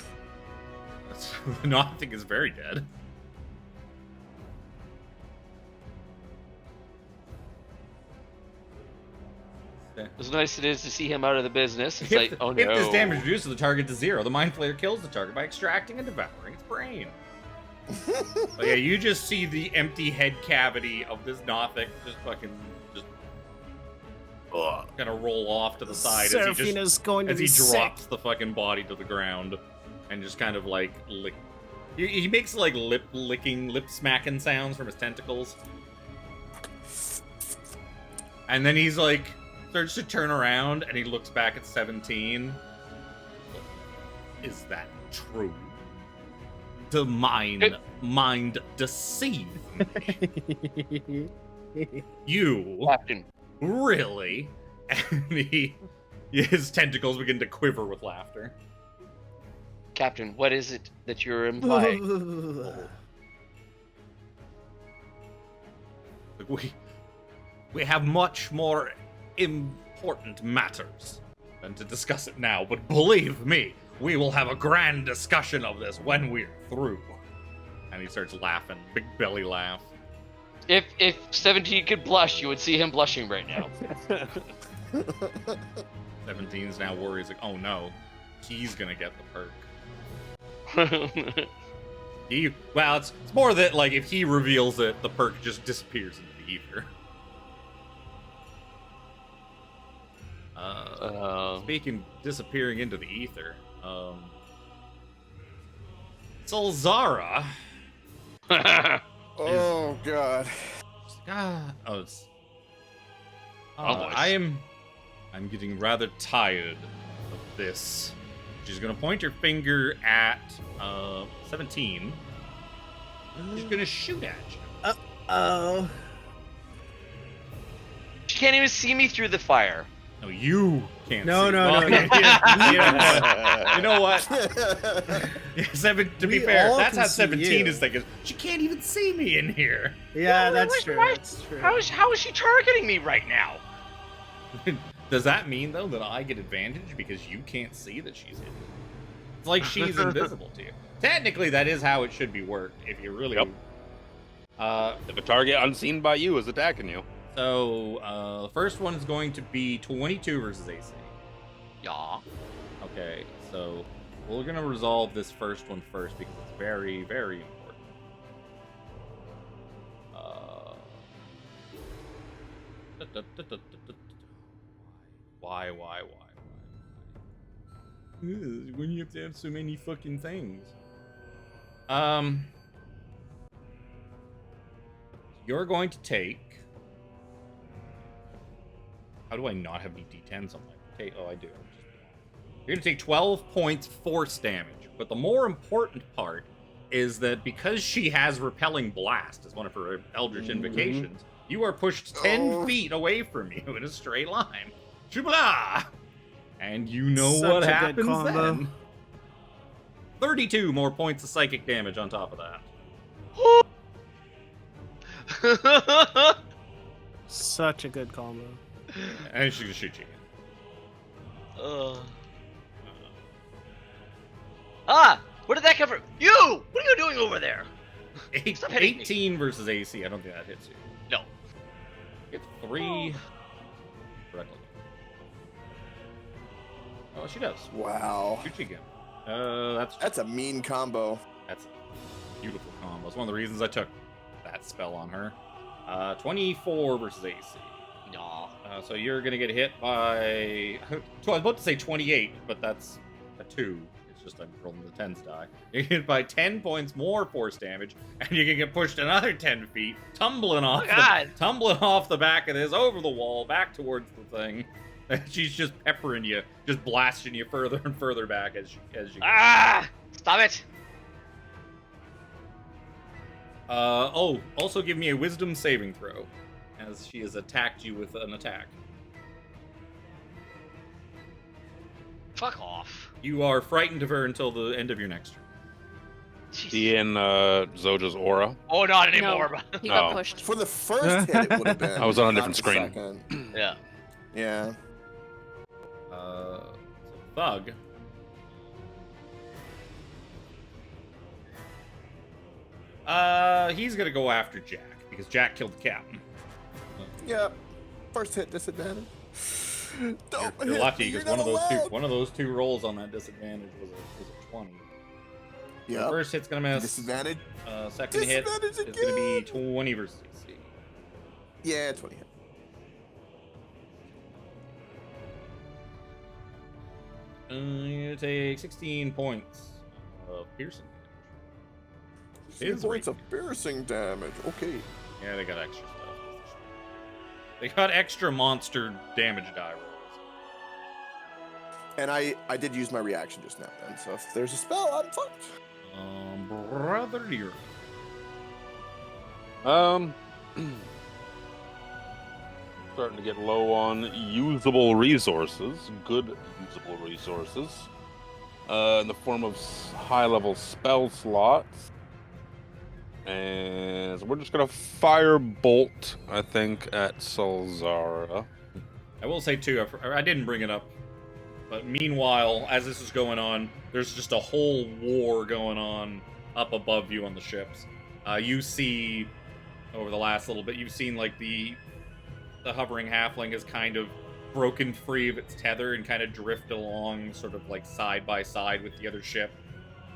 Nothic is very dead. As nice it is to see him out of the business, it's like, oh no. If this damage reduces the target to 0, the Mind Flayer kills the target by extracting and devouring its brain. But yeah, you just see the empty head cavity of this Nothic just kind of roll off to the side Seraphina's going to as be he sick. drops the fucking body to the ground and just kind of like lick. He makes like lip smacking sounds from his tentacles, and then he's like starts to turn around and he looks back at 17. Is that true? The mind deceive me. You Captain. really? And his tentacles begin to quiver with laughter. Captain, what is it that you're implying? We have much more important matters than to discuss it now, but believe me, we will have a grand discussion of this when we're through. And he starts laughing, big belly laugh. If 17 could blush, you would see him blushing right now. 17's now worried, like, oh no, he's gonna get the perk. Well, it's more that, like, if he reveals it, the perk just disappears into the ether. Speaking disappearing into the ether, Solzara. Oh god. I'm getting rather tired of this. She's gonna point her finger at 17. She's gonna shoot at you. Oh. She can't even see me through the fire. No, you can't. No. You know what? Yeah, to be fair, that's how 17 is thinking. She can't even see me in here. Yeah, that's true. That's true. How is she targeting me right now? Does that mean, though, that I get advantage because you can't see that she's hidden? It's like she's invisible to you. Technically, that is how it should be worked, if you really... Yep. If a target unseen by you is attacking you. So, the first one is going to be 22 versus AC. Yeah. Okay, so we're going to resolve this first one first because it's very, very important. Why? When you have to have so many fucking things. You're going to take... How do I not have any D10s on my... Okay, oh, I do. You're going to take 12 points force damage. But the more important part is that because she has Repelling Blast as one of her Eldritch Invocations, you are pushed 10 feet away from you in a straight line. Shubla! And you know Such what a good happens combo. then. 32 more points of psychic damage on top of that. Such a good combo. And she's gonna shoot you again. Where did that come from? You! What are you doing over there? Stop hitting me. 18 versus AC. I don't think that hits you. No. Get 3. Correctly. Oh, she does. Wow. Shoot you again. That's That's a mean combo. That's Beautiful combo. That's one of the reasons I took that spell on her. 24 versus AC. No. So you're going to get hit by... So I was about to say 28, but that's a 2. It's just I'm rolling the 10s die. You're hit by 10 points more force damage, and you can get pushed another 10 feet, tumbling off, tumbling off the back of this, over the wall, back towards the thing. And she's just peppering you, just blasting you further and further back as you Ah! Stop it! Also give me a wisdom saving throw, as she has attacked you with an attack. Fuck off. You are frightened of her until the end of your next turn. He in Zojja's aura. Oh, not anymore. No, he got Oh. pushed. For the first hit, it would have been. I was on a not different the screen. second. Yeah. Yeah. So Thug. He's gonna go after Jack, because Jack killed the captain. Yep. First hit disadvantage. Don't You're hit lucky, me, because you're not allowed. one of those two rolls on that disadvantage was a 20. Yep. The first hit's gonna miss. Disadvantage. Second hit Disadvantage is gonna be again. 20 versus AC. Yeah, 20 hit. You take 16 points of piercing. 16 points of piercing damage. Okay. Yeah, they got extra stuff. They got extra monster damage die rolls. And I did use my reaction just now then, so if there's a spell, I'm fucked. Brother Nero. Starting to get low on usable resources, good usable resources, in the form of high-level spell slots. And so we're just gonna firebolt, I think, at Salzara. I will say too, I didn't bring it up, but meanwhile, as this is going on, there's just a whole war going on up above you on the ships. You see, over the last little bit, you've seen like the hovering halfling has kind of broken free of its tether and kind of drift along, sort of like side by side with the other ship.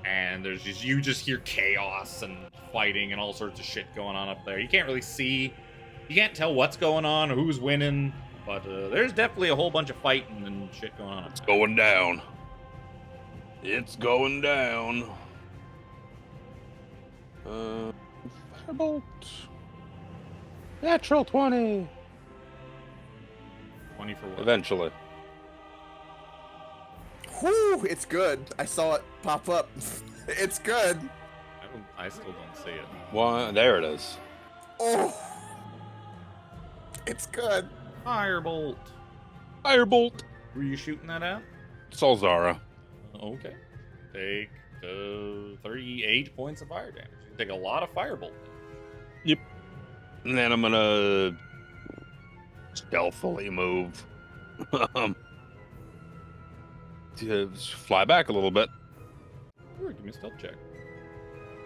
And there's just, you just hear chaos and fighting and all sorts of shit going on up there. You can't really see, you can't tell what's going on or who's winning, but there's definitely a whole bunch of fighting and shit going on. It's going down. It's going down. Firebolt. Natural 20. 20 for what? Eventually. Whew, it's good. I saw it pop up. It's good. I still don't see it. Well, there it is. Oh, it's good. Firebolt. Firebolt. Who are you shooting that at? Salzara. Okay. Take 38 points of fire damage. You take a lot of firebolt. Yep. And then I'm gonna stealthily move. To fly back a little bit. Sure, give me a stealth check.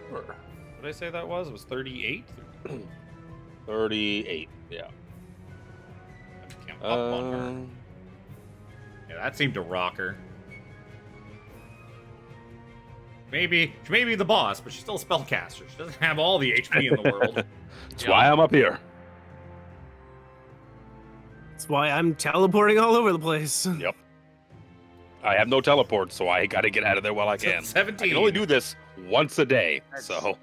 Sure. What did I say that was? It was 38? 38. Yeah. Count up on her. Yeah, that seemed to rock her. Maybe she may be the boss, but she's still a spellcaster. She doesn't have all the HP in the world. That's why I'm up here. That's why I'm teleporting all over the place. Yep. I have no teleport, so I gotta get out of there while I can. 17. I can only do this once a day, so.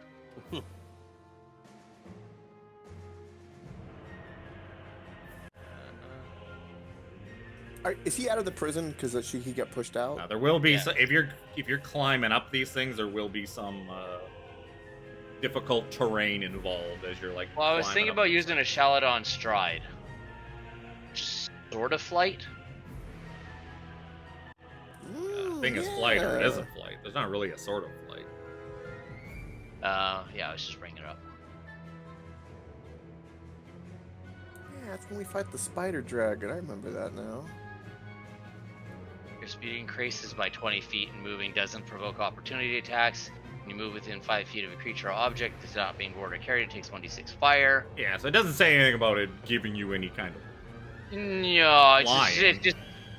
Is he out of the prison because he got pushed out? Now, there will be if you're climbing up these things, there will be some difficult terrain involved as you're like. Well, I was climbing thinking up about these using a things. Shaladon stride. Sort of flight. Thing is flight or it isn't flight. There's not really a sort of flight. Yeah, I was just bringing it up. Yeah, that's when we fight the spider dragon. I remember that now. Your speed increases by 20 feet, and moving doesn't provoke opportunity attacks. When you move within 5 feet of a creature or object that's not being boarded or carried, it takes 1d6 fire. Yeah, so it doesn't say anything about it giving you any kind of. No, Flying.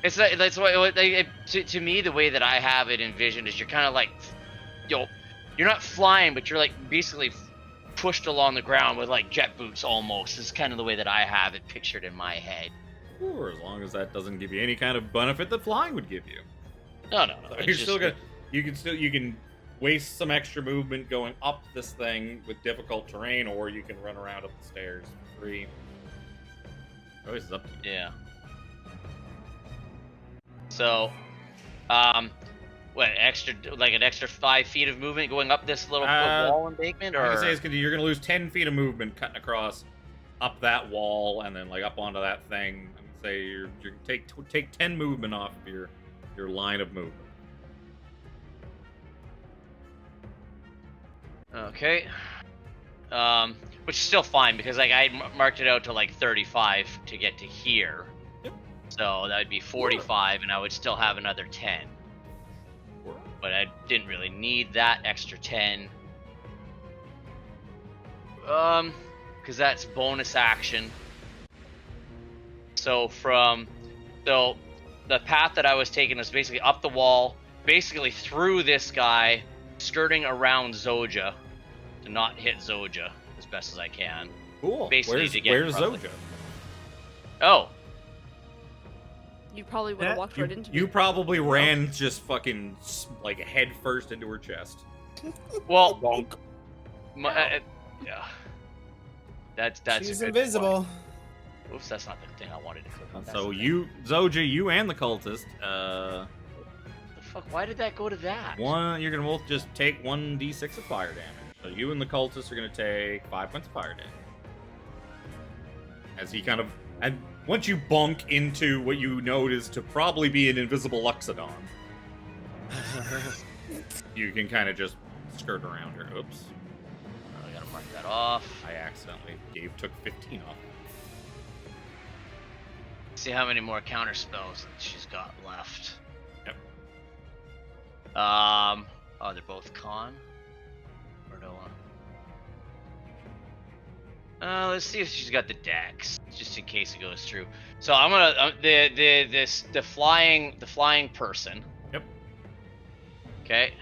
it's like, that's what to me the way that I have it envisioned is you're kind of like, you're not flying, but you're like basically pushed along the ground with like jet boots almost. Is kind of the way that I have it pictured in my head. Sure, as long as that doesn't give you any kind of benefit that flying would give you. No. You're still gonna. You can waste some extra movement going up this thing with difficult terrain, or you can run around up the stairs for free. Choice is up to you. Yeah. So, what an extra 5 feet of movement going up this little wall embankment, or I can say you're gonna lose 10 feet of movement cutting across up that wall and then like up onto that thing. I'm gonna say you take 10 movement off of your line of movement. Okay. Which is still fine because like I marked it out to like 35 to get to here. Yep. So that would be 45, and I would still have another 10. But I didn't really need that extra 10. Because that's bonus action. So the path that I was taking was basically up the wall, basically through this guy, skirting around Zojja to not hit Zojja as best as I can. Cool. Basically to get where's probably- Zojja? Oh, You probably would have walked right into You me. probably ran just fucking like head first into her chest. well, Bonk. yeah. That's a She's good invisible. point. Oops, that's not the thing I wanted to click on. That's So the thing. Zojja, you and the cultist, The fuck? Why did that go to that? you're gonna both just take 1d6 of fire damage. So you and the cultist are gonna take 5 points of fire damage. As he kind of, and once you bonk into what you notice to probably be an invisible Luxodon, you can kind of just skirt around her. Oops, I gotta mark that off. I accidentally took 15 off. See how many more counter spells that she's got left. Yep. Oh, they're both con. Or no? Let's see if she's got the dex, just in case it goes through. So I'm gonna the flying person. Yep. Okay.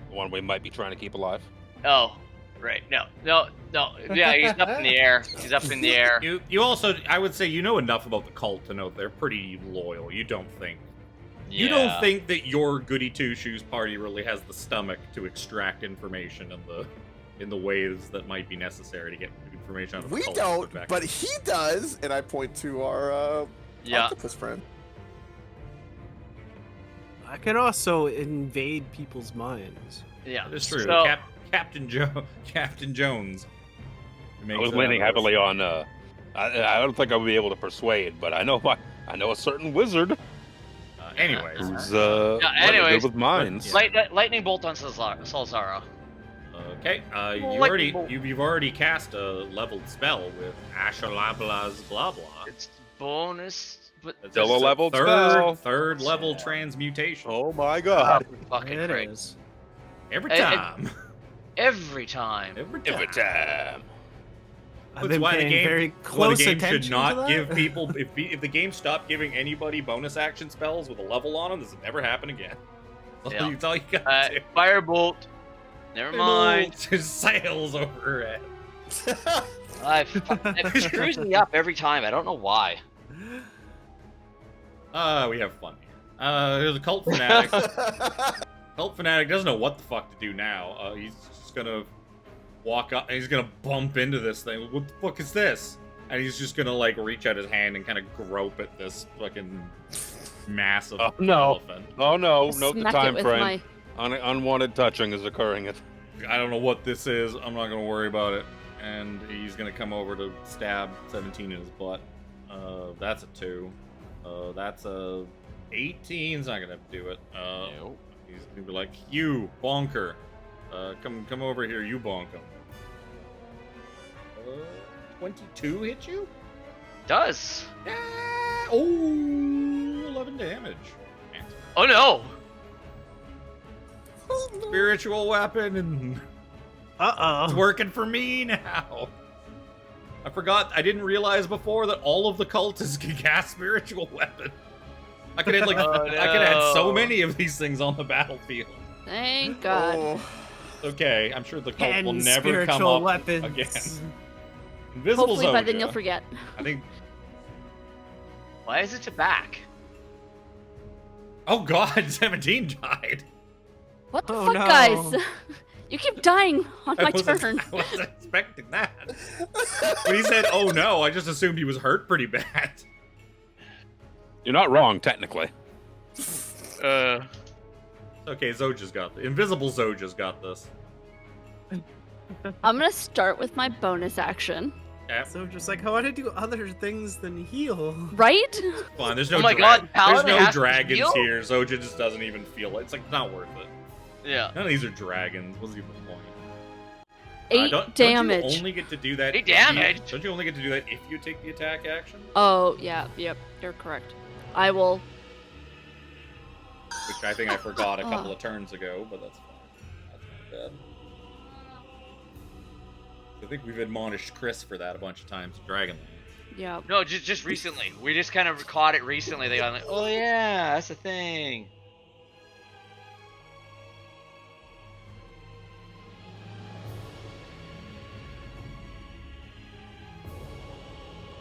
The one we might be trying to keep alive. Oh, right. No. Yeah, he's up in the air. He's up in the air. You also, I would say, you know enough about the cult to know they're pretty loyal. You don't think that your goody two shoes party really has the stomach to extract information in the ways that might be necessary to get information out of the We cult. don't, but he does, and I point to our octopus friend. I can also invade people's minds. Yeah, It's true. So, Captain Jones. I was leaning heavily on. I don't think I would be able to persuade, but I know a certain wizard Anyways, who's anyways, good with minds. lightning bolt on Salzara. okay. You've already cast a leveled spell with Ashalabla's blah blah. It's bonus, but Still a leveled spell. Third level transmutation. Oh my god! fucking It Christ. is. Every I- time. Every time. Every time. Every time. I've That's been why the paying game- very Well, the close game attention should not to that. give people. If the game stopped giving anybody bonus action spells with a level on them, this will never happen again. Yeah. That's all you got to do. Firebolt. Never mind. Just sails over her head. It screws me up every time. I don't know why. We have fun here. There's a cult fanatic. Cult fanatic doesn't know what the fuck to do now. He's just gonna walk up and he's gonna bump into this thing. What the fuck is this? And he's just gonna like reach out his hand and kind of grope at this fucking massive Oh, no. elephant. Oh no! Note the Smack time it with frame. Unwanted touching is occurring. I don't know what this is. I'm not gonna worry about it. And he's gonna come over to stab 17 in his butt. That's a 2. That's a 18's not gonna do it. Nope. He's gonna be like, you bonker. Come over here, you bonk him. 22 hit you? Does. Yeah. Oh, 11 damage. Oh no. Spiritual weapon, and it's Uh-oh. working for me now. I forgot. I didn't realize before that all of the cultists can cast spiritual weapon. I could have Oh, I could have had so no. many of these things on the battlefield. Thank God. Oh, Okay, I'm sure the cult will 10 never come spiritual up weapons. again. Invisible Hopefully by then Zojja. you'll forget. I think. Why is it to back? Oh God, 17 died. What the Oh, fuck, no. guys? You keep dying on my turn. I wasn't expecting that. When he said, "Oh no," I just assumed he was hurt pretty bad. You're not wrong, technically. Okay, Zojja's got this. Invisible Zojja's got this. I'm gonna start with my bonus action. Okay, So just like, I want to do other things than heal. Right? fine. There's no. Oh my God, There's Paladin no has to dragons heal? here. Zojja just doesn't even feel it. It's like not worth it. Yeah. None of these are dragons. What's even the point? 8 Don't damage. you only get to do that? 8 damage? Don't you only get to do that if you take the attack action? Oh, yeah, yep, you're correct. I will. Which I think I forgot a couple of turns ago, but that's fine. That's not bad. I think we've admonished Chris for that a bunch of times in Dragonlance. Yeah. No, just recently. We just kind of caught it recently. They got like, oh yeah, that's a thing.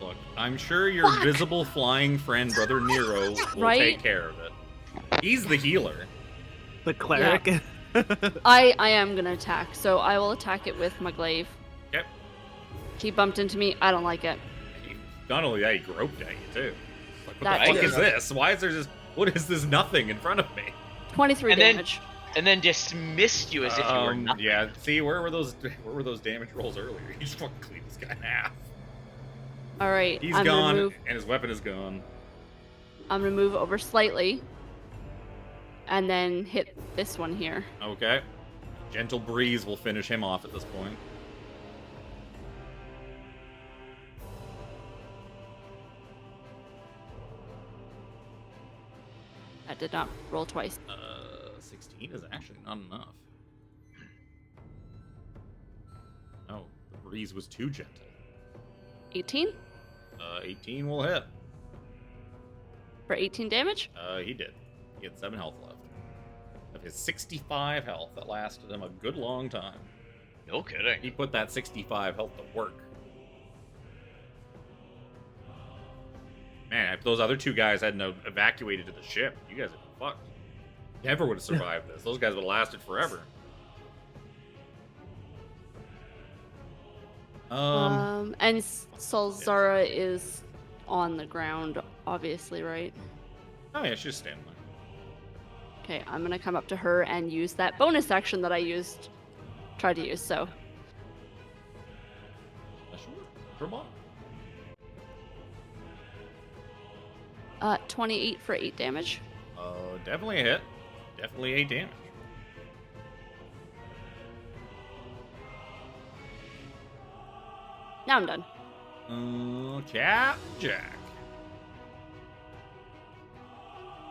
Look, I'm sure your invisible flying friend, Brother Nero, will Right? take care of it. He's the healer. The cleric. I am gonna attack, so I will attack it with my glaive. Yep. He bumped into me. I don't like it. Not only that, he groped at you too. Like, what That the fuck too. is this? Why is there just what is this nothing in front of me? 23 And then- damage. And then dismissed you as if you were nothing. Yeah, see, where were those damage rolls earlier? He just fucking cleaned this guy in half. All right, He's I'm gone, gonna move. and his weapon is gone. I'm gonna move over slightly, and then hit this one here. Okay. Gentle breeze will finish him off at this point. That did not roll twice. 16 is actually not enough. Oh, the breeze was too gentle. 18 18 will hit. for 18 damage. He did. He had 7 health left. Of his 65 health, that lasted him a good long time. No kidding. He put that 65 health to work. Man, if those other two guys hadn't evacuated to the ship, you guys would have fucked. Never would have survived this. Those guys would have lasted forever. And Solzara is on the ground, obviously, right? Oh yeah, she's standing there. Okay, I'm gonna come up to her and use that bonus action that I tried to use. So Sure, on. 28 for 8 damage. Definitely a hit. Definitely 8 damage. Now I'm done. Jack.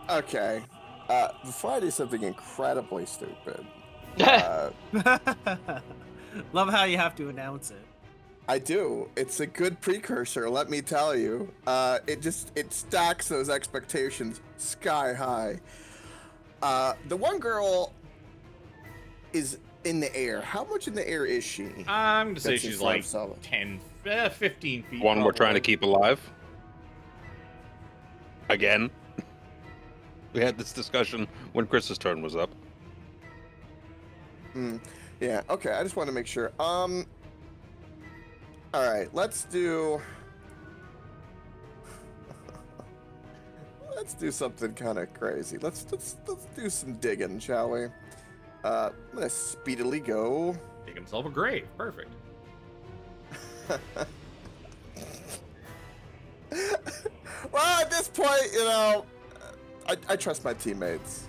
Okay. Before I do something incredibly stupid, Love how you have to announce it. I do. It's a good precursor, let me tell you. It stacks those expectations sky high. The one girl is in the air. How much in the air is she? I'm gonna say That's she's just like solid. 10, 15 feet. One we're trying to probably. keep alive. Again. We had this discussion when Chris's turn was up. Yeah, okay, I just want to make sure. All right, let's do something kind of crazy. Let's do some digging, shall we? I'm gonna speedily go. Dig himself a grave. Perfect. Well, at this point, you know, I trust my teammates.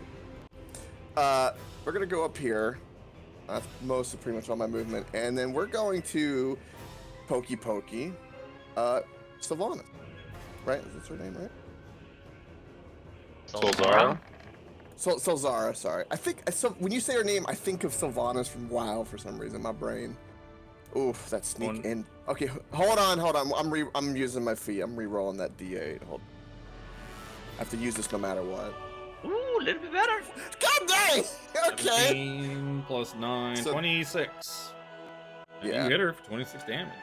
We're gonna go up here. That's pretty much all my movement, and then we're going to Pokey, Sylvanas. Right? Is that her name, right? Solzara? Solzara, sorry. I think when you say her name, I think of Sylvanas from WoW for some reason. My brain. Oof, that sneak in. Okay, hold on. I'm using my feet. I'm re-rolling that D8. Hold. I have to use this no matter what. Ooh, a little bit better. God dang! Okay. 17 plus 9, So- 26. And Yeah. you hit her for 26 damage.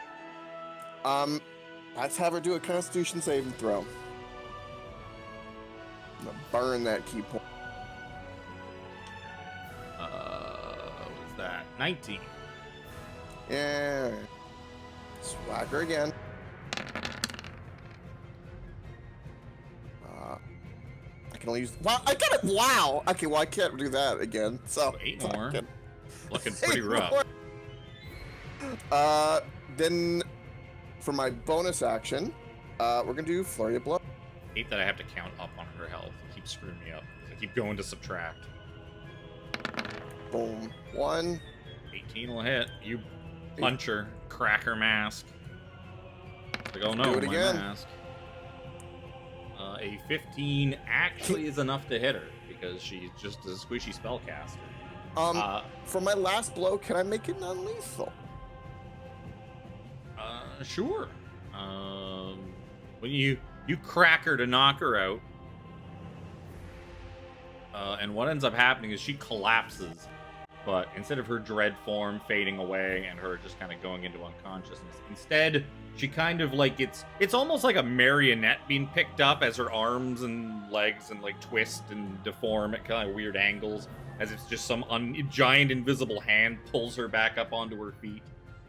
Let's have her do a Constitution saving throw. I'm gonna burn that key point. What was that? 19. Yeah. Swag her again. I can only use. Wow, I got it. Wow. Okay, well I can't do that again. So 8 more. fucking- Looking pretty 8 rough. more. Then for my bonus action, we're gonna do Flurry of Blow. Hate that I have to count up on her health. It keeps screwing me up. I keep going to subtract. Boom. 1. 18 will hit. You punch her, crack her mask. Like, oh no, Do it my again. mask. A 15 actually is enough to hit her because she's just a squishy spellcaster. For my last blow, can I make it non-lethal? Sure. When you crack her to knock her out, and what ends up happening is she collapses, but instead of her dread form fading away and her just kind of going into unconsciousness, instead she kind of like it's almost like a marionette being picked up as her arms and legs and like twist and deform at kind of weird angles, as if just some giant invisible hand pulls her back up onto her feet,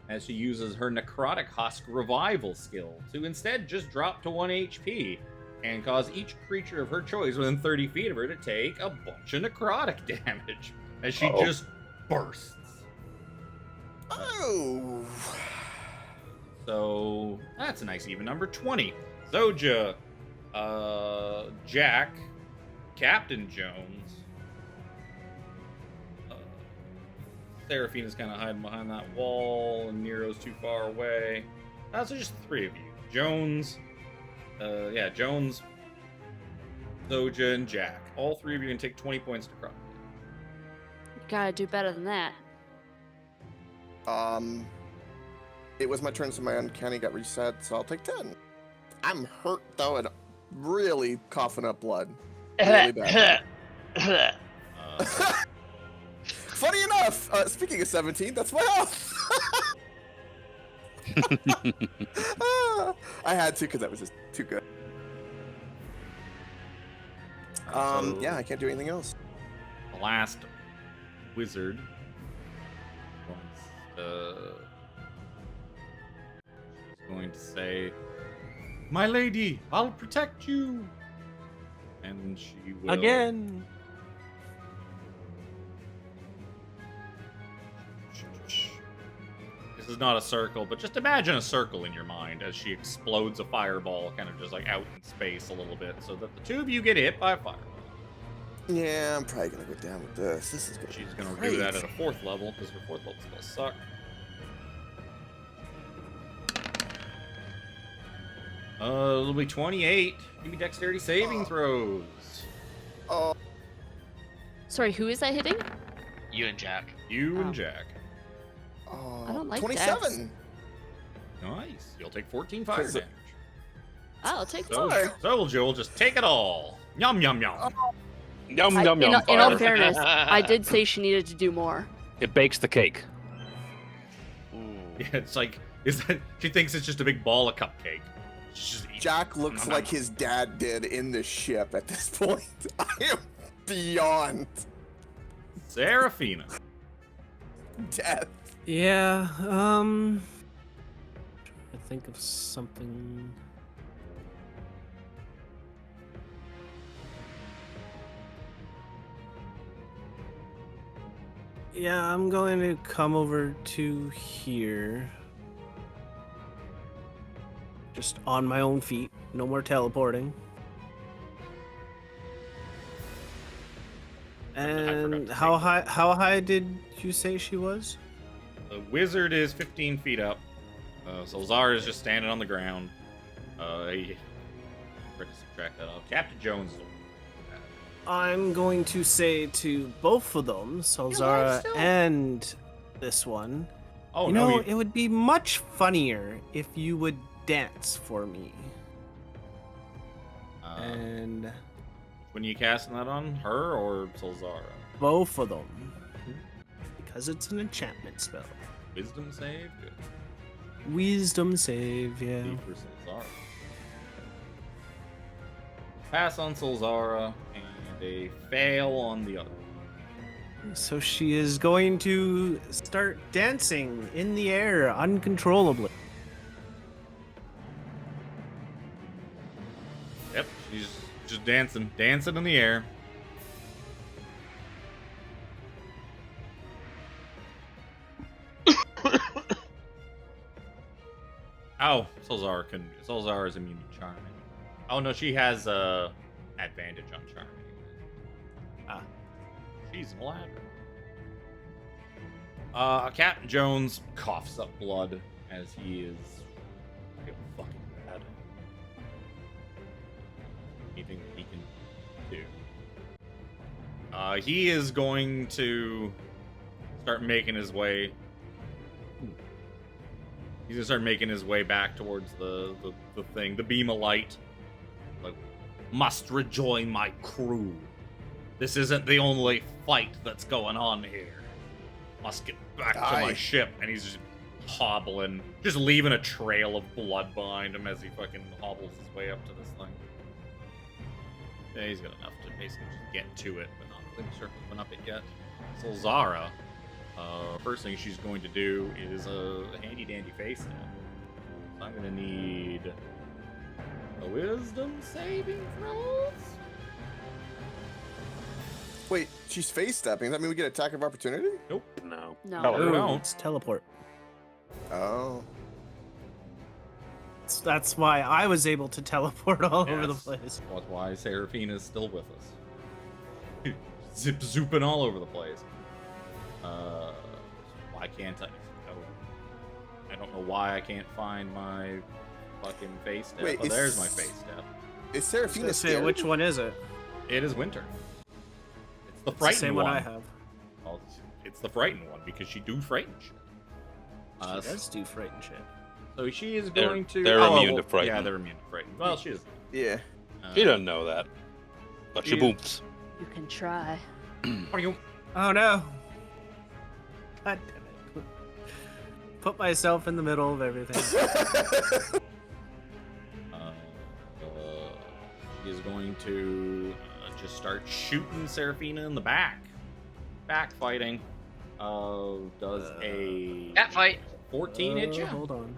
as she uses her Necrotic Husk Revival skill to instead just drop to 1 HP and cause each creature of her choice within 30 feet of her to take a bunch of necrotic damage as she just bursts. Oh. So that's a nice even number. 20. Zojja, Jack, Captain Jones. Seraphina's kind of hiding behind that wall, and Nero's too far away. So just 3 of you. Jones, Jones, Zojja, and Jack. All 3 of you can take 20 points to crop. You gotta do better than that. It was my turn, so my uncanny got reset, so I'll take 10. I'm hurt though, and really coughing up blood. Really bad. Funny enough, speaking of 17, that's my health. I had to because that was just too good. Yeah, I can't do anything else. The last wizard is going to say, "My lady, I'll protect you." And she will Again. This is not a circle, but just imagine a circle in your mind as she explodes a fireball, kind of just like out in space a little bit, so that the 2 of you get hit by a fireball. Yeah, I'm probably gonna go down with this. This is good. She's gonna do that at a 4th level because her 4th level spells suck. It'll be 28. Give me dexterity saving throws. Oh, Sorry, who is that hitting? You and Jack. You Oh. and Jack. I don't like 27. Nice. You'll take 14 fire So- damage. I'll take So, 4. Zojja will just take it all. Yum, yum, yum. Yum, I- yum, in, yum. in all fire. fairness, I did say she needed to do more. It bakes the cake. Ooh. Yeah, it's like, she thinks it's just a big ball of cupcake. She's just eating. Jack looks like his dad did in the ship at this point. I am beyond Seraphina. death. Yeah, I think of something. Yeah, I'm going to come over to here. Just on my own feet. No more teleporting. And to how take high did you say she was? The wizard is 15 feet up. So Zara is just standing on the ground. He forgot to subtract that off. Captain Jones. I'm going to say to both of them, Salzara and this one, Oh you no! know, it would be much funnier if you would dance for me. And When you casting that on her or Solzara? Both of them. Because it's an enchantment spell. Wisdom save? Good. Wisdom save, yeah. B for Solzara. Pass on Solzara and a fail on the other. So she is going to start dancing in the air uncontrollably. Yep, she's just dancing in the air. Oh, Solzara is immune to charming. Oh no, she has advantage on charming. Ah, she's an ladder. Captain Jones coughs up blood as he is real fucking bad. Anything he can do. He is going to start making his way. He's gonna start making his way back towards the thing, the beam of light. Like, must rejoin my crew. This isn't the only fight that's going on here. Must get back to my ship. And he's just hobbling, just leaving a trail of blood behind him as he fucking hobbles his way up to this thing. Yeah, he's got enough to basically just get to it, but not really circling up it yet. Solzara. First thing she's going to do is a handy-dandy face step. So I'm going to need a wisdom saving throws. Wait, she's face stepping. Does that mean we get attack of opportunity? Nope. No. No. No, Ooh, no. it's teleport. Oh. That's why I was able to teleport all over the Yes. place. That's why Seraphina is still with us. Zooping all over the place. Why can't I? I don't know why I can't find my fucking face step. Wait, Oh, there's my face step. Is Seraphina Let's say, scared? which one is it? It is winter. It's the It's the frightened same one. one I have. Well, it's the frightened one because she do frighten shit. She does do frightened shit. So she is They're- going to. they're immune to frighten. Yeah, they're immune to frighten. Well, she is. Yeah. She doesn't know that. But she Yeah. booms. You can try. Oh no! God damn it. Put myself in the middle of everything. She is going to just start shooting Seraphina in the back. Back fighting. Does a Cat fight. 14 hit you? Hold on.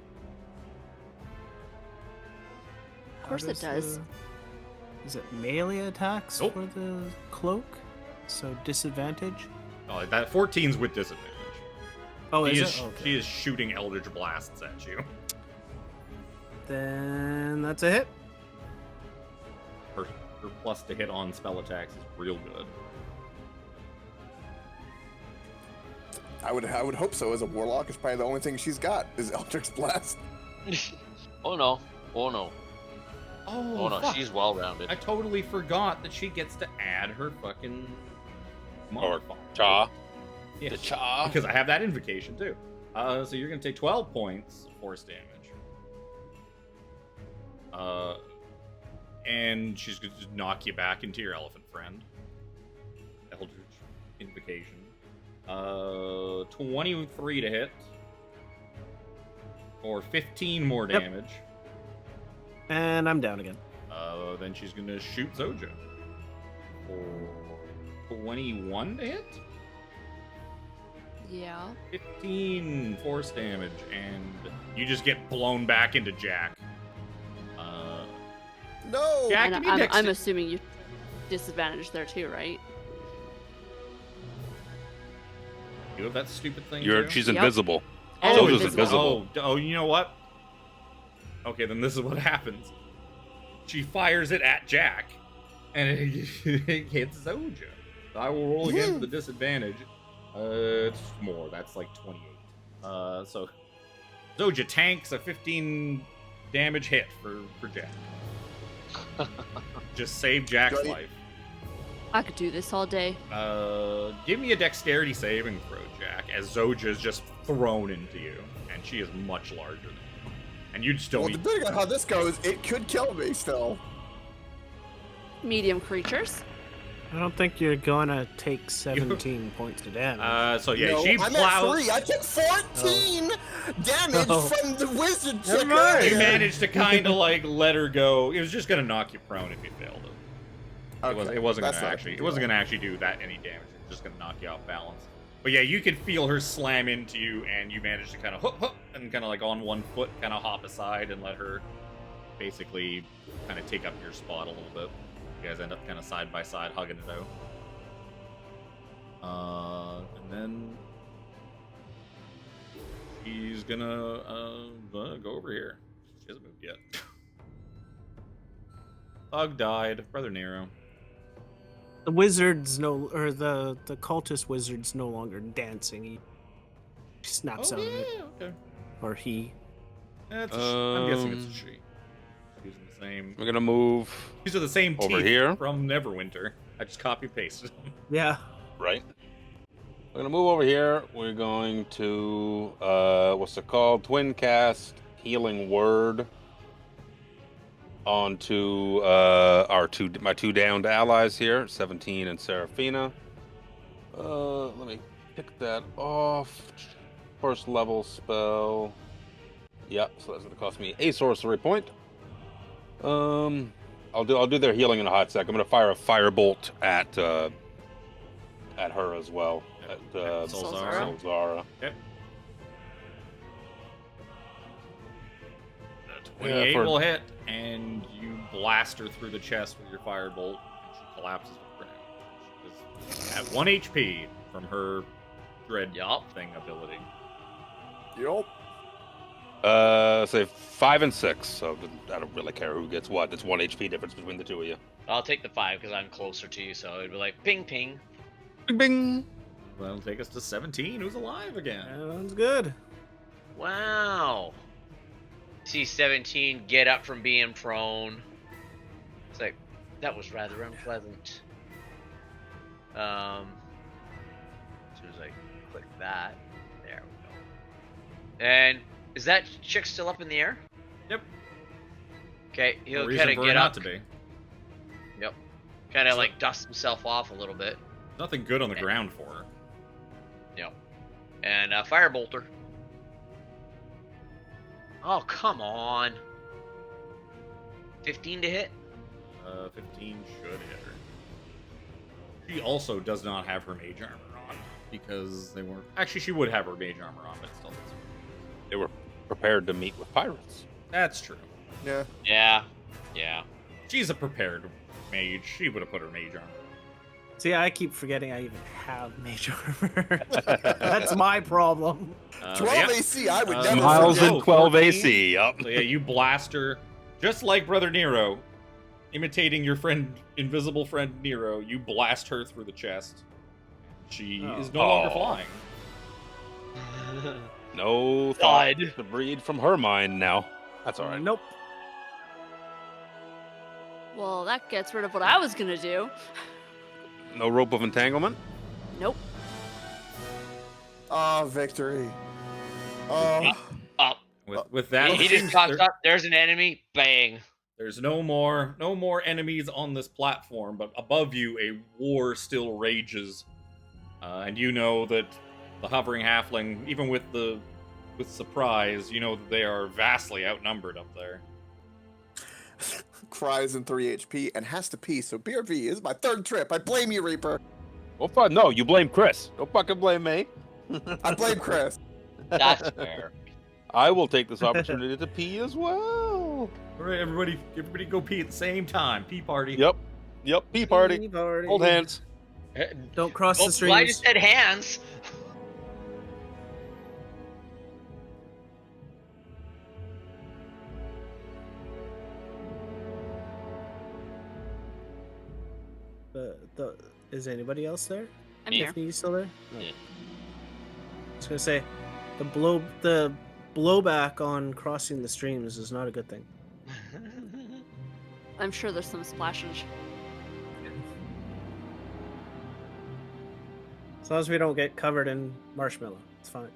Of course it does. Is it melee attacks Nope. for the cloak? So disadvantage? Oh, that 14's with disadvantage. Oh, She is is, it? Okay. she is shooting Eldritch Blasts at you. Then that's a hit. Her plus to hit on spell attacks is real good. I would hope so. As a warlock, it's probably the only thing she's got is Eldritch Blast. Oh no. Oh no. Oh, Oh no. fuck. She's well rounded. I totally forgot that she gets to add her fucking modifier. Cha. Yeah, The cha. because I have that invocation too. So you're gonna take 12 points force damage. And she's gonna just knock you back into your elephant friend. Eldritch invocation. 23 to hit. For 15 more Yep. damage. And I'm down again. Then she's gonna shoot Zojja. For 21 to hit? Yeah. 15 force damage, and you just get blown back into Jack. No. Jack, And give me I'm assuming you disadvantage there too, right? You have that stupid thing. You're, too? she's Yep. invisible. And Oh, Zojja's invisible. invisible. Oh, you know what? Okay, then this is what happens. She fires it at Jack, and it hits Zojja. So I will roll again for the disadvantage. It's more. That's like 28. So Zojja tanks a 15 damage hit for Jack. Just save Jack's Got it. life. I could do this all day. Give me a dexterity saving throw, Jack, as Zojja is just thrown into you, and she is much larger than you. And you'd still Well, be... depending on how this goes, it could kill me still. medium creatures. I don't think you're gonna take 17 points of damage. So yeah, no, she I'm plows. at 3. I took 14 damage Oh. from the wizard Never chick mind. You earlier. managed to kind of like let her go. It was just gonna knock you prone if you failed it. Okay, It wasn't that's gonna not a actually. big It wasn't deal. gonna actually do that any damage. It was just gonna knock you off balance. But yeah, you could feel her slam into you, and you managed to kind of hook, and kind of like on one foot, kind of hop aside and let her basically kind of take up your spot a little bit. You guys end up kind of side by side, hugging it out. And then she's gonna go over here. She hasn't moved yet. Thug died. Brother Nero. The wizard's the cultist wizard's no longer dancing. He snaps out of it. Okay. Or he. That's I'm guessing it's a she. Using the same. We're gonna move These are the same over teeth here. from Neverwinter. I just copy pasted them. Yeah. right. We're gonna move over here. We're going to what's it called? Twin cast healing word onto my two downed allies here, 17 and Seraphina. Let me pick that off. First level spell. Yep, so that's gonna cost me a sorcery point. I'll do their healing in a hot sec. I'm gonna fire a firebolt at her as well. Yep. At Solzara. Solzara. Yep. Yeah, 28 for- will hit, and you blast her through the chest with your firebolt, and she collapses to the ground. She's at 1 HP from her dread Yup. thing ability. Yup. Say 5 and 6. So I don't really care who gets what. It's 1 HP difference between the two of you. I'll take the 5 because I'm closer to you, so it'd be like ping ping. Bing bing. That'll take us to 17. Who's alive again? Sounds good. Wow. See 17 get up from being prone. It's like that was rather unpleasant. As soon as I click that, there we go. And is that chick still up in the air? Yep. Okay, No he'll reason kind for of her get not up. to be. Yep. Kind of So- like dust himself off a little bit. Nothing good on the ground for her. Yep. And firebolter. Oh, come on. 15 to hit? 15 should hit her. She also does not have her mage armor on because they weren't. Actually, she would have her mage armor on, but it still doesn't. They were prepared to meet with pirates. That's true. Yeah. Yeah. Yeah. She's a prepared mage. She would have put her mage armor. See, I keep forgetting I even have mage armor. That's my problem. 12 Yep. AC, I would Uh, never Miles forget. and 12 14. AC. Yup. So yeah, you blast her, just like Brother Nero, imitating your friend, invisible friend Nero. You blast her through the chest. She is no longer Oh. flying. No thought Died. to breed from her mind now. That's all right. Nope. Well, that gets rid of what I was gonna do. No rope of entanglement. Nope. Oh, victory. Oh, Up. With that, He just pops up. There's an enemy. Bang. there's no more enemies on this platform, but above you, a war still rages, and you know that the hovering halfling, even with surprise, you know that they are vastly outnumbered up there. cries in 3 HP and has to pee, so BRB is my 3rd trip. I blame you, Reaper. Well, fuck, no, you blame Chris. Don't fucking blame me. I blame Chris. That's fair. I will take this opportunity to pee as well. All right, everybody go pee at the same time. Pee party. Yep, pee party. Hold hands. Don't cross the Well, I streams. just said hands. Is anybody else there? I'm Yeah. here. Tiffany, you still there? Yeah. I was gonna say, the blowback on crossing the streams is not a good thing. I'm sure there's some splashage. As long as we don't get covered in marshmallow, it's fine.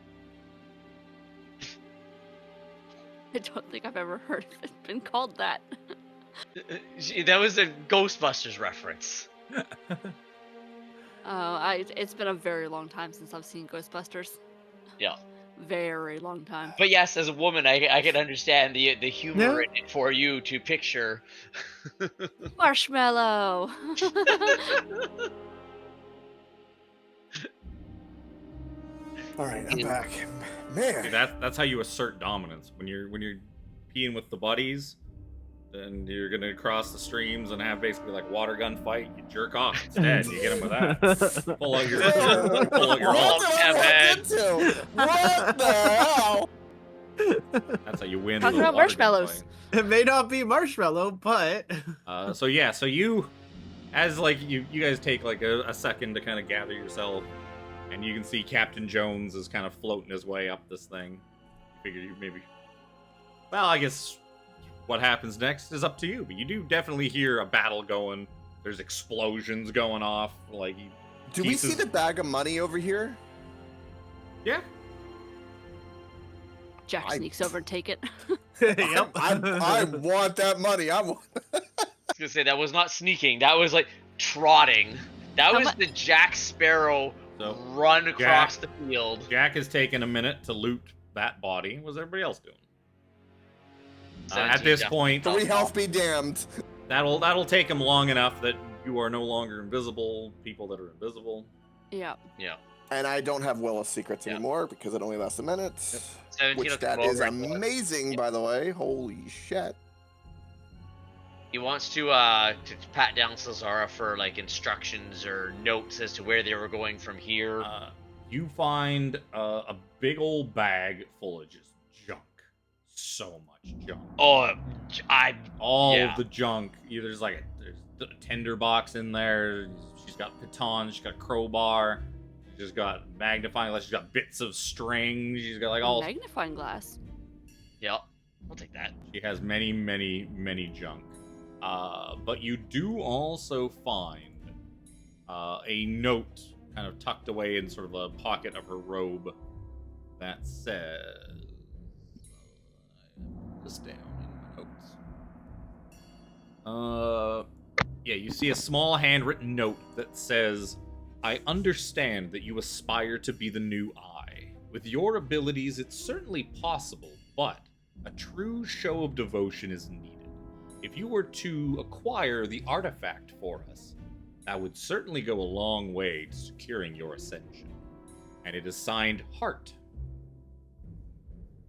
I don't think I've ever heard of it been called that. That was a Ghostbusters reference. It's been a very long time since I've seen Ghostbusters. Yeah. Very long time. But yes, as a woman, I can understand the humor Yeah. in it for you to picture. Marshmallow. All right, I'm back. See, Man. that's how you assert dominance. When you're peeing with the buddies, then you're gonna cross the streams and have basically like water gun fight. You jerk off instead. You get them with that. Pull out your What Roll, did I walk Kevin. into? What the hell? That's how you win. Talking the about water gun marshmallows. fight. It may not be marshmallow, but So you, as like you guys take like a second to kind of gather yourself, and you can see Captain Jones is kind of floating his way up this thing. You figure you maybe. Well, I guess what happens next is up to you, but you do definitely hear a battle going. There's explosions going off. Like, Do we see the bag of money over here? yeah. Jack sneaks over and take it. yep. I want that money. I want. I was gonna say that was not sneaking. That was like trotting. That How was mu- the Jack Sparrow So, run across the field. Jack has taken a minute to loot that body. What's everybody else doing? At 17 this definitely. point, 3 health be damned. that'll take him long enough that you are no longer invisible. People that are invisible. Yeah. Yeah. And I don't have Willow's secrets Yeah. anymore because it only lasts a minute. 17 Which will that come is over and amazing, by the way. Holy shit. He wants to pat down Cesara for like instructions or notes as to where they were going from here. You find a big old bag full of just junk. So much junk. All All yeah. of the junk. There's like there's a tinder box in there. She's got pitons. She's got a crowbar. She's got magnifying glass. She's got bits of string. She's got like all. Magnifying glass. Yep. I'll take that. She has many, many, many junk. But you do also find a note kind of tucked away in sort of a pocket of her robe that says. This down in my notes. Yeah, you see a small handwritten note that says, I understand that you aspire to be the new I. With your abilities, it's certainly possible, but a true show of devotion is needed. If you were to acquire the artifact for us, that would certainly go a long way to securing your ascension. And it is signed Heart.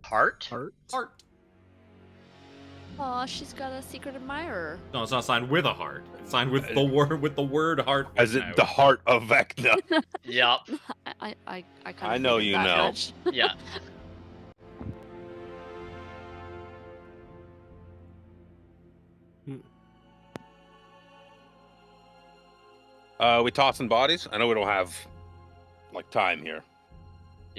Heart? Heart. Aw, she's got a secret admirer. No, it's not signed with a heart. It's signed with the word heart. As written in out. the heart of Vecna. Yep. I kind of I know figured you that know. much. Yeah. We tossing bodies? I know we don't have like time here.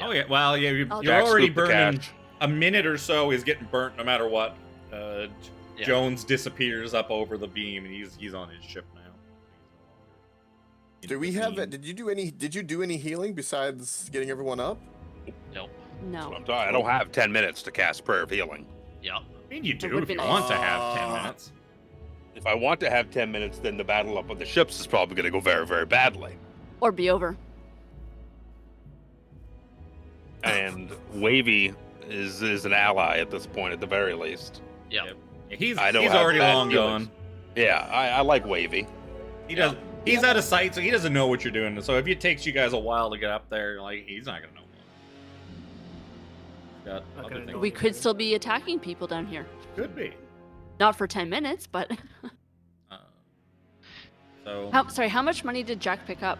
Oh yeah, well yeah, I'll you're Jack already scooped the burning. cash. A minute or so is getting burnt no matter what. Yeah. Jones disappears up over the beam, and he's on his ship now. Do we have it? Did you do any healing besides getting everyone up? Nope. No. I don't have 10 minutes to cast Prayer of Healing. Yep. I mean, you It do would've if you been want to nice. have 10 minutes. If I want to have 10 minutes, then the battle up of the ships is probably going to go very, very badly. Or be over. And Wavy is an ally at this point, at the very least. Yep. Yep. He's I don't he's have already bad long feelings. gone. Yeah, I like Wavy. He does. He's out of sight, so he doesn't know what you're doing. So if it takes you guys a while to get up there, like he's not gonna know. Got Not other gonna things. know. We could still be attacking people down here. Could be. Not for 10 minutes, but So. how much money did Jack pick up?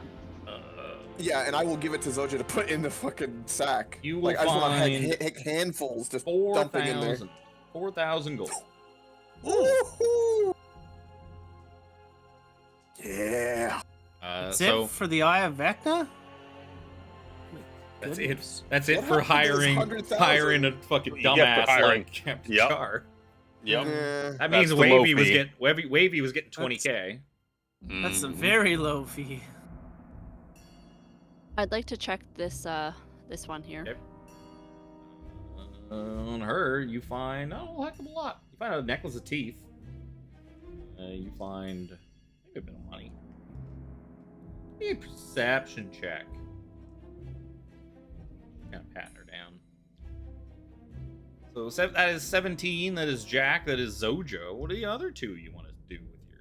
Yeah, and I will give it to Zojja to put in the fucking sack. You will like I just want find handfuls just dumping in there. 4,000 gold. Woohoo! Yeah. That's So it for the Eye of Vecna? that's Goodness. it. That's it What for happened to this hiring 100,000? a fucking You get for dumbass hiring. like Captain Yep. Char. Yep. Yeah. That means That's the Wavy low was fee. getting Wavy was getting 20k. That's a Mhm. very low fee. I'd like to check this this one here. Okay. On her, you find not a heck of a lot. You find a necklace of teeth. You find maybe a bit of money. Maybe a perception check. Kind of patting her down. So that is 17. That is Jack. That is Zojja. What are the other two you want to do with your?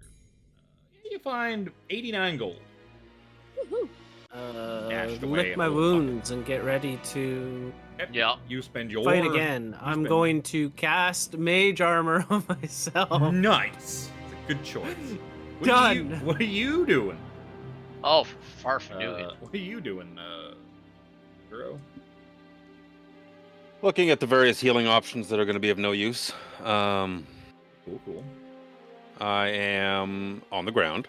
You find 89 gold. Woohoo. Dashed away Lick my a little wounds and get ready to Yeah. You spend your fight again. I'm going to cast mage armor on myself. Nice. It's a good choice. Done. What are you doing? Oh, far from doing it. What are you doing, Hero? Looking at the various healing options that are going to be of no use. Cool. I am on the ground,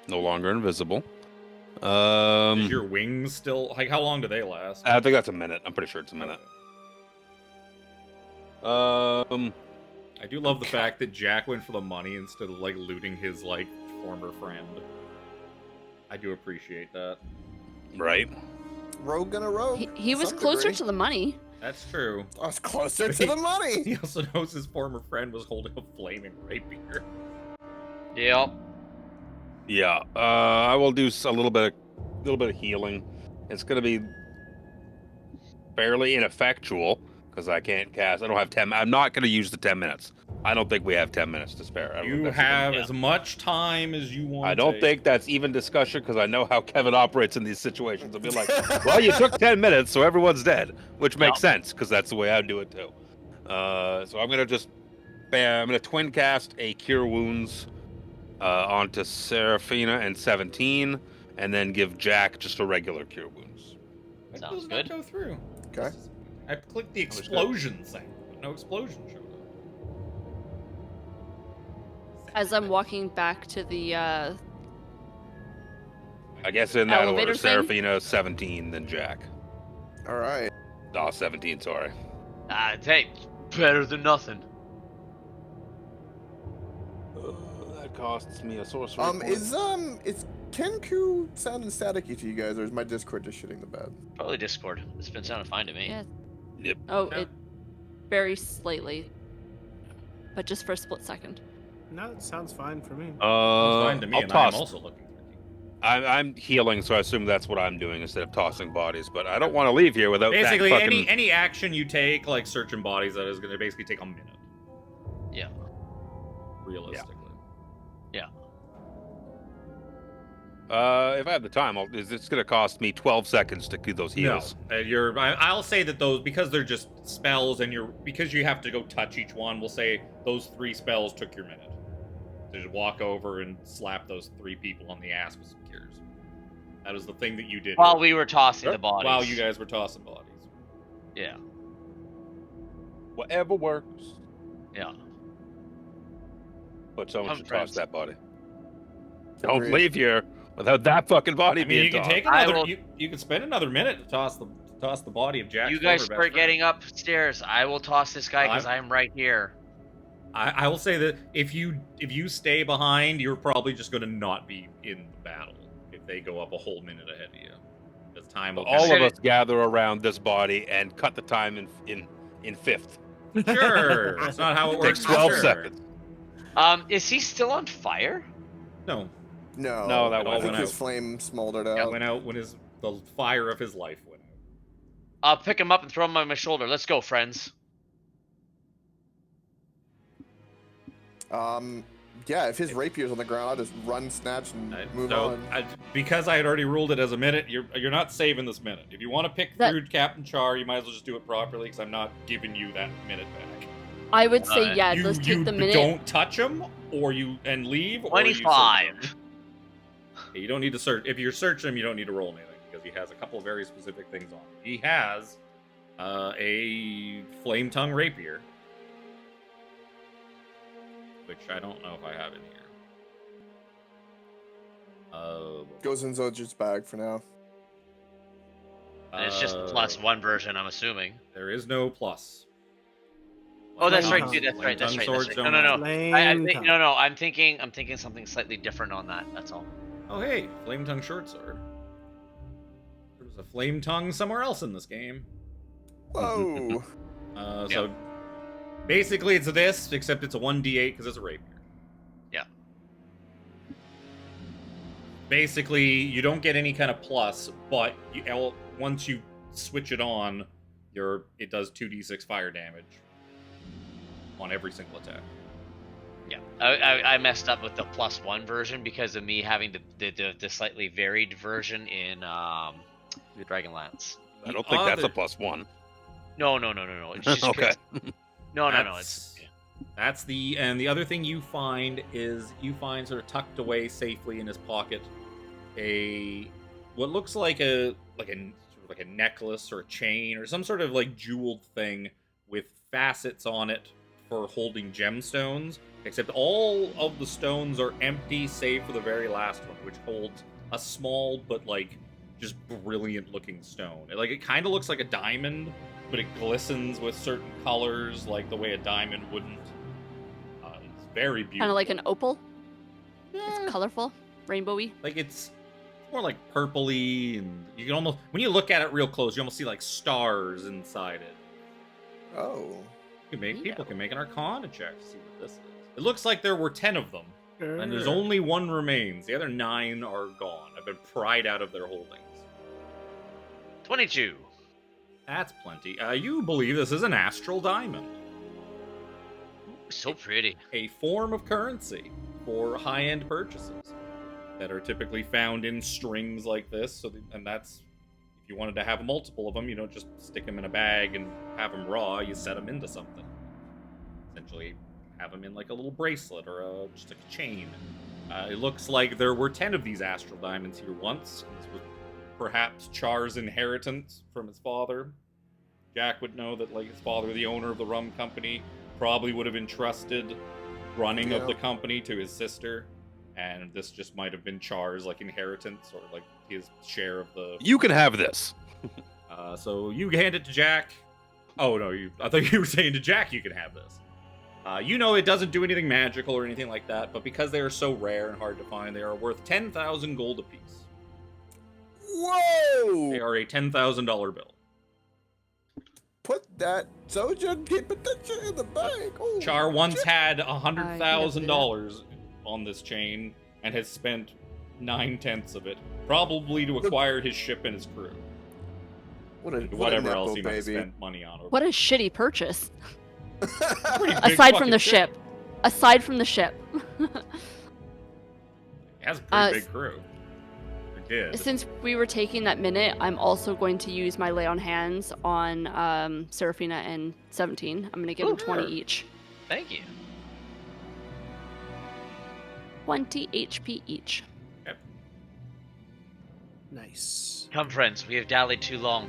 no longer invisible. Is your wings still like? How long do they last? I think that's a minute. I'm pretty sure it's a minute. I do love the fact that Jack went for the money instead of like looting his like former friend. I do appreciate that. Right. Rogue gonna rogue. He was Some closer degree. to the money. That's true. I was closer to the money. He also knows his former friend was holding a flaming rapier. Yep. Yeah. I will do a little bit of healing. It's going to be fairly ineffectual because I can't cast. I don't have 10. I'm not going to use the 10 minutes. I don't think we have 10 minutes to spare. I don't You think that's have even- as much time as you want. I don't think that's even discussion because I know how Kevin operates in these situations. I'll be like, well, you took 10 minutes, so everyone's dead, which makes sense because that's the way I do it too. So I'm gonna just, I'm gonna twin cast a Cure Wounds onto Seraphina and 17, and then give Jack just a regular Cure Wounds. That Sounds does not good. go through. Okay. I clicked the was good. explosion thing, but no explosion showed up. As I'm walking back to the I guess in that Elevator order, thing? Seraphina 17, then Jack. All right. Oh, 17, sorry. Hey, better than nothing. That costs me a sorcery. point. Is Kenku sounding staticky to you guys, or is my Discord just shitting the bed? Probably Discord. It's been sounding fine to me. Yeah. Yep. Oh, Yeah. it very slightly, but just for a split second. No, it sounds fine for me. It's fine to me, I'll and I'm toss. also looking for you. I'm healing, so I assume that's what I'm doing instead of tossing bodies. But I don't want to leave here without Basically, that fucking... any action you take, like searching bodies, that is going to basically take a minute. Yeah. Realistically. If I have the time, it's going to cost me 12 seconds to do those heals. No, I'll say that those, because they're just spells, and because you have to go touch each one, we'll say those 3 spells took your minute. To just walk over and slap those 3 people on the ass with some cures. That was the thing that you did While we were tossing the bodies. while you guys were tossing bodies. Yeah. Whatever works. Yeah. But someone Come, should friends. toss that body. Don't Agreed. leave here without that fucking body I mean, being you can tossed. take I another. will- You can spend another minute to toss the body of Jack. You guys start getting upstairs. I will toss this guy because I'm right here. I will say that if you stay behind, you're probably just going to not be in the battle if they go up a whole minute ahead of you. Because time will. All of Consider- us gather around this body and cut the time in fifth. Sure, that's not how it It works. takes 12 Sure. seconds. Is he still on fire? No, No, that all I wasn't think went his out. flame smoldered that out. went out when the fire of his life went out. I'll pick him up and throw him on my shoulder. Let's go, friends. Yeah, if his rapier's on the ground, I'll just run, snatch, and move on. Because I had already ruled it as a minute, you're not saving this minute. If you want to pick That- through Captain Char, you might as well just do it properly because I'm not giving you that minute back. I would say, yeah, you let's take the minute. don't touch him, and leave. Or you search 25. him. You don't need to search. If you're searching him, you don't need to roll anything because he has a couple of very specific things on him. He has a flame tongue rapier, which I don't know if I have in here. Goes in Zojja's bag for now. And it's just the +1 version, I'm assuming. There is no plus. Oh, that's Flame right, dude. That's Flame right. That's tongue right. swords That's right. don't No, no, have- no. Flame I think tongue. no. I'm thinking something slightly different on that. That's all. Oh, hey, flame tongue short sword. There was a flame tongue somewhere else in this game. Whoa. So basically, it's this, except it's a 1d8 because it's a rapier. Yeah. basically, you don't get any kind of plus, but once you switch it on, it does 2d6 fire damage on every single attack. Yeah, I messed up with the +1 version because of me having the slightly varied version in the Dragonlance. I don't think that's a +1. No. It's just okay. No. It's The other thing you find sort of tucked away safely in his pocket what looks like a necklace or a chain or some sort of like jeweled thing with facets on it for holding gemstones, except all of the stones are empty save for the very last one, which holds a small but like just brilliant looking stone. It kind of looks like a diamond, but it glistens with certain colors like the way a diamond wouldn't. It's very beautiful. Kind of like an opal. It's colorful, rainbowy. Like it's more like purpley, and you can almost, when you look at it real close, you almost see like stars inside it. Oh. People can make an Arcana check to see what this is. It looks like there were 10 of them, and there's only one remains. The other 9 are gone. Have been pried out of their holdings. 22. That's plenty. You believe this is an astral diamond. So pretty. A form of currency for high-end purchases that are typically found in strings like this. And that's, if you wanted to have multiple of them, you don't just stick them in a bag and have them raw. You set them into something. Essentially, have them in like a little bracelet or just a chain. It looks like there were 10 of these astral diamonds here once. This was perhaps Char's inheritance from his father. Jack would know that, like, his father, the owner of the rum company, probably would have entrusted running of the company to his sister, and this just might have been Char's like inheritance or like his share of the. You can have this. So you hand it to Jack. Oh no, I thought you were saying to Jack you can have this. You know it doesn't do anything magical or anything like that, but because they are so rare and hard to find, they are worth 10,000 gold apiece. Whoa! They are a $10,000 bill. Put that Zojja, keep it in the bag. Oh, Char once shit. had $100,000 on this chain and has spent 9/10 of it, probably to acquire his ship and his crew. Whatever else he might have spent money on. What a shitty purchase. Pretty big Aside from fucking the ship. Aside from the ship. It has a pretty big crew. It did. Since we were taking that minute, I'm also going to use my lay on hands on Seraphina and 17. I'm going to give them 20 each. Thank you. 20 HP each. Yep. Nice. Come, friends. We have dallied too long.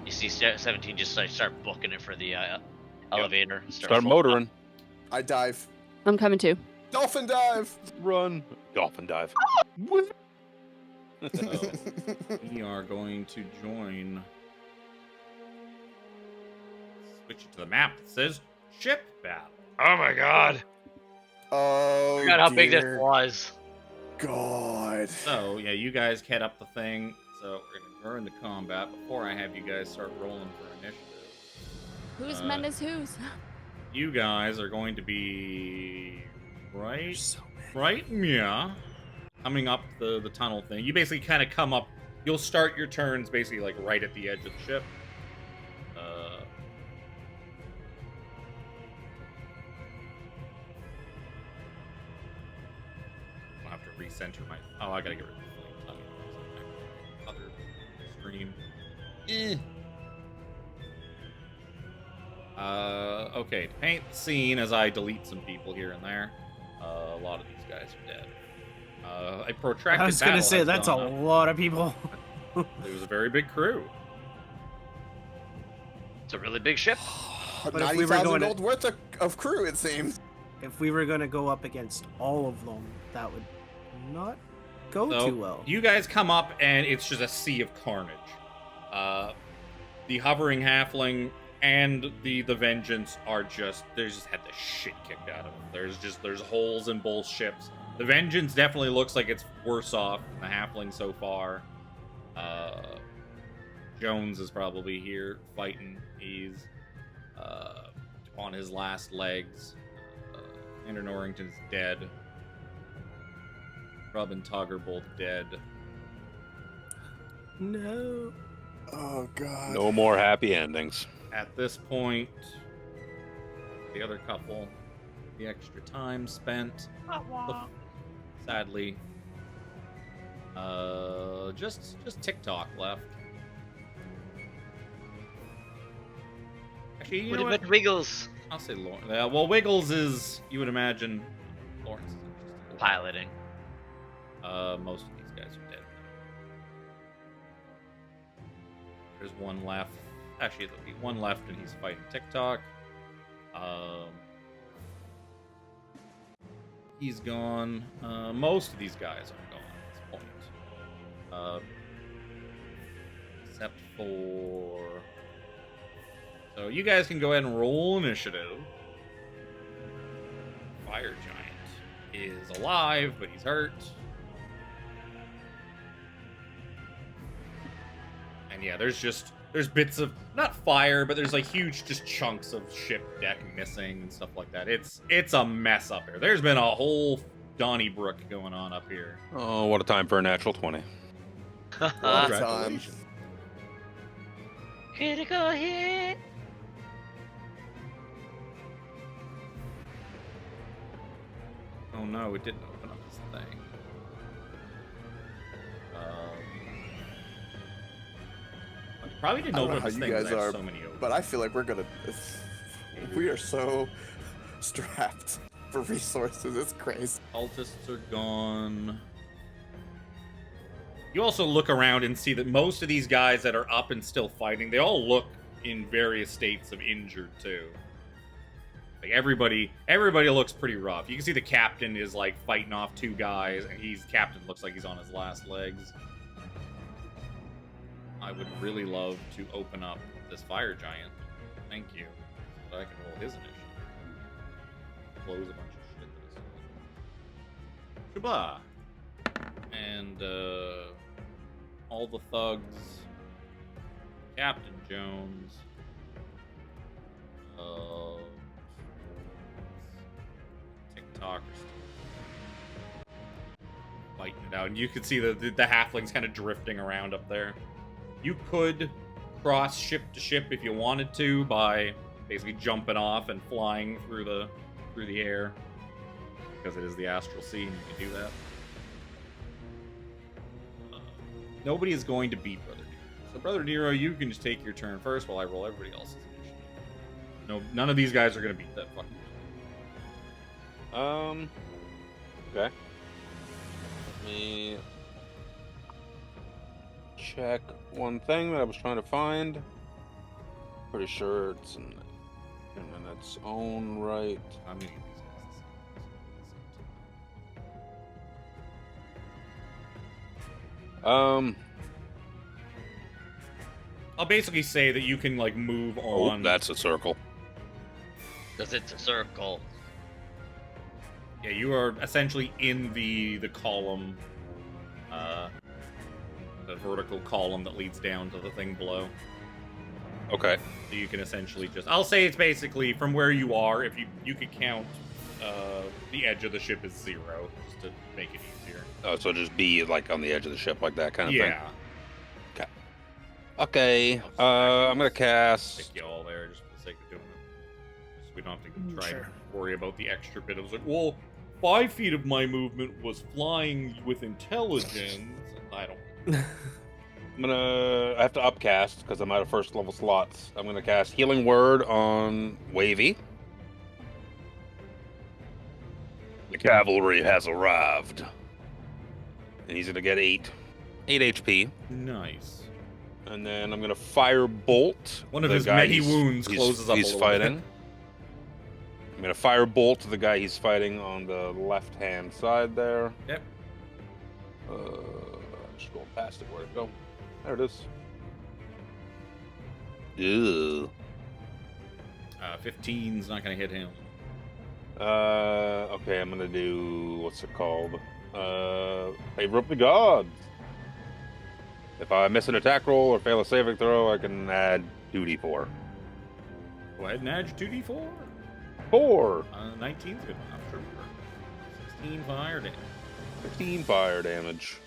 You see 17 just start booking it for the elevator. Start motoring. I dive. I'm coming too. Dolphin dive. Run. Dolphin dive. So, we are going to join. Switch it to the map that says ship battle. Oh my god. Oh, I forgot how big this dear was. God. So, yeah, you guys head up the thing. So, we're into combat. Before I have you guys start rolling for initiative. Whose men is whose? You guys are going to be right, So right, yeah. Coming up the tunnel thing. You basically kind of come up. You'll start your turns basically like right at the edge of the ship. I'll have to recenter my. Oh, I gotta get rid of the flame. Other screen. Okay, to paint the scene as I delete some people here and there. A lot of these guys are dead. A protracted I was gonna battle say has that's a gone on. lot of people. It was a very big crew. It's a really big ship. But if we were 90,000 going to- gold worth of crew, it seems. If we were gonna go up against all of them, that would not go So, too well. you guys come up and it's just a sea of carnage. The hovering halfling and the vengeance are they just had the shit kicked out of them. There's holes in both ships. The vengeance definitely looks like it's worse off than the halfling so far. Jones is probably here fighting. He's on his last legs. Ender Norrington's dead. Rub and Tug are both dead. No. Oh god. No more happy endings. At this point, the other couple, the extra time spent, sadly, just TikTok left. Actually, you What know what? about Wiggles? I'll say Lawrence. Well, Wiggles is, you would imagine, Lawrence is just Piloting. most of these guys are dead. There's one left. Actually, there'll be one left, and he's fighting TikTok. He's gone. Most of these guys are gone at this point. Except for... So you guys can go ahead and roll initiative. Fire Giant is alive, but he's hurt. And yeah, there's bits of, not fire, but there's like huge just chunks of ship deck missing and stuff like that. It's a mess up here. There's been a whole Donnybrook going on up here. Oh, what a time for a natural 20. What a time. Congratulations. Critical hit. Oh no, it didn't open up this thing. Probably didn't I don't open know up how this you thing 'cause guys I have are, so many open. but I feel like we're gonna. We are so strapped for resources. It's crazy. Cultists are gone. You also look around and see that most of these guys that are up and still fighting, they all look in various states of injured too. Like everybody looks pretty rough. You can see the captain is like fighting off two guys, and captain looks like he's on his last legs. I would really love to open up this fire giant. Thank you. So that I can roll his initiative. Close a bunch of shit that I still. Shabba. And all the thugs. Captain Jones. TikTok fighting it out, and you can see the halflings kind of drifting around up there. You could cross ship to ship if you wanted to by basically jumping off and flying through the air, because it is the astral sea and you can do that. Nobody is going to beat Brother Nero. So Brother Nero, you can just take your turn first while I roll everybody else's initiative. No, none of these guys are going to beat that fucking Okay. Let me check one thing that I was trying to find. Pretty sure it's in its own right. I mean, these guys. I'll basically say that you can like move Oh, on. that's a circle. Because it's a circle. Yeah, you are essentially in the column, the vertical column that leads down to the thing below. Okay. So you can essentially just, I'll say it's basically from where you are, if you could count the edge of the ship as 0, just to make it easier. Oh, so just be like on the edge of the ship like that kind of thing? Yeah. Okay. I'm gonna cast. Stick you all there just for the sake of doing it. So we don't have to try Sure. to worry about the extra bit. I was like, well, 5 feet of my movement was flying with intelligence. I don't. I have to upcast because I'm out of first level slots. I'm gonna cast Healing Word on Wavy. The cavalry has arrived, and he's gonna get 8 HP. Nice. And then I'm gonna Fire Bolt. One of the his guy many wounds closes up He's a little fighting. bit. I'm gonna Fire Bolt the guy he's fighting on the left-hand side there. Yep. Just going past it. Where'd it go? There it is. Ew. 15's not gonna hit him. Okay, I'm gonna do what's it called? Favor of the Gods. If I miss an attack roll or fail a saving throw, I can add 2d4. Go ahead and add your 2d4. 4. 19's good enough. Sure. 16 fire damage. 15 fire damage.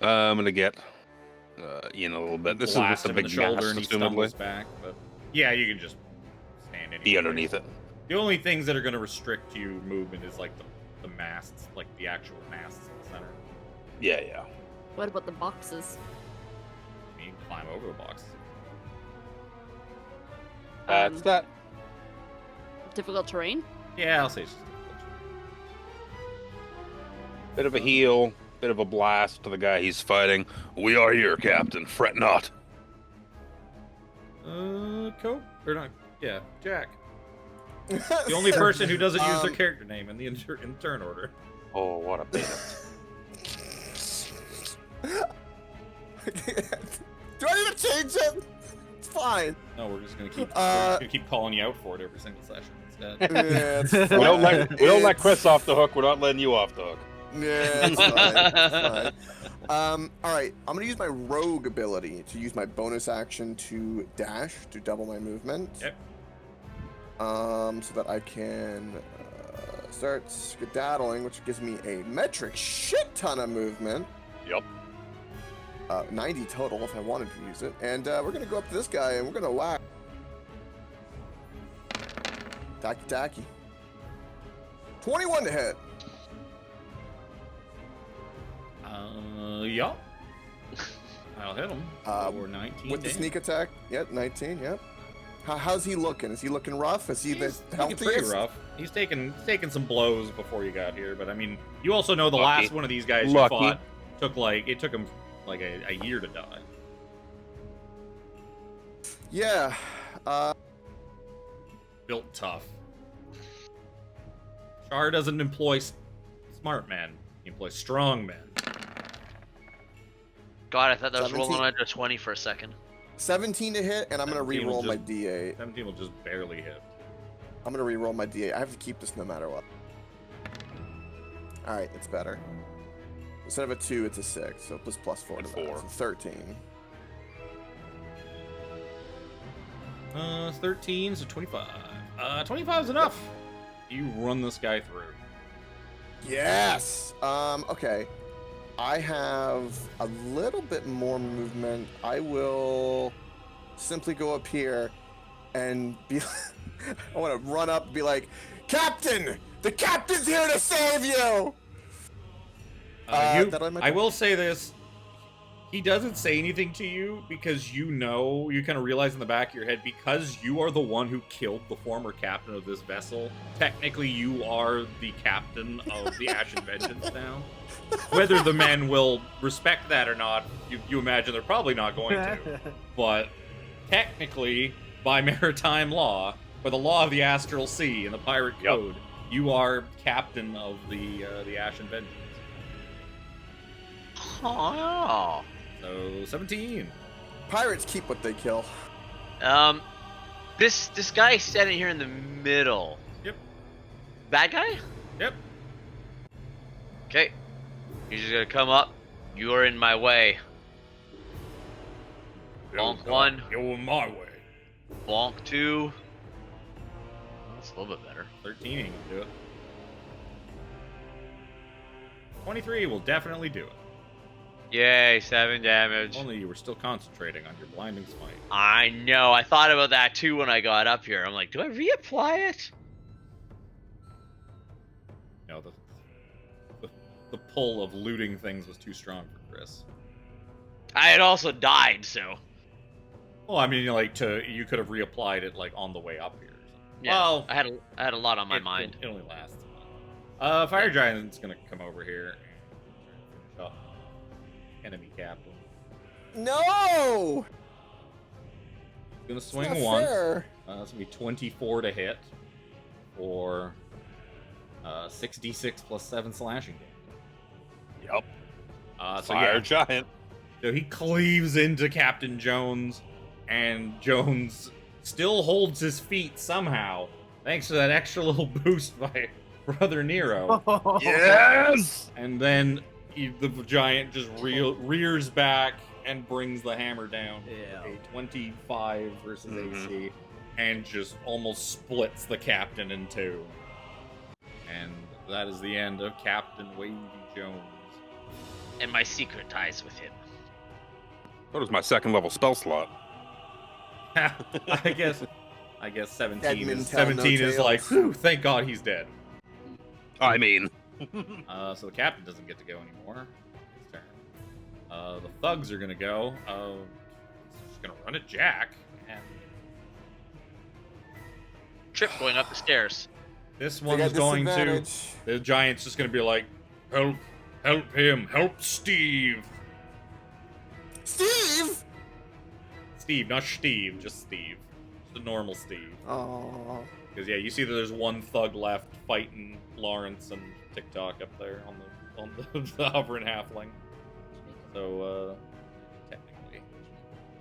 I'm gonna get Ian a little bit. This is with Blast the him in big the shoulder mass, and he assumably. stumbles back. But yeah, you can just stand anywhere. Be underneath it. The only things that are going to restrict you movement is like the masts, like the actual masts in the center. Yeah. What about the boxes? You can climb over the boxes. That's that. Difficult terrain? Yeah, I'll say it's just difficult. Bit of a heal, bit of a blast to the guy he's fighting. We are here, Captain. Fret not. Cope? Or not? Yeah, Jack. The only person who doesn't use their character name in the in turn order. Oh, what a pain. Do I need to change it? It's fine. No, we're just gonna keep calling you out for it every single session instead. Yeah, it's We fine. don't let Chris off the hook. We're not letting you off the hook. Yeah, it's fine. It's fine. All right, I'm gonna use my rogue ability to use my bonus action to dash to double my movement. Yep. So that I can start skedaddling, which gives me a metric shit ton of movement. Yep. 90 total if I wanted to use it. And we're gonna go up to this guy and we're gonna whack. Tacky. 21 to hit. Yeah. I'll hit him. For 19 With the damage. sneak attack. Yep, 19, yep. How's he looking? Is he looking rough? Is he He's the looking pretty healthiest? rough. He's taken some blows before you got here, but I mean, you also know the Lucky. last one of these guys you Lucky. fought took him like a year to die. Yeah. Built tough. Char doesn't employ smart men; he employs strong men. God, I thought that was 17. rolling under 20 for a second. 17 to hit, and I'm gonna 17 will re-roll my just- D8. 17 will just barely hit. I'm gonna re-roll my D8. I have to keep this no matter what. All right, it's better. Instead of a 2, it's a 6, so plus 4 to that. 4. So 13. 13, so 25. 25 is enough. You run this guy through. Yes. Okay. I have a little bit more movement. I will simply go up here and be. I want to run up and be like, "Captain, the captain's here to save you." that'll end my I turn. will say this. He doesn't say anything to you because you kind of realize in the back of your head, because you are the one who killed the former captain of this vessel, technically you are the captain of the Ashen Vengeance now. Whether the men will respect that or not, you imagine they're probably not going to. But technically, by maritime law, by the law of the Astral Sea and the Pirate Yep. Code, you are captain of the Ashen Vengeance. Oh. So 17. Pirates keep what they kill. This guy standing here in the middle. Yep. Bad guy? Yep. Okay. He's just gonna come up. You are in my way. Bonk 1, You're in my way. bonk 2. That's a little bit better. 13 ain't gonna do it. 23 will definitely do it. Yay, 7 damage. Only you were still concentrating on your blinding smite. I know. I thought about that too when I got up here. I'm like, do I reapply it? No, the pull of looting things was too strong for Chris. I had also died, so. Well, I mean, you could have reapplied it like on the way up here. Or something. Yeah, Well, I had a lot on my mind. It only lasts a month. Fire Giant's gonna come over here and finish up enemy captain. No. He's gonna It's swing not once. fair. That's gonna be 24 to hit for 6d6 plus 7 slashing damage. Yep. So Fire yeah, giant. so he cleaves into Captain Jones, and Jones still holds his feet somehow, thanks to that extra little boost by Brother Nero. Yes. And then the giant just rears back and brings the hammer down. Yeah. A 25 versus Mhm. AC, and just almost splits the captain in two. And that is the end of Captain Wavy Jones. and my secret ties with him. So does my second level spell slot. I guess 17 Dead men is, tell no 17 is like, tales. whew, thank God he's dead. I mean, So the captain doesn't get to go anymore. His turn. The thugs are gonna go. He's just gonna run at Jack, and Trip going up the stairs. this They got one's going to. disadvantage. The giant's just gonna be like, help him, help Steve. Steve! Steve, not Steve, just Steve. Just a normal Steve. Oh. Because yeah, you see that there's one thug left fighting Lawrence and TikTok up there on the hovering halfling. So technically,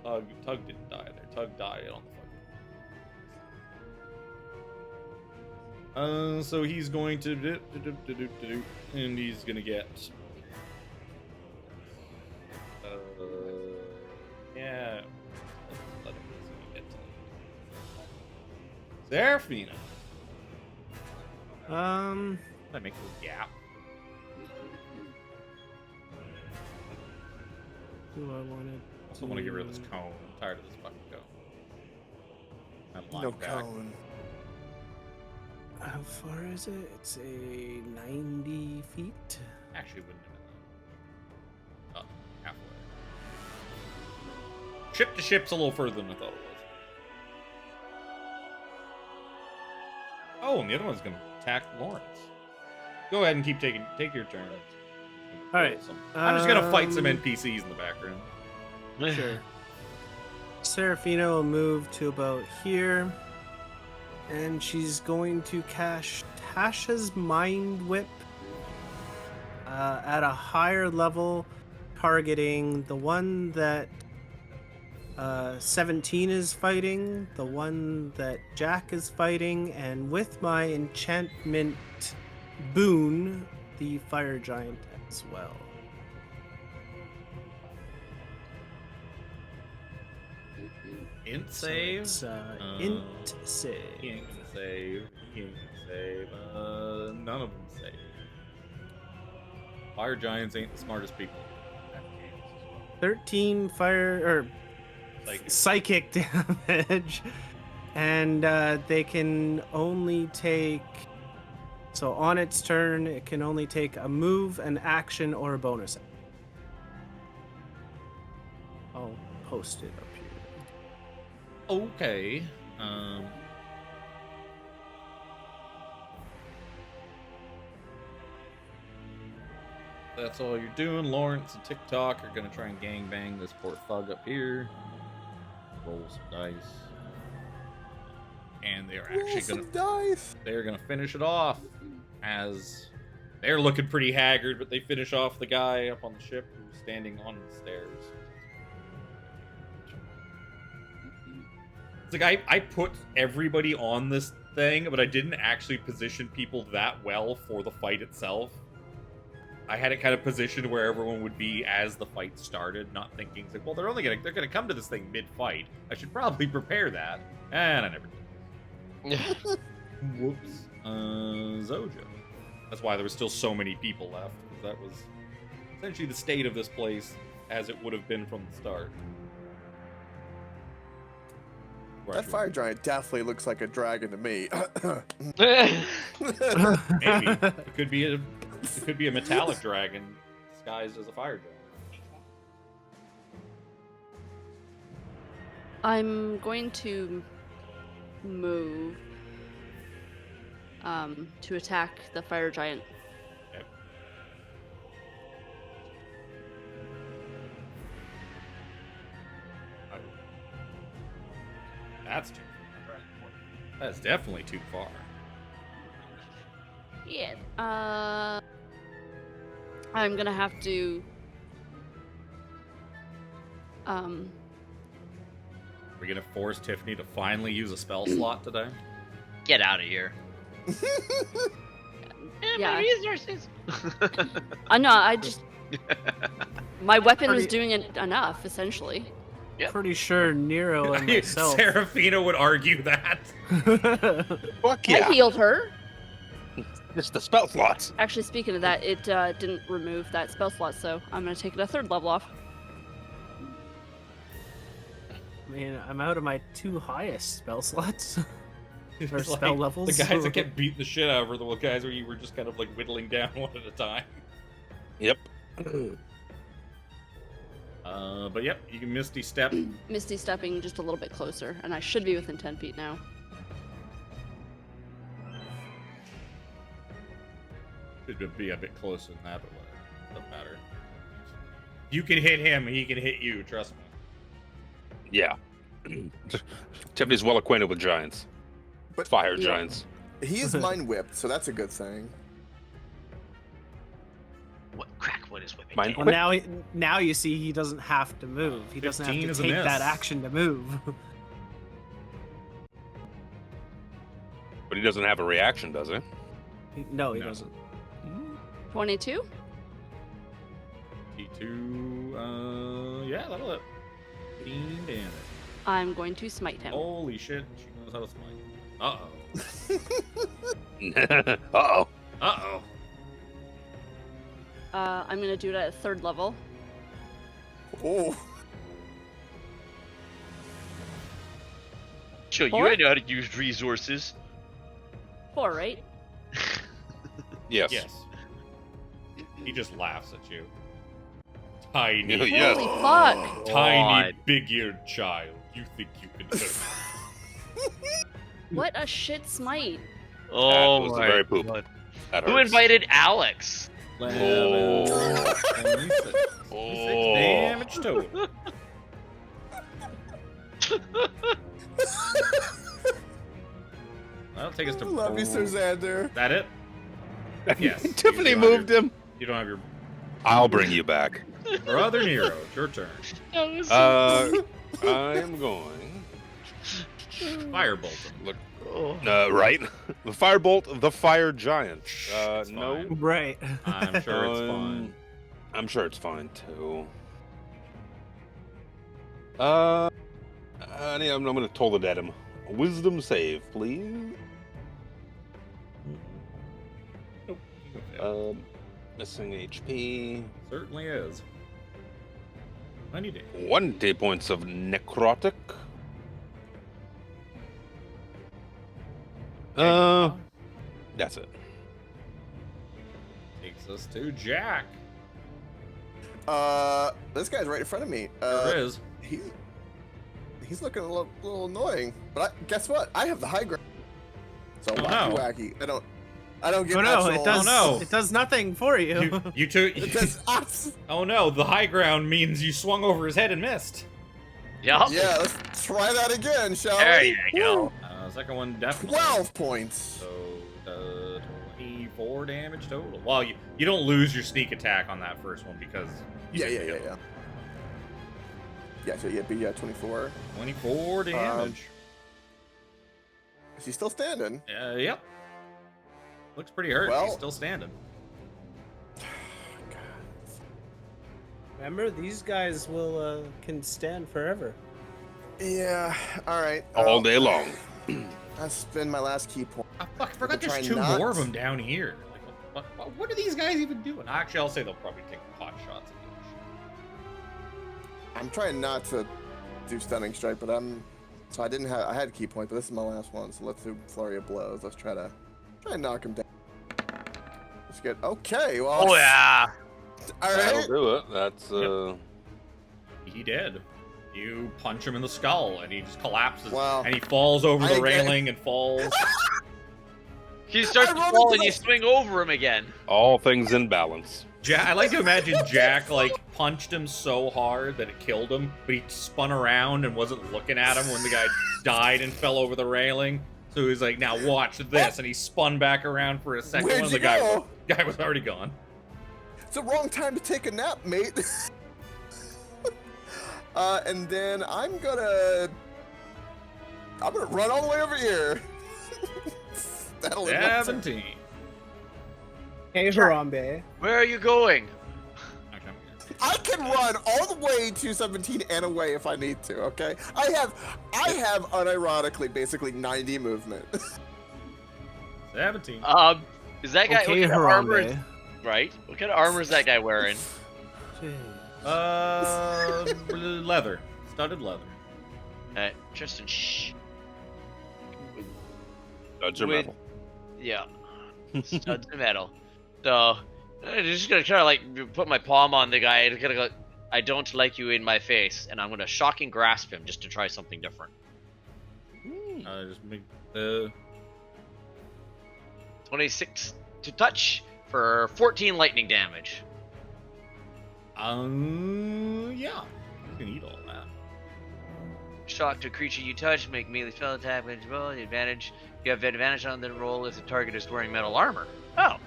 Tug didn't die there. Tug died on the fucking. So he's going to and he's gonna get. Yeah. Let him get to Seraphina. I make a gap. Who I wanted. Also want to get rid of this cone. I'm tired of this fucking cone. I'm lying No back. cone. How far is it? It's a 90 feet. Actually, wouldn't have been. Halfway. Ship to ship's a little further than I thought it was. Oh, and the other one's gonna attack Lawrence. Go ahead and take your turn. All right. I'm just gonna fight some NPCs in the background. Sure. Seraphina will move to about here. And she's going to cast Tasha's Mind Whip at a higher level, targeting the one that 17 is fighting, the one that Jack is fighting, and with my enchantment boon, the fire giant as well. Int So save. it's, int save. He ain't gonna save. He ain't gonna save. None of them save. Fire giants ain't the smartest people. 13 fire or Like, psychic damage, and they can only take. So on its turn, it can only take a move, an action, or a bonus. I'll post it up here. okay. That's all you're doing. Lawrence and TikTok are gonna try and gangbang this poor thug up here. Roll some dice. And they are actually gonna dice. they're gonna finish it off as they're looking pretty haggard, but they finish off the guy up on the ship who's standing on the stairs. It's like I put everybody on this thing, but I didn't actually position people that well for the fight itself. I had it kind of positioned where everyone would be as the fight started, not thinking like, well, they're gonna come to this thing mid-fight. I should probably prepare that, and I never did. Whoops. Zojja. That's why there was still so many people left, because that was essentially the state of this place as it would have been from the start. That fire giant definitely looks like a dragon to me. Maybe it could be a metallic dragon disguised as a fire dragon. I'm going to move to attack the fire giant. Okay. That's too far. That's definitely too far. Yeah. I'm gonna have to. We're gonna force Tiffany to finally use a spell slot today. Get out of here. Yeah. My resources. No, I just. My weapon was doing it enough, essentially. Yep. Pretty sure Nero and myself. Seraphina would argue that. fuck I healed her. Just the spell slots. Actually, speaking of that, it didn't remove that spell slot, so I'm gonna take it a 3rd level off. I mean, I'm out of my 2 highest spell slots. Or It's spell like levels. The guys that kept beating the shit out of her, the guys where you were just kind of like whittling down one at a time. Yep. But yep, you can Misty Step. Misty stepping just a little bit closer, and I should be within 10 feet now. Should be a bit closer than that, but whatever. Doesn't matter. You can hit him, he can hit you, trust me. Yeah. Tiffany's well acquainted with giants. But Fire yeah. giants. he is mind whipped, so that's a good thing. What crack? What is whipping? Mine- Well, now you see he doesn't have to move. He doesn't have 15 to is a take miss. that action to move. But he doesn't have a reaction, does he? No, he No. doesn't. 22? T2, yeah, that'll hit. 15 damage. I'm going to smite him. Holy shit, she knows how to smite. Uh-oh. Uh-oh. Uh-oh. I'm gonna do it at a 3rd level. Oh, Sure, you What? know how to use resources. 4, right? Yes. Yes. He just laughs at you. Tiny, Yes. Holy fuck! tiny, God. big-eared child. You think you can hurt me? What a shit smite. Oh was my very poop. God. That Who hurts. invited Alex? 11, 26 Oh. damage total. That'll take us to love you, Sir Xander. That it? Yes. Tiffany You don't have moved your- him. You don't have your I'll bring you back. brother Nero. It's your turn. I am going. Firebolt him. Look, Oh. right? The firebolt, the fire giant. It's No. fine. Right. I'm sure it's fine. I'm sure it's fine too. I'm gonna toll it at him. Wisdom save, please. Nope. Missing HP. Certainly is. 90 damage. 20 points of necrotic. That's it. Takes us to Jack. This guy's right in front of me. There is. He's looking a little annoying, but guess what? I have the high ground. So Oh, wacky no. wacky. I don't get Oh no, actual- it does. no. It does nothing for you. You two. It does Oh no, the high ground means you swung over his head and missed. Yup. Yeah, let's try that again, shall There we? you go. Woo! Second one definitely. 12 points. So 24 damage total. Well, you don't lose your sneak attack on that first one because. you Yeah. didn't kill him. Yeah, so yeah, 24. 24 damage. Is he still standing? Yep. Looks pretty hurt. Well- He's still standing. Remember, these guys will can stand forever. Yeah, alright. All day long. I spend my last key point. Oh, fuck, I forgot Try there's two not- more of them down here. Like, what are these guys even doing? Actually, I'll say they'll probably take pot shots at I'm trying not to do stunning strike, but so I had a key point, but this is my last one, so let's do flurry of blows. Let's try and knock him down. That's good. Okay, well. Oh yeah. All That'll right. do it. That's He did. You punch him in the skull, and he just collapses, Wow. and he falls over I the get- railing and falls. He starts to I fall rolled and a- you swing over him again. all things in balance. I like to imagine Jack like punched him so hard that it killed him, but he spun around and wasn't looking at him when the guy died and fell over the railing. So he's like, "Now watch this," and he spun back around for a second. Where'd When you the guy go? was already gone. It's the wrong time to take a nap, mate. And then I'm gonna run all the way over here. That'll end up- 17. Hey, Harambe. Where are you going? Actually, I'm here. I can run all the way to 17 and away if I need to. Okay, I have unironically basically 90 movement. 17. Is that guy? Okay, what kind of armor is, Harambe. right? What kind of armor is that guy wearing? Leather. Studded leather. Tristan, shh. Studs are metal. Yeah. Studs of metal. So, I'm just gonna try to like put my palm on the guy and gonna go, I don't like you in my face, and I'm gonna shocking grasp him just to try something different. Just make the 26 to touch for 14 lightning damage. Yeah. You can eat all that. Shock to a creature you touch, make melee spell attack when you roll. The advantage, you have advantage on the roll if the target is wearing metal armor. Oh,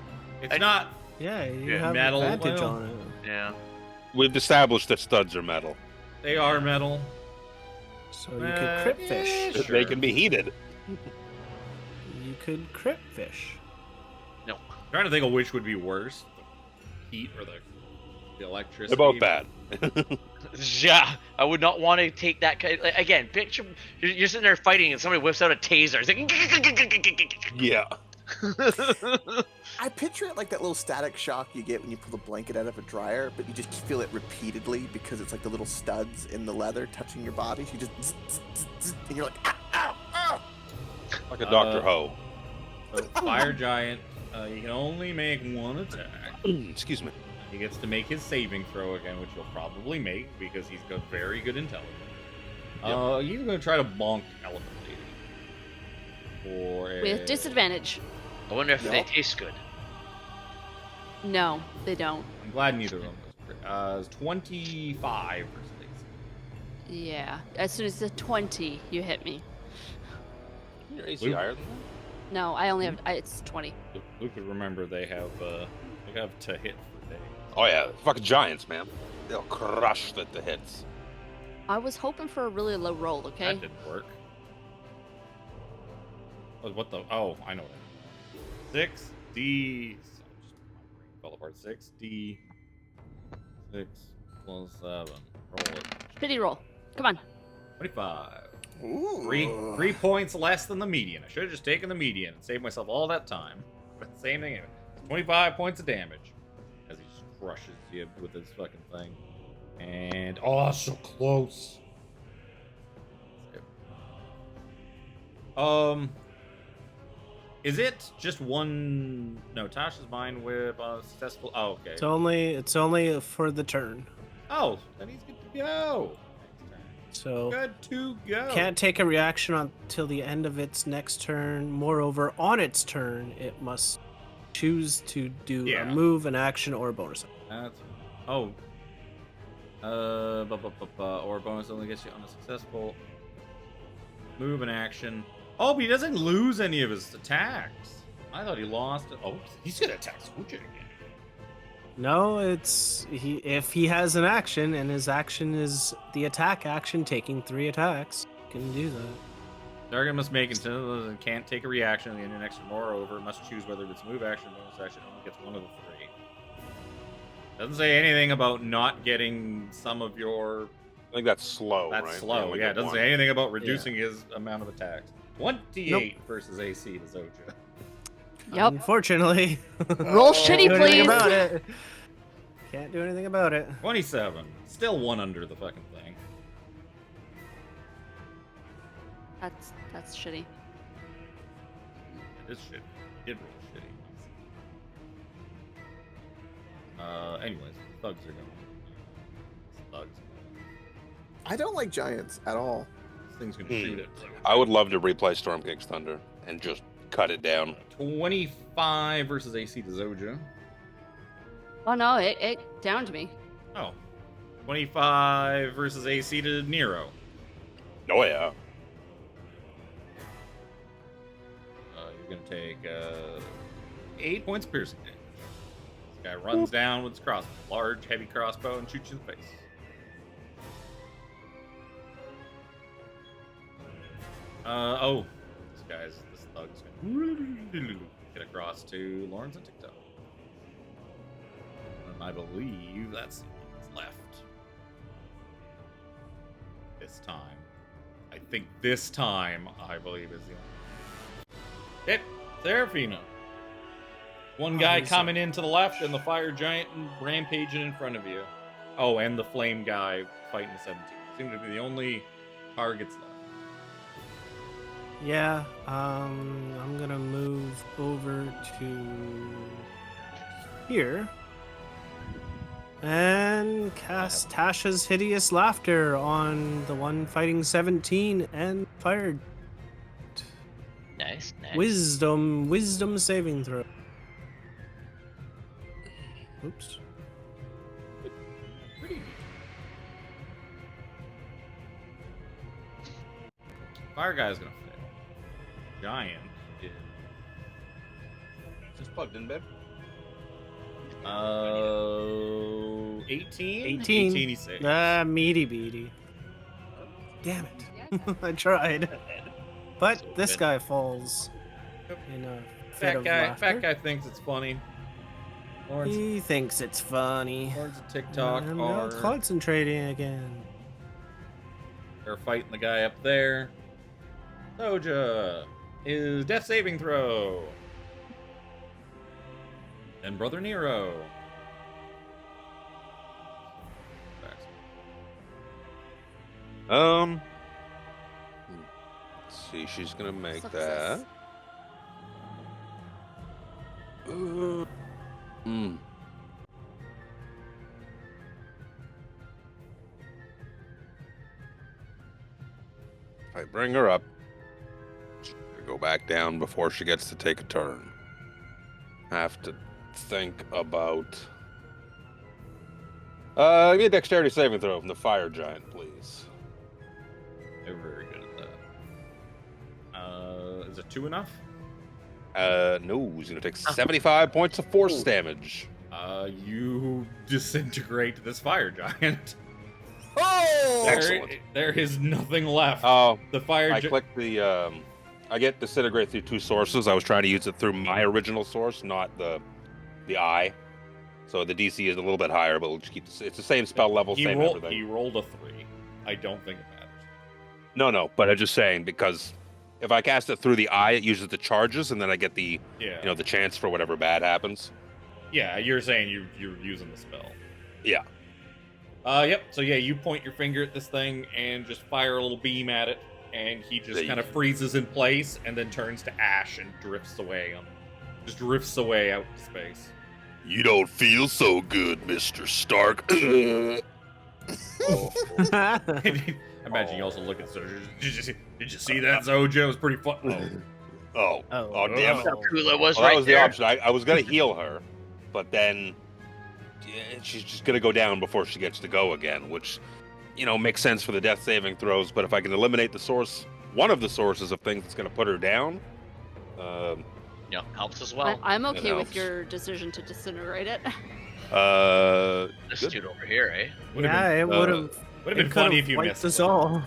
It's not. Yeah, you Yeah, have metal, advantage well. on it. yeah. We've established that studs are metal. They are metal. So you could crit fish. Sure. They can be heated. You could crit fish. No. I'm trying to think of which would be worse, the heat or the electricity. They're both bad. Yeah, I would not want to take that. Like, again, picture you're sitting there fighting and somebody whips out a taser. It's like, Yeah. I picture it like that little static shock you get when you pull the blanket out of a dryer, but you just feel it repeatedly because it's like the little studs in the leather touching your body. So you just zzz, zzz, zzz, zzz, and you're like, ow, ow, ow. Like a Dr. Ho. So Fire Giant, you can only make one attack. Excuse me. He gets to make his saving throw again, which he'll probably make because he's got very good intelligence. He's going to try to bonk Elephant Lady. With disadvantage. I wonder if they Yep. taste good. No, they don't. I'm glad neither of them was. It's 25 versus AC. Yeah. As soon as it's a 20, you hit me. Your AC Luke? higher than that? No, I only have. It's 20. Luke would remember they have to hit for days. Oh yeah, fucking giants, man. They'll crush the hits. I was hoping for a really low roll. Okay. That didn't work. What the? Oh, I know that. 6D. Fell apart. 6D. 6 plus 7. Roll it. Shitty roll. Come on. 25. Ooh. 3 points less than the median. I should have just taken the median and saved myself all that time. But same thing. 25 points of damage as he just crushes you with his fucking thing. And so close. Is it just one? No, Tasha's mind whip successful. Oh, okay. It's only for the turn. Oh, then he's good to go. So Good to go. can't take a reaction until the end of its next turn. Moreover, on its turn, it must choose to do Yeah. a move, an action, or a bonus. That's or bonus only gets you on a successful move and action. Oh, but he doesn't lose any of his attacks. I thought he lost it. Oh, he's gonna attack Zojja again. No, if he has an action and his action is the attack action, taking 3 attacks, he can do that. Target must make until and can't take a reaction at the end of next turn. Moreover, must choose whether it's move action or bonus action. Only gets one of the 3. Doesn't say anything about not getting some of your. I think that's slow, That's right? slow. only Yeah, it get doesn't one. say anything about reducing his amount of attacks. 28 Nope. versus AC to Zojja. Yep. Unfortunately. Roll shitty, Can't do anything please. about it. Can't do anything about it. 27. Still one under the fucking thing. That's shitty. It is shit. It did roll shitty. Anyways, thugs are going. Thugs. I don't like giants at all. This thing's gonna shoot it. I would love to replay Stormking's Thunder and just cut it down. 25 versus AC to Zojja. Oh no, it downed me. Oh. 25 versus AC to Nero. Oh yeah. You're gonna take 8 points of piercing damage. This guy runs down with his crossbow, large, heavy crossbow, and shoots you in the face. This thug's gonna get across to Lawrence and TikTok. And I believe that's what's left. This time. I think this time, I believe, is the only. Hit! Seraphina! One guy he's- coming in to the left, and the fire giant rampaging in front of you. Oh, and the flame guy fighting the 17. Seem to be the only targets left. Yeah, I'm gonna move over to here and cast Tasha's Hideous Laughter on the one fighting 17 and fired. Nice. Wisdom saving throw. Oops. Fire guy's gonna fail. Giant is Just plugged in, babe. 18? 18. 18 he saved. Meaty beady. Damn it. I tried. But this guy falls in a fit of laughter. Fat guy thinks it's funny. Lawrence, He thinks it's funny. Lawrence and TikTok I'm are not concentrating again. they're fighting the guy up there. Zojja is death saving throw. And Brother Nero. Let's see, she's gonna make that. Success. Hmm. If I bring her up, she's gonna go back down before she gets to take a turn. Have to think about. Give me a dexterity saving throw from the fire giant, please. They're very good at that. Is it 2 enough? No, he's gonna take 75 points of force damage. You disintegrate this fire giant. Oh! Excellent. There is nothing left. Oh, The fire I giant. clicked the. I get disintegrate through 2 sources. I was trying to use it through my original source, not the eye. So the DC is a little bit higher, but we'll just keep. It's the same spell level, He same rolled everything. a 3. I don't think it matters. No, but I'm just saying because if I cast it through the eye, it uses the charges, and then I get the Yeah. the chance for whatever bad happens. Yeah, you're saying you're using the spell. Yeah. Yep. So yeah, you point your finger at this thing and just fire a little beam at it, and he just There kind of you- freezes in place and then turns to ash and drifts away out to space. You don't feel so good, Mr. Stark. I imagine you also look at Zojja. Did you see that, Zojja? It was pretty fun. Oh, damn it. How cool it was Well, right that was there. the option. I was going to heal her, but then she's just going to go down before she gets to go again, which, makes sense for the death saving throws. But if I can eliminate the source, one of the sources of things that's going to put her down, Yeah, helps as well. I'm it okay with helps. your decision to disintegrate it. This good. dude over here, eh? Would've Yeah, it would have. Would have been funny if you missed. us all.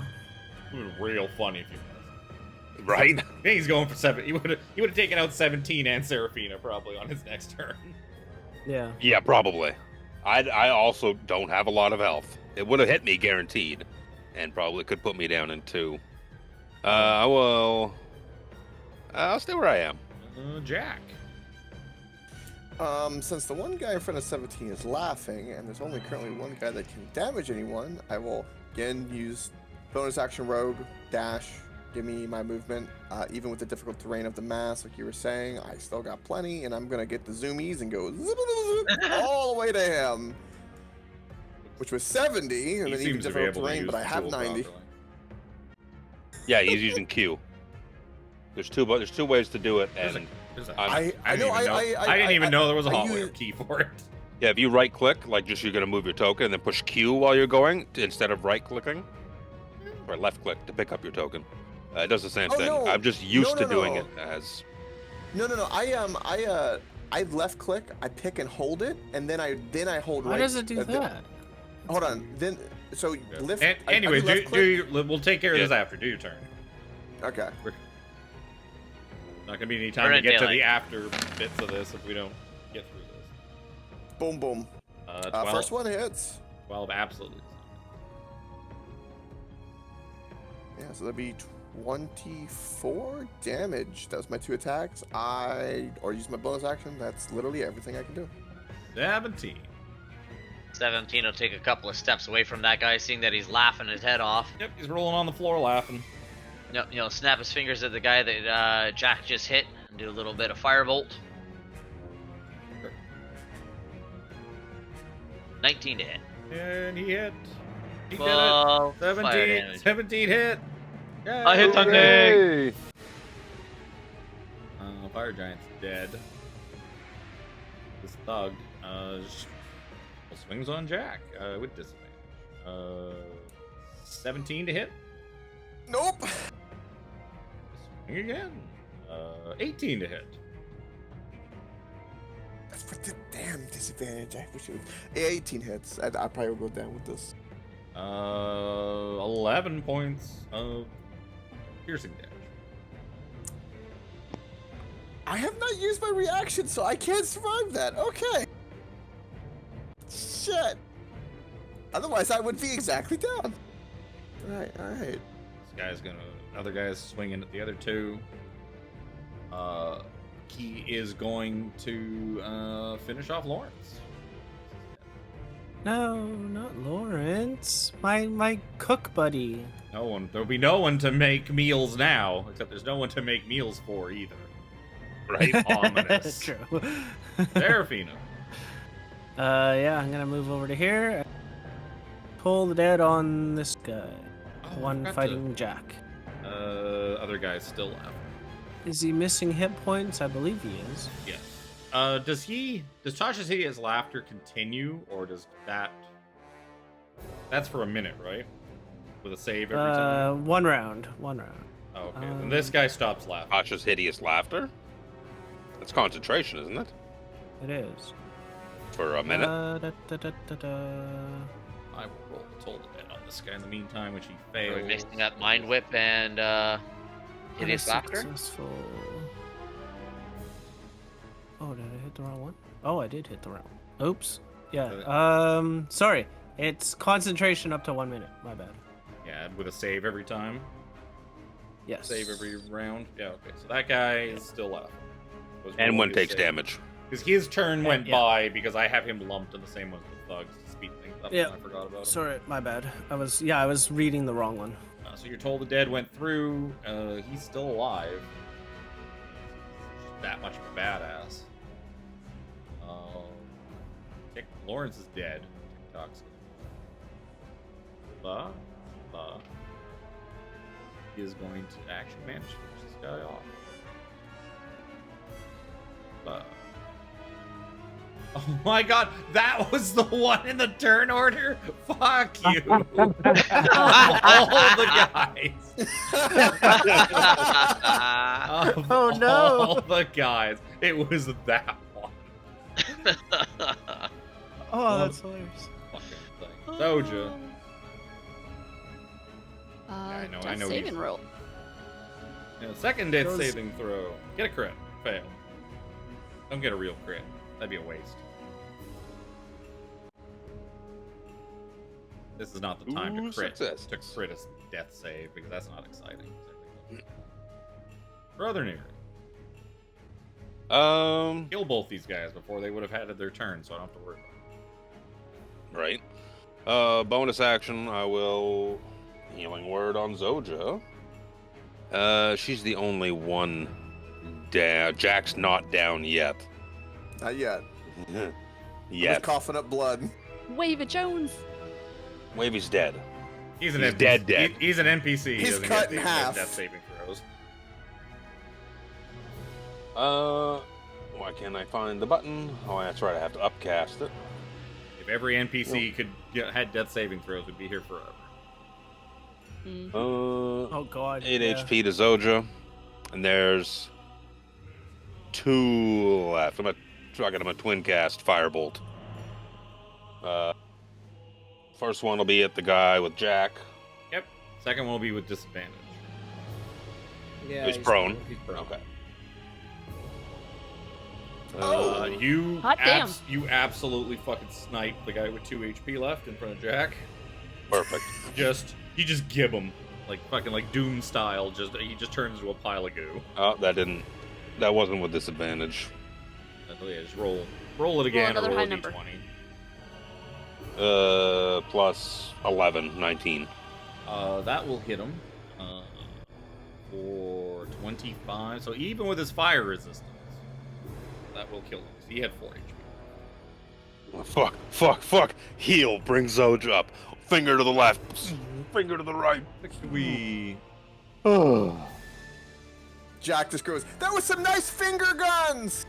Would have been real funny if you missed. right? I think he's going for 7. He would have taken out 17 and Seraphina probably on his next turn. Yeah. Yeah, probably. I also don't have a lot of health. It would have hit me guaranteed, and probably could put me down in 2. I'll stay where I am. Jack. Since the one guy in front of 17 is laughing, and there's only currently one guy that can damage anyone, I will again use bonus action rogue, dash, give me my movement. Even with the difficult terrain of the mass, like you were saying, I still got plenty, and I'm gonna get the zoomies and go all the way to him. Which was 70, and He then even seems to be difficult able to terrain, use but I the have tool 90. properly. Yeah, he's using Q. There's two ways to do it, and I know, I didn't even know there was a I hotware use- key for it. yeah, if you right click, like just you're gonna move your token and then push Q while you're going instead of right clicking, or left click to pick up your token. It does the same Oh, thing. no. I'm just used No, to no, doing no. it as. No. I left click, I pick and hold it, and then I hold Why right. does it do that? Hold on. Then so lift. Anyway, left click. we'll take care of this Yeah. after. Do your turn. Okay. Not gonna be any time We're to in get to the daylight. after bits of this if we don't get through this. Boom, boom. 12, First one hits. 12 absolutely. Yeah, so that'd be 24 damage. That was my 2 attacks. Or use my bonus action. That's literally everything I can do. 17. 17 will take a couple of steps away from that guy, seeing that he's laughing his head off. Yep, he's rolling on the floor laughing. Snap his fingers at the guy that Jack just hit and do a little bit of firebolt. 19 to hit. And he hit. He did Well, it. 17 hit. Yay. I hit the thing. Fire Giant's dead. This thug swings on Jack with disadvantage. 17 to hit. Nope. Swing again. 18 to hit. That's for the damn disadvantage. I wish it was 18 hits. I probably will go down with this. 11 points of piercing damage. I have not used my reaction, so I can't survive that. Okay. Shit. Otherwise, I would be exactly down. Alright. This guy's another guy's swinging at the other two. He is going to finish off Lawrence. No, not Lawrence. My cook buddy. There'll be no one to make meals now, except there's no one to make meals for either. Right? Ominous. True. Seraphina. Yeah, I'm gonna move over to here. Pull the dead on this guy. Oh, One I forgot fighting Jack. Other guy's still left. Is he missing hit points? I believe he is. Yes. Does Tasha's Hideous Laughter continue, or does that's for a minute, right? With a save every time? One round. Oh, okay. Then this guy stops laughing. Tasha's hideous laughter? That's concentration, isn't it? It is. For a minute? I will roll Toll the Dead on this guy in the meantime, which he Are fails. we mixing up Mind Whip and Hideous Laughter? Unsuccessful. Oh, did I hit the wrong one? Oh, I did hit the wrong one. Oops. Yeah. Sorry. It's concentration up to 1 minute. My bad. Yeah, with a save every time. Yes. Save every round. Yeah, okay. So that guy is still laughing. And one takes damage. Because his turn went Yeah. by because I have him lumped in the same one as the thugs to speed things up. Yeah. And I forgot about him. Sorry, my bad. I was reading the wrong one. So you're told the dead went through. He's still alive. Just that much of a badass. Lawrence is dead. TikTok's he is going to action manage to finish this guy off. Oh my god, that was the one in the turn order? Fuck you. Of all the guys. Of Oh, no. all the guys. It was that one. Oh, that's hilarious. Fucking thing. Zojja. I know Death he's- saving roll. Yeah, second death Goes- saving throw. Get a crit. Fail. Don't get a real crit. That'd be a waste. This is not the time Ooh, to crit. success. To crit a death save because that's not exciting. Brother Near. Kill both these guys before they would have had their turn, so I don't have to worry about it. Right. Bonus action, I will healing word on Zojja. She's the only one down. Jack's not down yet. Not yet. Yet. Just coughing up blood. Wave it, Jones. Wavy's dead. He's an He's NPC. dead. He's an NPC. He He's doesn't cut get in the half. death saving throws. Why can't I find the button? Oh, that's right. I have to upcast it. If every NPC had death saving throws, we'd be here forever. Oh god. 8 yeah. HP to Zojja, and there's 2 left. I'm a twin cast firebolt. First one will be at the guy with Jack. Yep. Second one will be with disadvantage. Yeah, Who's prone. He's prone. Okay. Oh. You Hot damn. you absolutely fucking snipe the guy with 2 HP left in front of Jack. Perfect. You just gib him. like fucking like Doom style. He just turns into a pile of goo. Oh, that wasn't with disadvantage. Yeah, just roll it again. another or roll high a number. d20. Plus 11, 19. That will hit him. For 25. So even with his fire resistance, that will kill him. So he had 4 HP. Fuck. Heal. Bring Zojja up. Finger to the left. Finger to the right. We. Jack just goes, that was some nice finger guns!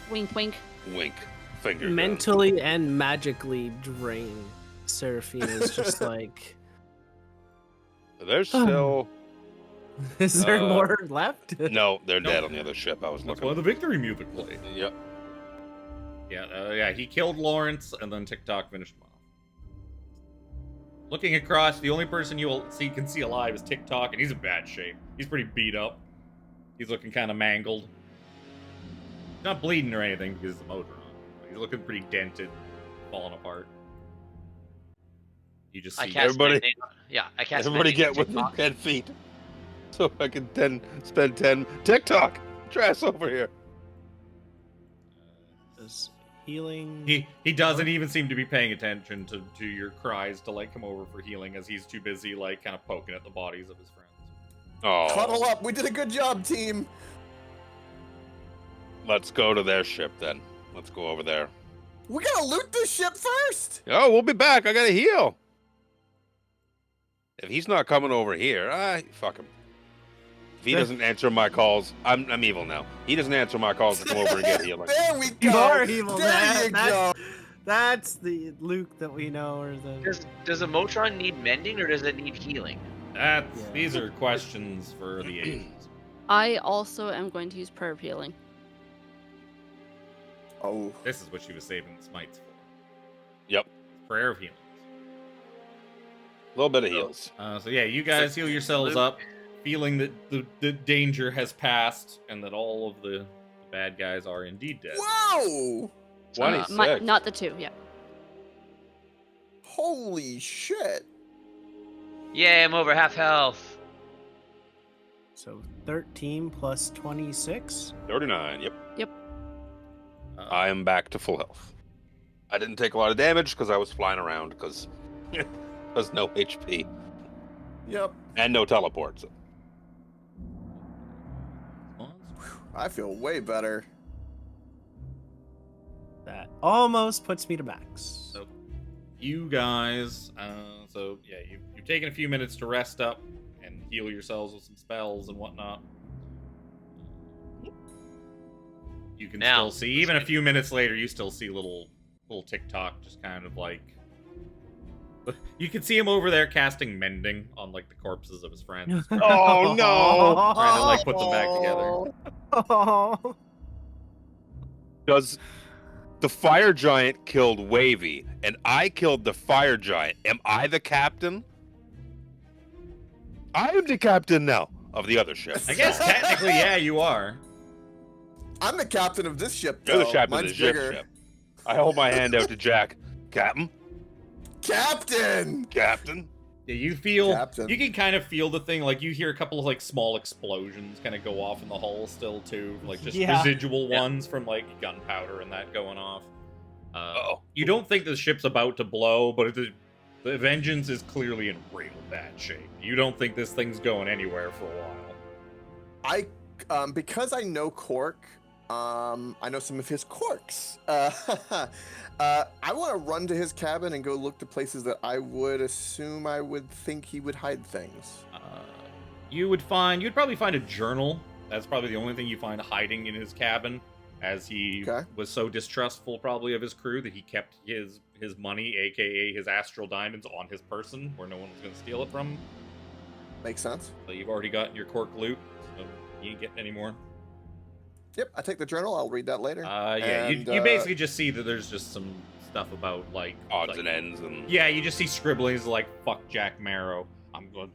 Wink, wink. Wink. Finger. Mentally and magically drained. Seraphina is just like, There's still. is there more left? No, they're Nope. dead on the other ship. I was That's looking. why the victory music played. Yep. Yeah, he killed Lawrence, and then TikTok finished him off. Looking across, the only person you can see alive is TikTok, and he's in bad shape. He's pretty beat up. He's looking kind of mangled. Not bleeding or anything because of the motor on. He's looking pretty dented, falling apart. You just I see cast Everybody- Mending- Yeah, I cast. Everybody Mending get on within TikTok. 10 feet. So I can spend 10. TikTok! Trash over here. Does healing. He doesn't even seem to be paying attention to your cries to like come over for healing, as he's too busy like kind of poking at the bodies of his friends. Oh. Cuddle up, we did a good job, team! Let's go to their ship then. Let's go over there. We gotta loot this ship first! Oh, we'll be back. I gotta heal. If he's not coming over here, fuck him. If he doesn't answer my calls, I'm evil now. He doesn't answer my calls to come over and get healing. There we go! You are evil, There man. you go! That's the Luke that we know, or the. Does a Motron need mending or does it need healing? Yeah. These are questions for the ages. I also am going to use prayer of healing. Oh, This is what she was saving the smites for. Yep. Prayer of healing. A little bit of heals. So yeah, you guys heal yourselves up, feeling that the danger has passed and that all of the bad guys are indeed dead. whoa! 26. Not the 2, yeah. Holy shit! Yeah, I'm over half health. So 13 plus 26. 39, yep. Uh, I am back to full health. I didn't take a lot of damage because I was flying around because there's no HP Yep, and no teleports. I feel way better. That almost puts me to max. So you guys, you've taken a few minutes to rest up and heal yourselves with some spells and whatnot. You can Now, still see, even a few minutes later, you still see little TikTok just kind of like. You can see him over there casting mending on like the corpses of his friends. Oh, no. Trying to like put them back together. Oh. Does the fire giant killed Wavy and I killed the fire giant? Am I the captain? I am the captain now of the other ship. I guess technically, yeah, you are. I'm the captain of this ship, You're though. the captain of Mine's the ship. bigger. I hold my hand out to Jack. Captain? Captain! Captain? Yeah, you feel Captain. you can kind of feel the thing, like you hear a couple of like small explosions kind of go off in the hull still too, like just Yeah. residual ones from like gunpowder and that going off. Uh-oh. You don't think the ship's about to blow, but the Vengeance is clearly in real bad shape. You don't think this thing's going anywhere for a while. Because I know Cork, I know some of his quirks. I want to run to his cabin and go look to places that I would assume I would think he would hide things. You'd probably find a journal. That's probably the only thing you find hiding in his cabin, as he Okay. was so distrustful probably of his crew that he kept his money, aka his astral diamonds, on his person where no one was going to steal it from him. Makes sense. So you've already gotten your cork loot, so you ain't getting any more. Yep, I take the journal. I'll read that later. Yeah, And, you basically just see that there's just some stuff about like Odds like- and ends and Yeah, you just see scribblings like "fuck Jack Marrow." I'm going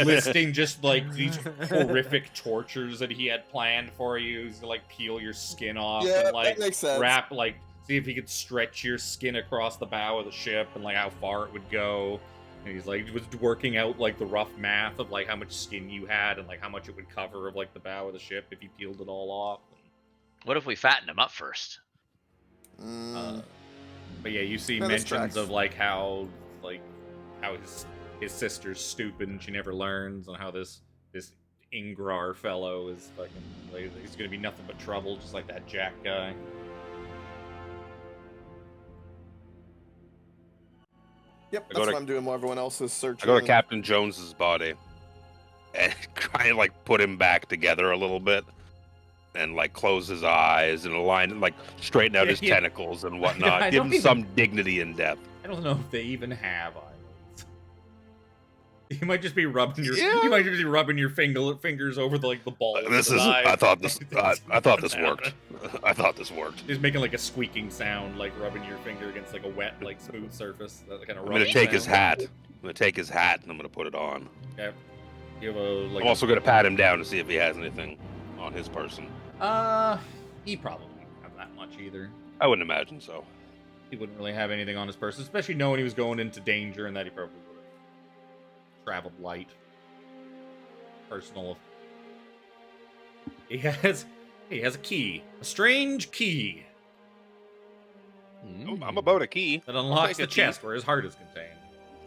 listing just like these horrific tortures that he had planned for you. He's gonna like peel your skin off Yeah, and like that makes sense. wrap see if he could stretch your skin across the bow of the ship and like how far it would go. And he's like, was working out like the rough math of like how much skin you had and like how much it would cover of like the bow of the ship if you peeled it all off. What if we fatten him up first? But yeah, you see No, this mentions tracks. of like how his sister's stupid and she never learns, and how this Ingrar fellow is fucking like, he's gonna be nothing but trouble, just like that Jack guy. Yep, I go that's to- what I'm doing while everyone else is searching. I go to Captain Jones's body and try and like put him back together a little bit, and like close his eyes and align, like straighten out Yeah, his yeah. tentacles and whatnot. I Give don't him even- some dignity and depth. I don't know if they even have eyelids. You might just be rubbing your Yeah. you might just be rubbing your fingers over the balls. This of his is. eyes. I thought this Doesn't worked. happen. I thought this worked. Just making like a squeaking sound, like rubbing your finger against like a wet, like smooth surface. That kind of. I'm gonna take his hat. I'm gonna take his hat and I'm gonna put it on. Okay. You have a like. I'm also gonna pat him down to see if he has anything on his person. He probably wouldn't have that much either. I wouldn't imagine so. He wouldn't really have anything on his person, especially knowing he was going into danger and that he probably would have traveled light. Personal. He has a key, a strange key I'm about a key. that unlocks take the a key. chest where his heart is contained.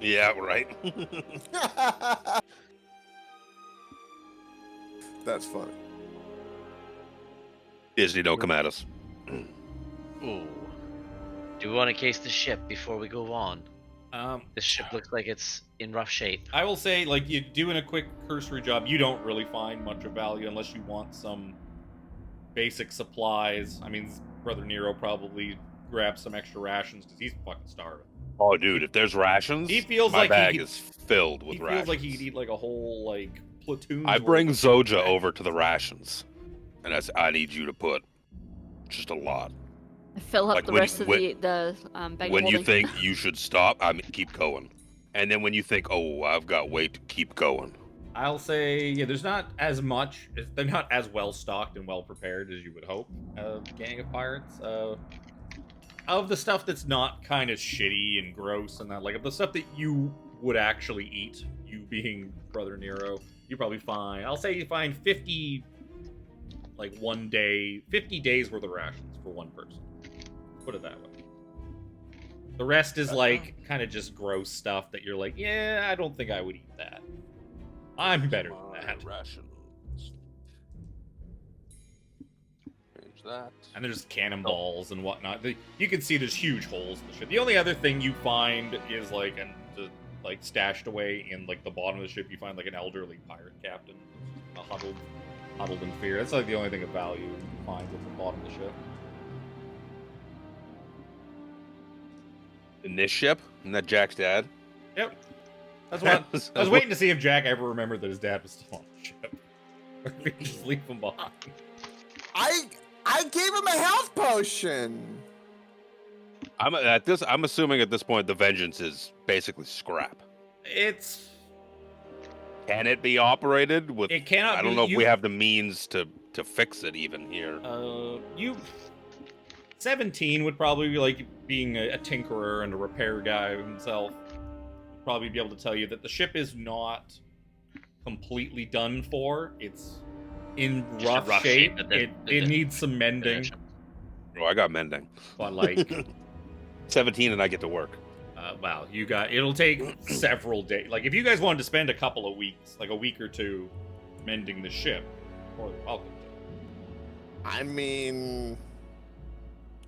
Yeah, right. That's funny. Disney, don't come at us. Ooh. Do we want to case the ship before we go on? Um, This ship looks like it's in rough shape. I will say, like, you doing a quick cursory job, you don't really find much of value unless you want some basic supplies. I mean, Brother Nero probably grabbed some extra rations because he's fucking starving. Oh, dude, if there's rations, He feels my like bag he- is filled with He rations. feels like he could eat like a whole like platoon. I bring Zojja over to the rations, and I need you to put just a lot. Fill up Like the when- rest of when- the bag When of you holding. think you should stop, I mean, keep going. And then when you think, oh, I've got weight, keep going. I'll say, yeah, there's not as much. They're not as well stocked and well prepared as you would hope. Gang of pirates. Of the stuff that's not kind of shitty and gross and that, like of the stuff that you would actually eat, you being Brother Nero, you probably find. I'll say you find 50, like 50 days worth of rations for one person. Put it that way. The rest is like kind of just gross stuff that you're like, yeah, I don't think I would eat that. I'm better than that. Rations. Change that. And there's cannonballs and whatnot. You can see there's huge holes in the ship. The only other thing you find is like stashed away in like the bottom of the ship. You find like an elderly pirate captain, huddled in fear. That's like the only thing of value you find at the bottom of the ship. In this ship? Isn't that Jack's dad? Yep. That's what I was waiting to see if Jack ever remembered that his dad was still on the ship, or if he just leave him behind. I gave him a health potion. I'm assuming at this point the vengeance is basically scrap. It's Can it be operated with? it cannot. I don't be, know if you, we have the means to fix it even here. 17 would probably be like being a tinkerer and a repair guy himself. Probably be able to tell you that the ship is not completely done for. It's in Just a rough, rough shape. shape, It needs some mending, Oh, I got mending. but like, 17 and I get to work. wow, it'll take several days. Like, if you guys wanted to spend a couple of weeks, like a week or two, mending the ship, more than welcome to. I mean,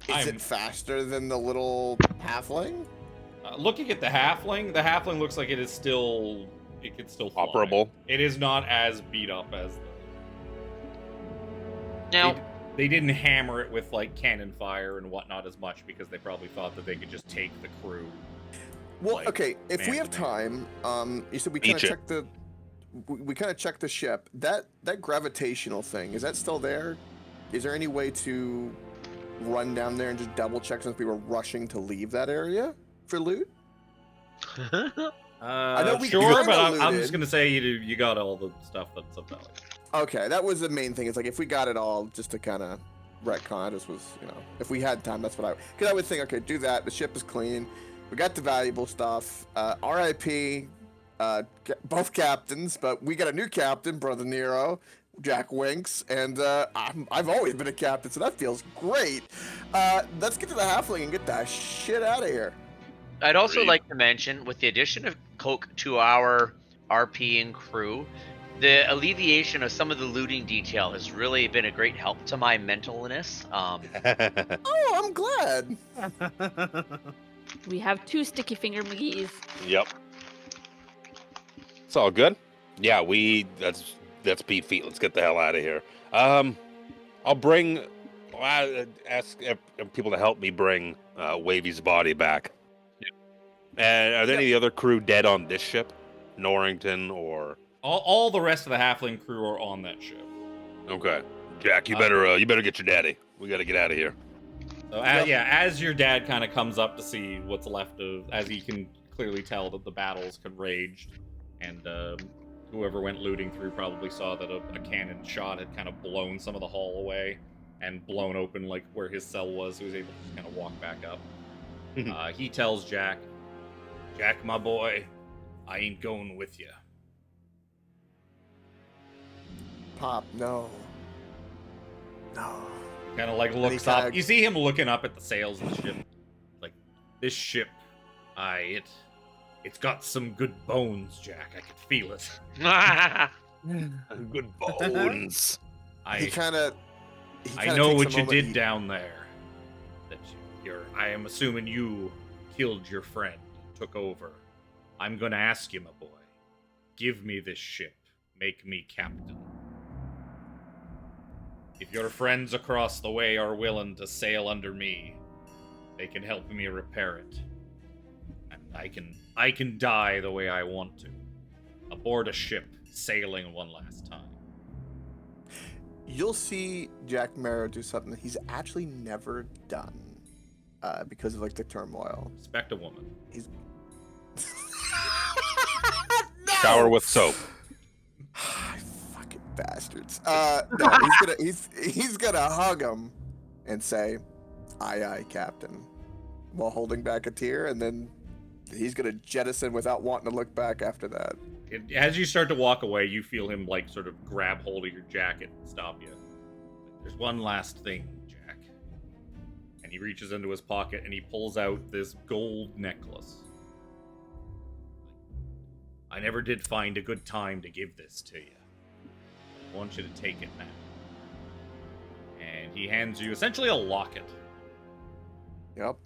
is I'm- it faster than the little halfling? Looking at the halfling looks like it can still fly. Operable. It is not as beat up as Now, they didn't hammer it with like cannon fire and whatnot as much because they probably thought that they could just take the crew. Well, Like, okay. If we man have to man. time, you said we kind of Beach it. checked we kind of checked the ship. That gravitational thing, is that still there? Is there any way to run down there and just double check since we were rushing to leave that area for loot? know we Sure, kinda but I'm looted. just gonna say you got all the stuff that's of value. Okay, that was the main thing. It's like if we got it all, just to kind of retcon. This was, if we had time, that's what because I would think, okay, do that. The ship is clean. We got the valuable stuff. R.I.P. Both captains, but we got a new captain, Brother Nero, Jack Winks, and I've always been a captain, so that feels great. Let's get to the halfling and get that shit out of here. I'd also Agreed. like to mention, with the addition of Coke to our RP and crew, the alleviation of some of the looting detail has really been a great help to my mentalness. Oh, I'm glad. We have 2 sticky finger McGee's. Yep. It's all good. Yeah, that's Pete feet. Let's get the hell out of here. I'll ask people to help me bring Wavy's body back. And are there any other crew dead on this ship? Norrington or All the rest of the halfling crew are on that ship. okay. Jack, you better get your daddy. We got to get out of here. So as your dad kind of comes up to see what's left of, as he can clearly tell that the battles can raged, and whoever went looting through probably saw that a cannon shot had kind of blown some of the hull away and blown open like where his cell was. He was able to kind of walk back up. He tells Jack, my boy, I ain't going with you. Pop, no. No. Kind of like looks up. You see him looking up at the sails of the ship. Like, this ship, it's got some good bones, Jack. I can feel it. Good bones. I know what you did down there. That I am assuming you killed your friend, took over. I'm gonna ask you, my boy. Give me this ship. Make me captain. If your friends across the way are willing to sail under me, they can help me repair it. And I can die the way I want to. Aboard a ship, sailing one last time. You'll see Jack Marrow do something that he's actually never done because of like the turmoil. Respect a woman. He's Shower with soap. Fucking bastards. No, he's gonna hug him and say, "Aye, aye, Captain," while holding back a tear, and then he's gonna jettison without wanting to look back after that. As you start to walk away, you feel him like sort of grab hold of your jacket and stop you. There's one last thing, Jack. And he reaches into his pocket and he pulls out this gold necklace. I never did find a good time to give this to you. I want you to take it now. And he hands you essentially a locket. Yep.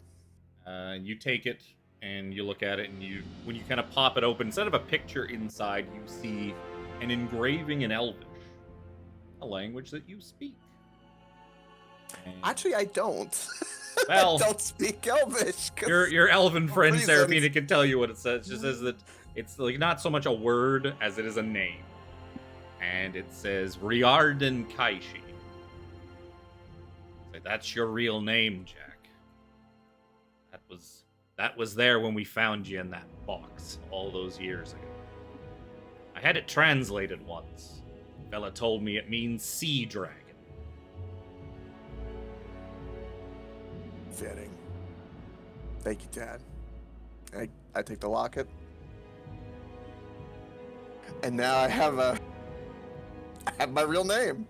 You take it and you look at it, and when you kind of pop it open, instead of a picture inside, you see an engraving in Elvish, a language that you speak. And Actually, I don't. Well, I don't speak Elvish. Your elven friend reasons. Seraphina can tell you what it says. It just says that it's like not so much a word as it is a name, and it says Riarden Kaishi. So that's your real name, Jack. That was there when we found you in that box all those years ago. I had it translated once. A fella told me it means sea dragon. Fitting. Thank you, Dad. I take the locket. And now I have my real name.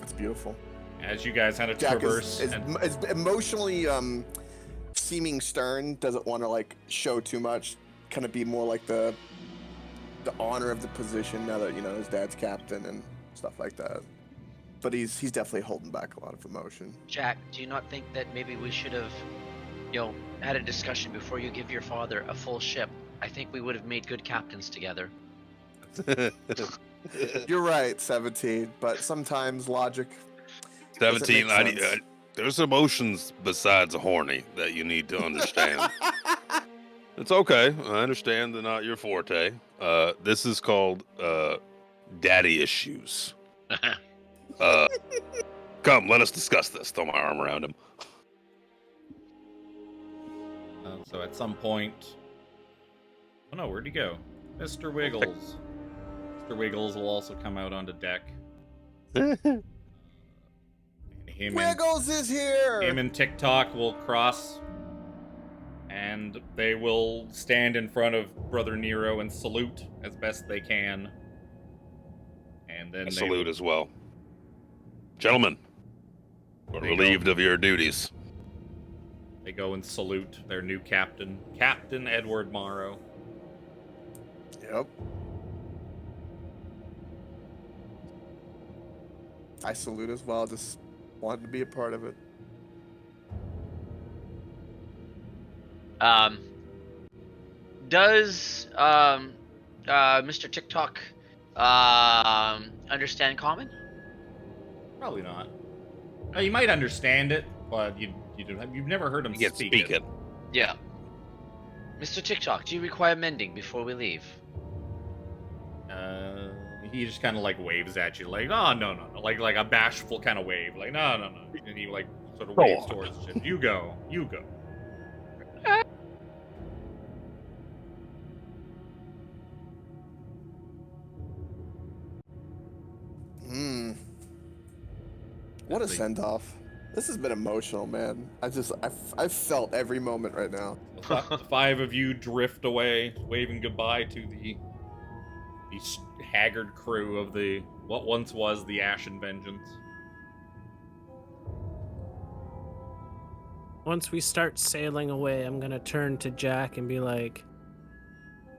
It's beautiful. As you guys had a Jack traverse, is emotionally seeming stern, doesn't want to like show too much, kind of be more like the honor of the position now that his dad's captain and stuff like that. But he's definitely holding back a lot of emotion. Jack, do you not think that maybe we should have, had a discussion before you give your father a full ship? I think we would have made good captains together. You're right, 17, but sometimes logic 17, doesn't make sense. there's emotions besides horny that you need to understand. It's okay. I understand they're not your forte. This is called daddy issues. Come, let us discuss this. Throw my arm around him. so at some point... Oh no, where'd he go? Mr. Wiggles. Mr. Wiggles will also come out onto deck. And Wiggles is here! Him and TikTok will cross and they will stand in front of Brother Nero and salute as best they can. And then I salute as well. Gentlemen, we're relieved of your duties. They go and salute their new captain, Captain Edward Morrow. Yep. I salute as well. Just wanted to be a part of it. Does Mr. TikTok understand common? Probably not. You might understand it, but you've never heard him You can't speak speak it. it. Yeah. Mr. TikTok, do you require mending before we leave? He just kind of like waves at you, like, oh no, like a bashful kind of wave, like no, and he like sort of waves towards the ship. You go. What a send off. This has been emotional, man. I felt every moment right now. The five of you drift away, waving goodbye to the haggard crew of what once was the Ashen Vengeance. Once we start sailing away, I'm gonna turn to Jack and be like,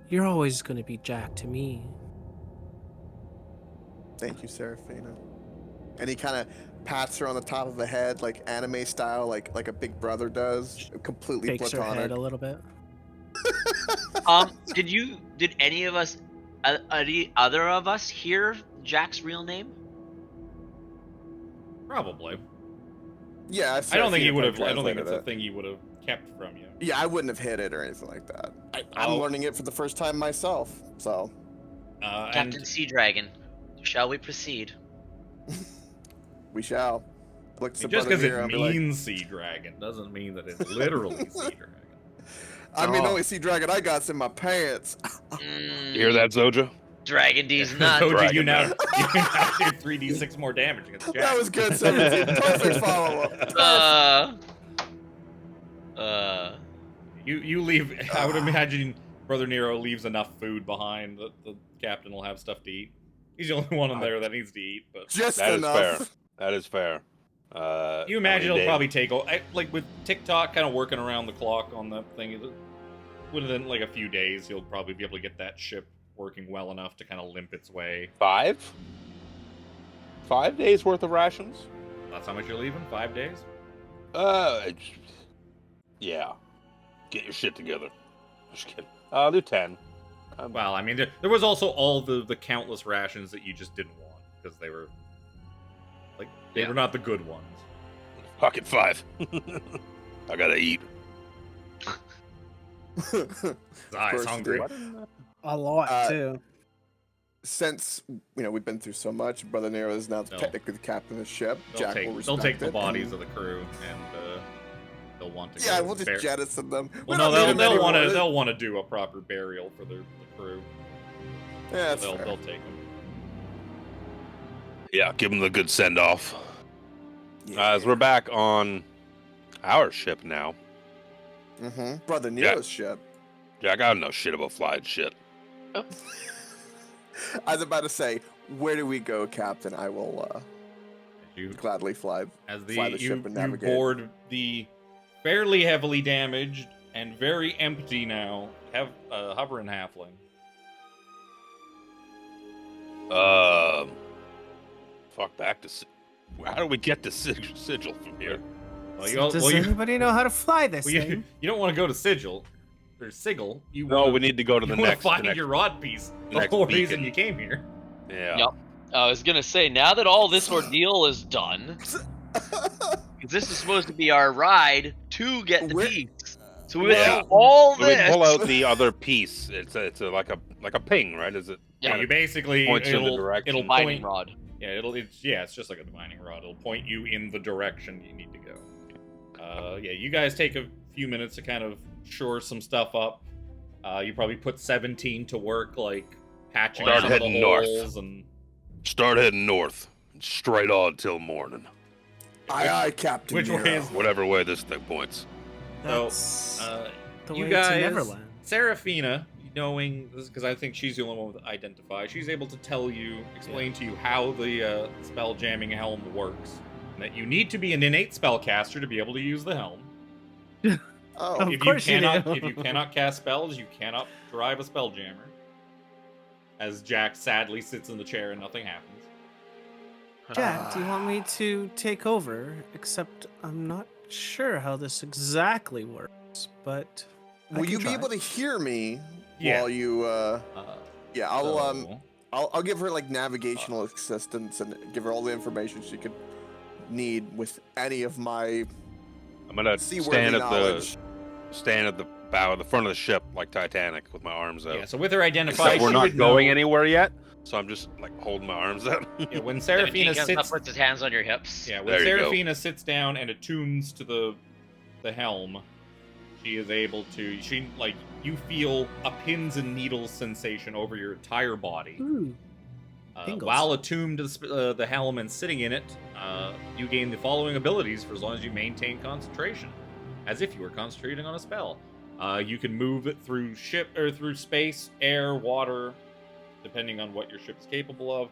"You're always gonna be Jack to me." Thank you, Seraphina. And he kind of pats her on the top of the head, like anime style, like a big brother does. Completely Shakes her platonic. head a little bit. Did any of us, any other of us, hear Jack's real name? Probably. Yeah, I don't think he would have. I don't think translated it's a it. thing he would have kept from you. Yeah, I wouldn't have hit it or anything like that. I'm learning it for the first time myself, so. Captain Sea Dragon, shall we proceed? We shall. Look to Just Brother because Nero it and be like, means sea dragon doesn't mean that it's literally sea dragon. I mean, the only sea dragon I got's in my pants. You hear that, Zojja? Dragon D's nut. Zojja, you now Dragon do 3d6 more damage against Jack. That was good, 17. Perfect follow-up. You leave. I would imagine Brother Nero leaves enough food behind that the captain will have stuff to eat. He's the only one in there that needs to eat, but Just That is enough. fair. That is fair. you imagine it'll probably take like with TikTok kind of working around the clock on that thing. Within like a few days, you'll probably be able to get that ship working well enough to kind of limp its way. 5 days worth of rations? That's how much you're leaving? 5 days? Yeah. Get your shit together. Just kidding. I'll do 10. Well, I mean, there was also all the countless rations that you just didn't want because they were like they were not the good ones. Pocket 5. I gotta eat. I was hungry. A lot too. Since we've been through so much, Brother Nero is now technically the captain of the ship. Jack will respect They'll take it. the bodies of the crew and they'll want to. Yeah, go we'll just jettison them. We Well, no, don't need them they'll want to. anymore. They'll want to do a proper burial for the crew. Yeah, So that's fair. they'll take them. Yeah, give him the good send off. Yeah. As we're back on our ship now. Brother Nero's ship. Jack, I don't know shit about flying shit. I was about to say, where do we go, Captain? I will gladly fly the ship and you navigate. board the fairly heavily damaged and very empty now hovering halfling. Fuck back to. How do we get to Sigil from here? Well, Does anybody know how to fly this thing? You don't want to go to Sigil or Sigil. We need to go to the next. Find your rod piece. The next whole beacon. reason you came here. Yeah. Yep. I was gonna say, now that all this ordeal is done, 'cause this is supposed to be our ride to get the piece. So we Yeah. do all So we this. pull out the other piece. It's like a ping, right? Is it? Yeah, you basically points in the it'll direction. point. rod. Yeah, it's just like a divining rod. It'll point you in the direction you need to go. Yeah, you guys take a few minutes to kind of shore some stuff up. You probably put 17 to work, like patching Start some of the heading north. holes and. Start heading north, straight on till morning. Aye, aye, Captain Which Nero. way is? Whatever way this thing points. So, That's the you way guys, to Neverland. Seraphina, knowing this because I think she's the only one with identify, she's able to tell you, explain to you how the spell jamming helm works, and that you need to be an innate spellcaster to be able to use the helm. Oh, Of course you do. If you cannot cast spells, you cannot drive a spell jammer. As Jack sadly sits in the chair and nothing happens. Jack, do you want me to take over? Except I'm not sure how this exactly works, but I will can you try. be able to hear me Yeah. while you? Yeah, So- I'll give her like navigational assistance and give her all the information she could need with any of my I'm gonna seaworthy knowledge. stand at the bow of the front of the ship like Titanic with my arms out. Yeah, so with her identify, Except we're she not would going know, anywhere yet, so I'm just like holding my arms out. Yeah, when 17 Seraphina comes sits up, puts his hands on your hips. Yeah, when There you go. Seraphina sits down and attunes to the helm, she is able to. You feel a pins and needles sensation over your entire body. Ooh, tingles. While attuned to the helm and sitting in it, you gain the following abilities for as long as you maintain concentration, as if you were concentrating on a spell. You can move it through through space, air, water, depending on what your ship is capable of.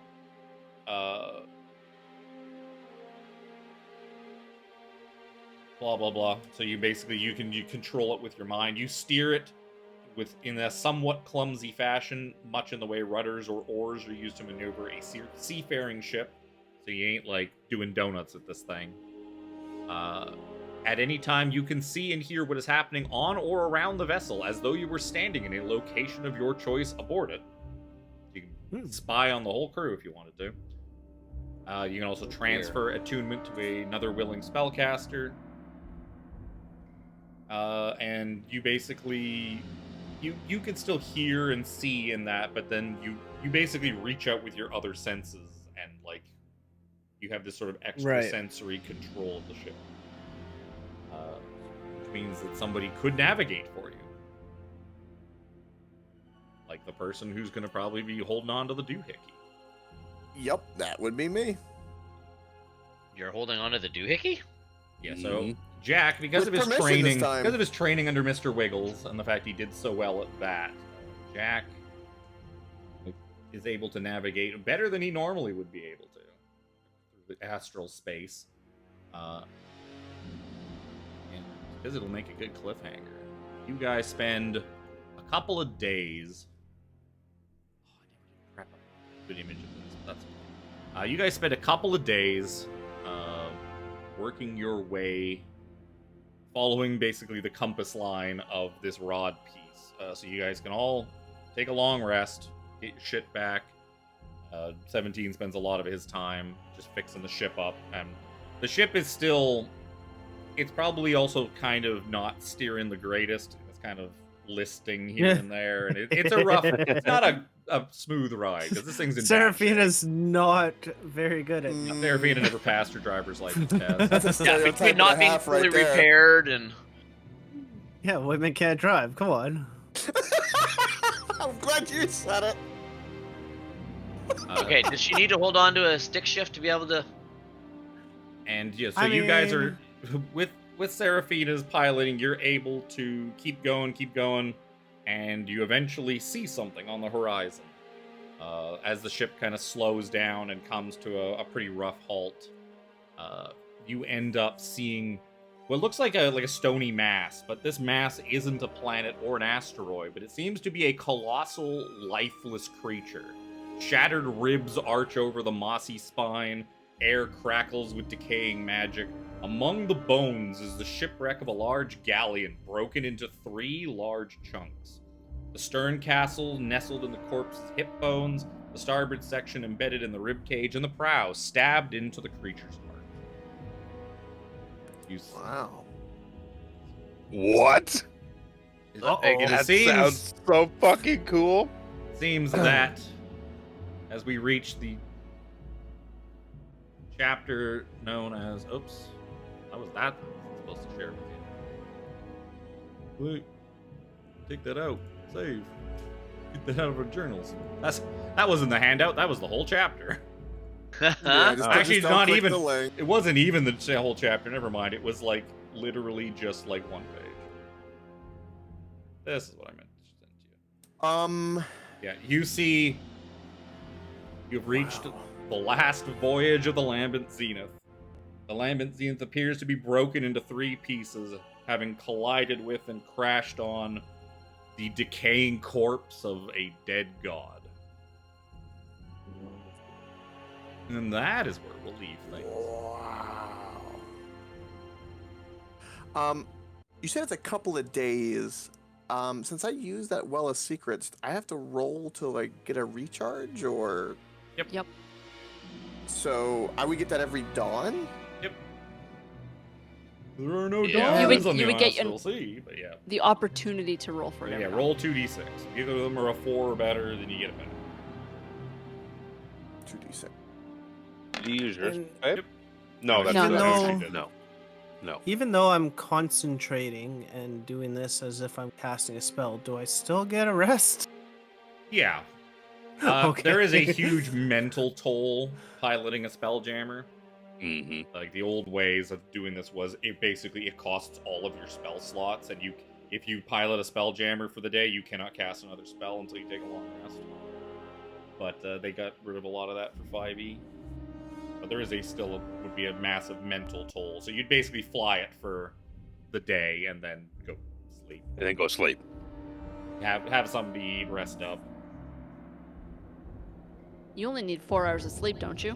Blah blah blah. So you control it with your mind. You steer it in a somewhat clumsy fashion, much in the way rudders or oars are used to maneuver a seafaring ship. So you ain't like doing donuts at this thing. At any time, you can see and hear what is happening on or around the vessel, as though you were standing in a location of your choice aboard it. You can spy on the whole crew if you wanted to. You can also transfer attunement to another willing spellcaster. And you basically... You can still hear and see in that, but then you basically reach out with your other senses, and, like, you have this sort of extrasensory control of the ship. Which means that somebody could navigate for you. Like the person who's going to probably be holding on to the doohickey. Yep, that would be me. You're holding on to the doohickey? Yeah, so Jack, because With of his permission this training, time. because of his training under Mr. Wiggles and the fact he did so well at that, Jack is able to navigate better than he normally would be able to through the astral space. And because it'll make a good cliffhanger. You guys spend a couple of days. Oh, I never did crap. Good image of this. That's okay. You guys spend a couple of days working your way, following basically the compass line of this rod piece. So you guys can all take a long rest, get your shit back. 17 spends a lot of his time just fixing the ship up, and the ship is still... It's probably also kind of not steering the greatest. It's kind of listing here and there, and it's a rough... It's not a smooth ride, because this thing's in bad shape. Seraphina's not very good at Seraphina never passed her driver's license test. That's a Yeah, stereotype between and not a being half fully right there. repaired and... Yeah, women can't drive. Come on. I'm glad you said it. Okay, does she need to hold on to a stick shift to be able to... And yeah, so I you guys mean- are with Seraphina's piloting, you're able to keep going, and you eventually see something on the horizon. As the ship kind of slows down and comes to a pretty rough halt, you end up seeing what looks like a stony mass, but this mass isn't a planet or an asteroid, but it seems to be a colossal, lifeless creature. Shattered ribs arch over the mossy spine, air crackles with decaying magic. Among the bones is the shipwreck of a large galleon broken into 3 large chunks. The stern castle nestled in the corpse's hip bones, the starboard section embedded in the rib cage, and the prow stabbed into the creature's heart. Wow. What? It That seems, sounds so fucking cool. seems that as we reach the chapter known as... Oops. How was that supposed to share with you? Wait. Take that out. Save. Get that out of our journals. That wasn't the handout. That was the whole chapter. Actually, don't not click even. the link. It wasn't even the whole chapter. Never mind. It was like literally just like one page. This is what I meant to send to you. Yeah, you see, you've reached the last voyage of the Lambent Zenith. The Lambent Zenith appears to be broken into 3 pieces, having collided with and crashed on the decaying corpse of a dead god. And that is where we'll leave things. Wow. You said it's a couple of days. Since I use that Well of Secrets, I have to roll to like get a recharge, or? Yep. So I would get that every dawn. Yep. There are no Yeah. dawns on You the would get Astral Sea, but yeah. The opportunity to roll for Yeah, it. roll 2d6. If either of them are a 4 or better, then you get a better. 2d6. Did you use yours? And- babe? No, that's No. that's- No. No. Even though I'm concentrating and doing this as if I'm casting a spell, do I still get a rest? Yeah. Okay. There is a huge mental toll piloting a Spelljammer. Mm-hmm. Like, the old ways of doing this was it costs all of your spell slots, and if you pilot a Spelljammer for the day, you cannot cast another spell until you take a long rest. But they got rid of a lot of that for 5e. But there is would be a massive mental toll. So you'd basically fly it for the day and then go sleep. And then go sleep. Have something to eat, rest up. You only need 4 hours of sleep, don't you?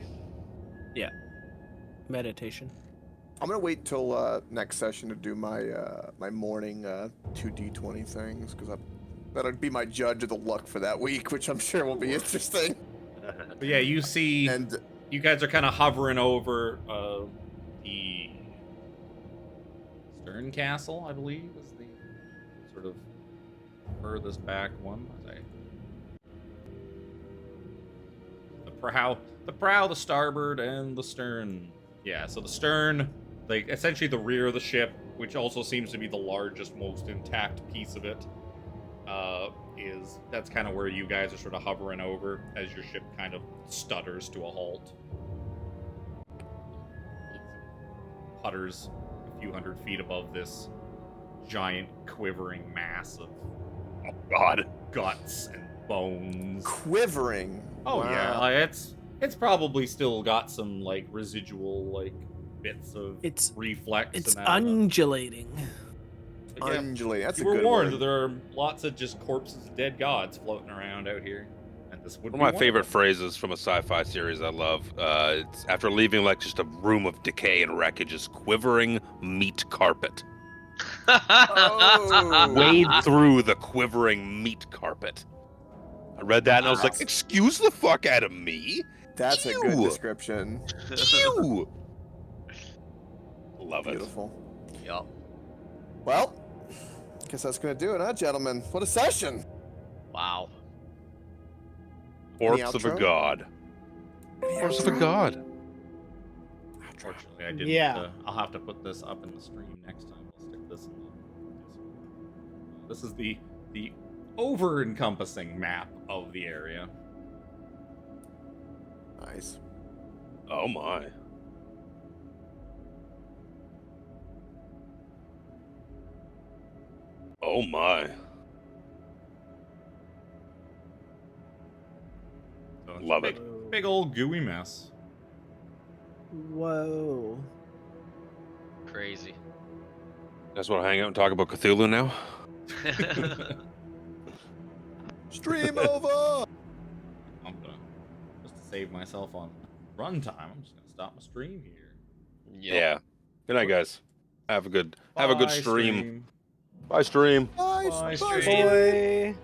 Meditation. I'm gonna wait till next session to do my my morning 2d20 things, because that'll be my judge of the luck for that week, which I'm sure will be interesting. But yeah, you see, And you guys are kind of hovering over the Stern Castle, I believe, is the sort of furthest back one. The prow, the starboard, and the stern. Yeah, so the stern, like essentially the rear of the ship, which also seems to be the largest, most intact piece of it, that's kind of where you guys are sort of hovering over as your ship kind of stutters to a halt. Putters a few hundred feet above this giant quivering mass of Oh, God. guts and bones. quivering. Oh Wow. yeah, like, it's probably still got some like residual like bits of It's reflex. It's and that. undulating. But yeah, Undulating. That's you a were good warned word. that there are lots of just corpses of dead gods floating around out here, and this would One be of my favorite them. phrases from a sci-fi series I love. It's after leaving like just a room of decay and wreckage is quivering meat carpet. Oh. Wade through the quivering meat carpet. I read that and I was like, excuse the fuck out of me? That's a good Ew. description. Ew. Love it. Beautiful. Yup. Well, guess that's gonna do it, huh, gentlemen? What a session! Wow. Corpse of a outro? god. Corpse of a god. Unfortunately, I didn't. Yeah. I'll have to put this up in the stream next time. I'll stick this in the. This is the over-encompassing map of the area. Nice. Oh my. Oh my. So it's Love a it. big old gooey mess. Whoa. Crazy. Guys want to hang out and talk about Cthulhu now? Stream over! I'm gonna just to save myself on runtime. I'm just gonna stop my stream here. Yup. Yeah. Good night, guys. Have a good Bye, stream. Bye, stream. Bye, Bye, bye, stream. Boy.